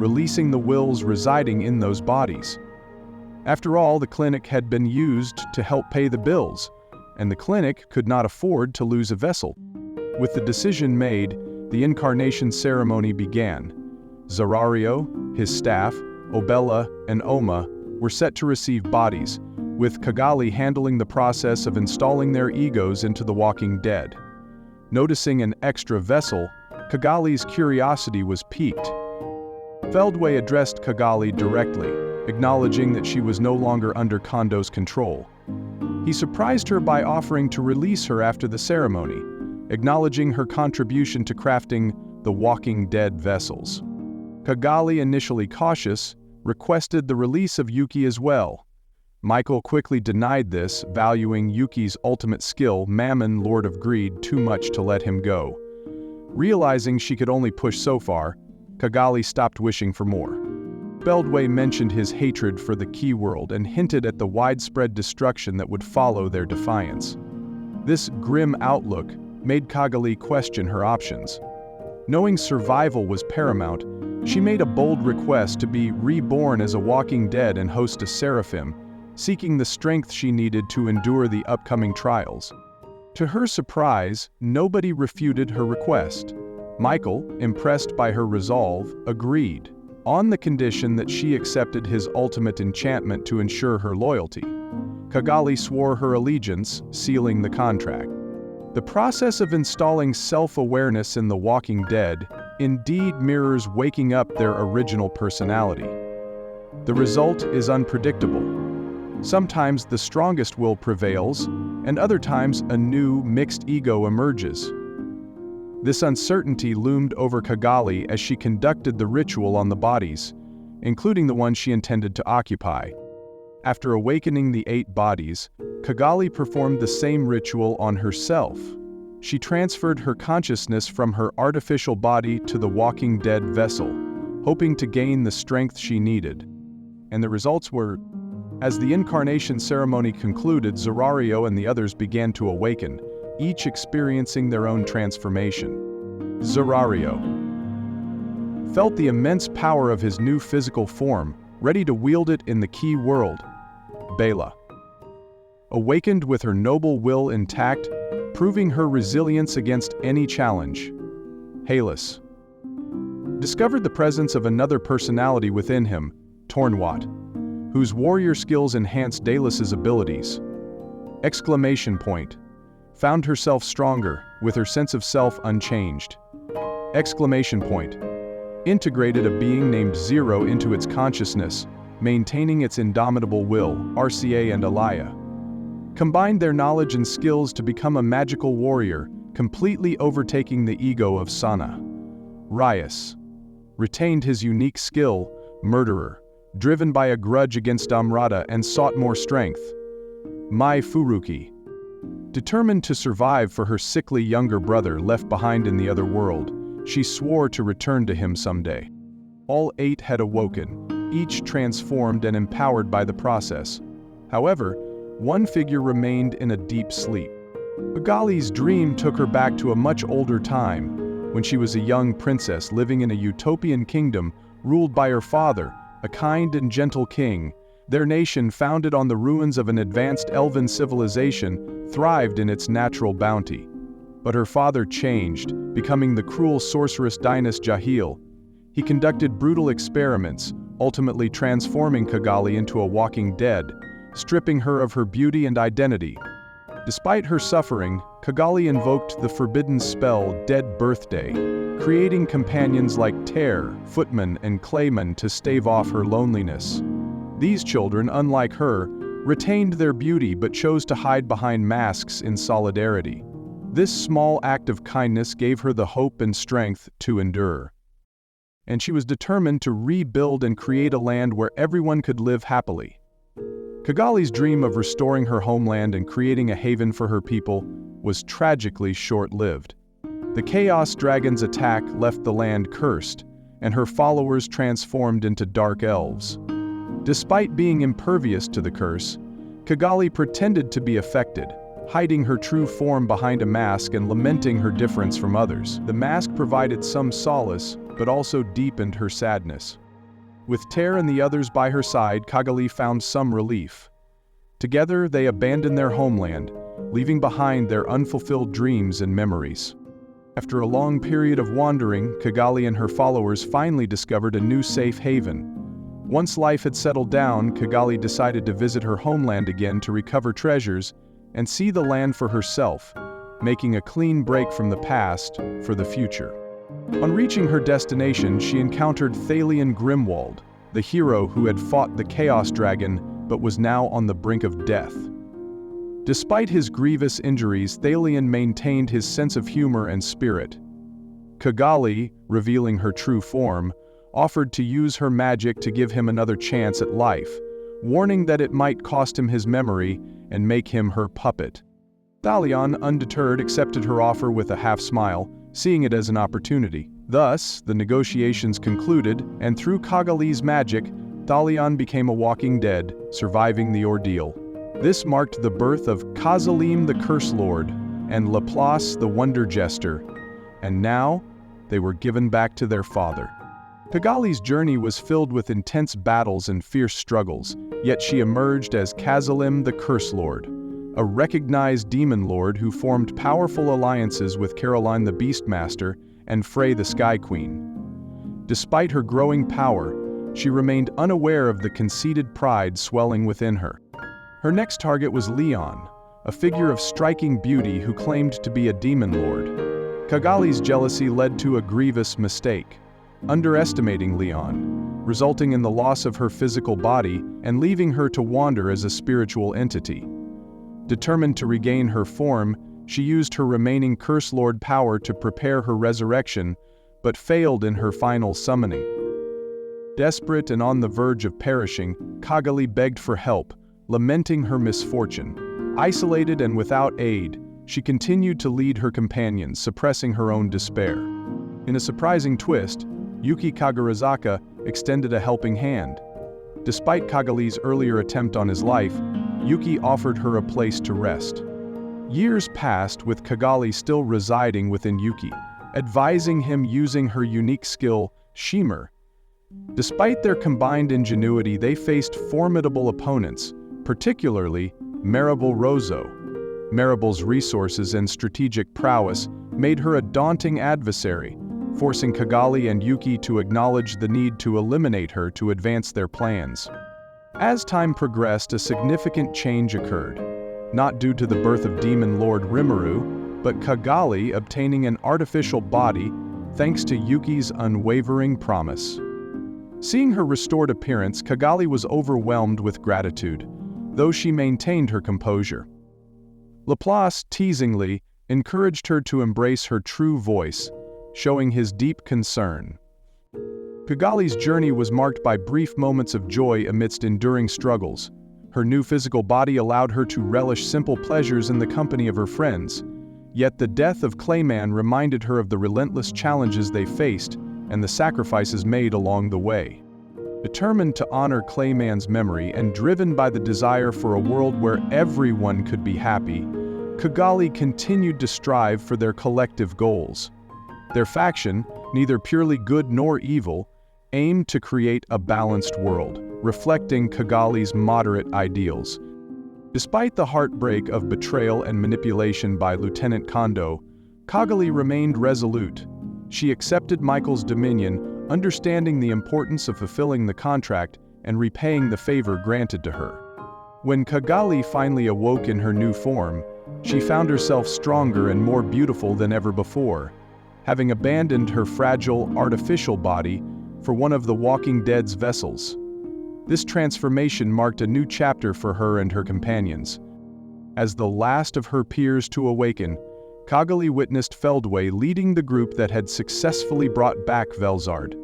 releasing the wills residing in those bodies. After all, the clinic had been used to help pay the bills, and the clinic could not afford to lose a vessel. With the decision made, the incarnation ceremony began. Zerario, his staff, Obella, and Oma were set to receive bodies, with Kigali handling the process of installing their egos into the walking dead. Noticing an extra vessel, Kigali's curiosity was piqued. Feldway addressed Kigali directly, acknowledging that she was no longer under Kondo's control. He surprised her by offering to release her after the ceremony, acknowledging her contribution to crafting the walking dead vessels. Kigali, initially cautious, requested the release of Yuki as well. Michael quickly denied this, valuing Yuki's ultimate skill, Mammon, Lord of Greed, too much to let him go. Realizing she could only push so far, Kigali stopped wishing for more. Feldway mentioned his hatred for the Key World and hinted at the widespread destruction that would follow their defiance. This grim outlook made Kigali question her options. Knowing survival was paramount, she made a bold request to be reborn as a walking dead and host a seraphim, seeking the strength she needed to endure the upcoming trials. To her surprise, nobody refuted her request. Michael, impressed by her resolve, agreed, on the condition that she accepted his ultimate enchantment to ensure her loyalty. Kigali swore her allegiance, sealing the contract. The process of installing self-awareness in the walking dead indeed mirrors waking up their original personality. The result is unpredictable. Sometimes the strongest will prevails, and other times a new, mixed ego emerges. This uncertainty loomed over Kigali as she conducted the ritual on the bodies, including the one she intended to occupy. After awakening the 8 bodies, Kigali performed the same ritual on herself. She transferred her consciousness from her artificial body to the walking dead vessel, hoping to gain the strength she needed. And the results were, as the incarnation ceremony concluded, Zerario and the others began to awaken, each experiencing their own transformation. Zerario felt the immense power of his new physical form, ready to wield it in the Key World. Bela awakened with her noble will intact, proving her resilience against any challenge. Halus discovered the presence of another personality within him, Tornwat, whose warrior skills enhanced Daelus's abilities. Exclamation point. Found herself stronger, with her sense of self unchanged. Exclamation point. Integrated a being named Zero into its consciousness, maintaining its indomitable will, RCA and Alaya. Combined their knowledge and skills to become a magical warrior, completely overtaking the ego of Sana. Rias retained his unique skill, Murderer, driven by a grudge against Amrata and sought more strength. Mai Furuki determined to survive for her sickly younger brother left behind in the other world, she swore to return to him someday. All 8 had awoken, each transformed and empowered by the process. However, one figure remained in a deep sleep. Kigali's dream took her back to a much older time, when she was a young princess living in a utopian kingdom ruled by her father, a kind and gentle king. Their nation, founded on the ruins of an advanced elven civilization, thrived in its natural bounty. But her father changed, becoming the cruel sorceress Dinas Jahil. He conducted brutal experiments, ultimately transforming Kigali into a walking dead, stripping her of her beauty and identity. Despite her suffering, Kigali invoked the forbidden spell Dead Birthday, creating companions like Tear, Footman, and Clayman to stave off her loneliness. These children, unlike her, retained their beauty but chose to hide behind masks in solidarity. This small act of kindness gave her the hope and strength to endure. And she was determined to rebuild and create a land where everyone could live happily. Kigali's dream of restoring her homeland and creating a haven for her people was tragically short-lived. The Chaos Dragon's attack left the land cursed, and her followers transformed into dark elves. Despite being impervious to the curse, Kigali pretended to be affected, hiding her true form behind a mask and lamenting her difference from others. The mask provided some solace, but also deepened her sadness. With Ter and the others by her side, Cagalli found some relief. Together, they abandoned their homeland, leaving behind their unfulfilled dreams and memories. After a long period of wandering, Cagalli and her followers finally discovered a new safe haven. Once life had settled down, Cagalli decided to visit her homeland again to recover treasures and see the land for herself, making a clean break from the past for the future. On reaching her destination, she encountered Thalion Grimwald, the hero who had fought the Chaos Dragon but was now on the brink of death. Despite his grievous injuries, Thalion maintained his sense of humor and spirit. Cagalli, revealing her true form, offered to use her magic to give him another chance at life, warning that it might cost him his memory and make him her puppet. Thalion, undeterred, accepted her offer with a half-smile, seeing it as an opportunity. Thus, the negotiations concluded, and through Cagalli's magic, Thalion became a walking dead, surviving the ordeal. This marked the birth of Kazalim the Curse Lord and Laplace the Wonder Jester, and now they were given back to their father. Cagalli's journey was filled with intense battles and fierce struggles, yet she emerged as Kazalim the Curse Lord, a recognized demon lord who formed powerful alliances with Caroline the Beastmaster and Frey the Sky Queen. Despite her growing power, she remained unaware of the conceited pride swelling within her. Her next target was Leon, a figure of striking beauty who claimed to be a demon lord. Cagalli's jealousy led to a grievous mistake, underestimating Leon, resulting in the loss of her physical body and leaving her to wander as a spiritual entity. Determined to regain her form, she used her remaining Curse Lord power to prepare her resurrection, but failed in her final summoning. Desperate and on the verge of perishing, Cagalli begged for help, lamenting her misfortune. Isolated and without aid, she continued to lead her companions, suppressing her own despair. In a surprising twist, Yuki Kagarizaka extended a helping hand. Despite Cagalli's earlier attempt on his life, Yuki offered her a place to rest. Years passed with Cagalli still residing within Yuki, advising him using her unique skill, Shimmer. Despite their combined ingenuity, they faced formidable opponents, particularly Maribel Rozo. Maribel's resources and strategic prowess made her a daunting adversary, forcing Cagalli and Yuki to acknowledge the need to eliminate her to advance their plans. As time progressed, a significant change occurred, not due to the birth of Demon Lord Rimuru, but Cagalli obtaining an artificial body thanks to Yuki's unwavering promise. Seeing her restored appearance, Cagalli was overwhelmed with gratitude, though she maintained her composure. Laplace, teasingly, encouraged her to embrace her true voice, showing his deep concern. Cagalli's journey was marked by brief moments of joy amidst enduring struggles. Her new physical body allowed her to relish simple pleasures in the company of her friends, yet the death of Clayman reminded her of the relentless challenges they faced and the sacrifices made along the way. Determined to honor Clayman's memory and driven by the desire for a world where everyone could be happy, Cagalli continued to strive for their collective goals. Their faction, neither purely good nor evil, aimed to create a balanced world, reflecting Cagalli's moderate ideals. Despite the heartbreak of betrayal and manipulation by Lieutenant Kondo, Cagalli remained resolute. She accepted Michael's dominion, understanding the importance of fulfilling the contract and repaying the favor granted to her. When Cagalli finally awoke in her new form, she found herself stronger and more beautiful than ever before, having abandoned her fragile, artificial body for one of the Walking Dead's vessels. This transformation marked a new chapter for her and her companions. As the last of her peers to awaken, Cagalli witnessed Feldway leading the group that had successfully brought back Velzard.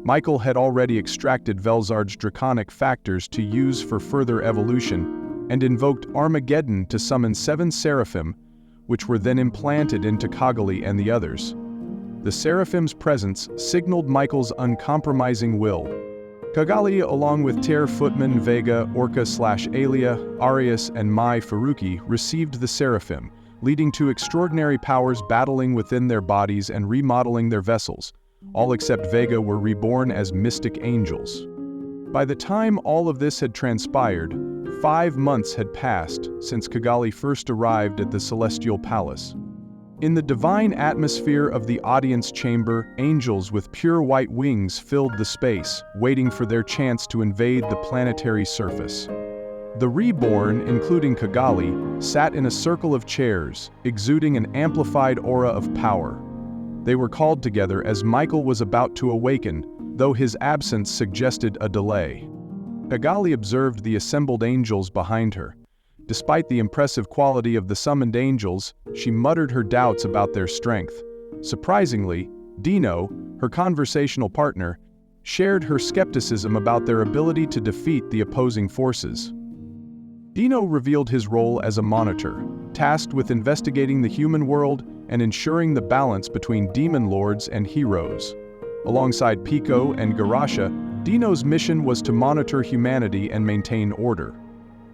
Michael had already extracted Velzard's draconic factors to use for further evolution, and invoked Armageddon to summon 7 seraphim, which were then implanted into Cagalli and the others. The seraphim's presence signaled Michael's uncompromising will. Kigali, along with Ter Footman, Vega, Orca/Alia, Arius, and Mai Faruqi, received the Seraphim, leading to extraordinary powers battling within their bodies and remodeling their vessels. All except Vega were reborn as mystic angels. By the time all of this had transpired, 5 months had passed since Kigali first arrived at the Celestial Palace. In the divine atmosphere of the audience chamber, angels with pure white wings filled the space, waiting for their chance to invade the planetary surface. The reborn, including Kigali, sat in a circle of chairs, exuding an amplified aura of power. They were called together as Michael was about to awaken, though his absence suggested a delay. Kigali observed the assembled angels behind her. Despite the impressive quality of the summoned angels, she muttered her doubts about their strength. Surprisingly, Dino, her conversational partner, shared her skepticism about their ability to defeat the opposing forces. Dino revealed his role as a monitor, tasked with investigating the human world and ensuring the balance between demon lords and heroes. Alongside Pico and Garasha, Dino's mission was to monitor humanity and maintain order.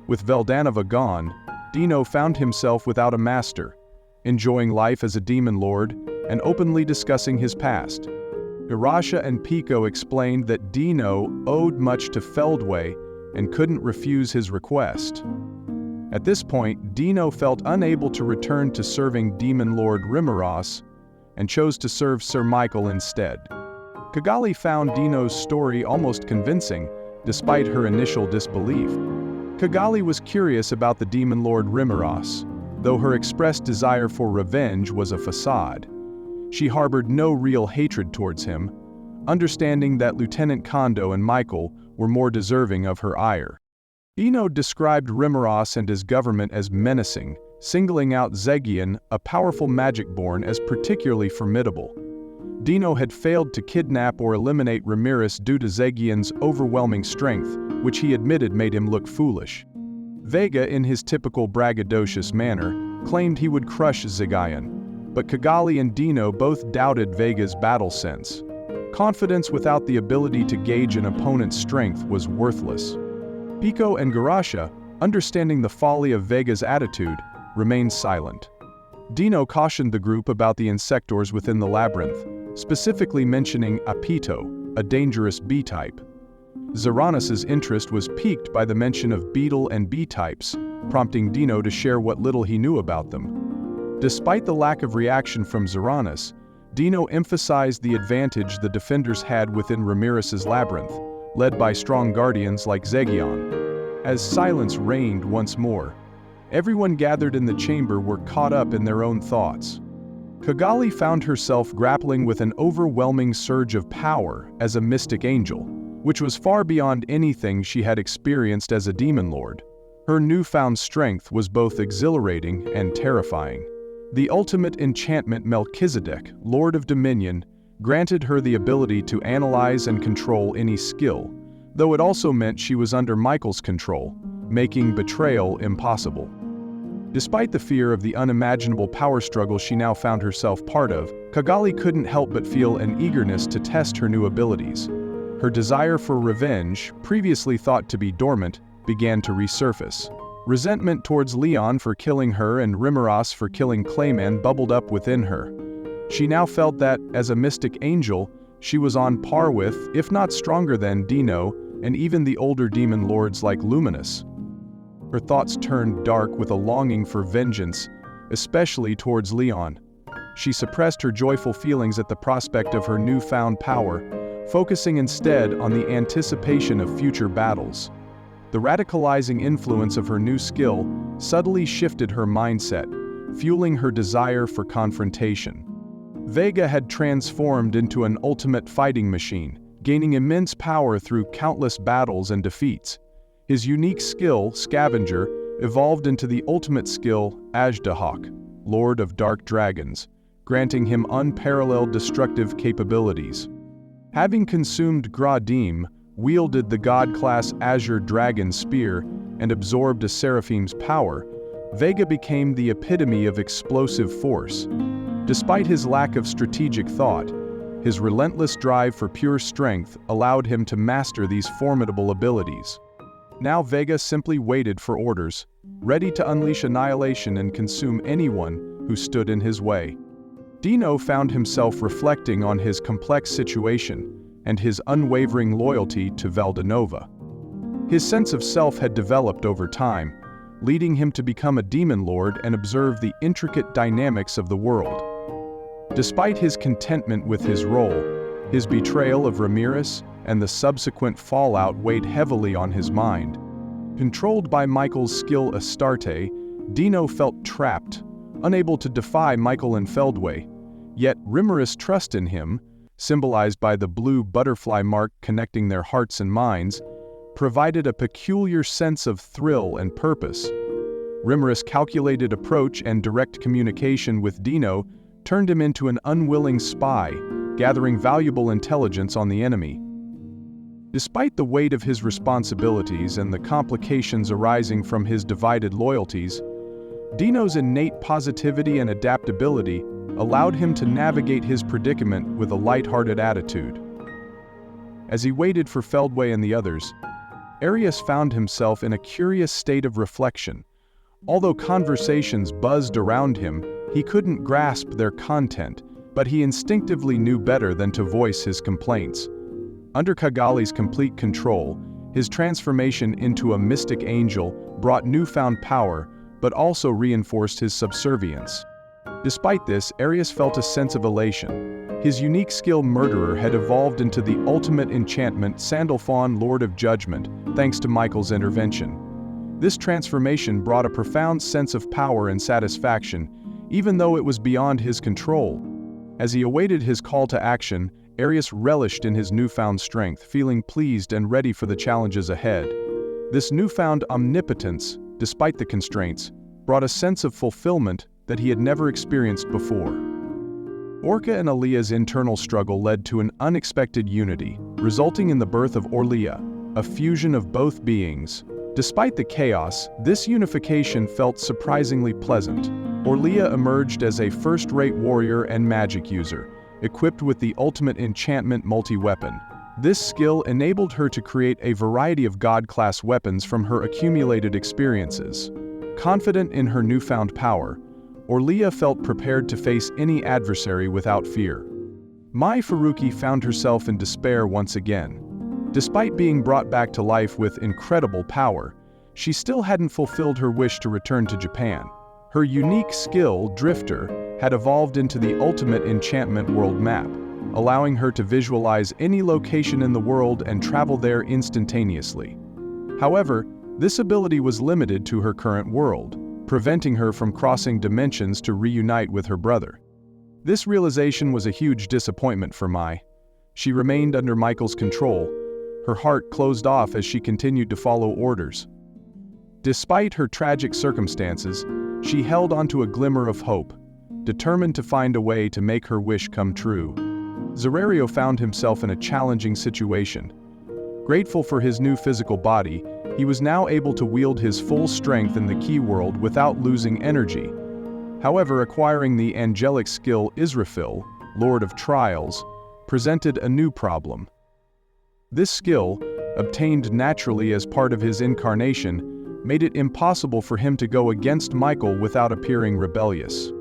With Veldanova gone, Dino found himself without a master, enjoying life as a demon lord and openly discussing his past. Garasha and Pico explained that Dino owed much to Feldway and couldn't refuse his request. At this point, Dino felt unable to return to serving Demon Lord Rimuru and chose to serve Sir Michael instead. Kigali found Dino's story almost convincing, despite her initial disbelief. Kigali was curious about the Demon Lord Rimuru, though her expressed desire for revenge was a facade. She harbored no real hatred towards him, understanding that Lieutenant Kondo and Michael were more deserving of her ire. Dino described Rimuru and his government as menacing, singling out Zegian, a powerful magic-born, as particularly formidable. Dino had failed to kidnap or eliminate Reminisce due to Zegian's overwhelming strength, which he admitted made him look foolish. Vega, in his typical braggadocious manner, claimed he would crush Zegian, but Kigali and Dino both doubted Vega's battle sense. Confidence without the ability to gauge an opponent's strength was worthless. Pico and Garasha, understanding the folly of Vega's attitude, remained silent. Dino cautioned the group about the insectors within the labyrinth, specifically mentioning Apito, a dangerous bee-type. Zaranis's interest was piqued by the mention of beetle and bee-types, prompting Dino to share what little he knew about them. Despite the lack of reaction from Zaranis, Dino emphasized the advantage the defenders had within Reminisce's labyrinth, led by strong guardians like Zegion. As silence reigned once more, everyone gathered in the chamber were caught up in their own thoughts. Kigali found herself grappling with an overwhelming surge of power as a mystic angel, which was far beyond anything she had experienced as a demon lord. Her newfound strength was both exhilarating and terrifying. The ultimate enchantment Melchizedek, Lord of Dominion, granted her the ability to analyze and control any skill, though it also meant she was under Michael's control, making betrayal impossible. Despite the fear of the unimaginable power struggle she now found herself part of, Kigali couldn't help but feel an eagerness to test her new abilities. Her desire for revenge, previously thought to be dormant, began to resurface. Resentment towards Leon for killing her and Rimuru for killing Clayman bubbled up within her. She now felt that, as a mystic angel, she was on par with, if not stronger than, Dino and even the older demon lords like Luminous. Her thoughts turned dark with a longing for vengeance, especially towards Leon. She suppressed her joyful feelings at the prospect of her newfound power, focusing instead on the anticipation of future battles. The radicalizing influence of her new skill subtly shifted her mindset, fueling her desire for confrontation. Vega had transformed into an ultimate fighting machine, gaining immense power through countless battles and defeats. His unique skill, Scavenger, evolved into the ultimate skill, Ajdahak, Lord of Dark Dragons, granting him unparalleled destructive capabilities. Having consumed Gradim, wielded the god-class Azure Dragon Spear, and absorbed a Seraphim's power, Vega became the epitome of explosive force. Despite his lack of strategic thought, His relentless drive for pure strength allowed him to master these formidable abilities. Now Vega simply waited for orders, ready to unleash annihilation and consume anyone who stood in his way. Dino found himself reflecting on his complex situation and his unwavering loyalty to Valdenova. His sense of self had developed over time, leading him to become a demon lord and observe the intricate dynamics of the world. Despite his contentment with his role, his betrayal of Reminisce and the subsequent fallout weighed heavily on his mind. Controlled by Michael's skill Astarte, Dino felt trapped, unable to defy Michael and Feldway. Yet Reminisce's trust in him, symbolized by the blue butterfly mark connecting their hearts and minds, provided a peculiar sense of thrill and purpose. Reminisce's calculated approach and direct communication with Dino turned him into an unwilling spy, gathering valuable intelligence on the enemy. Despite the weight of his responsibilities and the complications arising from his divided loyalties, Dino's innate positivity and adaptability allowed him to navigate his predicament with a light-hearted attitude. As he waited for Feldway and the others, Arius found himself in a curious state of reflection. Although conversations buzzed around him, he couldn't grasp their content, but he instinctively knew better than to voice his complaints. Under Kagali's complete control, his transformation into a mystic angel brought newfound power, but also reinforced his subservience. Despite this, Arius felt a sense of elation. His unique skill Murderer had evolved into the ultimate enchantment Sandalphon Lord of Judgment, thanks to Michael's intervention. This transformation brought a profound sense of power and satisfaction, even though it was beyond his control. As he awaited his call to action, Arius relished in his newfound strength, feeling pleased and ready for the challenges ahead. This newfound omnipotence, despite the constraints, brought a sense of fulfillment that he had never experienced before. Orca and Alea's internal struggle led to an unexpected unity, resulting in the birth of Orlia, a fusion of both beings. Despite the chaos, this unification felt surprisingly pleasant. Orlia emerged as a first-rate warrior and magic user, equipped with the ultimate enchantment multi-weapon. This skill enabled her to create a variety of god-class weapons from her accumulated experiences. Confident in her newfound power, Orlia felt prepared to face any adversary without fear. Mai Furuki found herself in despair once again. Despite being brought back to life with incredible power, she still hadn't fulfilled her wish to return to Japan. Her unique skill, Drifter, had evolved into the ultimate enchantment world map, allowing her to visualize any location in the world and travel there instantaneously. However, this ability was limited to her current world, preventing her from crossing dimensions to reunite with her brother. This realization was a huge disappointment for Mai. She remained under Michael's control, her heart closed off as she continued to follow orders. Despite her tragic circumstances, she held onto a glimmer of hope, determined to find a way to make her wish come true. Zerario found himself in a challenging situation. Grateful for his new physical body, he was now able to wield his full strength in the key world without losing energy. However, acquiring the angelic skill Israfil, Lord of Trials, presented a new problem. This skill, obtained naturally as part of his incarnation, made it impossible for him to go against Michael without appearing rebellious.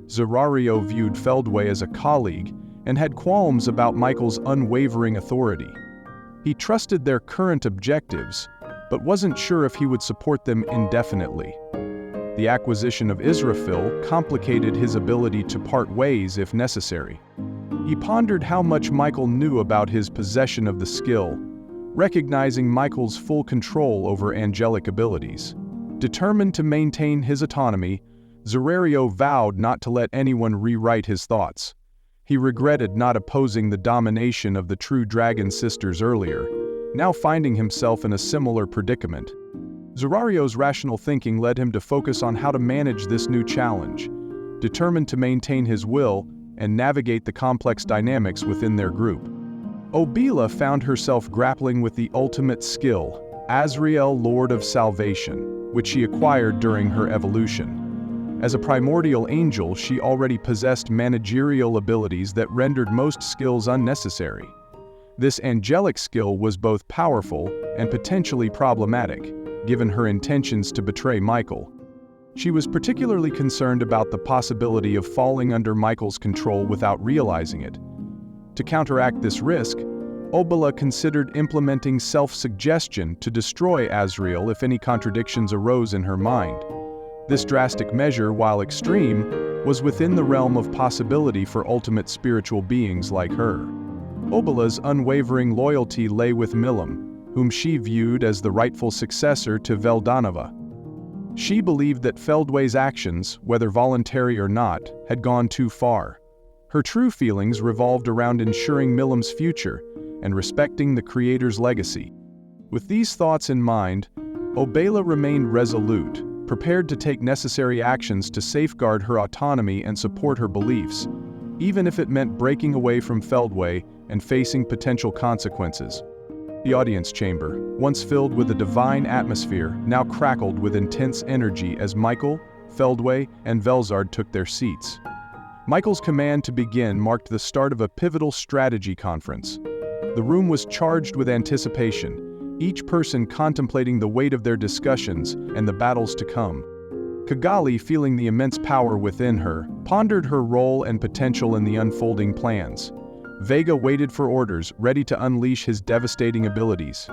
Zerario viewed Feldway as a colleague and had qualms about Michael's unwavering authority. He trusted their current objectives, but wasn't sure if he would support them indefinitely. The acquisition of Israfil complicated his ability to part ways if necessary. He pondered how much Michael knew about his possession of the skill, recognizing Michael's full control over angelic abilities. Determined to maintain his autonomy, Zerario vowed not to let anyone rewrite his thoughts. He regretted not opposing the domination of the true Dragon Sisters earlier, now finding himself in a similar predicament. Zerario's rational thinking led him to focus on how to manage this new challenge, determined to maintain his will and navigate the complex dynamics within their group. Obila found herself grappling with the ultimate skill, Azrael Lord of Salvation, which she acquired during her evolution. As a primordial angel, she already possessed managerial abilities that rendered most skills unnecessary. This angelic skill was both powerful and potentially problematic, given her intentions to betray Michael. She was particularly concerned about the possibility of falling under Michael's control without realizing it. To counteract this risk, Obala considered implementing self-suggestion to destroy Azrael if any contradictions arose in her mind. This drastic measure, while extreme, was within the realm of possibility for ultimate spiritual beings like her. Obala's unwavering loyalty lay with Milim, whom she viewed as the rightful successor to Veldanova. She believed that Feldway's actions, whether voluntary or not, had gone too far. Her true feelings revolved around ensuring Milim's future and respecting the creator's legacy. With these thoughts in mind, Obala remained resolute, prepared to take necessary actions to safeguard her autonomy and support her beliefs, even if it meant breaking away from Feldway and facing potential consequences. The audience chamber, once filled with a divine atmosphere, now crackled with intense energy as Michael, Feldway, and Velzard took their seats. Michael's command to begin marked the start of a pivotal strategy conference. The room was charged with anticipation, each person contemplating the weight of their discussions and the battles to come. Kigali, feeling the immense power within her, pondered her role and potential in the unfolding plans. Vega waited for orders, ready to unleash his devastating abilities.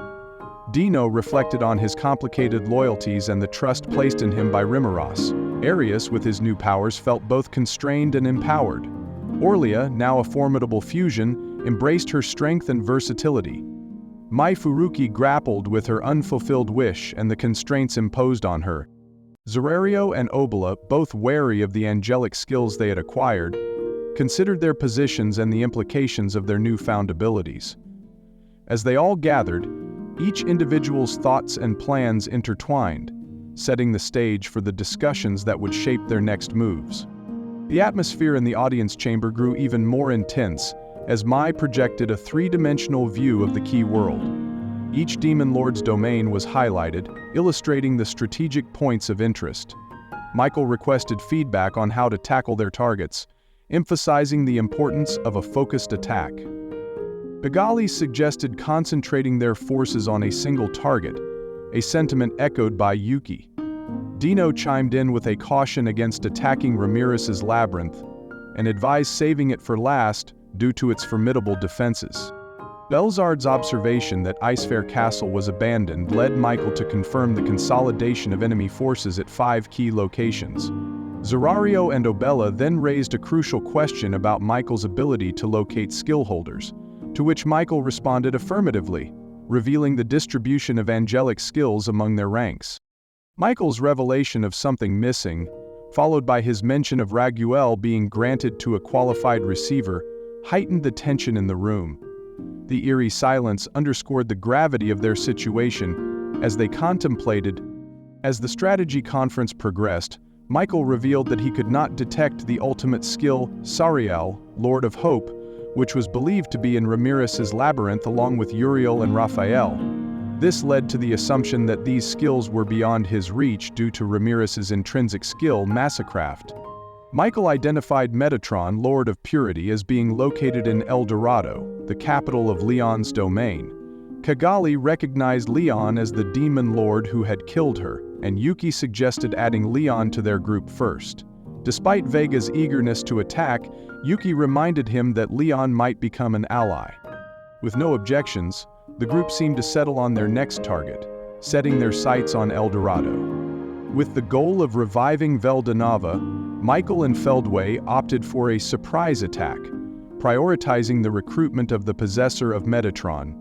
Dino reflected on his complicated loyalties and the trust placed in him by Rimuru. Arius, with his new powers, felt both constrained and empowered. Orlia, now a formidable fusion, embraced her strength and versatility. Mai Furuki grappled with her unfulfilled wish and the constraints imposed on her. Zerario and Obala, both wary of the angelic skills they had acquired, considered their positions and the implications of their newfound abilities. As they all gathered, each individual's thoughts and plans intertwined, setting the stage for the discussions that would shape their next moves. The atmosphere in the audience chamber grew even more intense as Mai projected a three-dimensional view of the key world. Each demon lord's domain was highlighted, illustrating the strategic points of interest. Michael requested feedback on how to tackle their targets, emphasizing the importance of a focused attack. Kigali suggested concentrating their forces on a single target, a sentiment echoed by Yuki. Dino chimed in with a caution against attacking Ramirez's labyrinth, and advised saving it for last due to its formidable defenses. Belzard's observation that Icefair Castle was abandoned led Michael to confirm the consolidation of enemy forces at 5 key locations. Zerario and Obala then raised a crucial question about Michael's ability to locate skill holders, to which Michael responded affirmatively, revealing the distribution of angelic skills among their ranks. Michael's revelation of something missing, followed by his mention of Raguel being granted to a qualified receiver, heightened the tension in the room. The eerie silence underscored the gravity of their situation as they contemplated. As the strategy conference progressed, Michael revealed that he could not detect the ultimate skill, Sariel, Lord of Hope, which was believed to be in Ramirez's labyrinth along with Uriel and Raphael. This led to the assumption that these skills were beyond his reach due to Ramirez's intrinsic skill, Massacraft. Michael identified Metatron, Lord of Purity, as being located in El Dorado, the capital of Leon's domain. Kigali recognized Leon as the demon lord who had killed her, and Yuki suggested adding Leon to their group first. Despite Vega's eagerness to attack, Yuki reminded him that Leon might become an ally. With no objections, the group seemed to settle on their next target, setting their sights on El Dorado. With the goal of reviving Veldanova, Michael and Feldway opted for a surprise attack, prioritizing the recruitment of the possessor of Metatron.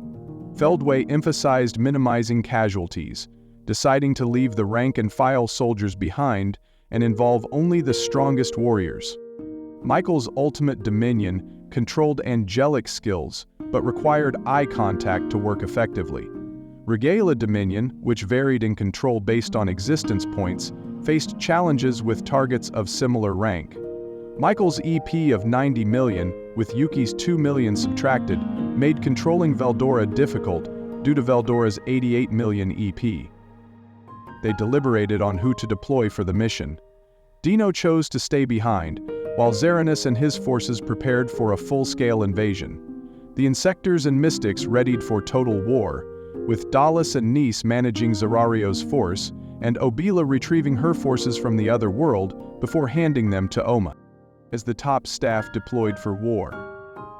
Feldway emphasized minimizing casualties, deciding to leave the rank-and-file soldiers behind and involve only the strongest warriors. Michael's ultimate dominion controlled angelic skills, but required eye contact to work effectively. Regala Dominion, which varied in control based on existence points, faced challenges with targets of similar rank. Michael's EP of 90 million, with Yuki's 2 million subtracted, made controlling Veldora difficult due to Veldora's 88 million EP. They deliberated on who to deploy for the mission. Dino chose to stay behind, while Xeranis and his forces prepared for a full-scale invasion. The Insectors and Mystics readied for total war, with Dallas and Nice managing Zerario's force, and Obila retrieving her forces from the other world before handing them to Oma, as the top staff deployed for war.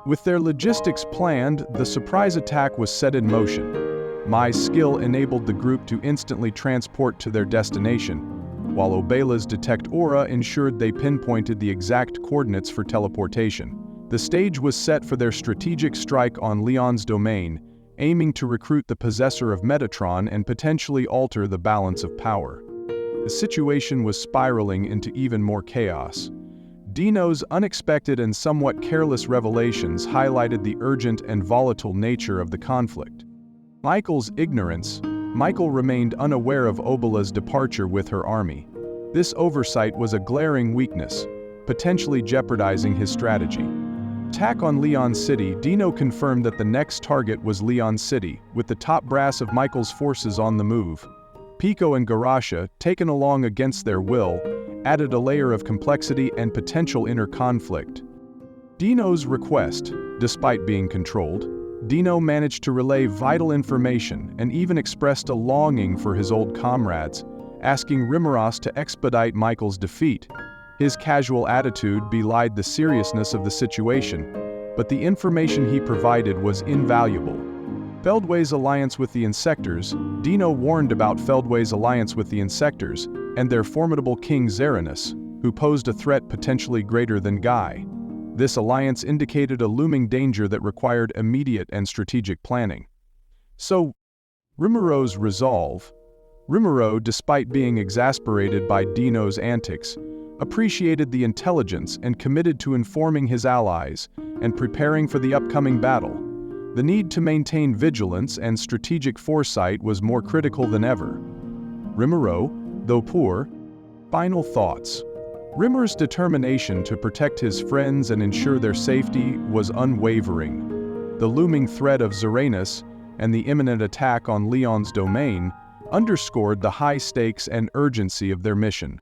With their logistics planned, the surprise attack was set in motion. Mai's skill enabled the group to instantly transport to their destination, while Obela's detect aura ensured they pinpointed the exact coordinates for teleportation. The stage was set for their strategic strike on Leon's domain, aiming to recruit the possessor of Metatron and potentially alter the balance of power. The situation was spiraling into even more chaos. Dino's unexpected and somewhat careless revelations highlighted the urgent and volatile nature of the conflict. Michael's ignorance. Michael remained unaware of Obela's departure with her army. This oversight was a glaring weakness, potentially jeopardizing his strategy. Attack on Leon City. Dino confirmed that the next target was Leon City, with the top brass of Michael's forces on the move. Pico and Garasha, taken along against their will, added a layer of complexity and potential inner conflict. Dino's request, despite being controlled, Dino managed to relay vital information and even expressed a longing for his old comrades, asking Rimuru to expedite Michael's defeat. His casual attitude belied the seriousness of the situation, but the information he provided was invaluable. Feldway's alliance with the Insectors. Dino warned about Feldway's alliance with the Insectors and their formidable king Xeranis, who posed a threat potentially greater than Guy. This alliance indicated a looming danger that required immediate and strategic planning. So, Rimuru's resolve. Rimuru, despite being exasperated by Dino's antics, appreciated the intelligence and committed to informing his allies and preparing for the upcoming battle. The need to maintain vigilance and strategic foresight was more critical than ever. Rimuru, though poor, final thoughts. Rimuru's determination to protect his friends and ensure their safety was unwavering. The looming threat of Xeranis and the imminent attack on Leon's domain underscored the high stakes and urgency of their mission.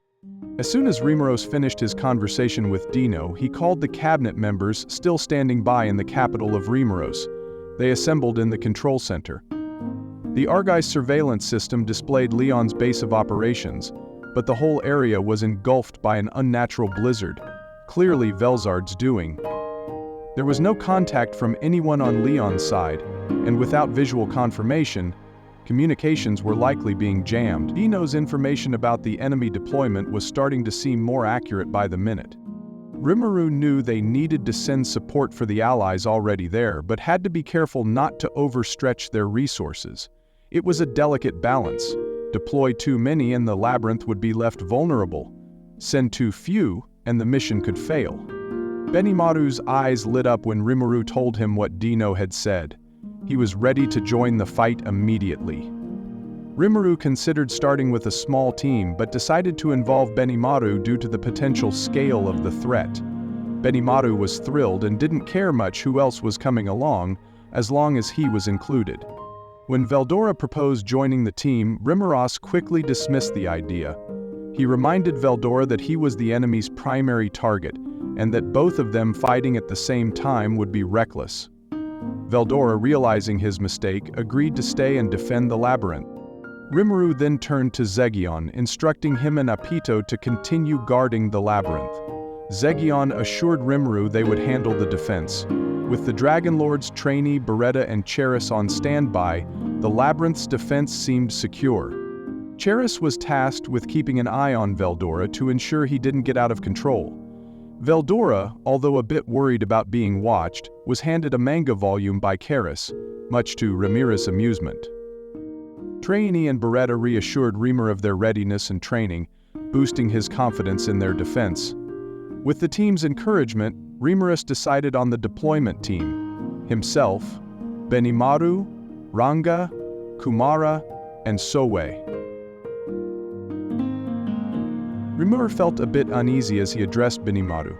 As soon as Rimuru finished his conversation with Dino, he called the cabinet members still standing by in the capital of Rimuru. They assembled in the control center. The Argy's surveillance system displayed Leon's base of operations, but the whole area was engulfed by an unnatural blizzard, clearly Velzard's doing. There was no contact from anyone on Leon's side, and without visual confirmation, communications were likely being jammed. Dino's information about the enemy deployment was starting to seem more accurate by the minute. Rimuru knew they needed to send support for the allies already there, but had to be careful not to overstretch their resources. It was a delicate balance. Deploy too many and the labyrinth would be left vulnerable. Send too few and the mission could fail. Benimaru's eyes lit up when Rimuru told him what Dino had said. He was ready to join the fight immediately. Rimuru considered starting with a small team but decided to involve Benimaru due to the potential scale of the threat. Benimaru was thrilled and didn't care much who else was coming along, as long as he was included. When Veldora proposed joining the team, Rimuru quickly dismissed the idea. He reminded Veldora that he was the enemy's primary target, and that both of them fighting at the same time would be reckless. Veldora, realizing his mistake, agreed to stay and defend the labyrinth. Rimuru then turned to Zegion, instructing him and Apito to continue guarding the labyrinth. Zegion assured Rimuru they would handle the defense. With the Dragon Lord's trainee Beretta and Cheris on standby, the labyrinth's defense seemed secure. Cheris was tasked with keeping an eye on Veldora to ensure he didn't get out of control. Veldora, although a bit worried about being watched, was handed a manga volume by Cheris, much to Ramirez's amusement. Trainee and Beretta reassured Rimuru of their readiness and training, boosting his confidence in their defense. With the team's encouragement, Rimuru decided on the deployment team: himself, Benimaru, Ranga, Kumara, and Sowe. Rimuru felt a bit uneasy as he addressed Benimaru.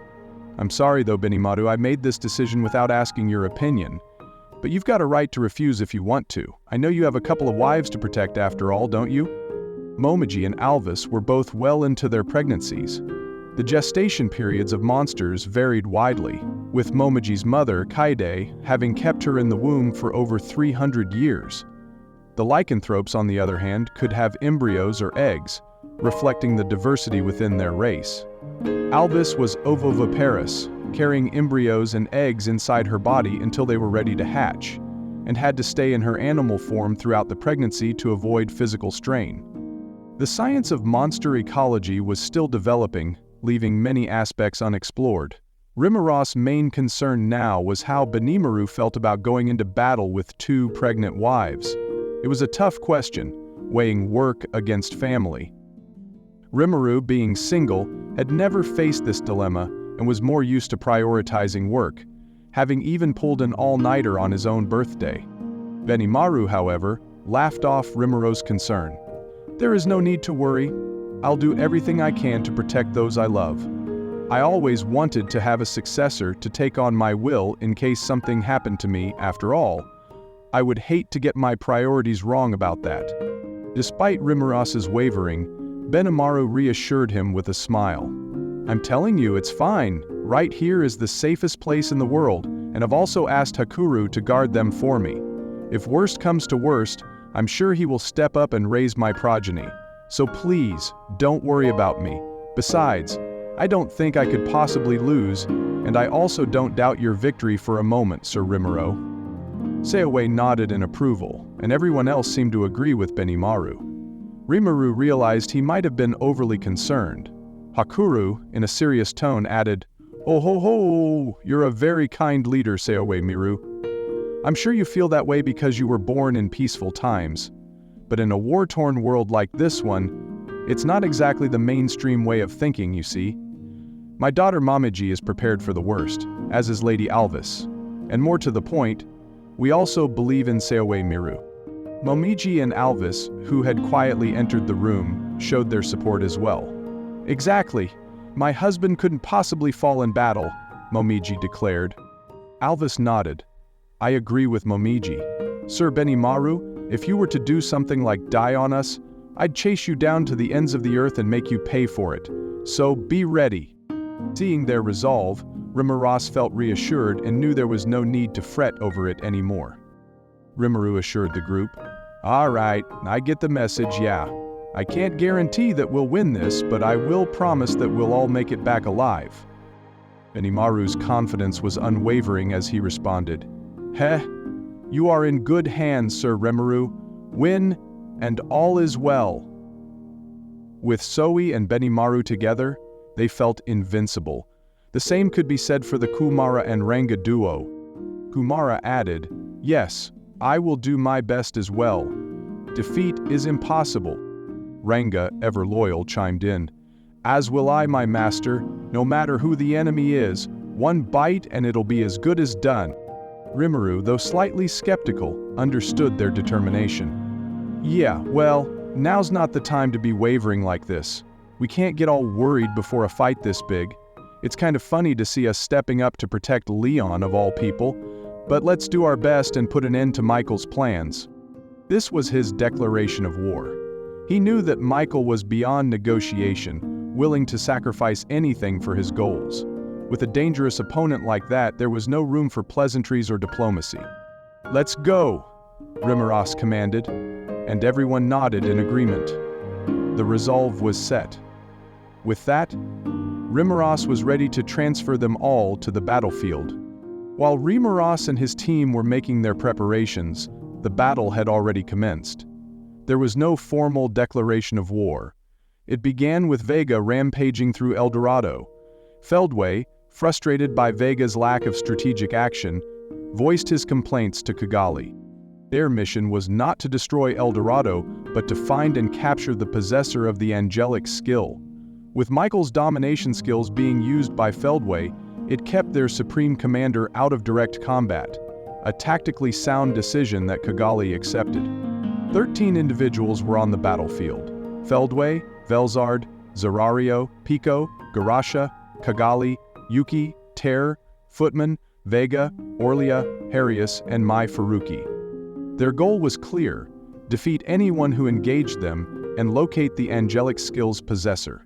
"I'm sorry though, Benimaru, I made this decision without asking your opinion. But you've got a right to refuse if you want to. I know you have a couple of wives to protect after all, don't you?" Momiji and Alvis were both well into their pregnancies. The gestation periods of monsters varied widely, with Momoji's mother, Kaide, having kept her in the womb for over 300 years. The lycanthropes, on the other hand, could have embryos or eggs, reflecting the diversity within their race. Albus was ovoviparous, carrying embryos and eggs inside her body until they were ready to hatch, and had to stay in her animal form throughout the pregnancy to avoid physical strain. The science of monster ecology was still developing, leaving many aspects unexplored. Rimuru's main concern now was how Benimaru felt about going into battle with 2 pregnant wives. It was a tough question, weighing work against family. Rimuru, being single, had never faced this dilemma and was more used to prioritizing work, having even pulled an all-nighter on his own birthday. Benimaru, however, laughed off Rimuru's concern. "There is no need to worry. I'll do everything I can to protect those I love. I always wanted to have a successor to take on my will in case something happened to me. After all, I would hate to get my priorities wrong about that." Despite Rimuru's wavering, Benimaru reassured him with a smile. "I'm telling you, it's fine. Right here is the safest place in the world, and I've also asked Hakuru to guard them for me. If worst comes to worst, I'm sure he will step up and raise my progeny. So please, don't worry about me. Besides, I don't think I could possibly lose, and I also don't doubt your victory for a moment, Sir Rimuru." Sayaway nodded in approval, and everyone else seemed to agree with Benimaru. Rimuru realized he might have been overly concerned. Hakuru, in a serious tone, added, "Oh ho ho, you're a very kind leader, Sayaway Miru. I'm sure you feel that way because you were born in peaceful times. But in a war-torn world like this one, it's not exactly the mainstream way of thinking, you see. My daughter Momiji is prepared for the worst, as is Lady Alvis. And more to the point, we also believe in Sayaway Miru." Momiji and Alvis, who had quietly entered the room, showed their support as well. "Exactly. My husband couldn't possibly fall in battle," Momiji declared. Alvis nodded. "I agree with Momiji. Sir Benimaru, if you were to do something like die on us, I'd chase you down to the ends of the earth and make you pay for it. So be ready." Seeing their resolve, Rimuru felt reassured and knew there was no need to fret over it anymore. Rimuru assured the group, "All right, I get the message, yeah. I can't guarantee that we'll win this, but I will promise that we'll all make it back alive." Benimaru's confidence was unwavering as he responded, "Heh, you are in good hands, Sir Rimuru. Win, and all is well." With Soe and Benimaru together, they felt invincible. The same could be said for the Kumara and Ranga duo. Kumara added, "Yes, I will do my best as well. Defeat is impossible." Ranga, ever loyal, chimed in, "As will I, my master. No matter who the enemy is, one bite and it'll be as good as done." Rimuru, though slightly skeptical, understood their determination. "Yeah, well, now's not the time to be wavering like this. We can't get all worried before a fight this big. It's kind of funny to see us stepping up to protect Leon of all people, but let's do our best and put an end to Michael's plans." This was his declaration of war. He knew that Michael was beyond negotiation, willing to sacrifice anything for his goals. With a dangerous opponent like that, there was no room for pleasantries or diplomacy. "Let's go," Rimuru commanded, and everyone nodded in agreement. The resolve was set. With that, Rimuru was ready to transfer them all to the battlefield. While Rimuru and his team were making their preparations, the battle had already commenced. There was no formal declaration of war. It began with Vega rampaging through El Dorado. Feldway, frustrated by Vega's lack of strategic action, voiced his complaints to Kigali. Their mission was not to destroy El Dorado, but to find and capture the possessor of the angelic skill. With Michael's domination skills being used by Feldway, it kept their supreme commander out of direct combat, a tactically sound decision that Kigali accepted. 13 individuals were on the battlefield: Feldway, Velzard, Zerario, Pico, Garasha, Kigali, Yuki, Terror, Footman, Vega, Orlia, Harius, and Mai Faruqi. Their goal was clear: defeat anyone who engaged them and locate the angelic skill's possessor.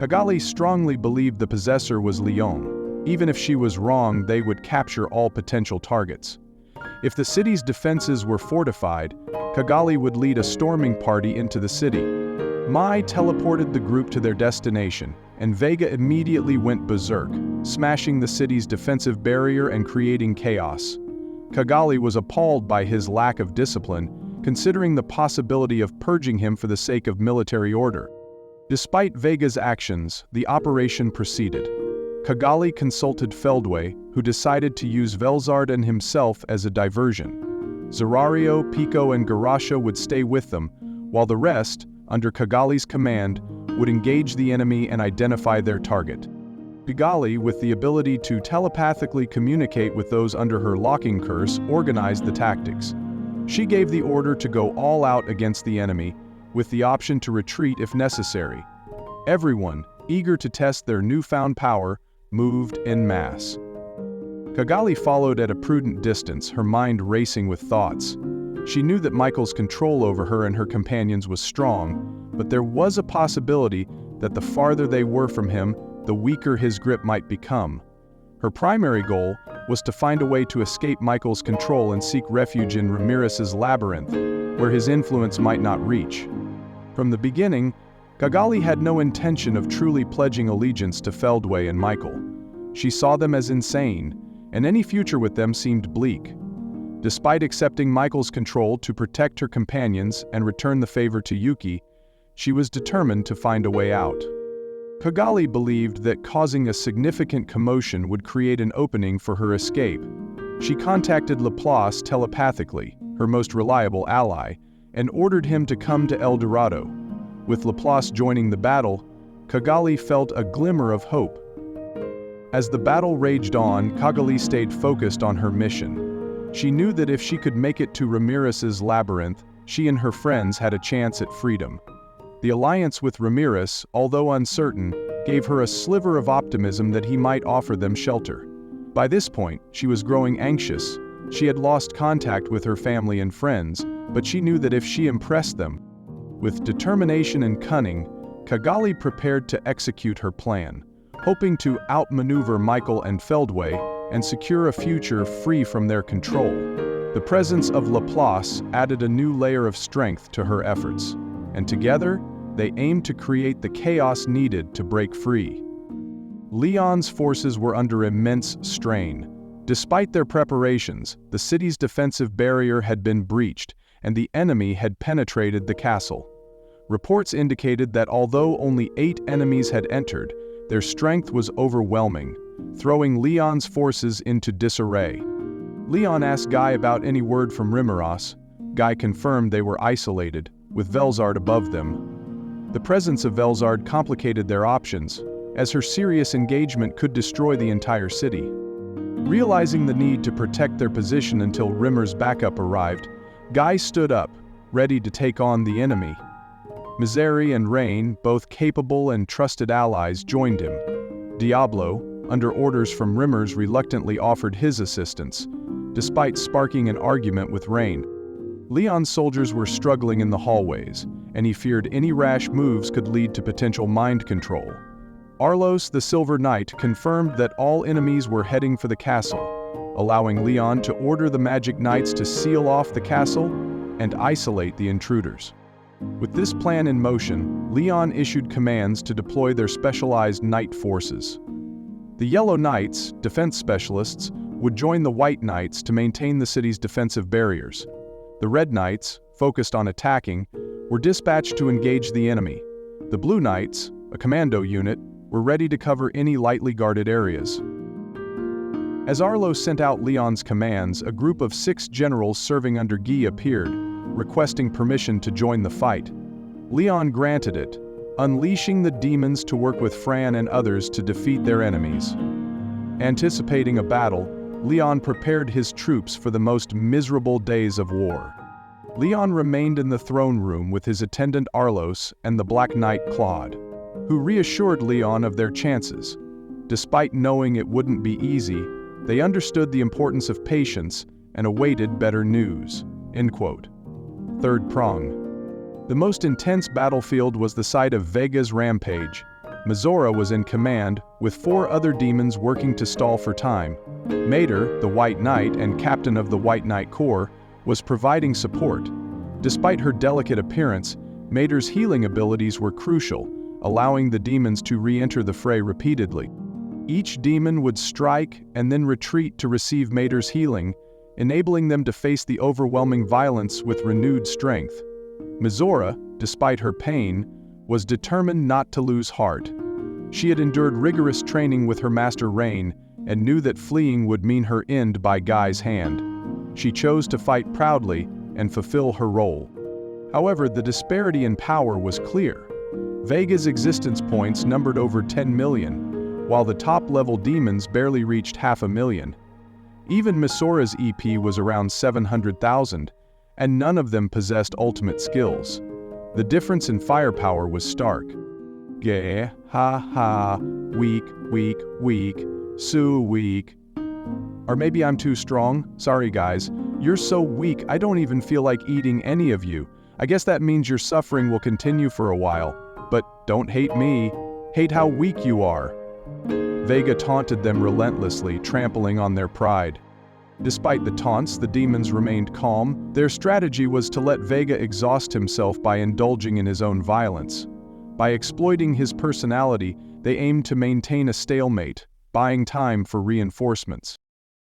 Cagalli strongly believed the possessor was Leon. Even if she was wrong, they would capture all potential targets. If the city's defenses were fortified, Cagalli would lead a storming party into the city. Mai teleported the group to their destination, and Vega immediately went berserk, smashing the city's defensive barrier and creating chaos. Cagalli was appalled by his lack of discipline, considering the possibility of purging him for the sake of military order. Despite Vega's actions, the operation proceeded. Cagalli consulted Feldway, who decided to use Velzard and himself as a diversion. Zerario, Pico, and Garasha would stay with them, while the rest, under Cagalli's command, would engage the enemy and identify their target. Cagalli, with the ability to telepathically communicate with those under her locking curse, organized the tactics. She gave the order to go all out against the enemy, with the option to retreat if necessary. Everyone, eager to test their newfound power, moved en masse. Cagalli followed at a prudent distance, her mind racing with thoughts. She knew that Michael's control over her and her companions was strong, but there was a possibility that the farther they were from him, the weaker his grip might become. Her primary goal was to find a way to escape Michael's control and seek refuge in Reminisce's labyrinth, where his influence might not reach. From the beginning, Cagalli had no intention of truly pledging allegiance to Feldway and Michael. She saw them as insane, and any future with them seemed bleak. Despite accepting Michael's control to protect her companions and return the favor to Yuki, she was determined to find a way out. Cagalli believed that causing a significant commotion would create an opening for her escape. She contacted Laplace telepathically, her most reliable ally, and ordered him to come to El Dorado. With Laplace joining the battle, Cagalli felt a glimmer of hope. As the battle raged on, Cagalli stayed focused on her mission. She knew that if she could make it to Reminisce's labyrinth, she and her friends had a chance at freedom. The alliance with Reminisce, although uncertain, gave her a sliver of optimism that he might offer them shelter. By this point, she was growing anxious. She had lost contact with her family and friends, but she knew that if she impressed them, with determination and cunning, Cagalli prepared to execute her plan, hoping to outmaneuver Michael and Feldway and secure a future free from their control. The presence of Laplace added a new layer of strength to her efforts, and together, they aimed to create the chaos needed to break free. Leon's forces were under immense strain. Despite their preparations, the city's defensive barrier had been breached, and the enemy had penetrated the castle. Reports indicated that although only 8 enemies had entered, their strength was overwhelming, throwing Leon's forces into disarray. Leon asked Guy about any word from Reminisce. Guy confirmed they were isolated, with Velzard above them. The presence of Velzard complicated their options, as her serious engagement could destroy the entire city. Realizing the need to protect their position until Rimmer's backup arrived, Guy stood up, ready to take on the enemy. Misery and Rain, both capable and trusted allies, joined him. Diablo, under orders from Rimmer's, reluctantly offered his assistance, despite sparking an argument with Rain. Leon's soldiers were struggling in the hallways, and he feared any rash moves could lead to potential mind control. Arlos, the Silver Knight, confirmed that all enemies were heading for the castle, allowing Leon to order the Magic Knights to seal off the castle and isolate the intruders. With this plan in motion, Leon issued commands to deploy their specialized knight forces. The Yellow Knights, defense specialists, would join the White Knights to maintain the city's defensive barriers. The Red Knights, focused on attacking, were dispatched to engage the enemy. The Blue Knights, a commando unit, were ready to cover any lightly guarded areas. As Arlo sent out Leon's commands, a group of 6 generals serving under Guy appeared, requesting permission to join the fight. Leon granted it, unleashing the demons to work with Fran and others to defeat their enemies. Anticipating a battle, Leon prepared his troops for the most miserable days of war. Leon remained in the throne room with his attendant Arlos and the Black Knight Claude, who reassured Leon of their chances. Despite knowing it wouldn't be easy, they understood the importance of patience and awaited better news. End quote. Third prong. The most intense battlefield was the site of Vega's rampage. Mizora was in command, with 4 other demons working to stall for time. Mater, the White Knight and captain of the White Knight Corps, was providing support. Despite her delicate appearance, Mater's healing abilities were crucial, allowing the demons to re-enter the fray repeatedly. Each demon would strike and then retreat to receive Mater's healing, enabling them to face the overwhelming violence with renewed strength. Mizora, despite her pain, was determined not to lose heart. She had endured rigorous training with her master Rain and knew that fleeing would mean her end by Guy's hand. She chose to fight proudly and fulfill her role. However, the disparity in power was clear. Vega's existence points numbered over 10 million, while the top-level demons barely reached 500,000. Even Misora's EP was around 700,000, and none of them possessed ultimate skills. The difference in firepower was stark. Geh, ha ha, weak, weak, weak, so weak. Or maybe I'm too strong? Sorry guys, you're so weak I don't even feel like eating any of you. I guess that means your suffering will continue for a while. But don't hate me, hate how weak you are. Vega taunted them relentlessly, trampling on their pride. Despite the taunts, the demons remained calm. Their strategy was to let Vega exhaust himself by indulging in his own violence. By exploiting his personality, they aimed to maintain a stalemate, buying time for reinforcements.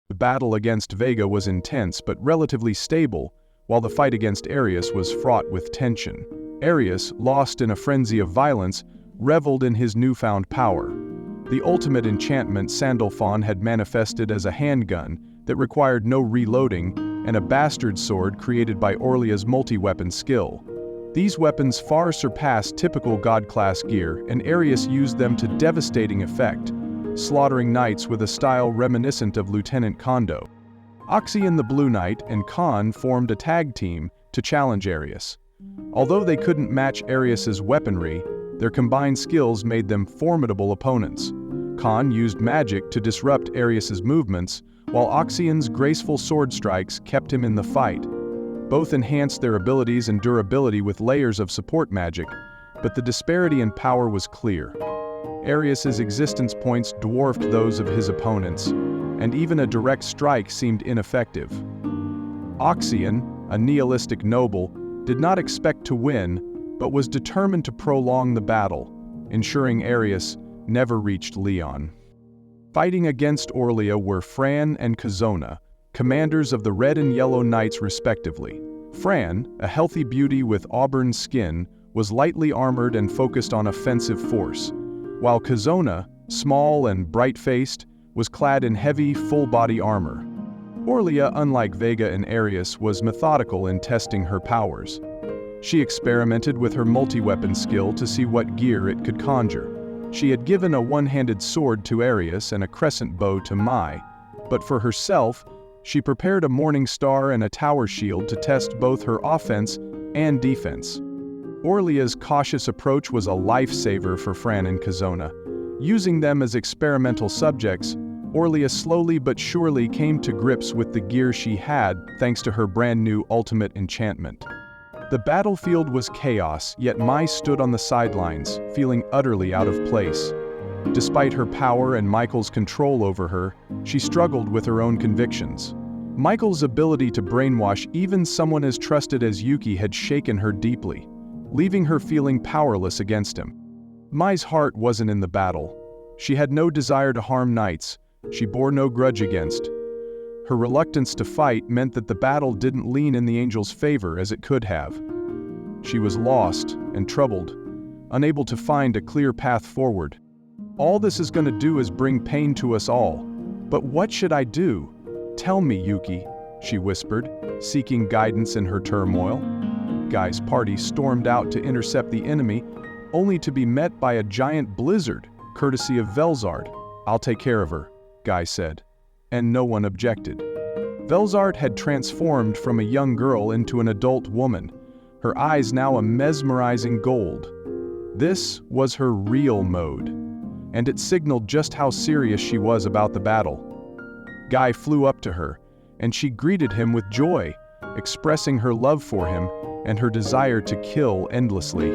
The battle against Vega was intense but relatively stable, while the fight against Arius was fraught with tension. Arius, lost in a frenzy of violence, reveled in his newfound power. The ultimate enchantment Sandalphon had manifested as a handgun that required no reloading, and a bastard sword created by Orlia's multi-weapon skill. These weapons far surpassed typical god-class gear, and Arius used them to devastating effect, slaughtering knights with a style reminiscent of Lieutenant Kondo. Oxyon the Blue Knight and Khan formed a tag team to challenge Arius. Although they couldn't match Arius's weaponry, their combined skills made them formidable opponents. Khan used magic to disrupt Arius's movements, while Oxyon's graceful sword strikes kept him in the fight. Both enhanced their abilities and durability with layers of support magic, but the disparity in power was clear. Arius's existence points dwarfed those of his opponents, and even a direct strike seemed ineffective. Oxyon, a nihilistic noble, did not expect to win, but was determined to prolong the battle, ensuring Arius never reached Leon. Fighting against Orlia were Fran and Kazona, commanders of the Red and Yellow Knights respectively. Fran, a healthy beauty with auburn skin, was lightly armored and focused on offensive force, while Kazona, small and bright-faced, was clad in heavy, full-body armor. Orlia, unlike Vega and Arius, was methodical in testing her powers. She experimented with her multi-weapon skill to see what gear it could conjure. She had given a one-handed sword to Arius and a crescent bow to Mai, but for herself, she prepared a morning star and a tower shield to test both her offense and defense. Orlia's cautious approach was a lifesaver for Fran and Kazona. Using them as experimental subjects, Orlia slowly but surely came to grips with the gear she had thanks to her brand new ultimate enchantment. The battlefield was chaos, yet Mai stood on the sidelines, feeling utterly out of place. Despite her power and Michael's control over her, she struggled with her own convictions. Michael's ability to brainwash even someone as trusted as Yuki had shaken her deeply, leaving her feeling powerless against him. Mai's heart wasn't in the battle. She had no desire to harm knights. She bore no grudge against. Her reluctance to fight meant that the battle didn't lean in the angel's favor as it could have. She was lost and troubled, unable to find a clear path forward. All this is going to do is bring pain to us all. But what should I do? Tell me, Yuki, she whispered, seeking guidance in her turmoil. Guy's party stormed out to intercept the enemy, only to be met by a giant blizzard, courtesy of Velzard. I'll take care of her, Guy said, and no one objected. Velzard had transformed from a young girl into an adult woman, her eyes now a mesmerizing gold. This was her real mode, and it signaled just how serious she was about the battle. Guy flew up to her, and she greeted him with joy, expressing her love for him and her desire to kill endlessly.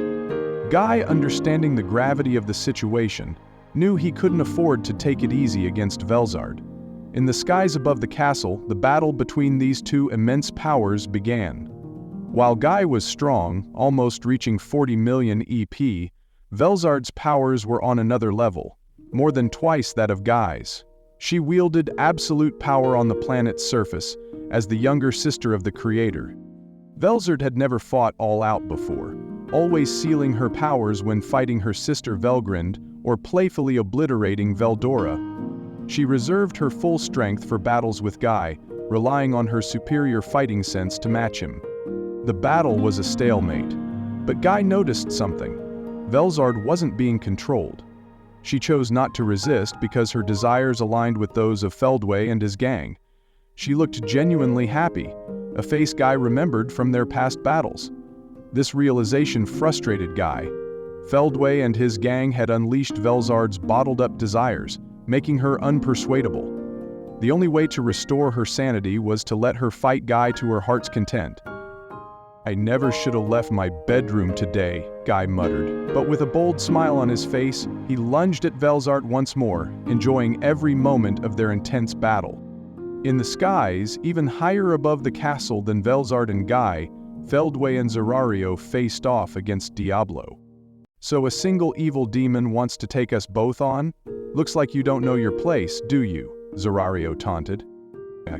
Guy, understanding the gravity of the situation, knew he couldn't afford to take it easy against Velzard. In the skies above the castle, the battle between these two immense powers began. While Guy was strong, almost reaching 40 million EP, Velzard's powers were on another level, more than twice that of Guy's. She wielded absolute power on the planet's surface, as the younger sister of the creator. Velzard had never fought all out before, always sealing her powers when fighting her sister Velgrind or playfully obliterating Veldora. She reserved her full strength for battles with Guy, relying on her superior fighting sense to match him. The battle was a stalemate, but Guy noticed something. Velzard wasn't being controlled. She chose not to resist because her desires aligned with those of Feldway and his gang. She looked genuinely happy, a face Guy remembered from their past battles. This realization frustrated Guy. Feldway and his gang had unleashed Velzard's bottled-up desires, making her unpersuadable. The only way to restore her sanity was to let her fight Guy to her heart's content. "I never should have left my bedroom today," Guy muttered, but with a bold smile on his face, he lunged at Velzard once more, enjoying every moment of their intense battle. In the skies, even higher above the castle than Velzard and Guy, Feldway and Zerario faced off against Diablo. "So a single evil demon wants to take us both on? Looks like you don't know your place, do you?" Zerario taunted.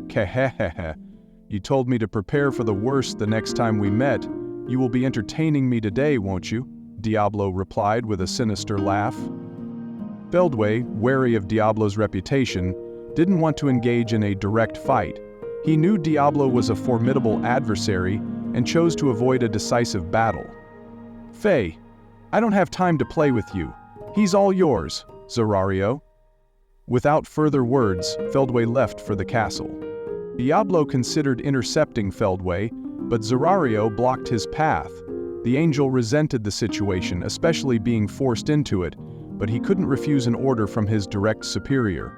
"Kehehehe. You told me to prepare for the worst the next time we met. You will be entertaining me today, won't you?" Diablo replied with a sinister laugh. Feldway, wary of Diablo's reputation, didn't want to engage in a direct fight. He knew Diablo was a formidable adversary and chose to avoid a decisive battle. "Faye, I don't have time to play with you. He's all yours, Zerario." Without further words, Feldway left for the castle. Diablo considered intercepting Feldway, but Zerario blocked his path. The angel resented the situation, especially being forced into it, but he couldn't refuse an order from his direct superior.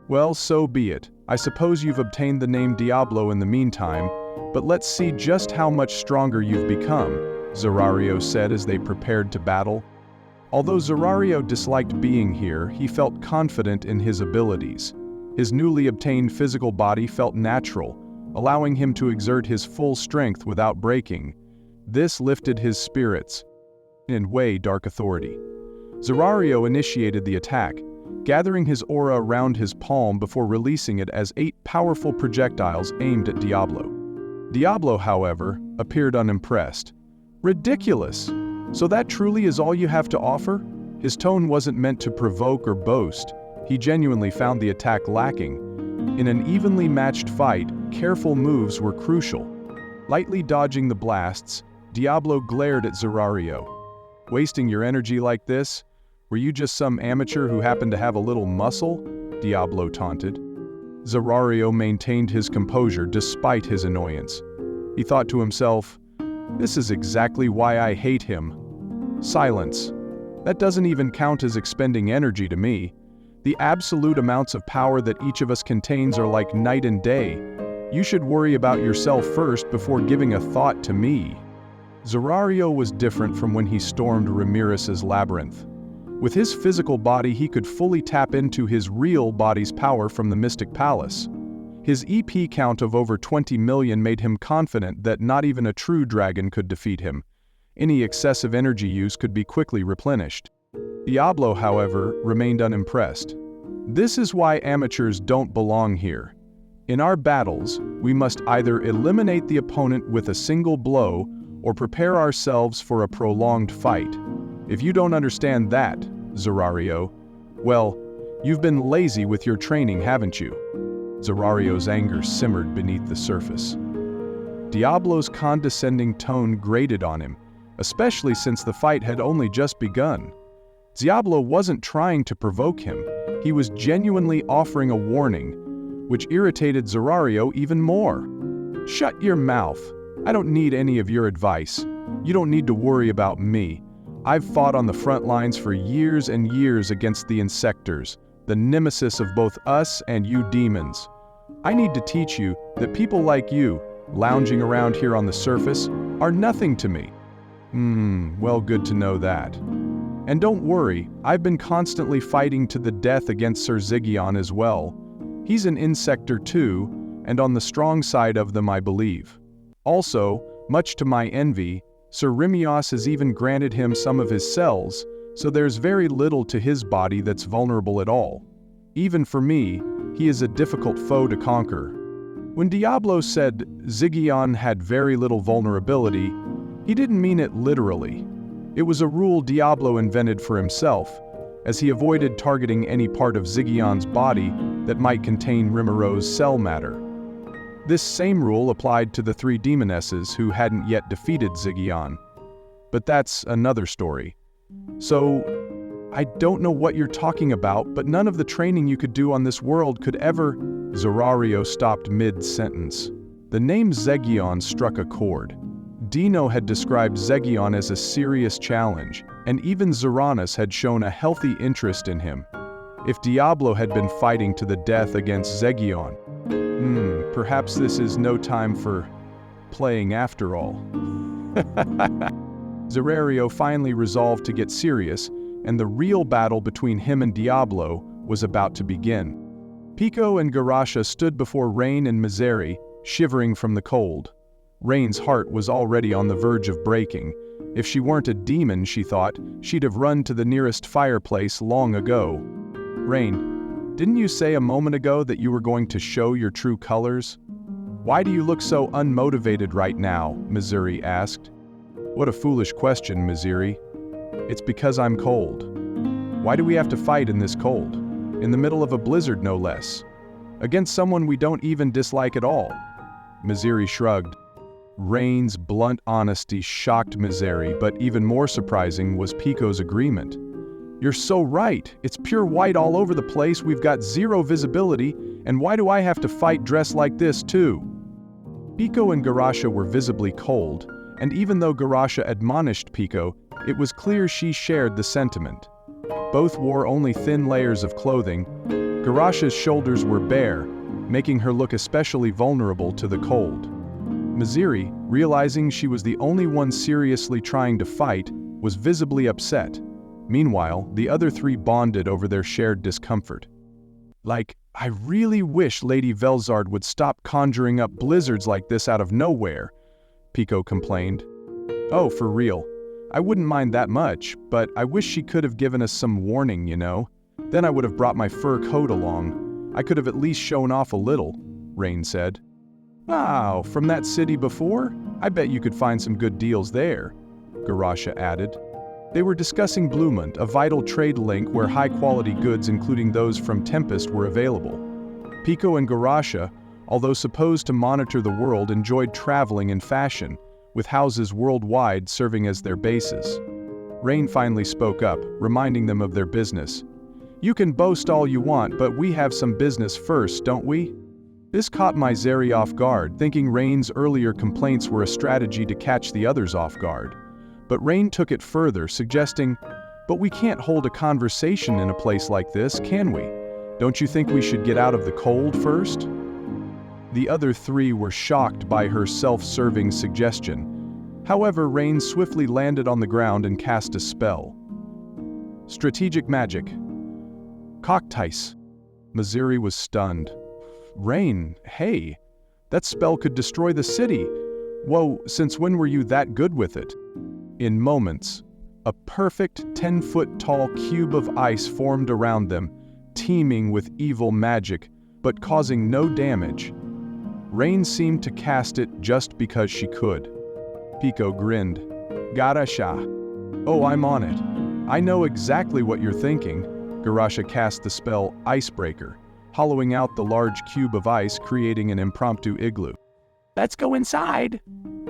"Well, so be it. I suppose you've obtained the name Diablo in the meantime, but let's see just how much stronger you've become," Zerario said as they prepared to battle. Although Zerario disliked being here, he felt confident in his abilities. His newly obtained physical body felt natural, allowing him to exert his full strength without breaking. This lifted his spirits and weighed dark authority. Zerario initiated the attack, gathering his aura around his palm before releasing it as 8 powerful projectiles aimed at Diablo. Diablo, however, appeared unimpressed. "Ridiculous! So that truly is all you have to offer?" His tone wasn't meant to provoke or boast. He genuinely found the attack lacking. In an evenly matched fight, careful moves were crucial. Lightly dodging the blasts, Diablo glared at Zerario. "Wasting your energy like this? Were you just some amateur who happened to have a little muscle?" Diablo taunted. Zerario maintained his composure despite his annoyance. He thought to himself, "This is exactly why I hate him." Silence. That doesn't even count as expending energy to me. The absolute amounts of power that each of us contains are like night and day. You should worry about yourself first before giving a thought to me. Zerario was different from when he stormed Reminisce's labyrinth. With his physical body, he could fully tap into his real body's power from the Mystic Palace. His EP count of over 20 million made him confident that not even a true dragon could defeat him. Any excessive energy use could be quickly replenished. Diablo, however, remained unimpressed. "This is why amateurs don't belong here. In our battles, we must either eliminate the opponent with a single blow or prepare ourselves for a prolonged fight. If you don't understand that, Zerario, well, you've been lazy with your training, haven't you?" Zerario's anger simmered beneath the surface. Diablo's condescending tone grated on him, especially since the fight had only just begun. Diablo wasn't trying to provoke him, he was genuinely offering a warning, which irritated Zerario even more. "Shut your mouth. I don't need any of your advice. You don't need to worry about me. I've fought on the front lines for years and years against the Insectors, the nemesis of both us and you demons. I need to teach you that people like you, lounging around here on the surface, are nothing to me." Well, good to know that. And don't worry, I've been constantly fighting to the death against Sir Zigguion as well. He's an insector too, and on the strong side of them I believe. Also, much to my envy, Sir Reminisce has even granted him some of his cells, so there's very little to his body that's vulnerable at all. Even for me, he is a difficult foe to conquer. When Diablo said Zigguion had very little vulnerability, he didn't mean it literally. It was a rule Diablo invented for himself, as he avoided targeting any part of Zigguion's body that might contain Rimuru's cell matter. This same rule applied to the 3 demonesses who hadn't yet defeated Zigguion. But that's another story. So, I don't know what you're talking about, but none of the training you could do on this world could ever… Zorario stopped mid-sentence. The name Zigguion struck a chord. Dino had described Zigguion as a serious challenge, and even Zoranus had shown a healthy interest in him. If Diablo had been fighting to the death against Zigguion, perhaps this is no time for playing after all. Zorario finally resolved to get serious, and the real battle between him and Diablo was about to begin. Pico and Garasha stood before Rain and Misery, shivering from the cold. Rain's heart was already on the verge of breaking. If she weren't a demon, she thought, she'd have run to the nearest fireplace long ago. Rain, didn't you say a moment ago that you were going to show your true colors? Why do you look so unmotivated right now? Misery asked. What a foolish question, Misery. It's because I'm cold. Why do we have to fight in this cold? In the middle of a blizzard, no less. Against someone we don't even dislike at all. Misery shrugged. Rain's blunt honesty shocked Misery, but even more surprising was Pico's agreement. You're so right. It's pure white all over the place, we've got zero visibility, and why do I have to fight dressed like this too? Pico and Garasha were visibly cold, and even though Garasha admonished Pico, it was clear she shared the sentiment. Both wore only thin layers of clothing. Garasha's shoulders were bare, making her look especially vulnerable to the cold. Misery, realizing she was the only one seriously trying to fight, was visibly upset. Meanwhile, the other 3 bonded over their shared discomfort. I really wish Lady Velzard would stop conjuring up blizzards like this out of nowhere, Pico complained. Oh, for real. I wouldn't mind that much, but I wish she could have given us some warning, you know? Then I would have brought my fur coat along. I could have at least shown off a little, Rain said. Wow, from that city before? I bet you could find some good deals there, Garasha added. They were discussing Bluemont, a vital trade link where high-quality goods including those from Tempest were available. Pico and Garasha, although supposed to monitor the world, enjoyed traveling in fashion, with houses worldwide serving as their bases. Rain finally spoke up, reminding them of their business. You can boast all you want, but we have some business first, don't we? This caught Misery off guard, thinking Rain's earlier complaints were a strategy to catch the others off guard. But Rain took it further, suggesting, but we can't hold a conversation in a place like this, can we? Don't you think we should get out of the cold first? The other 3 were shocked by her self-serving suggestion. However, Rain swiftly landed on the ground and cast a spell. Strategic magic. Cocktice. Misery was stunned. Rain, hey, that spell could destroy the city. Whoa, since when were you that good with it? In moments, a perfect 10-foot-tall cube of ice formed around them, teeming with evil magic, but causing no damage. Rain seemed to cast it just because she could. Pico grinned. Garasha. Oh, I'm on it. I know exactly what you're thinking. Garasha cast the spell Icebreaker, hollowing out the large cube of ice, creating an impromptu igloo. Let's go inside,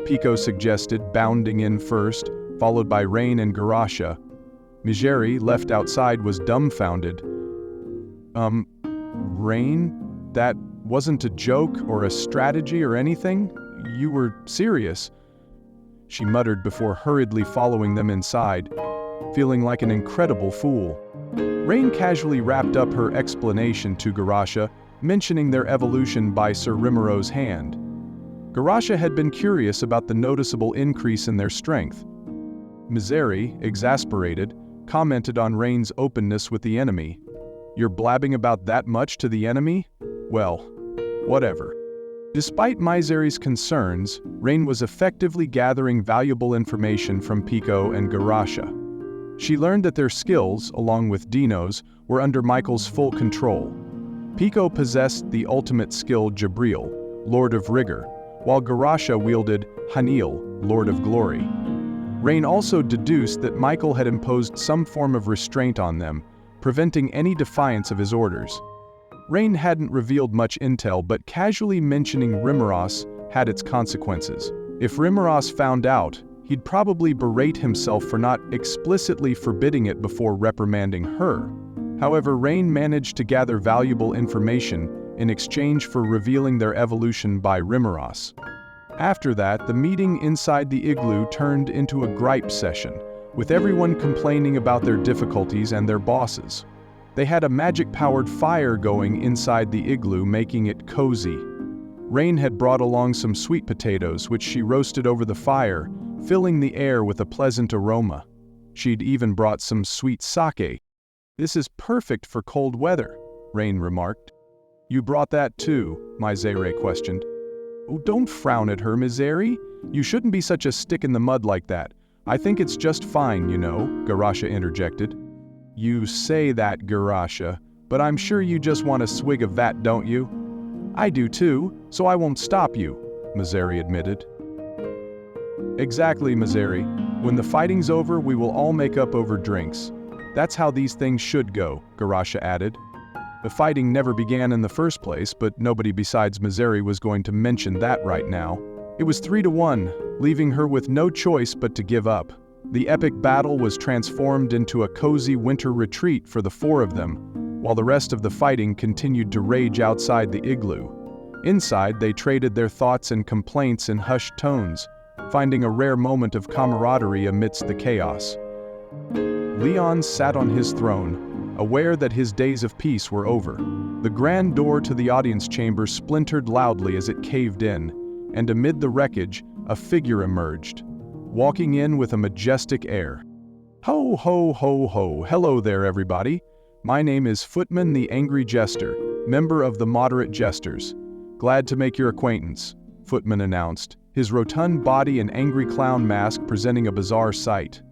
Pico suggested, bounding in first, followed by Rain and Garasha. Misery, left outside, was dumbfounded. Rain? That wasn't a joke or a strategy or anything? You were serious? She muttered before hurriedly following them inside, feeling like an incredible fool. Rain casually wrapped up her explanation to Garasha, mentioning their evolution by Sir Rimuru's hand. Garasha had been curious about the noticeable increase in their strength. Miseri, exasperated, commented on Rain's openness with the enemy. "You're blabbing about that much to the enemy? Well, whatever." Despite Miseri's concerns, Rain was effectively gathering valuable information from Pico and Garasha. She learned that their skills, along with Dino's, were under Michael's full control. Pico possessed the ultimate skill Jabril, Lord of Rigor, while Garasha wielded Hanil, Lord of Glory. Rain also deduced that Michael had imposed some form of restraint on them, preventing any defiance of his orders. Rain hadn't revealed much intel, but casually mentioning Reminisce had its consequences. If Reminisce found out, he'd probably berate himself for not explicitly forbidding it before reprimanding her. However, Rain managed to gather valuable information in exchange for revealing their evolution by Reminisce. After that, the meeting inside the igloo turned into a gripe session, with everyone complaining about their difficulties and their bosses. They had a magic-powered fire going inside the igloo, making it cozy. Rain had brought along some sweet potatoes, which she roasted over the fire, filling the air with a pleasant aroma. She'd even brought some sweet sake. "This is perfect for cold weather," Rain remarked. "You brought that too?" Miseri questioned. "Oh, don't frown at her, Miseri. You shouldn't be such a stick in the mud like that. I think it's just fine, you know," Garasha interjected. "You say that, Garasha, but I'm sure you just want a swig of that, don't you?" "I do too, so I won't stop you," Miseri admitted. "Exactly, Miseri. When the fighting's over, we will all make up over drinks. That's how these things should go," Garasha added. The fighting never began in the first place, but nobody besides Miseri was going to mention that right now. It was 3-1, leaving her with no choice but to give up. The epic battle was transformed into a cozy winter retreat for the four of them, while the rest of the fighting continued to rage outside the igloo. Inside, they traded their thoughts and complaints in hushed tones, finding a rare moment of camaraderie amidst the chaos. Leon sat on his throne, aware that his days of peace were over. The grand door to the audience chamber splintered loudly as it caved in, and amid the wreckage, a figure emerged, walking in with a majestic air. "Ho, ho, ho, ho, hello there, everybody. My name is Footman the Angry Jester, member of the Moderate Jesters. Glad to make your acquaintance," Footman announced, his rotund body and angry clown mask presenting a bizarre sight.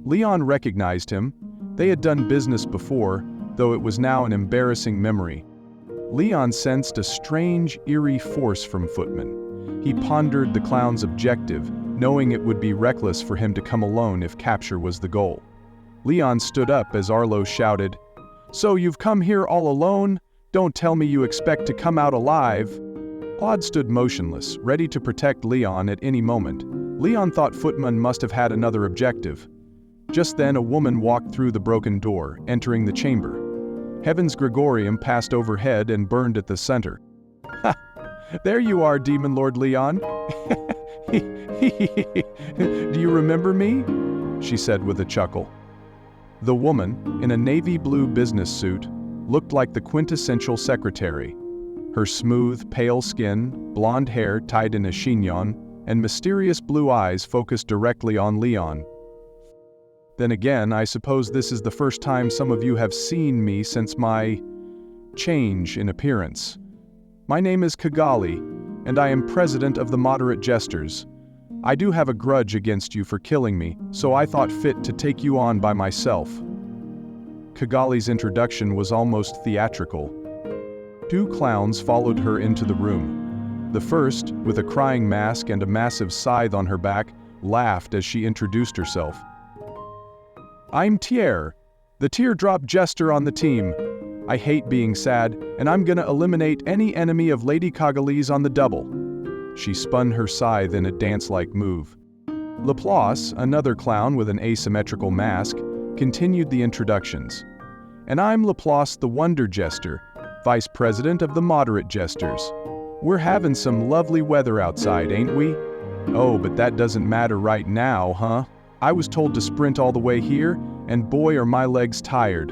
Leon recognized him. They had done business before, though it was now an embarrassing memory. Leon sensed a strange, eerie force from Footman. He pondered the clown's objective, knowing it would be reckless for him to come alone if capture was the goal. Leon stood up as Arlo shouted, "So you've come here all alone? Don't tell me you expect to come out alive." Claude stood motionless, ready to protect Leon at any moment. Leon thought Footman must have had another objective. Just then a woman walked through the broken door, entering the chamber. Heaven's Gregorium passed overhead and burned at the center. "Ha! There you are, Demon Lord Leon. Do you remember me?" she said with a chuckle. The woman, in a navy blue business suit, looked like the quintessential secretary. Her smooth, pale skin, blonde hair tied in a chignon, and mysterious blue eyes focused directly on Leon. "Then again, I suppose this is the first time some of you have seen me since my change in appearance. My name is Kigali, and I am president of the Moderate Jesters. I do have a grudge against you for killing me, so I thought fit to take you on by myself." Kigali's introduction was almost theatrical. Two clowns followed her into the room. The first, with a crying mask and a massive scythe on her back, laughed as she introduced herself. "I'm Tier, the teardrop jester on the team. I hate being sad, and I'm gonna eliminate any enemy of Lady Kagali's on the double." She spun her scythe in a dance-like move. Laplace, another clown with an asymmetrical mask, continued the introductions. "And I'm Laplace the Wonder Jester, vice president of the Moderate Jesters. We're having some lovely weather outside, ain't we? Oh, but that doesn't matter right now, huh? I was told to sprint all the way here, and boy are my legs tired.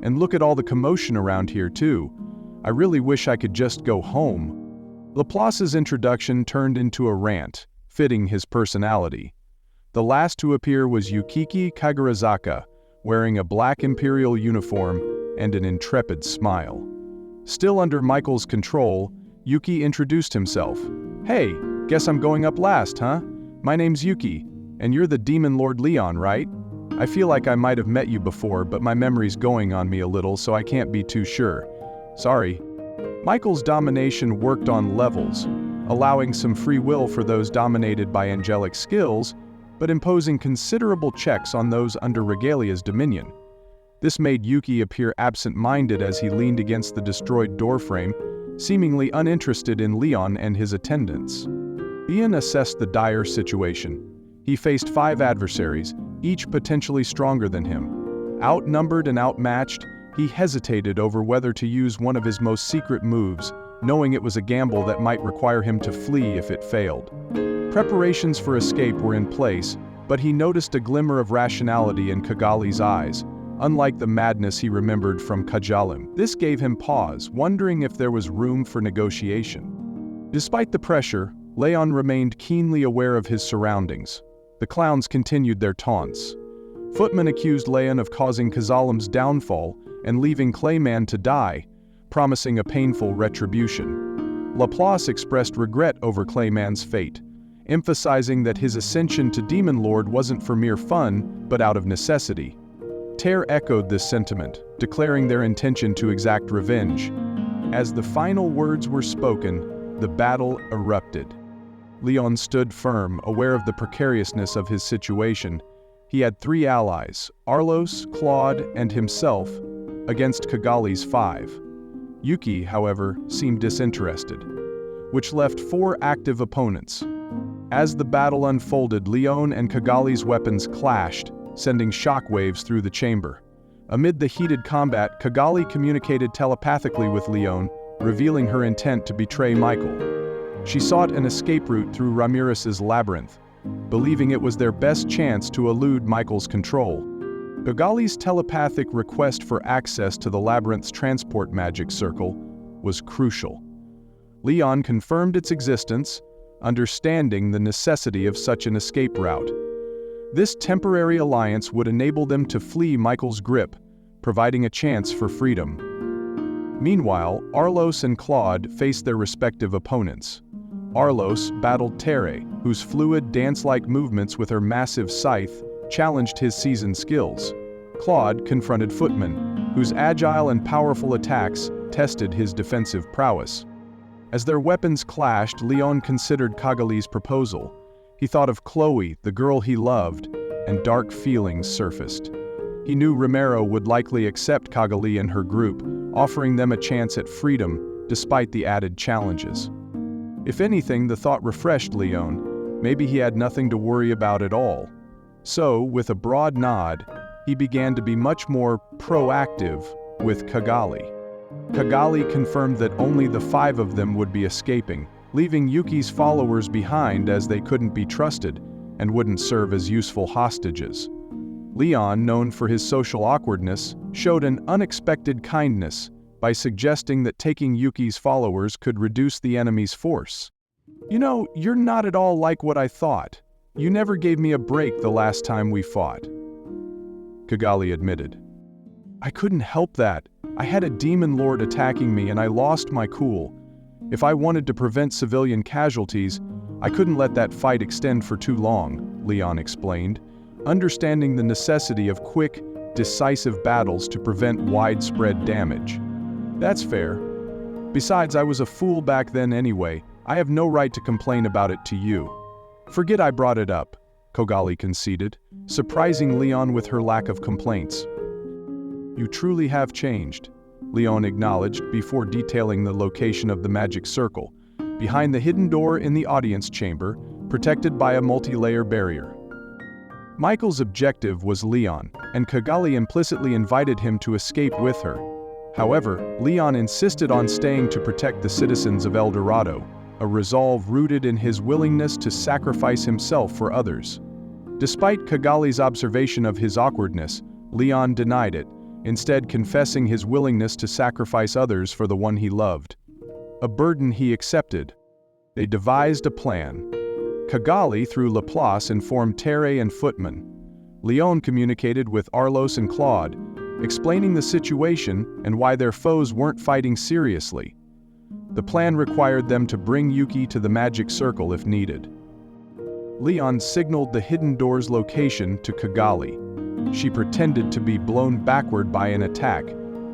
And look at all the commotion around here too. I really wish I could just go home." Laplace's introduction turned into a rant, fitting his personality. The last to appear was Yukiki Kagarazaka, wearing a black imperial uniform and an intrepid smile. Still under Michael's control, Yuki introduced himself. "Hey, guess I'm going up last, huh? My name's Yuki, and you're the Demon Lord Leon, right? I feel like I might have met you before, but my memory's going on me a little, so I can't be too sure. Sorry." Michael's domination worked on levels, allowing some free will for those dominated by angelic skills, but imposing considerable checks on those under Regalia's dominion. This made Yuki appear absent-minded as he leaned against the destroyed doorframe, seemingly uninterested in Leon and his attendants. Leon assessed the dire situation. He faced 5 adversaries, each potentially stronger than him. Outnumbered and outmatched, he hesitated over whether to use one of his most secret moves, knowing it was a gamble that might require him to flee if it failed. Preparations for escape were in place, but he noticed a glimmer of rationality in Kigali's eyes, unlike the madness he remembered from Kajalim. This gave him pause, wondering if there was room for negotiation. Despite the pressure, Leon remained keenly aware of his surroundings. The clowns continued their taunts. Footman accused Leon of causing Kazalim's downfall and leaving Clayman to die, promising a painful retribution. Laplace expressed regret over Clayman's fate, emphasizing that his ascension to Demon Lord wasn't for mere fun, but out of necessity. Terre echoed this sentiment, declaring their intention to exact revenge. As the final words were spoken, the battle erupted. Leon stood firm, aware of the precariousness of his situation. He had 3 allies, Arlos, Claude, and himself, against Kigali's 5. Yuki, however, seemed disinterested, which left 4 active opponents. As the battle unfolded, Leon and Kigali's weapons clashed, sending shockwaves through the chamber. Amid the heated combat, Kigali communicated telepathically with Leon, revealing her intent to betray Michael. She sought an escape route through Ramirez's labyrinth, believing it was their best chance to elude Michael's control. Kigali's telepathic request for access to the labyrinth's transport magic circle was crucial. Leon confirmed its existence, understanding the necessity of such an escape route. This temporary alliance would enable them to flee Michael's grip, providing a chance for freedom. Meanwhile, Arlos and Claude faced their respective opponents. Arlos battled Terre, whose fluid, dance-like movements with her massive scythe challenged his seasoned skills. Claude confronted Footman, whose agile and powerful attacks tested his defensive prowess. As their weapons clashed, Leon considered Kigali's proposal. He thought of Chloe, the girl he loved, and dark feelings surfaced. He knew Romero would likely accept Kigali and her group, offering them a chance at freedom despite the added challenges. If anything, the thought refreshed Leon. Maybe he had nothing to worry about at all. So, with a broad nod, he began to be much more proactive with Kigali. Kigali confirmed that only the 5 of them would be escaping, leaving Yuki's followers behind as they couldn't be trusted and wouldn't serve as useful hostages. Leon, known for his social awkwardness, showed an unexpected kindness by suggesting that taking Yuki's followers could reduce the enemy's force. "You know, you're not at all like what I thought. You never gave me a break the last time we fought," Kigali admitted. "I couldn't help that. I had a demon lord attacking me and I lost my cool. If I wanted to prevent civilian casualties, I couldn't let that fight extend for too long," Leon explained, understanding the necessity of quick, decisive battles to prevent widespread damage. "That's fair. Besides, I was a fool back then anyway. I have no right to complain about it to you." "Forget I brought it up," Kigali conceded, surprising Leon with her lack of complaints. "You truly have changed," Leon acknowledged before detailing the location of the magic circle, behind the hidden door in the audience chamber, protected by a multi-layer barrier. Michael's objective was Leon, and Kigali implicitly invited him to escape with her. However, Leon insisted on staying to protect the citizens of El Dorado, a resolve rooted in his willingness to sacrifice himself for others. Despite Kigali's observation of his awkwardness, Leon denied it, instead confessing his willingness to sacrifice others for the one he loved. A burden he accepted. They devised a plan. Kigali through Laplace informed Terre and Footman. Leon communicated with Arlos and Claude, explaining the situation and why their foes weren't fighting seriously. The plan required them to bring Yuki to the magic circle if needed. Leon signaled the hidden door's location to Kigali. She pretended to be blown backward by an attack,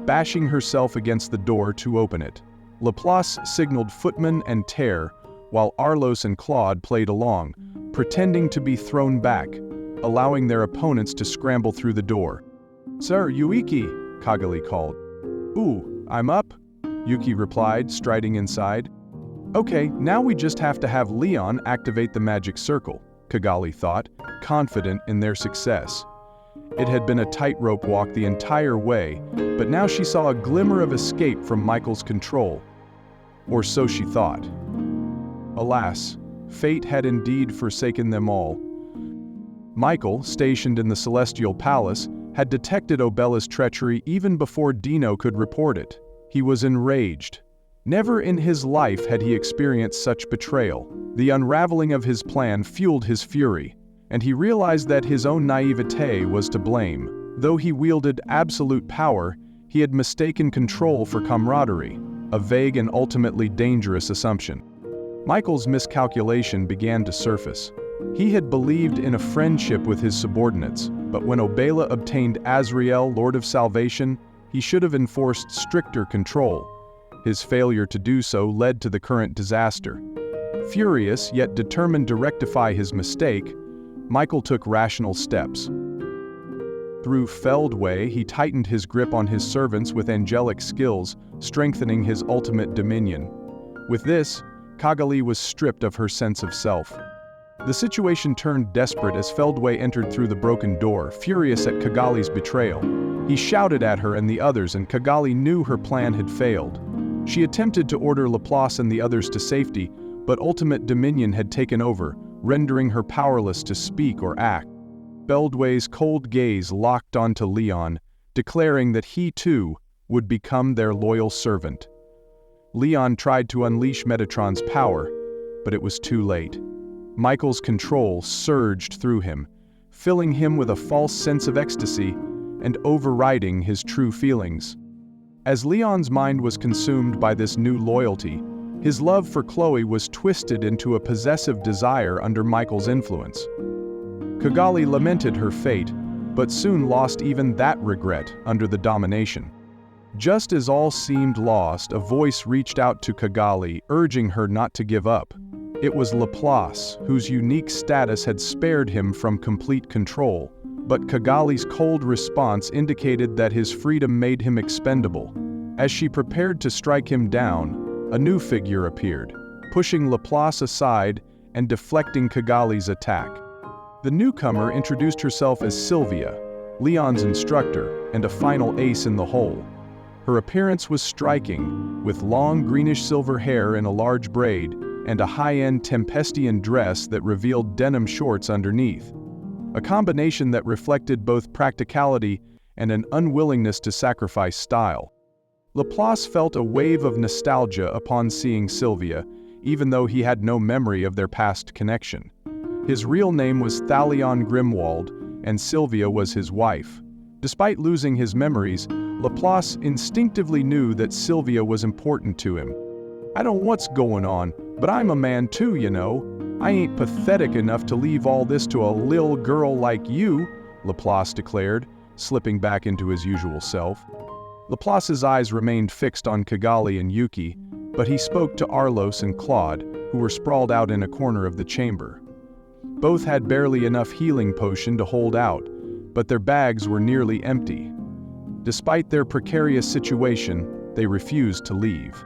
bashing herself against the door to open it. Laplace signaled Footman and Terre, while Arlos and Claude played along, pretending to be thrown back, allowing their opponents to scramble through the door. "Sir, Yuiki," Kigali called. "Ooh, I'm up," Yuki replied, striding inside. "Okay, now we just have to have Leon activate the magic circle," Kigali thought, confident in their success. It had been a tightrope walk the entire way, but now she saw a glimmer of escape from Michael's control. Or so she thought. Alas, fate had indeed forsaken them all. Michael, stationed in the Celestial Palace, had detected Obella's treachery even before Dino could report it. He was enraged. Never in his life had he experienced such betrayal. The unraveling of his plan fueled his fury, and he realized that his own naivete was to blame. Though he wielded absolute power, he had mistaken control for camaraderie, a vague and ultimately dangerous assumption. Michael's miscalculation began to surface. He had believed in a friendship with his subordinates, but when Obela obtained Azrael, Lord of Salvation, he should have enforced stricter control. His failure to do so led to the current disaster. Furious, yet determined to rectify his mistake, Michael took rational steps. Through Feldway, he tightened his grip on his servants with angelic skills, strengthening his ultimate dominion. With this, Kigali was stripped of her sense of self. The situation turned desperate as Feldway entered through the broken door, furious at Kigali's betrayal. He shouted at her and the others, and Kigali knew her plan had failed. She attempted to order Laplace and the others to safety, but ultimate dominion had taken over, rendering her powerless to speak or act. Feldway's cold gaze locked onto Leon, declaring that he too would become their loyal servant. Leon tried to unleash Metatron's power, but it was too late. Michael's control surged through him, filling him with a false sense of ecstasy and overriding his true feelings. As Leon's mind was consumed by this new loyalty, his love for Chloe was twisted into a possessive desire under Michael's influence. Kigali lamented her fate, but soon lost even that regret under the domination. Just as all seemed lost, a voice reached out to Kigali, urging her not to give up. It was Laplace, whose unique status had spared him from complete control, but Kigali's cold response indicated that his freedom made him expendable. As she prepared to strike him down, a new figure appeared, pushing Laplace aside and deflecting Kigali's attack. The newcomer introduced herself as Sylvia, Leon's instructor, and a final ace in the hole. Her appearance was striking, with long greenish-silver hair in a large braid, and a high-end Tempestian dress that revealed denim shorts underneath. A combination that reflected both practicality and an unwillingness to sacrifice style. Laplace felt a wave of nostalgia upon seeing Sylvia, even though he had no memory of their past connection. His real name was Thalion Grimwald, and Sylvia was his wife. Despite losing his memories, Laplace instinctively knew that Sylvia was important to him. "I don't know what's going on, but I'm a man too, you know. I ain't pathetic enough to leave all this to a lil girl like you," Laplace declared, slipping back into his usual self. Laplace's eyes remained fixed on Kigali and Yuki, but he spoke to Arlos and Claude, who were sprawled out in a corner of the chamber. Both had barely enough healing potion to hold out, but their bags were nearly empty. Despite their precarious situation, they refused to leave.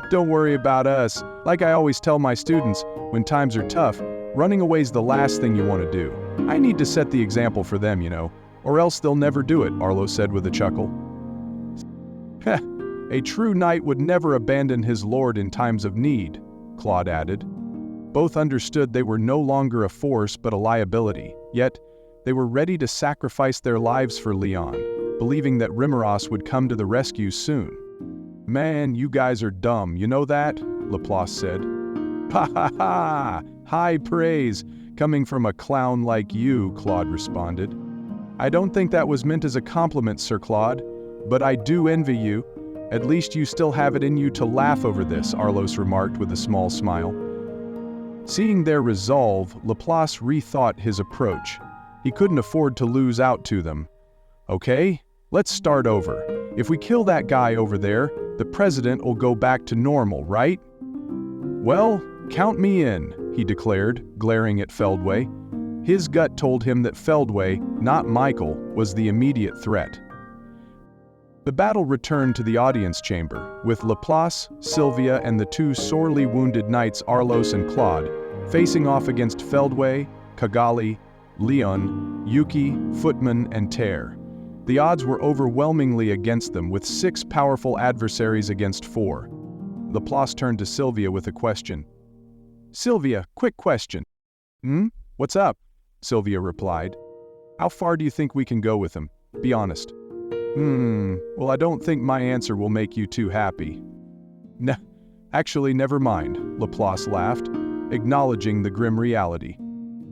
"Don't worry about us. Like I always tell my students, when times are tough, running away's the last thing you want to do. I need to set the example for them, you know, or else they'll never do it," Arlos said with a chuckle. "A true knight would never abandon his lord in times of need," Claude added. Both understood they were no longer a force but a liability, yet they were ready to sacrifice their lives for Leon, believing that Reminisce would come to the rescue soon. "Man, you guys are dumb, you know that?" Laplace said. Ha ha ha! High praise, coming from a clown like you, Claude responded. I don't think that was meant as a compliment, Sir Claude, but I do envy you. At least you still have it in you to laugh over this, Arlos remarked with a small smile. Seeing their resolve, Laplace rethought his approach. He couldn't afford to lose out to them. Okay, let's start over. If we kill that guy over there, the president will go back to normal, right? Well, count me in, he declared, glaring at Feldway. His gut told him that Feldway, not Michael, was the immediate threat. The battle returned to the audience chamber, with Laplace, Sylvia, and the two sorely wounded knights Arlos and Claude, facing off against Feldway, Cagalli, Leon, Yuki, Footman, and Ter. The odds were overwhelmingly against them, with 6 powerful adversaries against 4. Laplace turned to Sylvia with a question. Sylvia, quick question. What's up? Sylvia replied. How far do you think we can go with him? Be honest. Well, I don't think my answer will make you too happy. Actually, never mind, Laplace laughed, acknowledging the grim reality.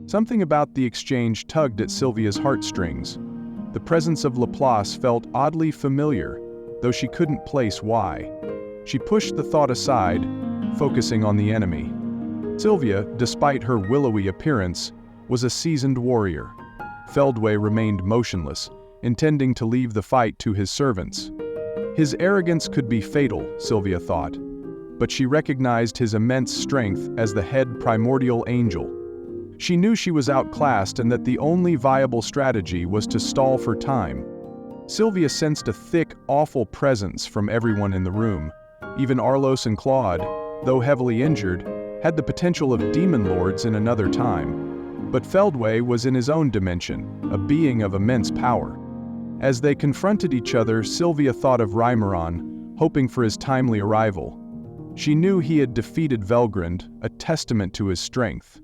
Something about the exchange tugged at Sylvia's heartstrings. The presence of Laplace felt oddly familiar, though she couldn't place why. She pushed the thought aside, focusing on the enemy. Sylvia, despite her willowy appearance, was a seasoned warrior. Feldway remained motionless, intending to leave the fight to his servants. His arrogance could be fatal, Sylvia thought, but she recognized his immense strength as the head primordial angel. She knew she was outclassed and that the only viable strategy was to stall for time. Sylvia sensed a thick, awful presence from everyone in the room. Even Arlos and Claude, though heavily injured, had the potential of demon lords in another time. But Feldway was in his own dimension, a being of immense power. As they confronted each other, Sylvia thought of Rimuru, hoping for his timely arrival. She knew he had defeated Velgrund, a testament to his strength.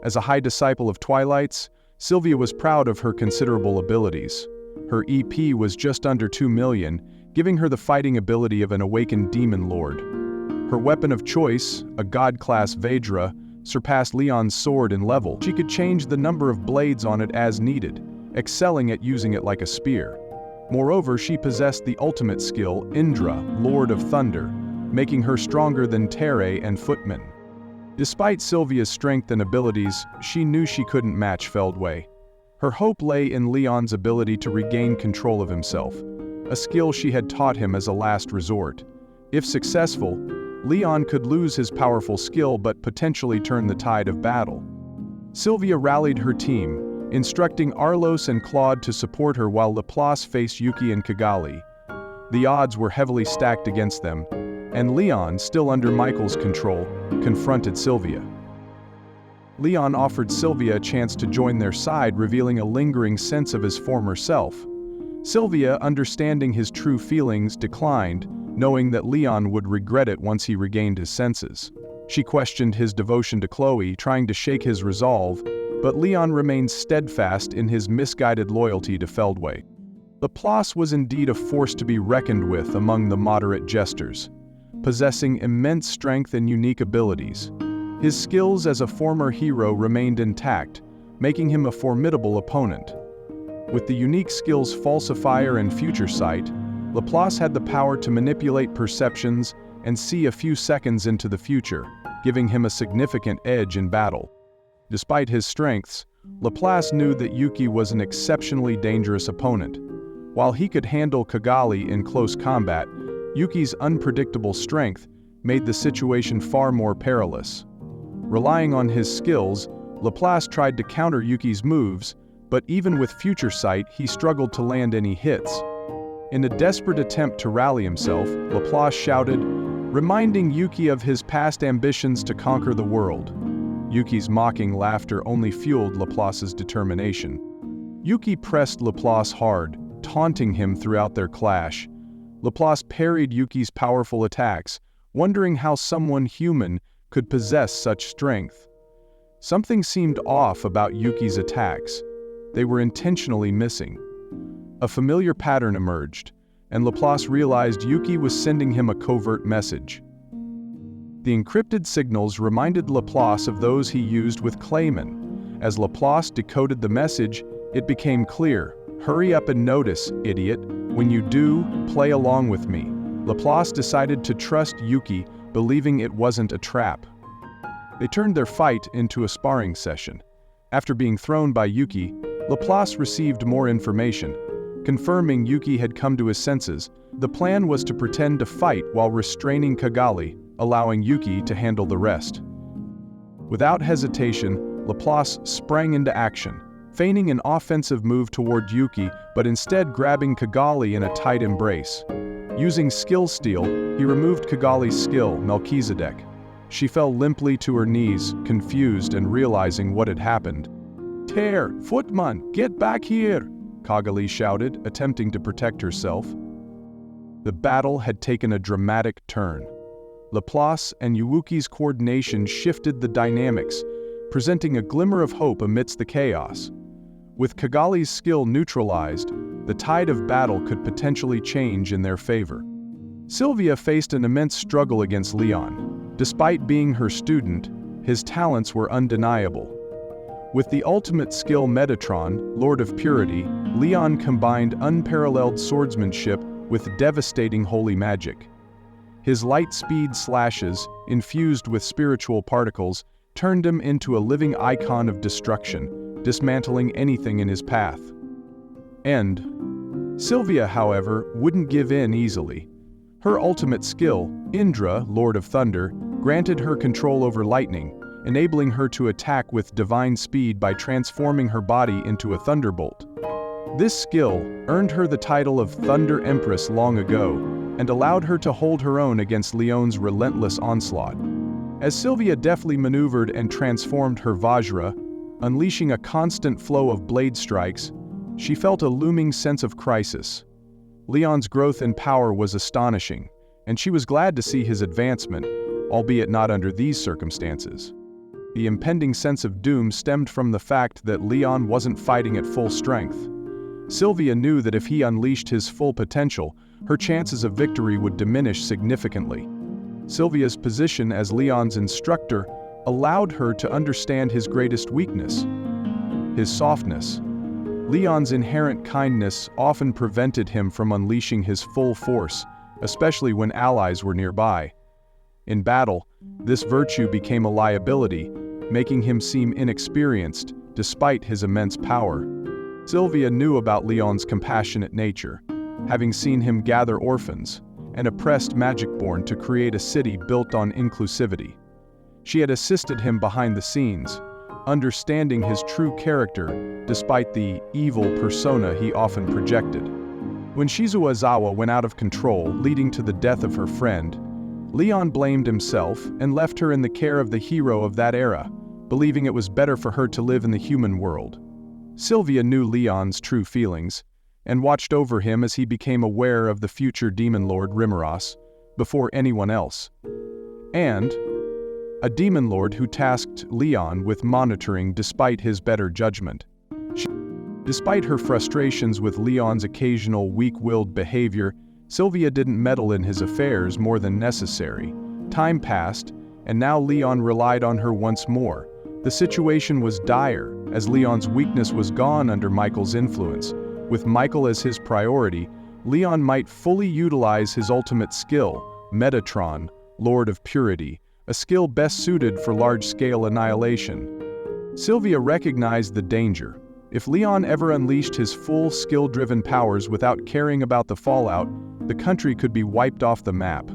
As a high disciple of Twilight's, Sylvia was proud of her considerable abilities. Her EP was just under 2 million, giving her the fighting ability of an awakened demon lord. Her weapon of choice, a god-class Vedra, surpassed Leon's sword in level. She could change the number of blades on it as needed, excelling at using it like a spear. Moreover, she possessed the ultimate skill, Indra, Lord of Thunder, making her stronger than Tere and Footman. Despite Sylvia's strength and abilities, she knew she couldn't match Feldway. Her hope lay in Leon's ability to regain control of himself, a skill she had taught him as a last resort. If successful, Leon could lose his powerful skill but potentially turn the tide of battle. Sylvia rallied her team, instructing Arlos and Claude to support her while Laplace faced Yuki and Cagalli. The odds were heavily stacked against them, and Leon, still under Michael's control, confronted Sylvia. Leon offered Sylvia a chance to join their side, revealing a lingering sense of his former self. Sylvia, understanding his true feelings, declined, knowing that Leon would regret it once he regained his senses. She questioned his devotion to Chloe, trying to shake his resolve, but Leon remained steadfast in his misguided loyalty to Feldway. Laplace was indeed a force to be reckoned with among the moderate jesters, possessing immense strength and unique abilities. His skills as a former hero remained intact, making him a formidable opponent. With the unique skills Falsifier and Future Sight, Laplace had the power to manipulate perceptions and see a few seconds into the future, giving him a significant edge in battle. Despite his strengths, Laplace knew that Yuki was an exceptionally dangerous opponent. While he could handle Cagalli in close combat, Yuki's unpredictable strength made the situation far more perilous. Relying on his skills, Laplace tried to counter Yuki's moves, but even with Future Sight, he struggled to land any hits. In a desperate attempt to rally himself, Laplace shouted, reminding Yuki of his past ambitions to conquer the world. Yuki's mocking laughter only fueled Laplace's determination. Yuki pressed Laplace hard, taunting him throughout their clash. Laplace parried Yuki's powerful attacks, wondering how someone human could possess such strength. Something seemed off about Yuki's attacks. They were intentionally missing. A familiar pattern emerged, and Laplace realized Yuki was sending him a covert message. The encrypted signals reminded Laplace of those he used with Clayman. As Laplace decoded the message, it became clear. "Hurry up and notice, idiot. When you do, play along with me." Laplace decided to trust Yuki, believing it wasn't a trap. They turned their fight into a sparring session. After being thrown by Yuki, Laplace received more information. Confirming Yuki had come to his senses, the plan was to pretend to fight while restraining Kigali, allowing Yuki to handle the rest. Without hesitation, Laplace sprang into action, feigning an offensive move toward Yuki but instead grabbing Kigali in a tight embrace. Using skill steal, he removed Kigali's skill, Melchizedek. She fell limply to her knees, confused and realizing what had happened. "Tear, footman, get back here!" Kigali shouted, attempting to protect herself. The battle had taken a dramatic turn. Laplace and Yuki's coordination shifted the dynamics, presenting a glimmer of hope amidst the chaos. With Kigali's skill neutralized, the tide of battle could potentially change in their favor. Sylvia faced an immense struggle against Leon. Despite being her student, his talents were undeniable. With the ultimate skill Metatron, Lord of Purity, Leon combined unparalleled swordsmanship with devastating holy magic. His light speed slashes, infused with spiritual particles, turned him into a living icon of destruction, dismantling anything in his path. Sylvia, however, wouldn't give in easily. Her ultimate skill, Indra, Lord of Thunder, granted her control over lightning, enabling her to attack with divine speed by transforming her body into a thunderbolt. This skill earned her the title of Thunder Empress long ago, and allowed her to hold her own against Leon's relentless onslaught. As Sylvia deftly maneuvered and transformed her Vajra, unleashing a constant flow of blade strikes, she felt a looming sense of crisis. Leon's growth in power was astonishing, and she was glad to see his advancement, albeit not under these circumstances. The impending sense of doom stemmed from the fact that Leon wasn't fighting at full strength. Sylvia knew that if he unleashed his full potential, her chances of victory would diminish significantly. Sylvia's position as Leon's instructor allowed her to understand his greatest weakness: his softness. Leon's inherent kindness often prevented him from unleashing his full force, especially when allies were nearby. In battle, this virtue became a liability, making him seem inexperienced despite his immense power. Sylvia knew about Leon's compassionate nature, having seen him gather orphans and oppressed Magicborn to create a city built on inclusivity. She had assisted him behind the scenes, understanding his true character despite the evil persona he often projected. When Shizuozawa went out of control, leading to the death of her friend, Leon blamed himself and left her in the care of the hero of that era, believing it was better for her to live in the human world. Sylvia knew Leon's true feelings, and watched over him as he became aware of the future Demon Lord Reminisce before anyone else. And a Demon Lord who tasked Leon with monitoring despite his better judgment. Despite her frustrations with Leon's occasional weak-willed behavior, Sylvia didn't meddle in his affairs more than necessary. Time passed, and now Leon relied on her once more. The situation was dire, as Leon's weakness was gone under Michael's influence. With Michael as his priority, Leon might fully utilize his ultimate skill, Metatron, Lord of Purity, a skill best suited for large-scale annihilation. Sylvia recognized the danger. If Leon ever unleashed his full skill-driven powers without caring about the fallout, the country could be wiped off the map.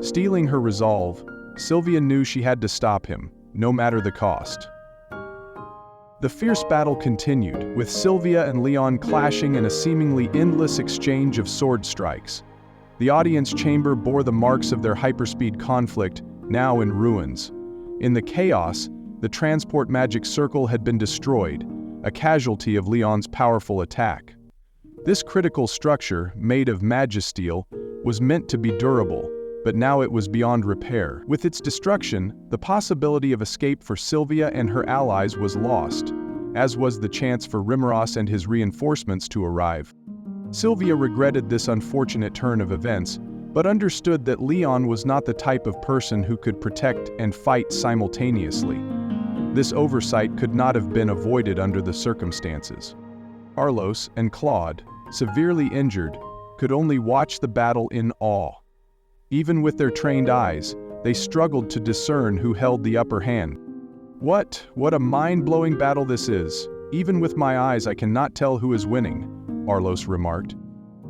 Steeling her resolve, Sylvia knew she had to stop him, no matter the cost. The fierce battle continued, with Sylvia and Leon clashing in a seemingly endless exchange of sword strikes. The audience chamber bore the marks of their hyperspeed conflict, now in ruins. In the chaos, the transport magic circle had been destroyed, a casualty of Leon's powerful attack. This critical structure, made of magisteel, was meant to be durable, but now it was beyond repair. With its destruction, the possibility of escape for Sylvia and her allies was lost, as was the chance for Reminisce and his reinforcements to arrive. Sylvia regretted this unfortunate turn of events, but understood that Leon was not the type of person who could protect and fight simultaneously. This oversight could not have been avoided under the circumstances. Carlos and Claude, severely injured, could only watch the battle in awe. Even with their trained eyes, they struggled to discern who held the upper hand. What a mind-blowing battle this is. Even with my eyes I cannot tell who is winning, Carlos remarked.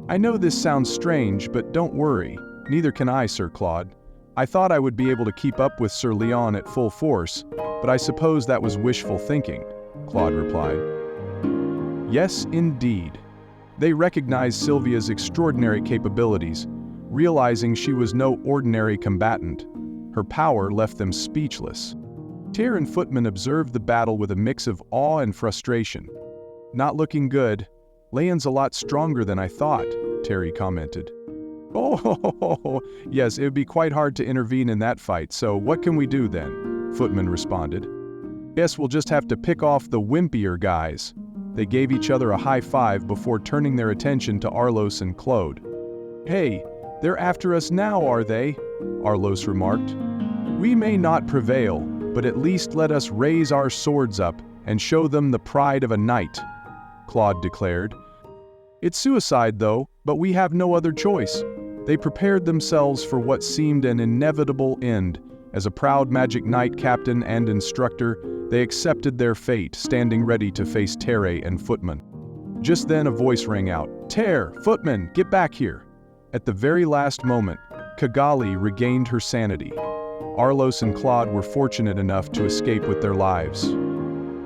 I know this sounds strange, but don't worry, neither can I, Sir Claude. I thought I would be able to keep up with Sir Leon at full force, but I suppose that was wishful thinking, Claude replied. Yes, indeed. They recognized Sylvia's extraordinary capabilities, realizing she was no ordinary combatant. Her power left them speechless. Terre and Footman observed the battle with a mix of awe and frustration. Not looking good. Leon's a lot stronger than I thought, Terry commented. Oh, yes, it would be quite hard to intervene in that fight, so what can we do then? Footman responded. Guess we'll just have to pick off the wimpier guys. They gave each other a high five before turning their attention to Arlos and Claude. Hey, they're after us now, are they? Arlos remarked. We may not prevail, but at least let us raise our swords up and show them the pride of a knight, Claude declared. It's suicide, though, but we have no other choice. They prepared themselves for what seemed an inevitable end. As a proud magic knight captain and instructor, they accepted their fate, standing ready to face Terre and Footman. Just then a voice rang out, Terre, Footman, get back here. At the very last moment, Kigali regained her sanity. Arlos and Claude were fortunate enough to escape with their lives.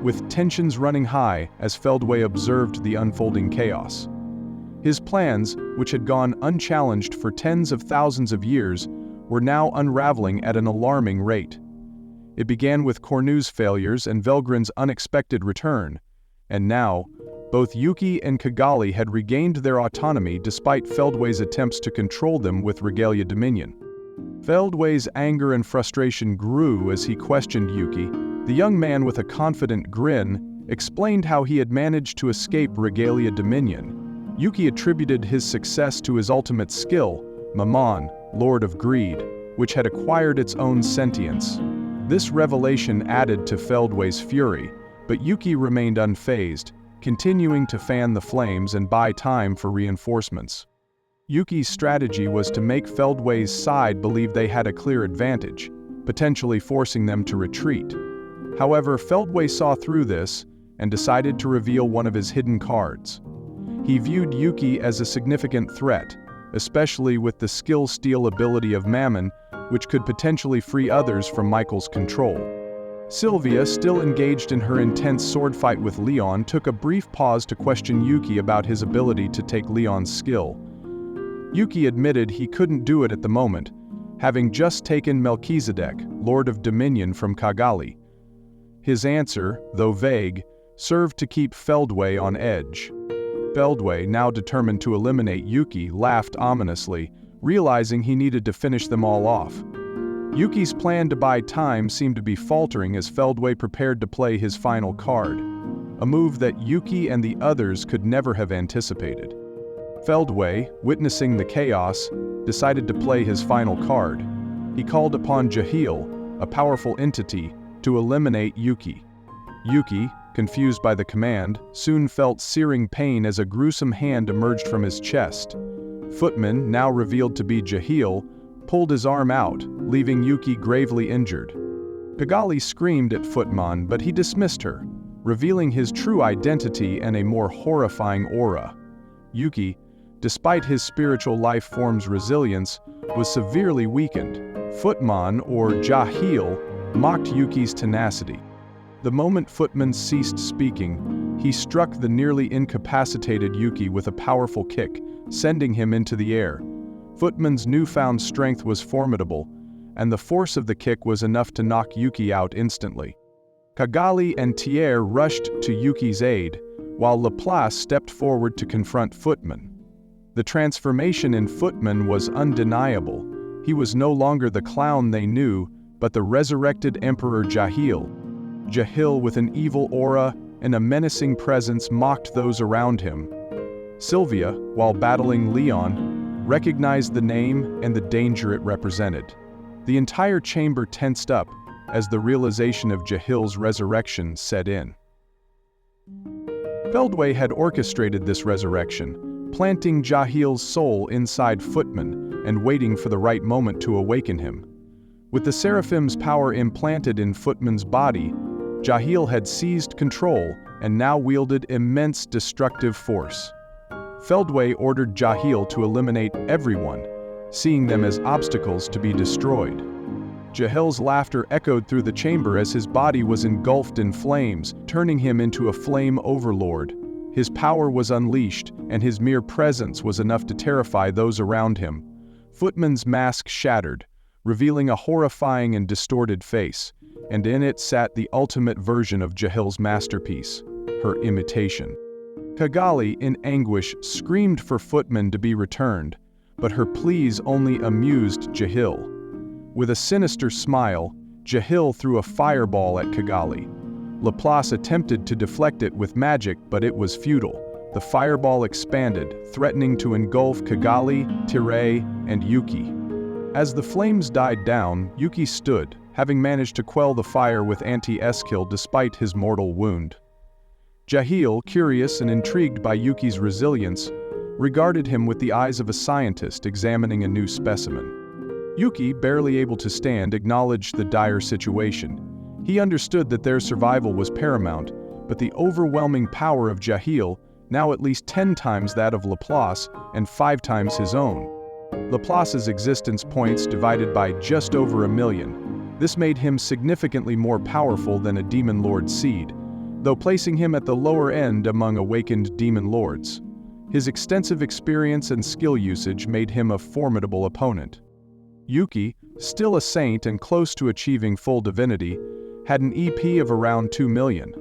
With tensions running high as Feldway observed the unfolding chaos. His plans, which had gone unchallenged for tens of thousands of years, were now unraveling at an alarming rate. It began with Cornu's failures and Velgrin's unexpected return, and now, both Yuki and Kigali had regained their autonomy despite Feldway's attempts to control them with Regalia Dominion. Feldway's anger and frustration grew as he questioned Yuki. The young man, with a confident grin, explained how he had managed to escape Regalia Dominion. Yuki attributed his success to his ultimate skill, Mammon, Lord of Greed, which had acquired its own sentience. This revelation added to Feldway's fury, but Yuki remained unfazed, continuing to fan the flames and buy time for reinforcements. Yuki's strategy was to make Feldway's side believe they had a clear advantage, potentially forcing them to retreat. However, Feldway saw through this and decided to reveal one of his hidden cards. He viewed Yuki as a significant threat, especially with the skill-steal ability of Mammon, which could potentially free others from Michael's control. Sylvia, still engaged in her intense sword fight with Leon, took a brief pause to question Yuki about his ability to take Leon's skill. Yuki admitted he couldn't do it at the moment, having just taken Melchizedek, Lord of Dominion, from Kigali. His answer, though vague, served to keep Feldway on edge. Feldway, now determined to eliminate Yuki, laughed ominously, realizing he needed to finish them all off. Yuki's plan to buy time seemed to be faltering as Feldway prepared to play his final card, a move that Yuki and the others could never have anticipated. Feldway, witnessing the chaos, decided to play his final card. He called upon Jahil, a powerful entity, to eliminate Yuki. Yuki, confused by the command, soon felt searing pain as a gruesome hand emerged from his chest. Footman, now revealed to be Jahil, pulled his arm out, leaving Yuki gravely injured. Kigali screamed at Footman, but he dismissed her, revealing his true identity and a more horrifying aura. Yuki, despite his spiritual life form's resilience, was severely weakened. Footman, or Jahil, mocked Yuki's tenacity. The moment Footman ceased speaking, he struck the nearly incapacitated Yuki with a powerful kick, sending him into the air. Footman's newfound strength was formidable, and the force of the kick was enough to knock Yuki out instantly. Kigali and Terre rushed to Yuki's aid, while Laplace stepped forward to confront Footman. The transformation in Footman was undeniable. He was no longer the clown they knew, but the resurrected Emperor Jahil. Jahil, with an evil aura and a menacing presence, mocked those around him. Sylvia, while battling Leon, recognized the name and the danger it represented. The entire chamber tensed up as the realization of Jahil's resurrection set in. Feldway had orchestrated this resurrection, planting Jahil's soul inside Footman and waiting for the right moment to awaken him. With the Seraphim's power implanted in Footman's body, Jahil had seized control and now wielded immense destructive force. Feldway ordered Jahil to eliminate everyone, seeing them as obstacles to be destroyed. Jahil's laughter echoed through the chamber as his body was engulfed in flames, turning him into a flame overlord. His power was unleashed, and his mere presence was enough to terrify those around him. Footman's mask shattered, revealing a horrifying and distorted face, and in it sat the ultimate version of Jahil's masterpiece, her imitation. Kigali, in anguish, screamed for Footman to be returned, but her pleas only amused Jahil. With a sinister smile, Jahil threw a fireball at Kigali. Laplace attempted to deflect it with magic, but it was futile. The fireball expanded, threatening to engulf Kigali, Tire, and Yuki. As the flames died down, Yuki stood, having managed to quell the fire with anti-skill despite his mortal wound. Jahil, curious and intrigued by Yuki's resilience, regarded him with the eyes of a scientist examining a new specimen. Yuki, barely able to stand, acknowledged the dire situation. He understood that their survival was paramount, but the overwhelming power of Jahil, now at least 10 times that of Laplace and 5 times his own. Laplace's existence points divided by just over 1 million. This made him significantly more powerful than a Demon Lord seed, though placing him at the lower end among awakened Demon Lords. His extensive experience and skill usage made him a formidable opponent. Yuki, still a saint and close to achieving full divinity, had an EP of around 2 million.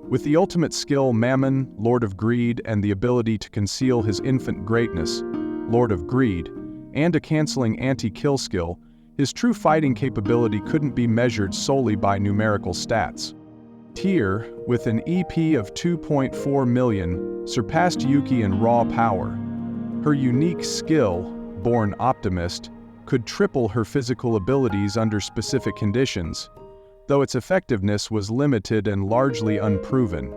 With the ultimate skill Mammon, Lord of Greed, and the ability to conceal his infant greatness, Lord of Greed, and a canceling anti-kill skill, his true fighting capability couldn't be measured solely by numerical stats. Tyr, with an EP of 2.4 million, surpassed Yuki in raw power. Her unique skill, Born Optimist, could triple her physical abilities under specific conditions, though its effectiveness was limited and largely unproven.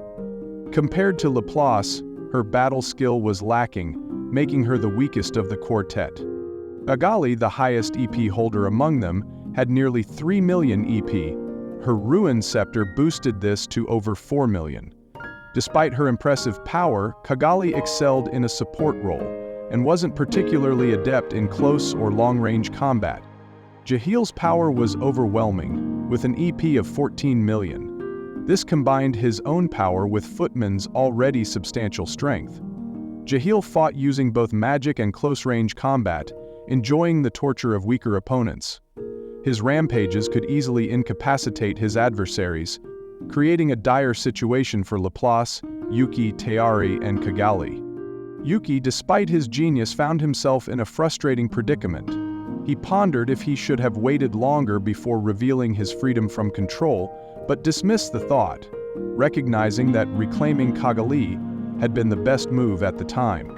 Compared to Laplace, her battle skill was lacking, making her the weakest of the quartet. Kigali, the highest EP holder among them, had nearly 3 million EP. Her Ruin Scepter boosted this to over 4 million. Despite her impressive power, Kigali excelled in a support role, and wasn't particularly adept in close or long-range combat. Jahil's power was overwhelming, with an EP of 14 million. This combined his own power with Footman's already substantial strength. Jahil fought using both magic and close-range combat, enjoying the torture of weaker opponents. His rampages could easily incapacitate his adversaries, creating a dire situation for Laplace, Yuki, Teari, and Kigali. Yuki, despite his genius, found himself in a frustrating predicament. He pondered if he should have waited longer before revealing his freedom from control, but dismissed the thought, recognizing that reclaiming Kigali had been the best move at the time.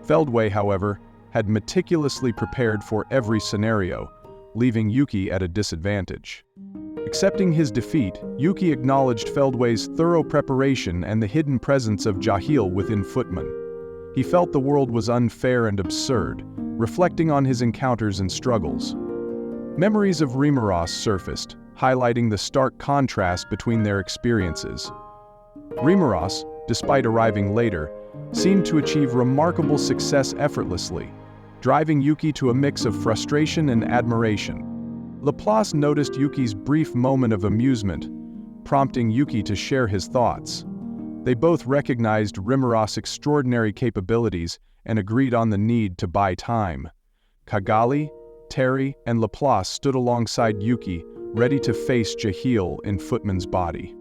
Feldway, however, had meticulously prepared for every scenario, leaving Yuki at a disadvantage. Accepting his defeat, Yuki acknowledged Feldway's thorough preparation and the hidden presence of Jahil within Footman. He felt the world was unfair and absurd, reflecting on his encounters and struggles. Memories of Reminisce surfaced, highlighting the stark contrast between their experiences. Reminisce, despite arriving later, seemed to achieve remarkable success effortlessly, driving Yuki to a mix of frustration and admiration. Laplace noticed Yuki's brief moment of amusement, prompting Yuki to share his thoughts. They both recognized Reminisce's extraordinary capabilities and agreed on the need to buy time. Kigali, Terry, and Laplace stood alongside Yuki, ready to face Jahil in Footman's body.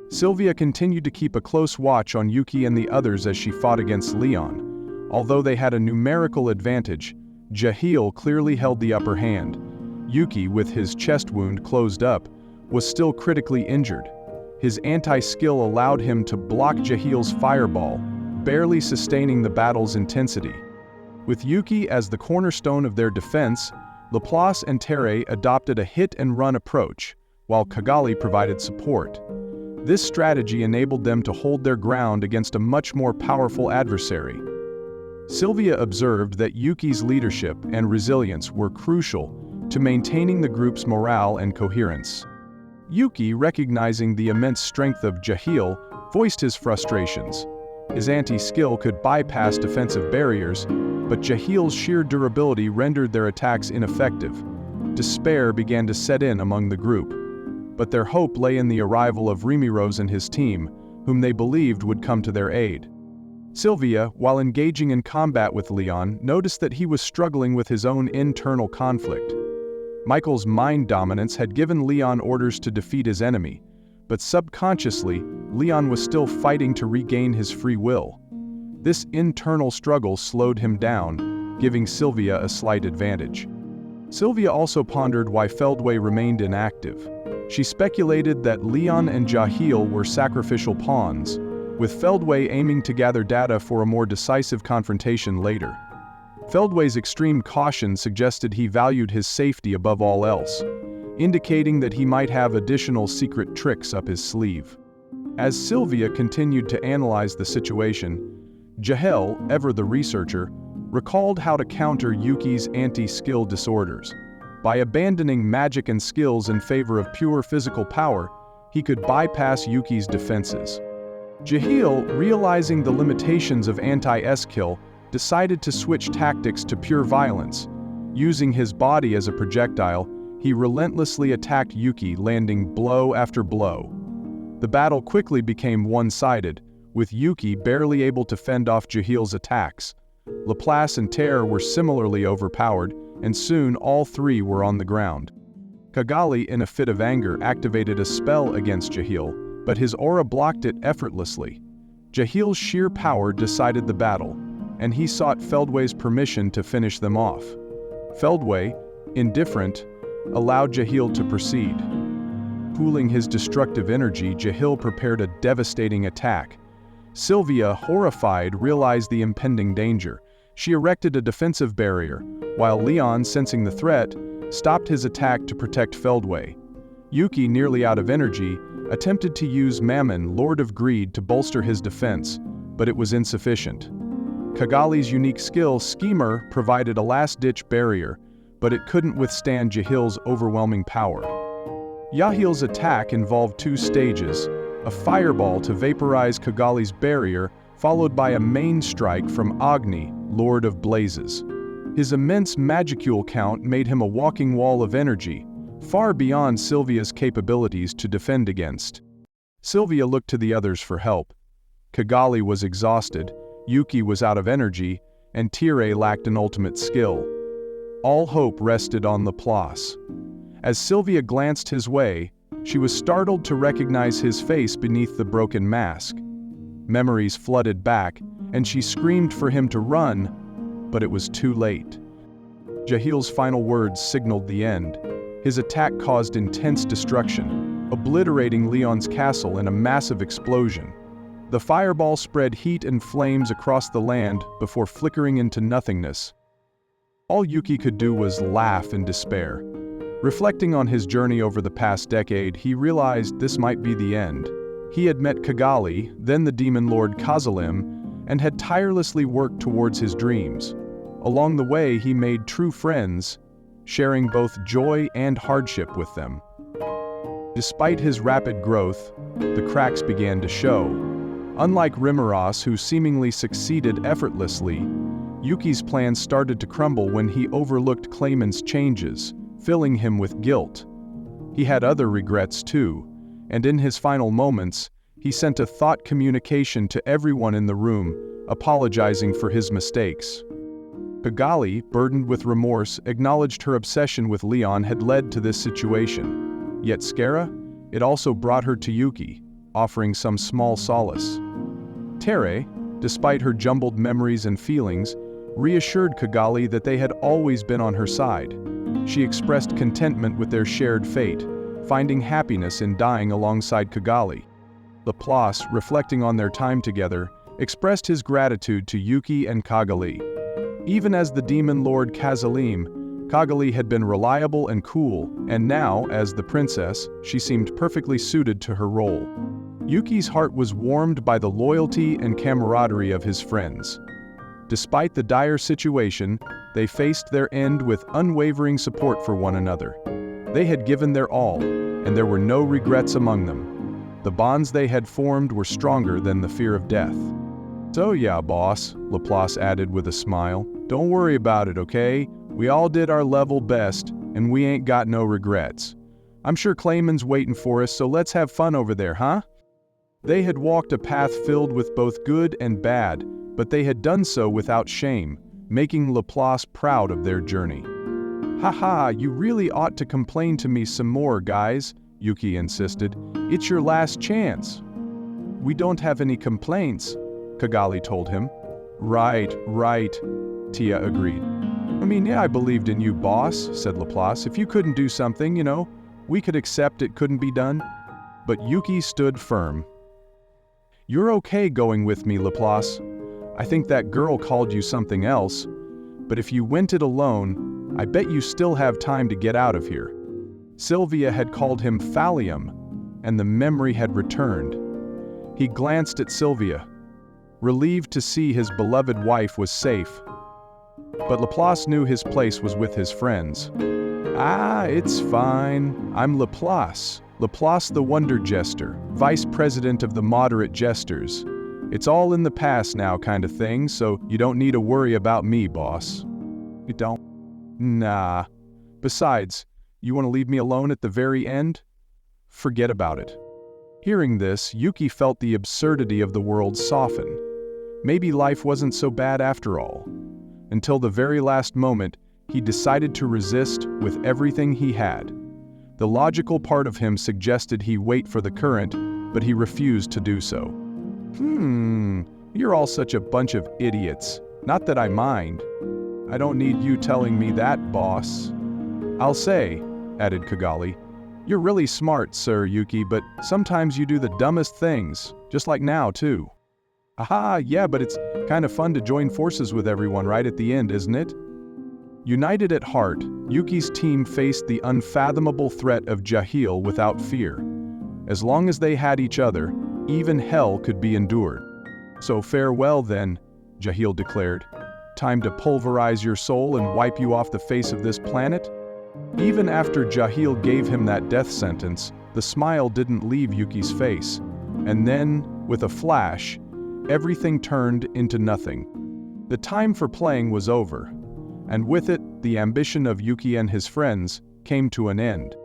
Sylvia continued to keep a close watch on Yuki and the others as she fought against Leon. Although they had a numerical advantage, Jahil clearly held the upper hand. Yuki, with his chest wound closed up, was still critically injured. His anti-skill allowed him to block Jahil's fireball, barely sustaining the battle's intensity. With Yuki as the cornerstone of their defense, Laplace and Terre adopted a hit-and-run approach, while Cagalli provided support. This strategy enabled them to hold their ground against a much more powerful adversary. Sylvia observed that Yuki's leadership and resilience were crucial to maintaining the group's morale and coherence. Yuki, recognizing the immense strength of Jahil, voiced his frustrations. His anti-skill could bypass defensive barriers, but Jahil's sheer durability rendered their attacks ineffective. Despair began to set in among the group, but their hope lay in the arrival of Rimuru and his team, whom they believed would come to their aid. Sylvia, while engaging in combat with Leon, noticed that he was struggling with his own internal conflict. Michael's mind dominance had given Leon orders to defeat his enemy, but subconsciously, Leon was still fighting to regain his free will. This internal struggle slowed him down, giving Sylvia a slight advantage. Sylvia also pondered why Feldway remained inactive. She speculated that Leon and Jahil were sacrificial pawns, with Feldway aiming to gather data for a more decisive confrontation later. Feldway's extreme caution suggested he valued his safety above all else, indicating that he might have additional secret tricks up his sleeve. As Sylvia continued to analyze the situation, Jahel, ever the researcher, recalled how to counter Yuki's anti-skill disorders. By abandoning magic and skills in favor of pure physical power, he could bypass Yuki's defenses. Jahil, realizing the limitations of anti-skill, decided to switch tactics to pure violence. Using his body as a projectile, he relentlessly attacked Yuki, landing blow after blow. The battle quickly became one-sided, with Yuki barely able to fend off Jahil's attacks. Laplace and Terre were similarly overpowered, and soon all three were on the ground. Cagalli, in a fit of anger, activated a spell against Jahil, but his aura blocked it effortlessly. Jahil's sheer power decided the battle, and he sought Feldway's permission to finish them off. Feldway, indifferent, allowed Jahil to proceed. Pooling his destructive energy, Jahil prepared a devastating attack. Sylvia, horrified, realized the impending danger. She erected a defensive barrier, while Leon, sensing the threat, stopped his attack to protect Feldway. Yuki, nearly out of energy, attempted to use Mammon, Lord of Greed, to bolster his defense, but it was insufficient. Cagalli's unique skill, Schemer, provided a last-ditch barrier, but it couldn't withstand Jahil's overwhelming power. Jahil's attack involved two stages, a fireball to vaporize Cagalli's barrier, followed by a main strike from Agni, Lord of Blazes. His immense magicule count made him a walking wall of energy, far beyond Sylvia's capabilities to defend against. Sylvia looked to the others for help. Cagalli was exhausted, Yuki was out of energy, and Terre lacked an ultimate skill. All hope rested on Laplace. As Sylvia glanced his way, she was startled to recognize his face beneath the broken mask. Memories flooded back, and she screamed for him to run, but it was too late. Jahil's final words signaled the end. His attack caused intense destruction, obliterating Leon's castle in a massive explosion. The fireball spread heat and flames across the land before flickering into nothingness. All Yuki could do was laugh in despair. Reflecting on his journey over the past decade, he realized this might be the end. He had met Cagalli, then the demon lord Kazalim, and had tirelessly worked towards his dreams. Along the way, he made true friends, sharing both joy and hardship with them. Despite his rapid growth, the cracks began to show. Unlike Rimuru, who seemingly succeeded effortlessly, Yuki's plans started to crumble when he overlooked Clayman's changes, filling him with guilt. He had other regrets too, and in his final moments, he sent a thought communication to everyone in the room, apologizing for his mistakes. Cagalli, burdened with remorse, acknowledged her obsession with Leon had led to this situation. Yet Skara, it also brought her to Yuki, offering some small solace. Terre, despite her jumbled memories and feelings, reassured Cagalli that they had always been on her side. She expressed contentment with their shared fate, finding happiness in dying alongside Cagalli. Laplace, reflecting on their time together, expressed his gratitude to Yuki and Cagalli. Even as the demon lord Kazalim, Kagali had been reliable and cool, and now, as the princess, she seemed perfectly suited to her role. Yuki's heart was warmed by the loyalty and camaraderie of his friends. Despite the dire situation, they faced their end with unwavering support for one another. They had given their all, and there were no regrets among them. The bonds they had formed were stronger than the fear of death. "So yeah, boss," Laplace added with a smile. "Don't worry about it, okay? We all did our level best, and we ain't got no regrets. I'm sure Clayman's waiting for us, so let's have fun over there, huh?" They had walked a path filled with both good and bad, but they had done so without shame, making Laplace proud of their journey. "Haha, you really ought to complain to me some more, guys," Yuki insisted. "It's your last chance." "We don't have any complaints," Kagali told him. Right, Tia agreed. "I mean, yeah, I believed in you, boss," said Laplace. "If you couldn't do something, we could accept it couldn't be done." But Yuki stood firm. "You're okay going with me, Laplace. I think that girl called you something else, but if you went it alone, I bet you still have time to get out of here." Sylvia had called him Phallium, and the memory had returned. He glanced at Sylvia, relieved to see his beloved wife was safe. But Laplace knew his place was with his friends. It's fine. I'm Laplace. Laplace the Wonder Jester, Vice President of the Moderate Jesters. It's all in the past now kind of thing, so you don't need to worry about me, boss." "You don't?" "Nah. Besides, you want to leave me alone at the very end? Forget about it." Hearing this, Yuki felt the absurdity of the world soften. Maybe life wasn't so bad after all. Until the very last moment, he decided to resist with everything he had. The logical part of him suggested he wait for the current, but he refused to do so. You're all such a bunch of idiots. Not that I mind. I don't need you telling me that, boss." "I'll say," added Kagali, "you're really smart, Sir Yuki, but sometimes you do the dumbest things, just like now, too." Yeah, but it's kind of fun to join forces with everyone right at the end, isn't it?" United at heart, Yuki's team faced the unfathomable threat of Jahil without fear. As long as they had each other, even hell could be endured. "So farewell then," Jahil declared. "Time to pulverize your soul and wipe you off the face of this planet?" Even after Jahil gave him that death sentence, the smile didn't leave Yuki's face. And then, with a flash, everything turned into nothing. The time for playing was over, and with it, the ambition of Yuki and his friends came to an end.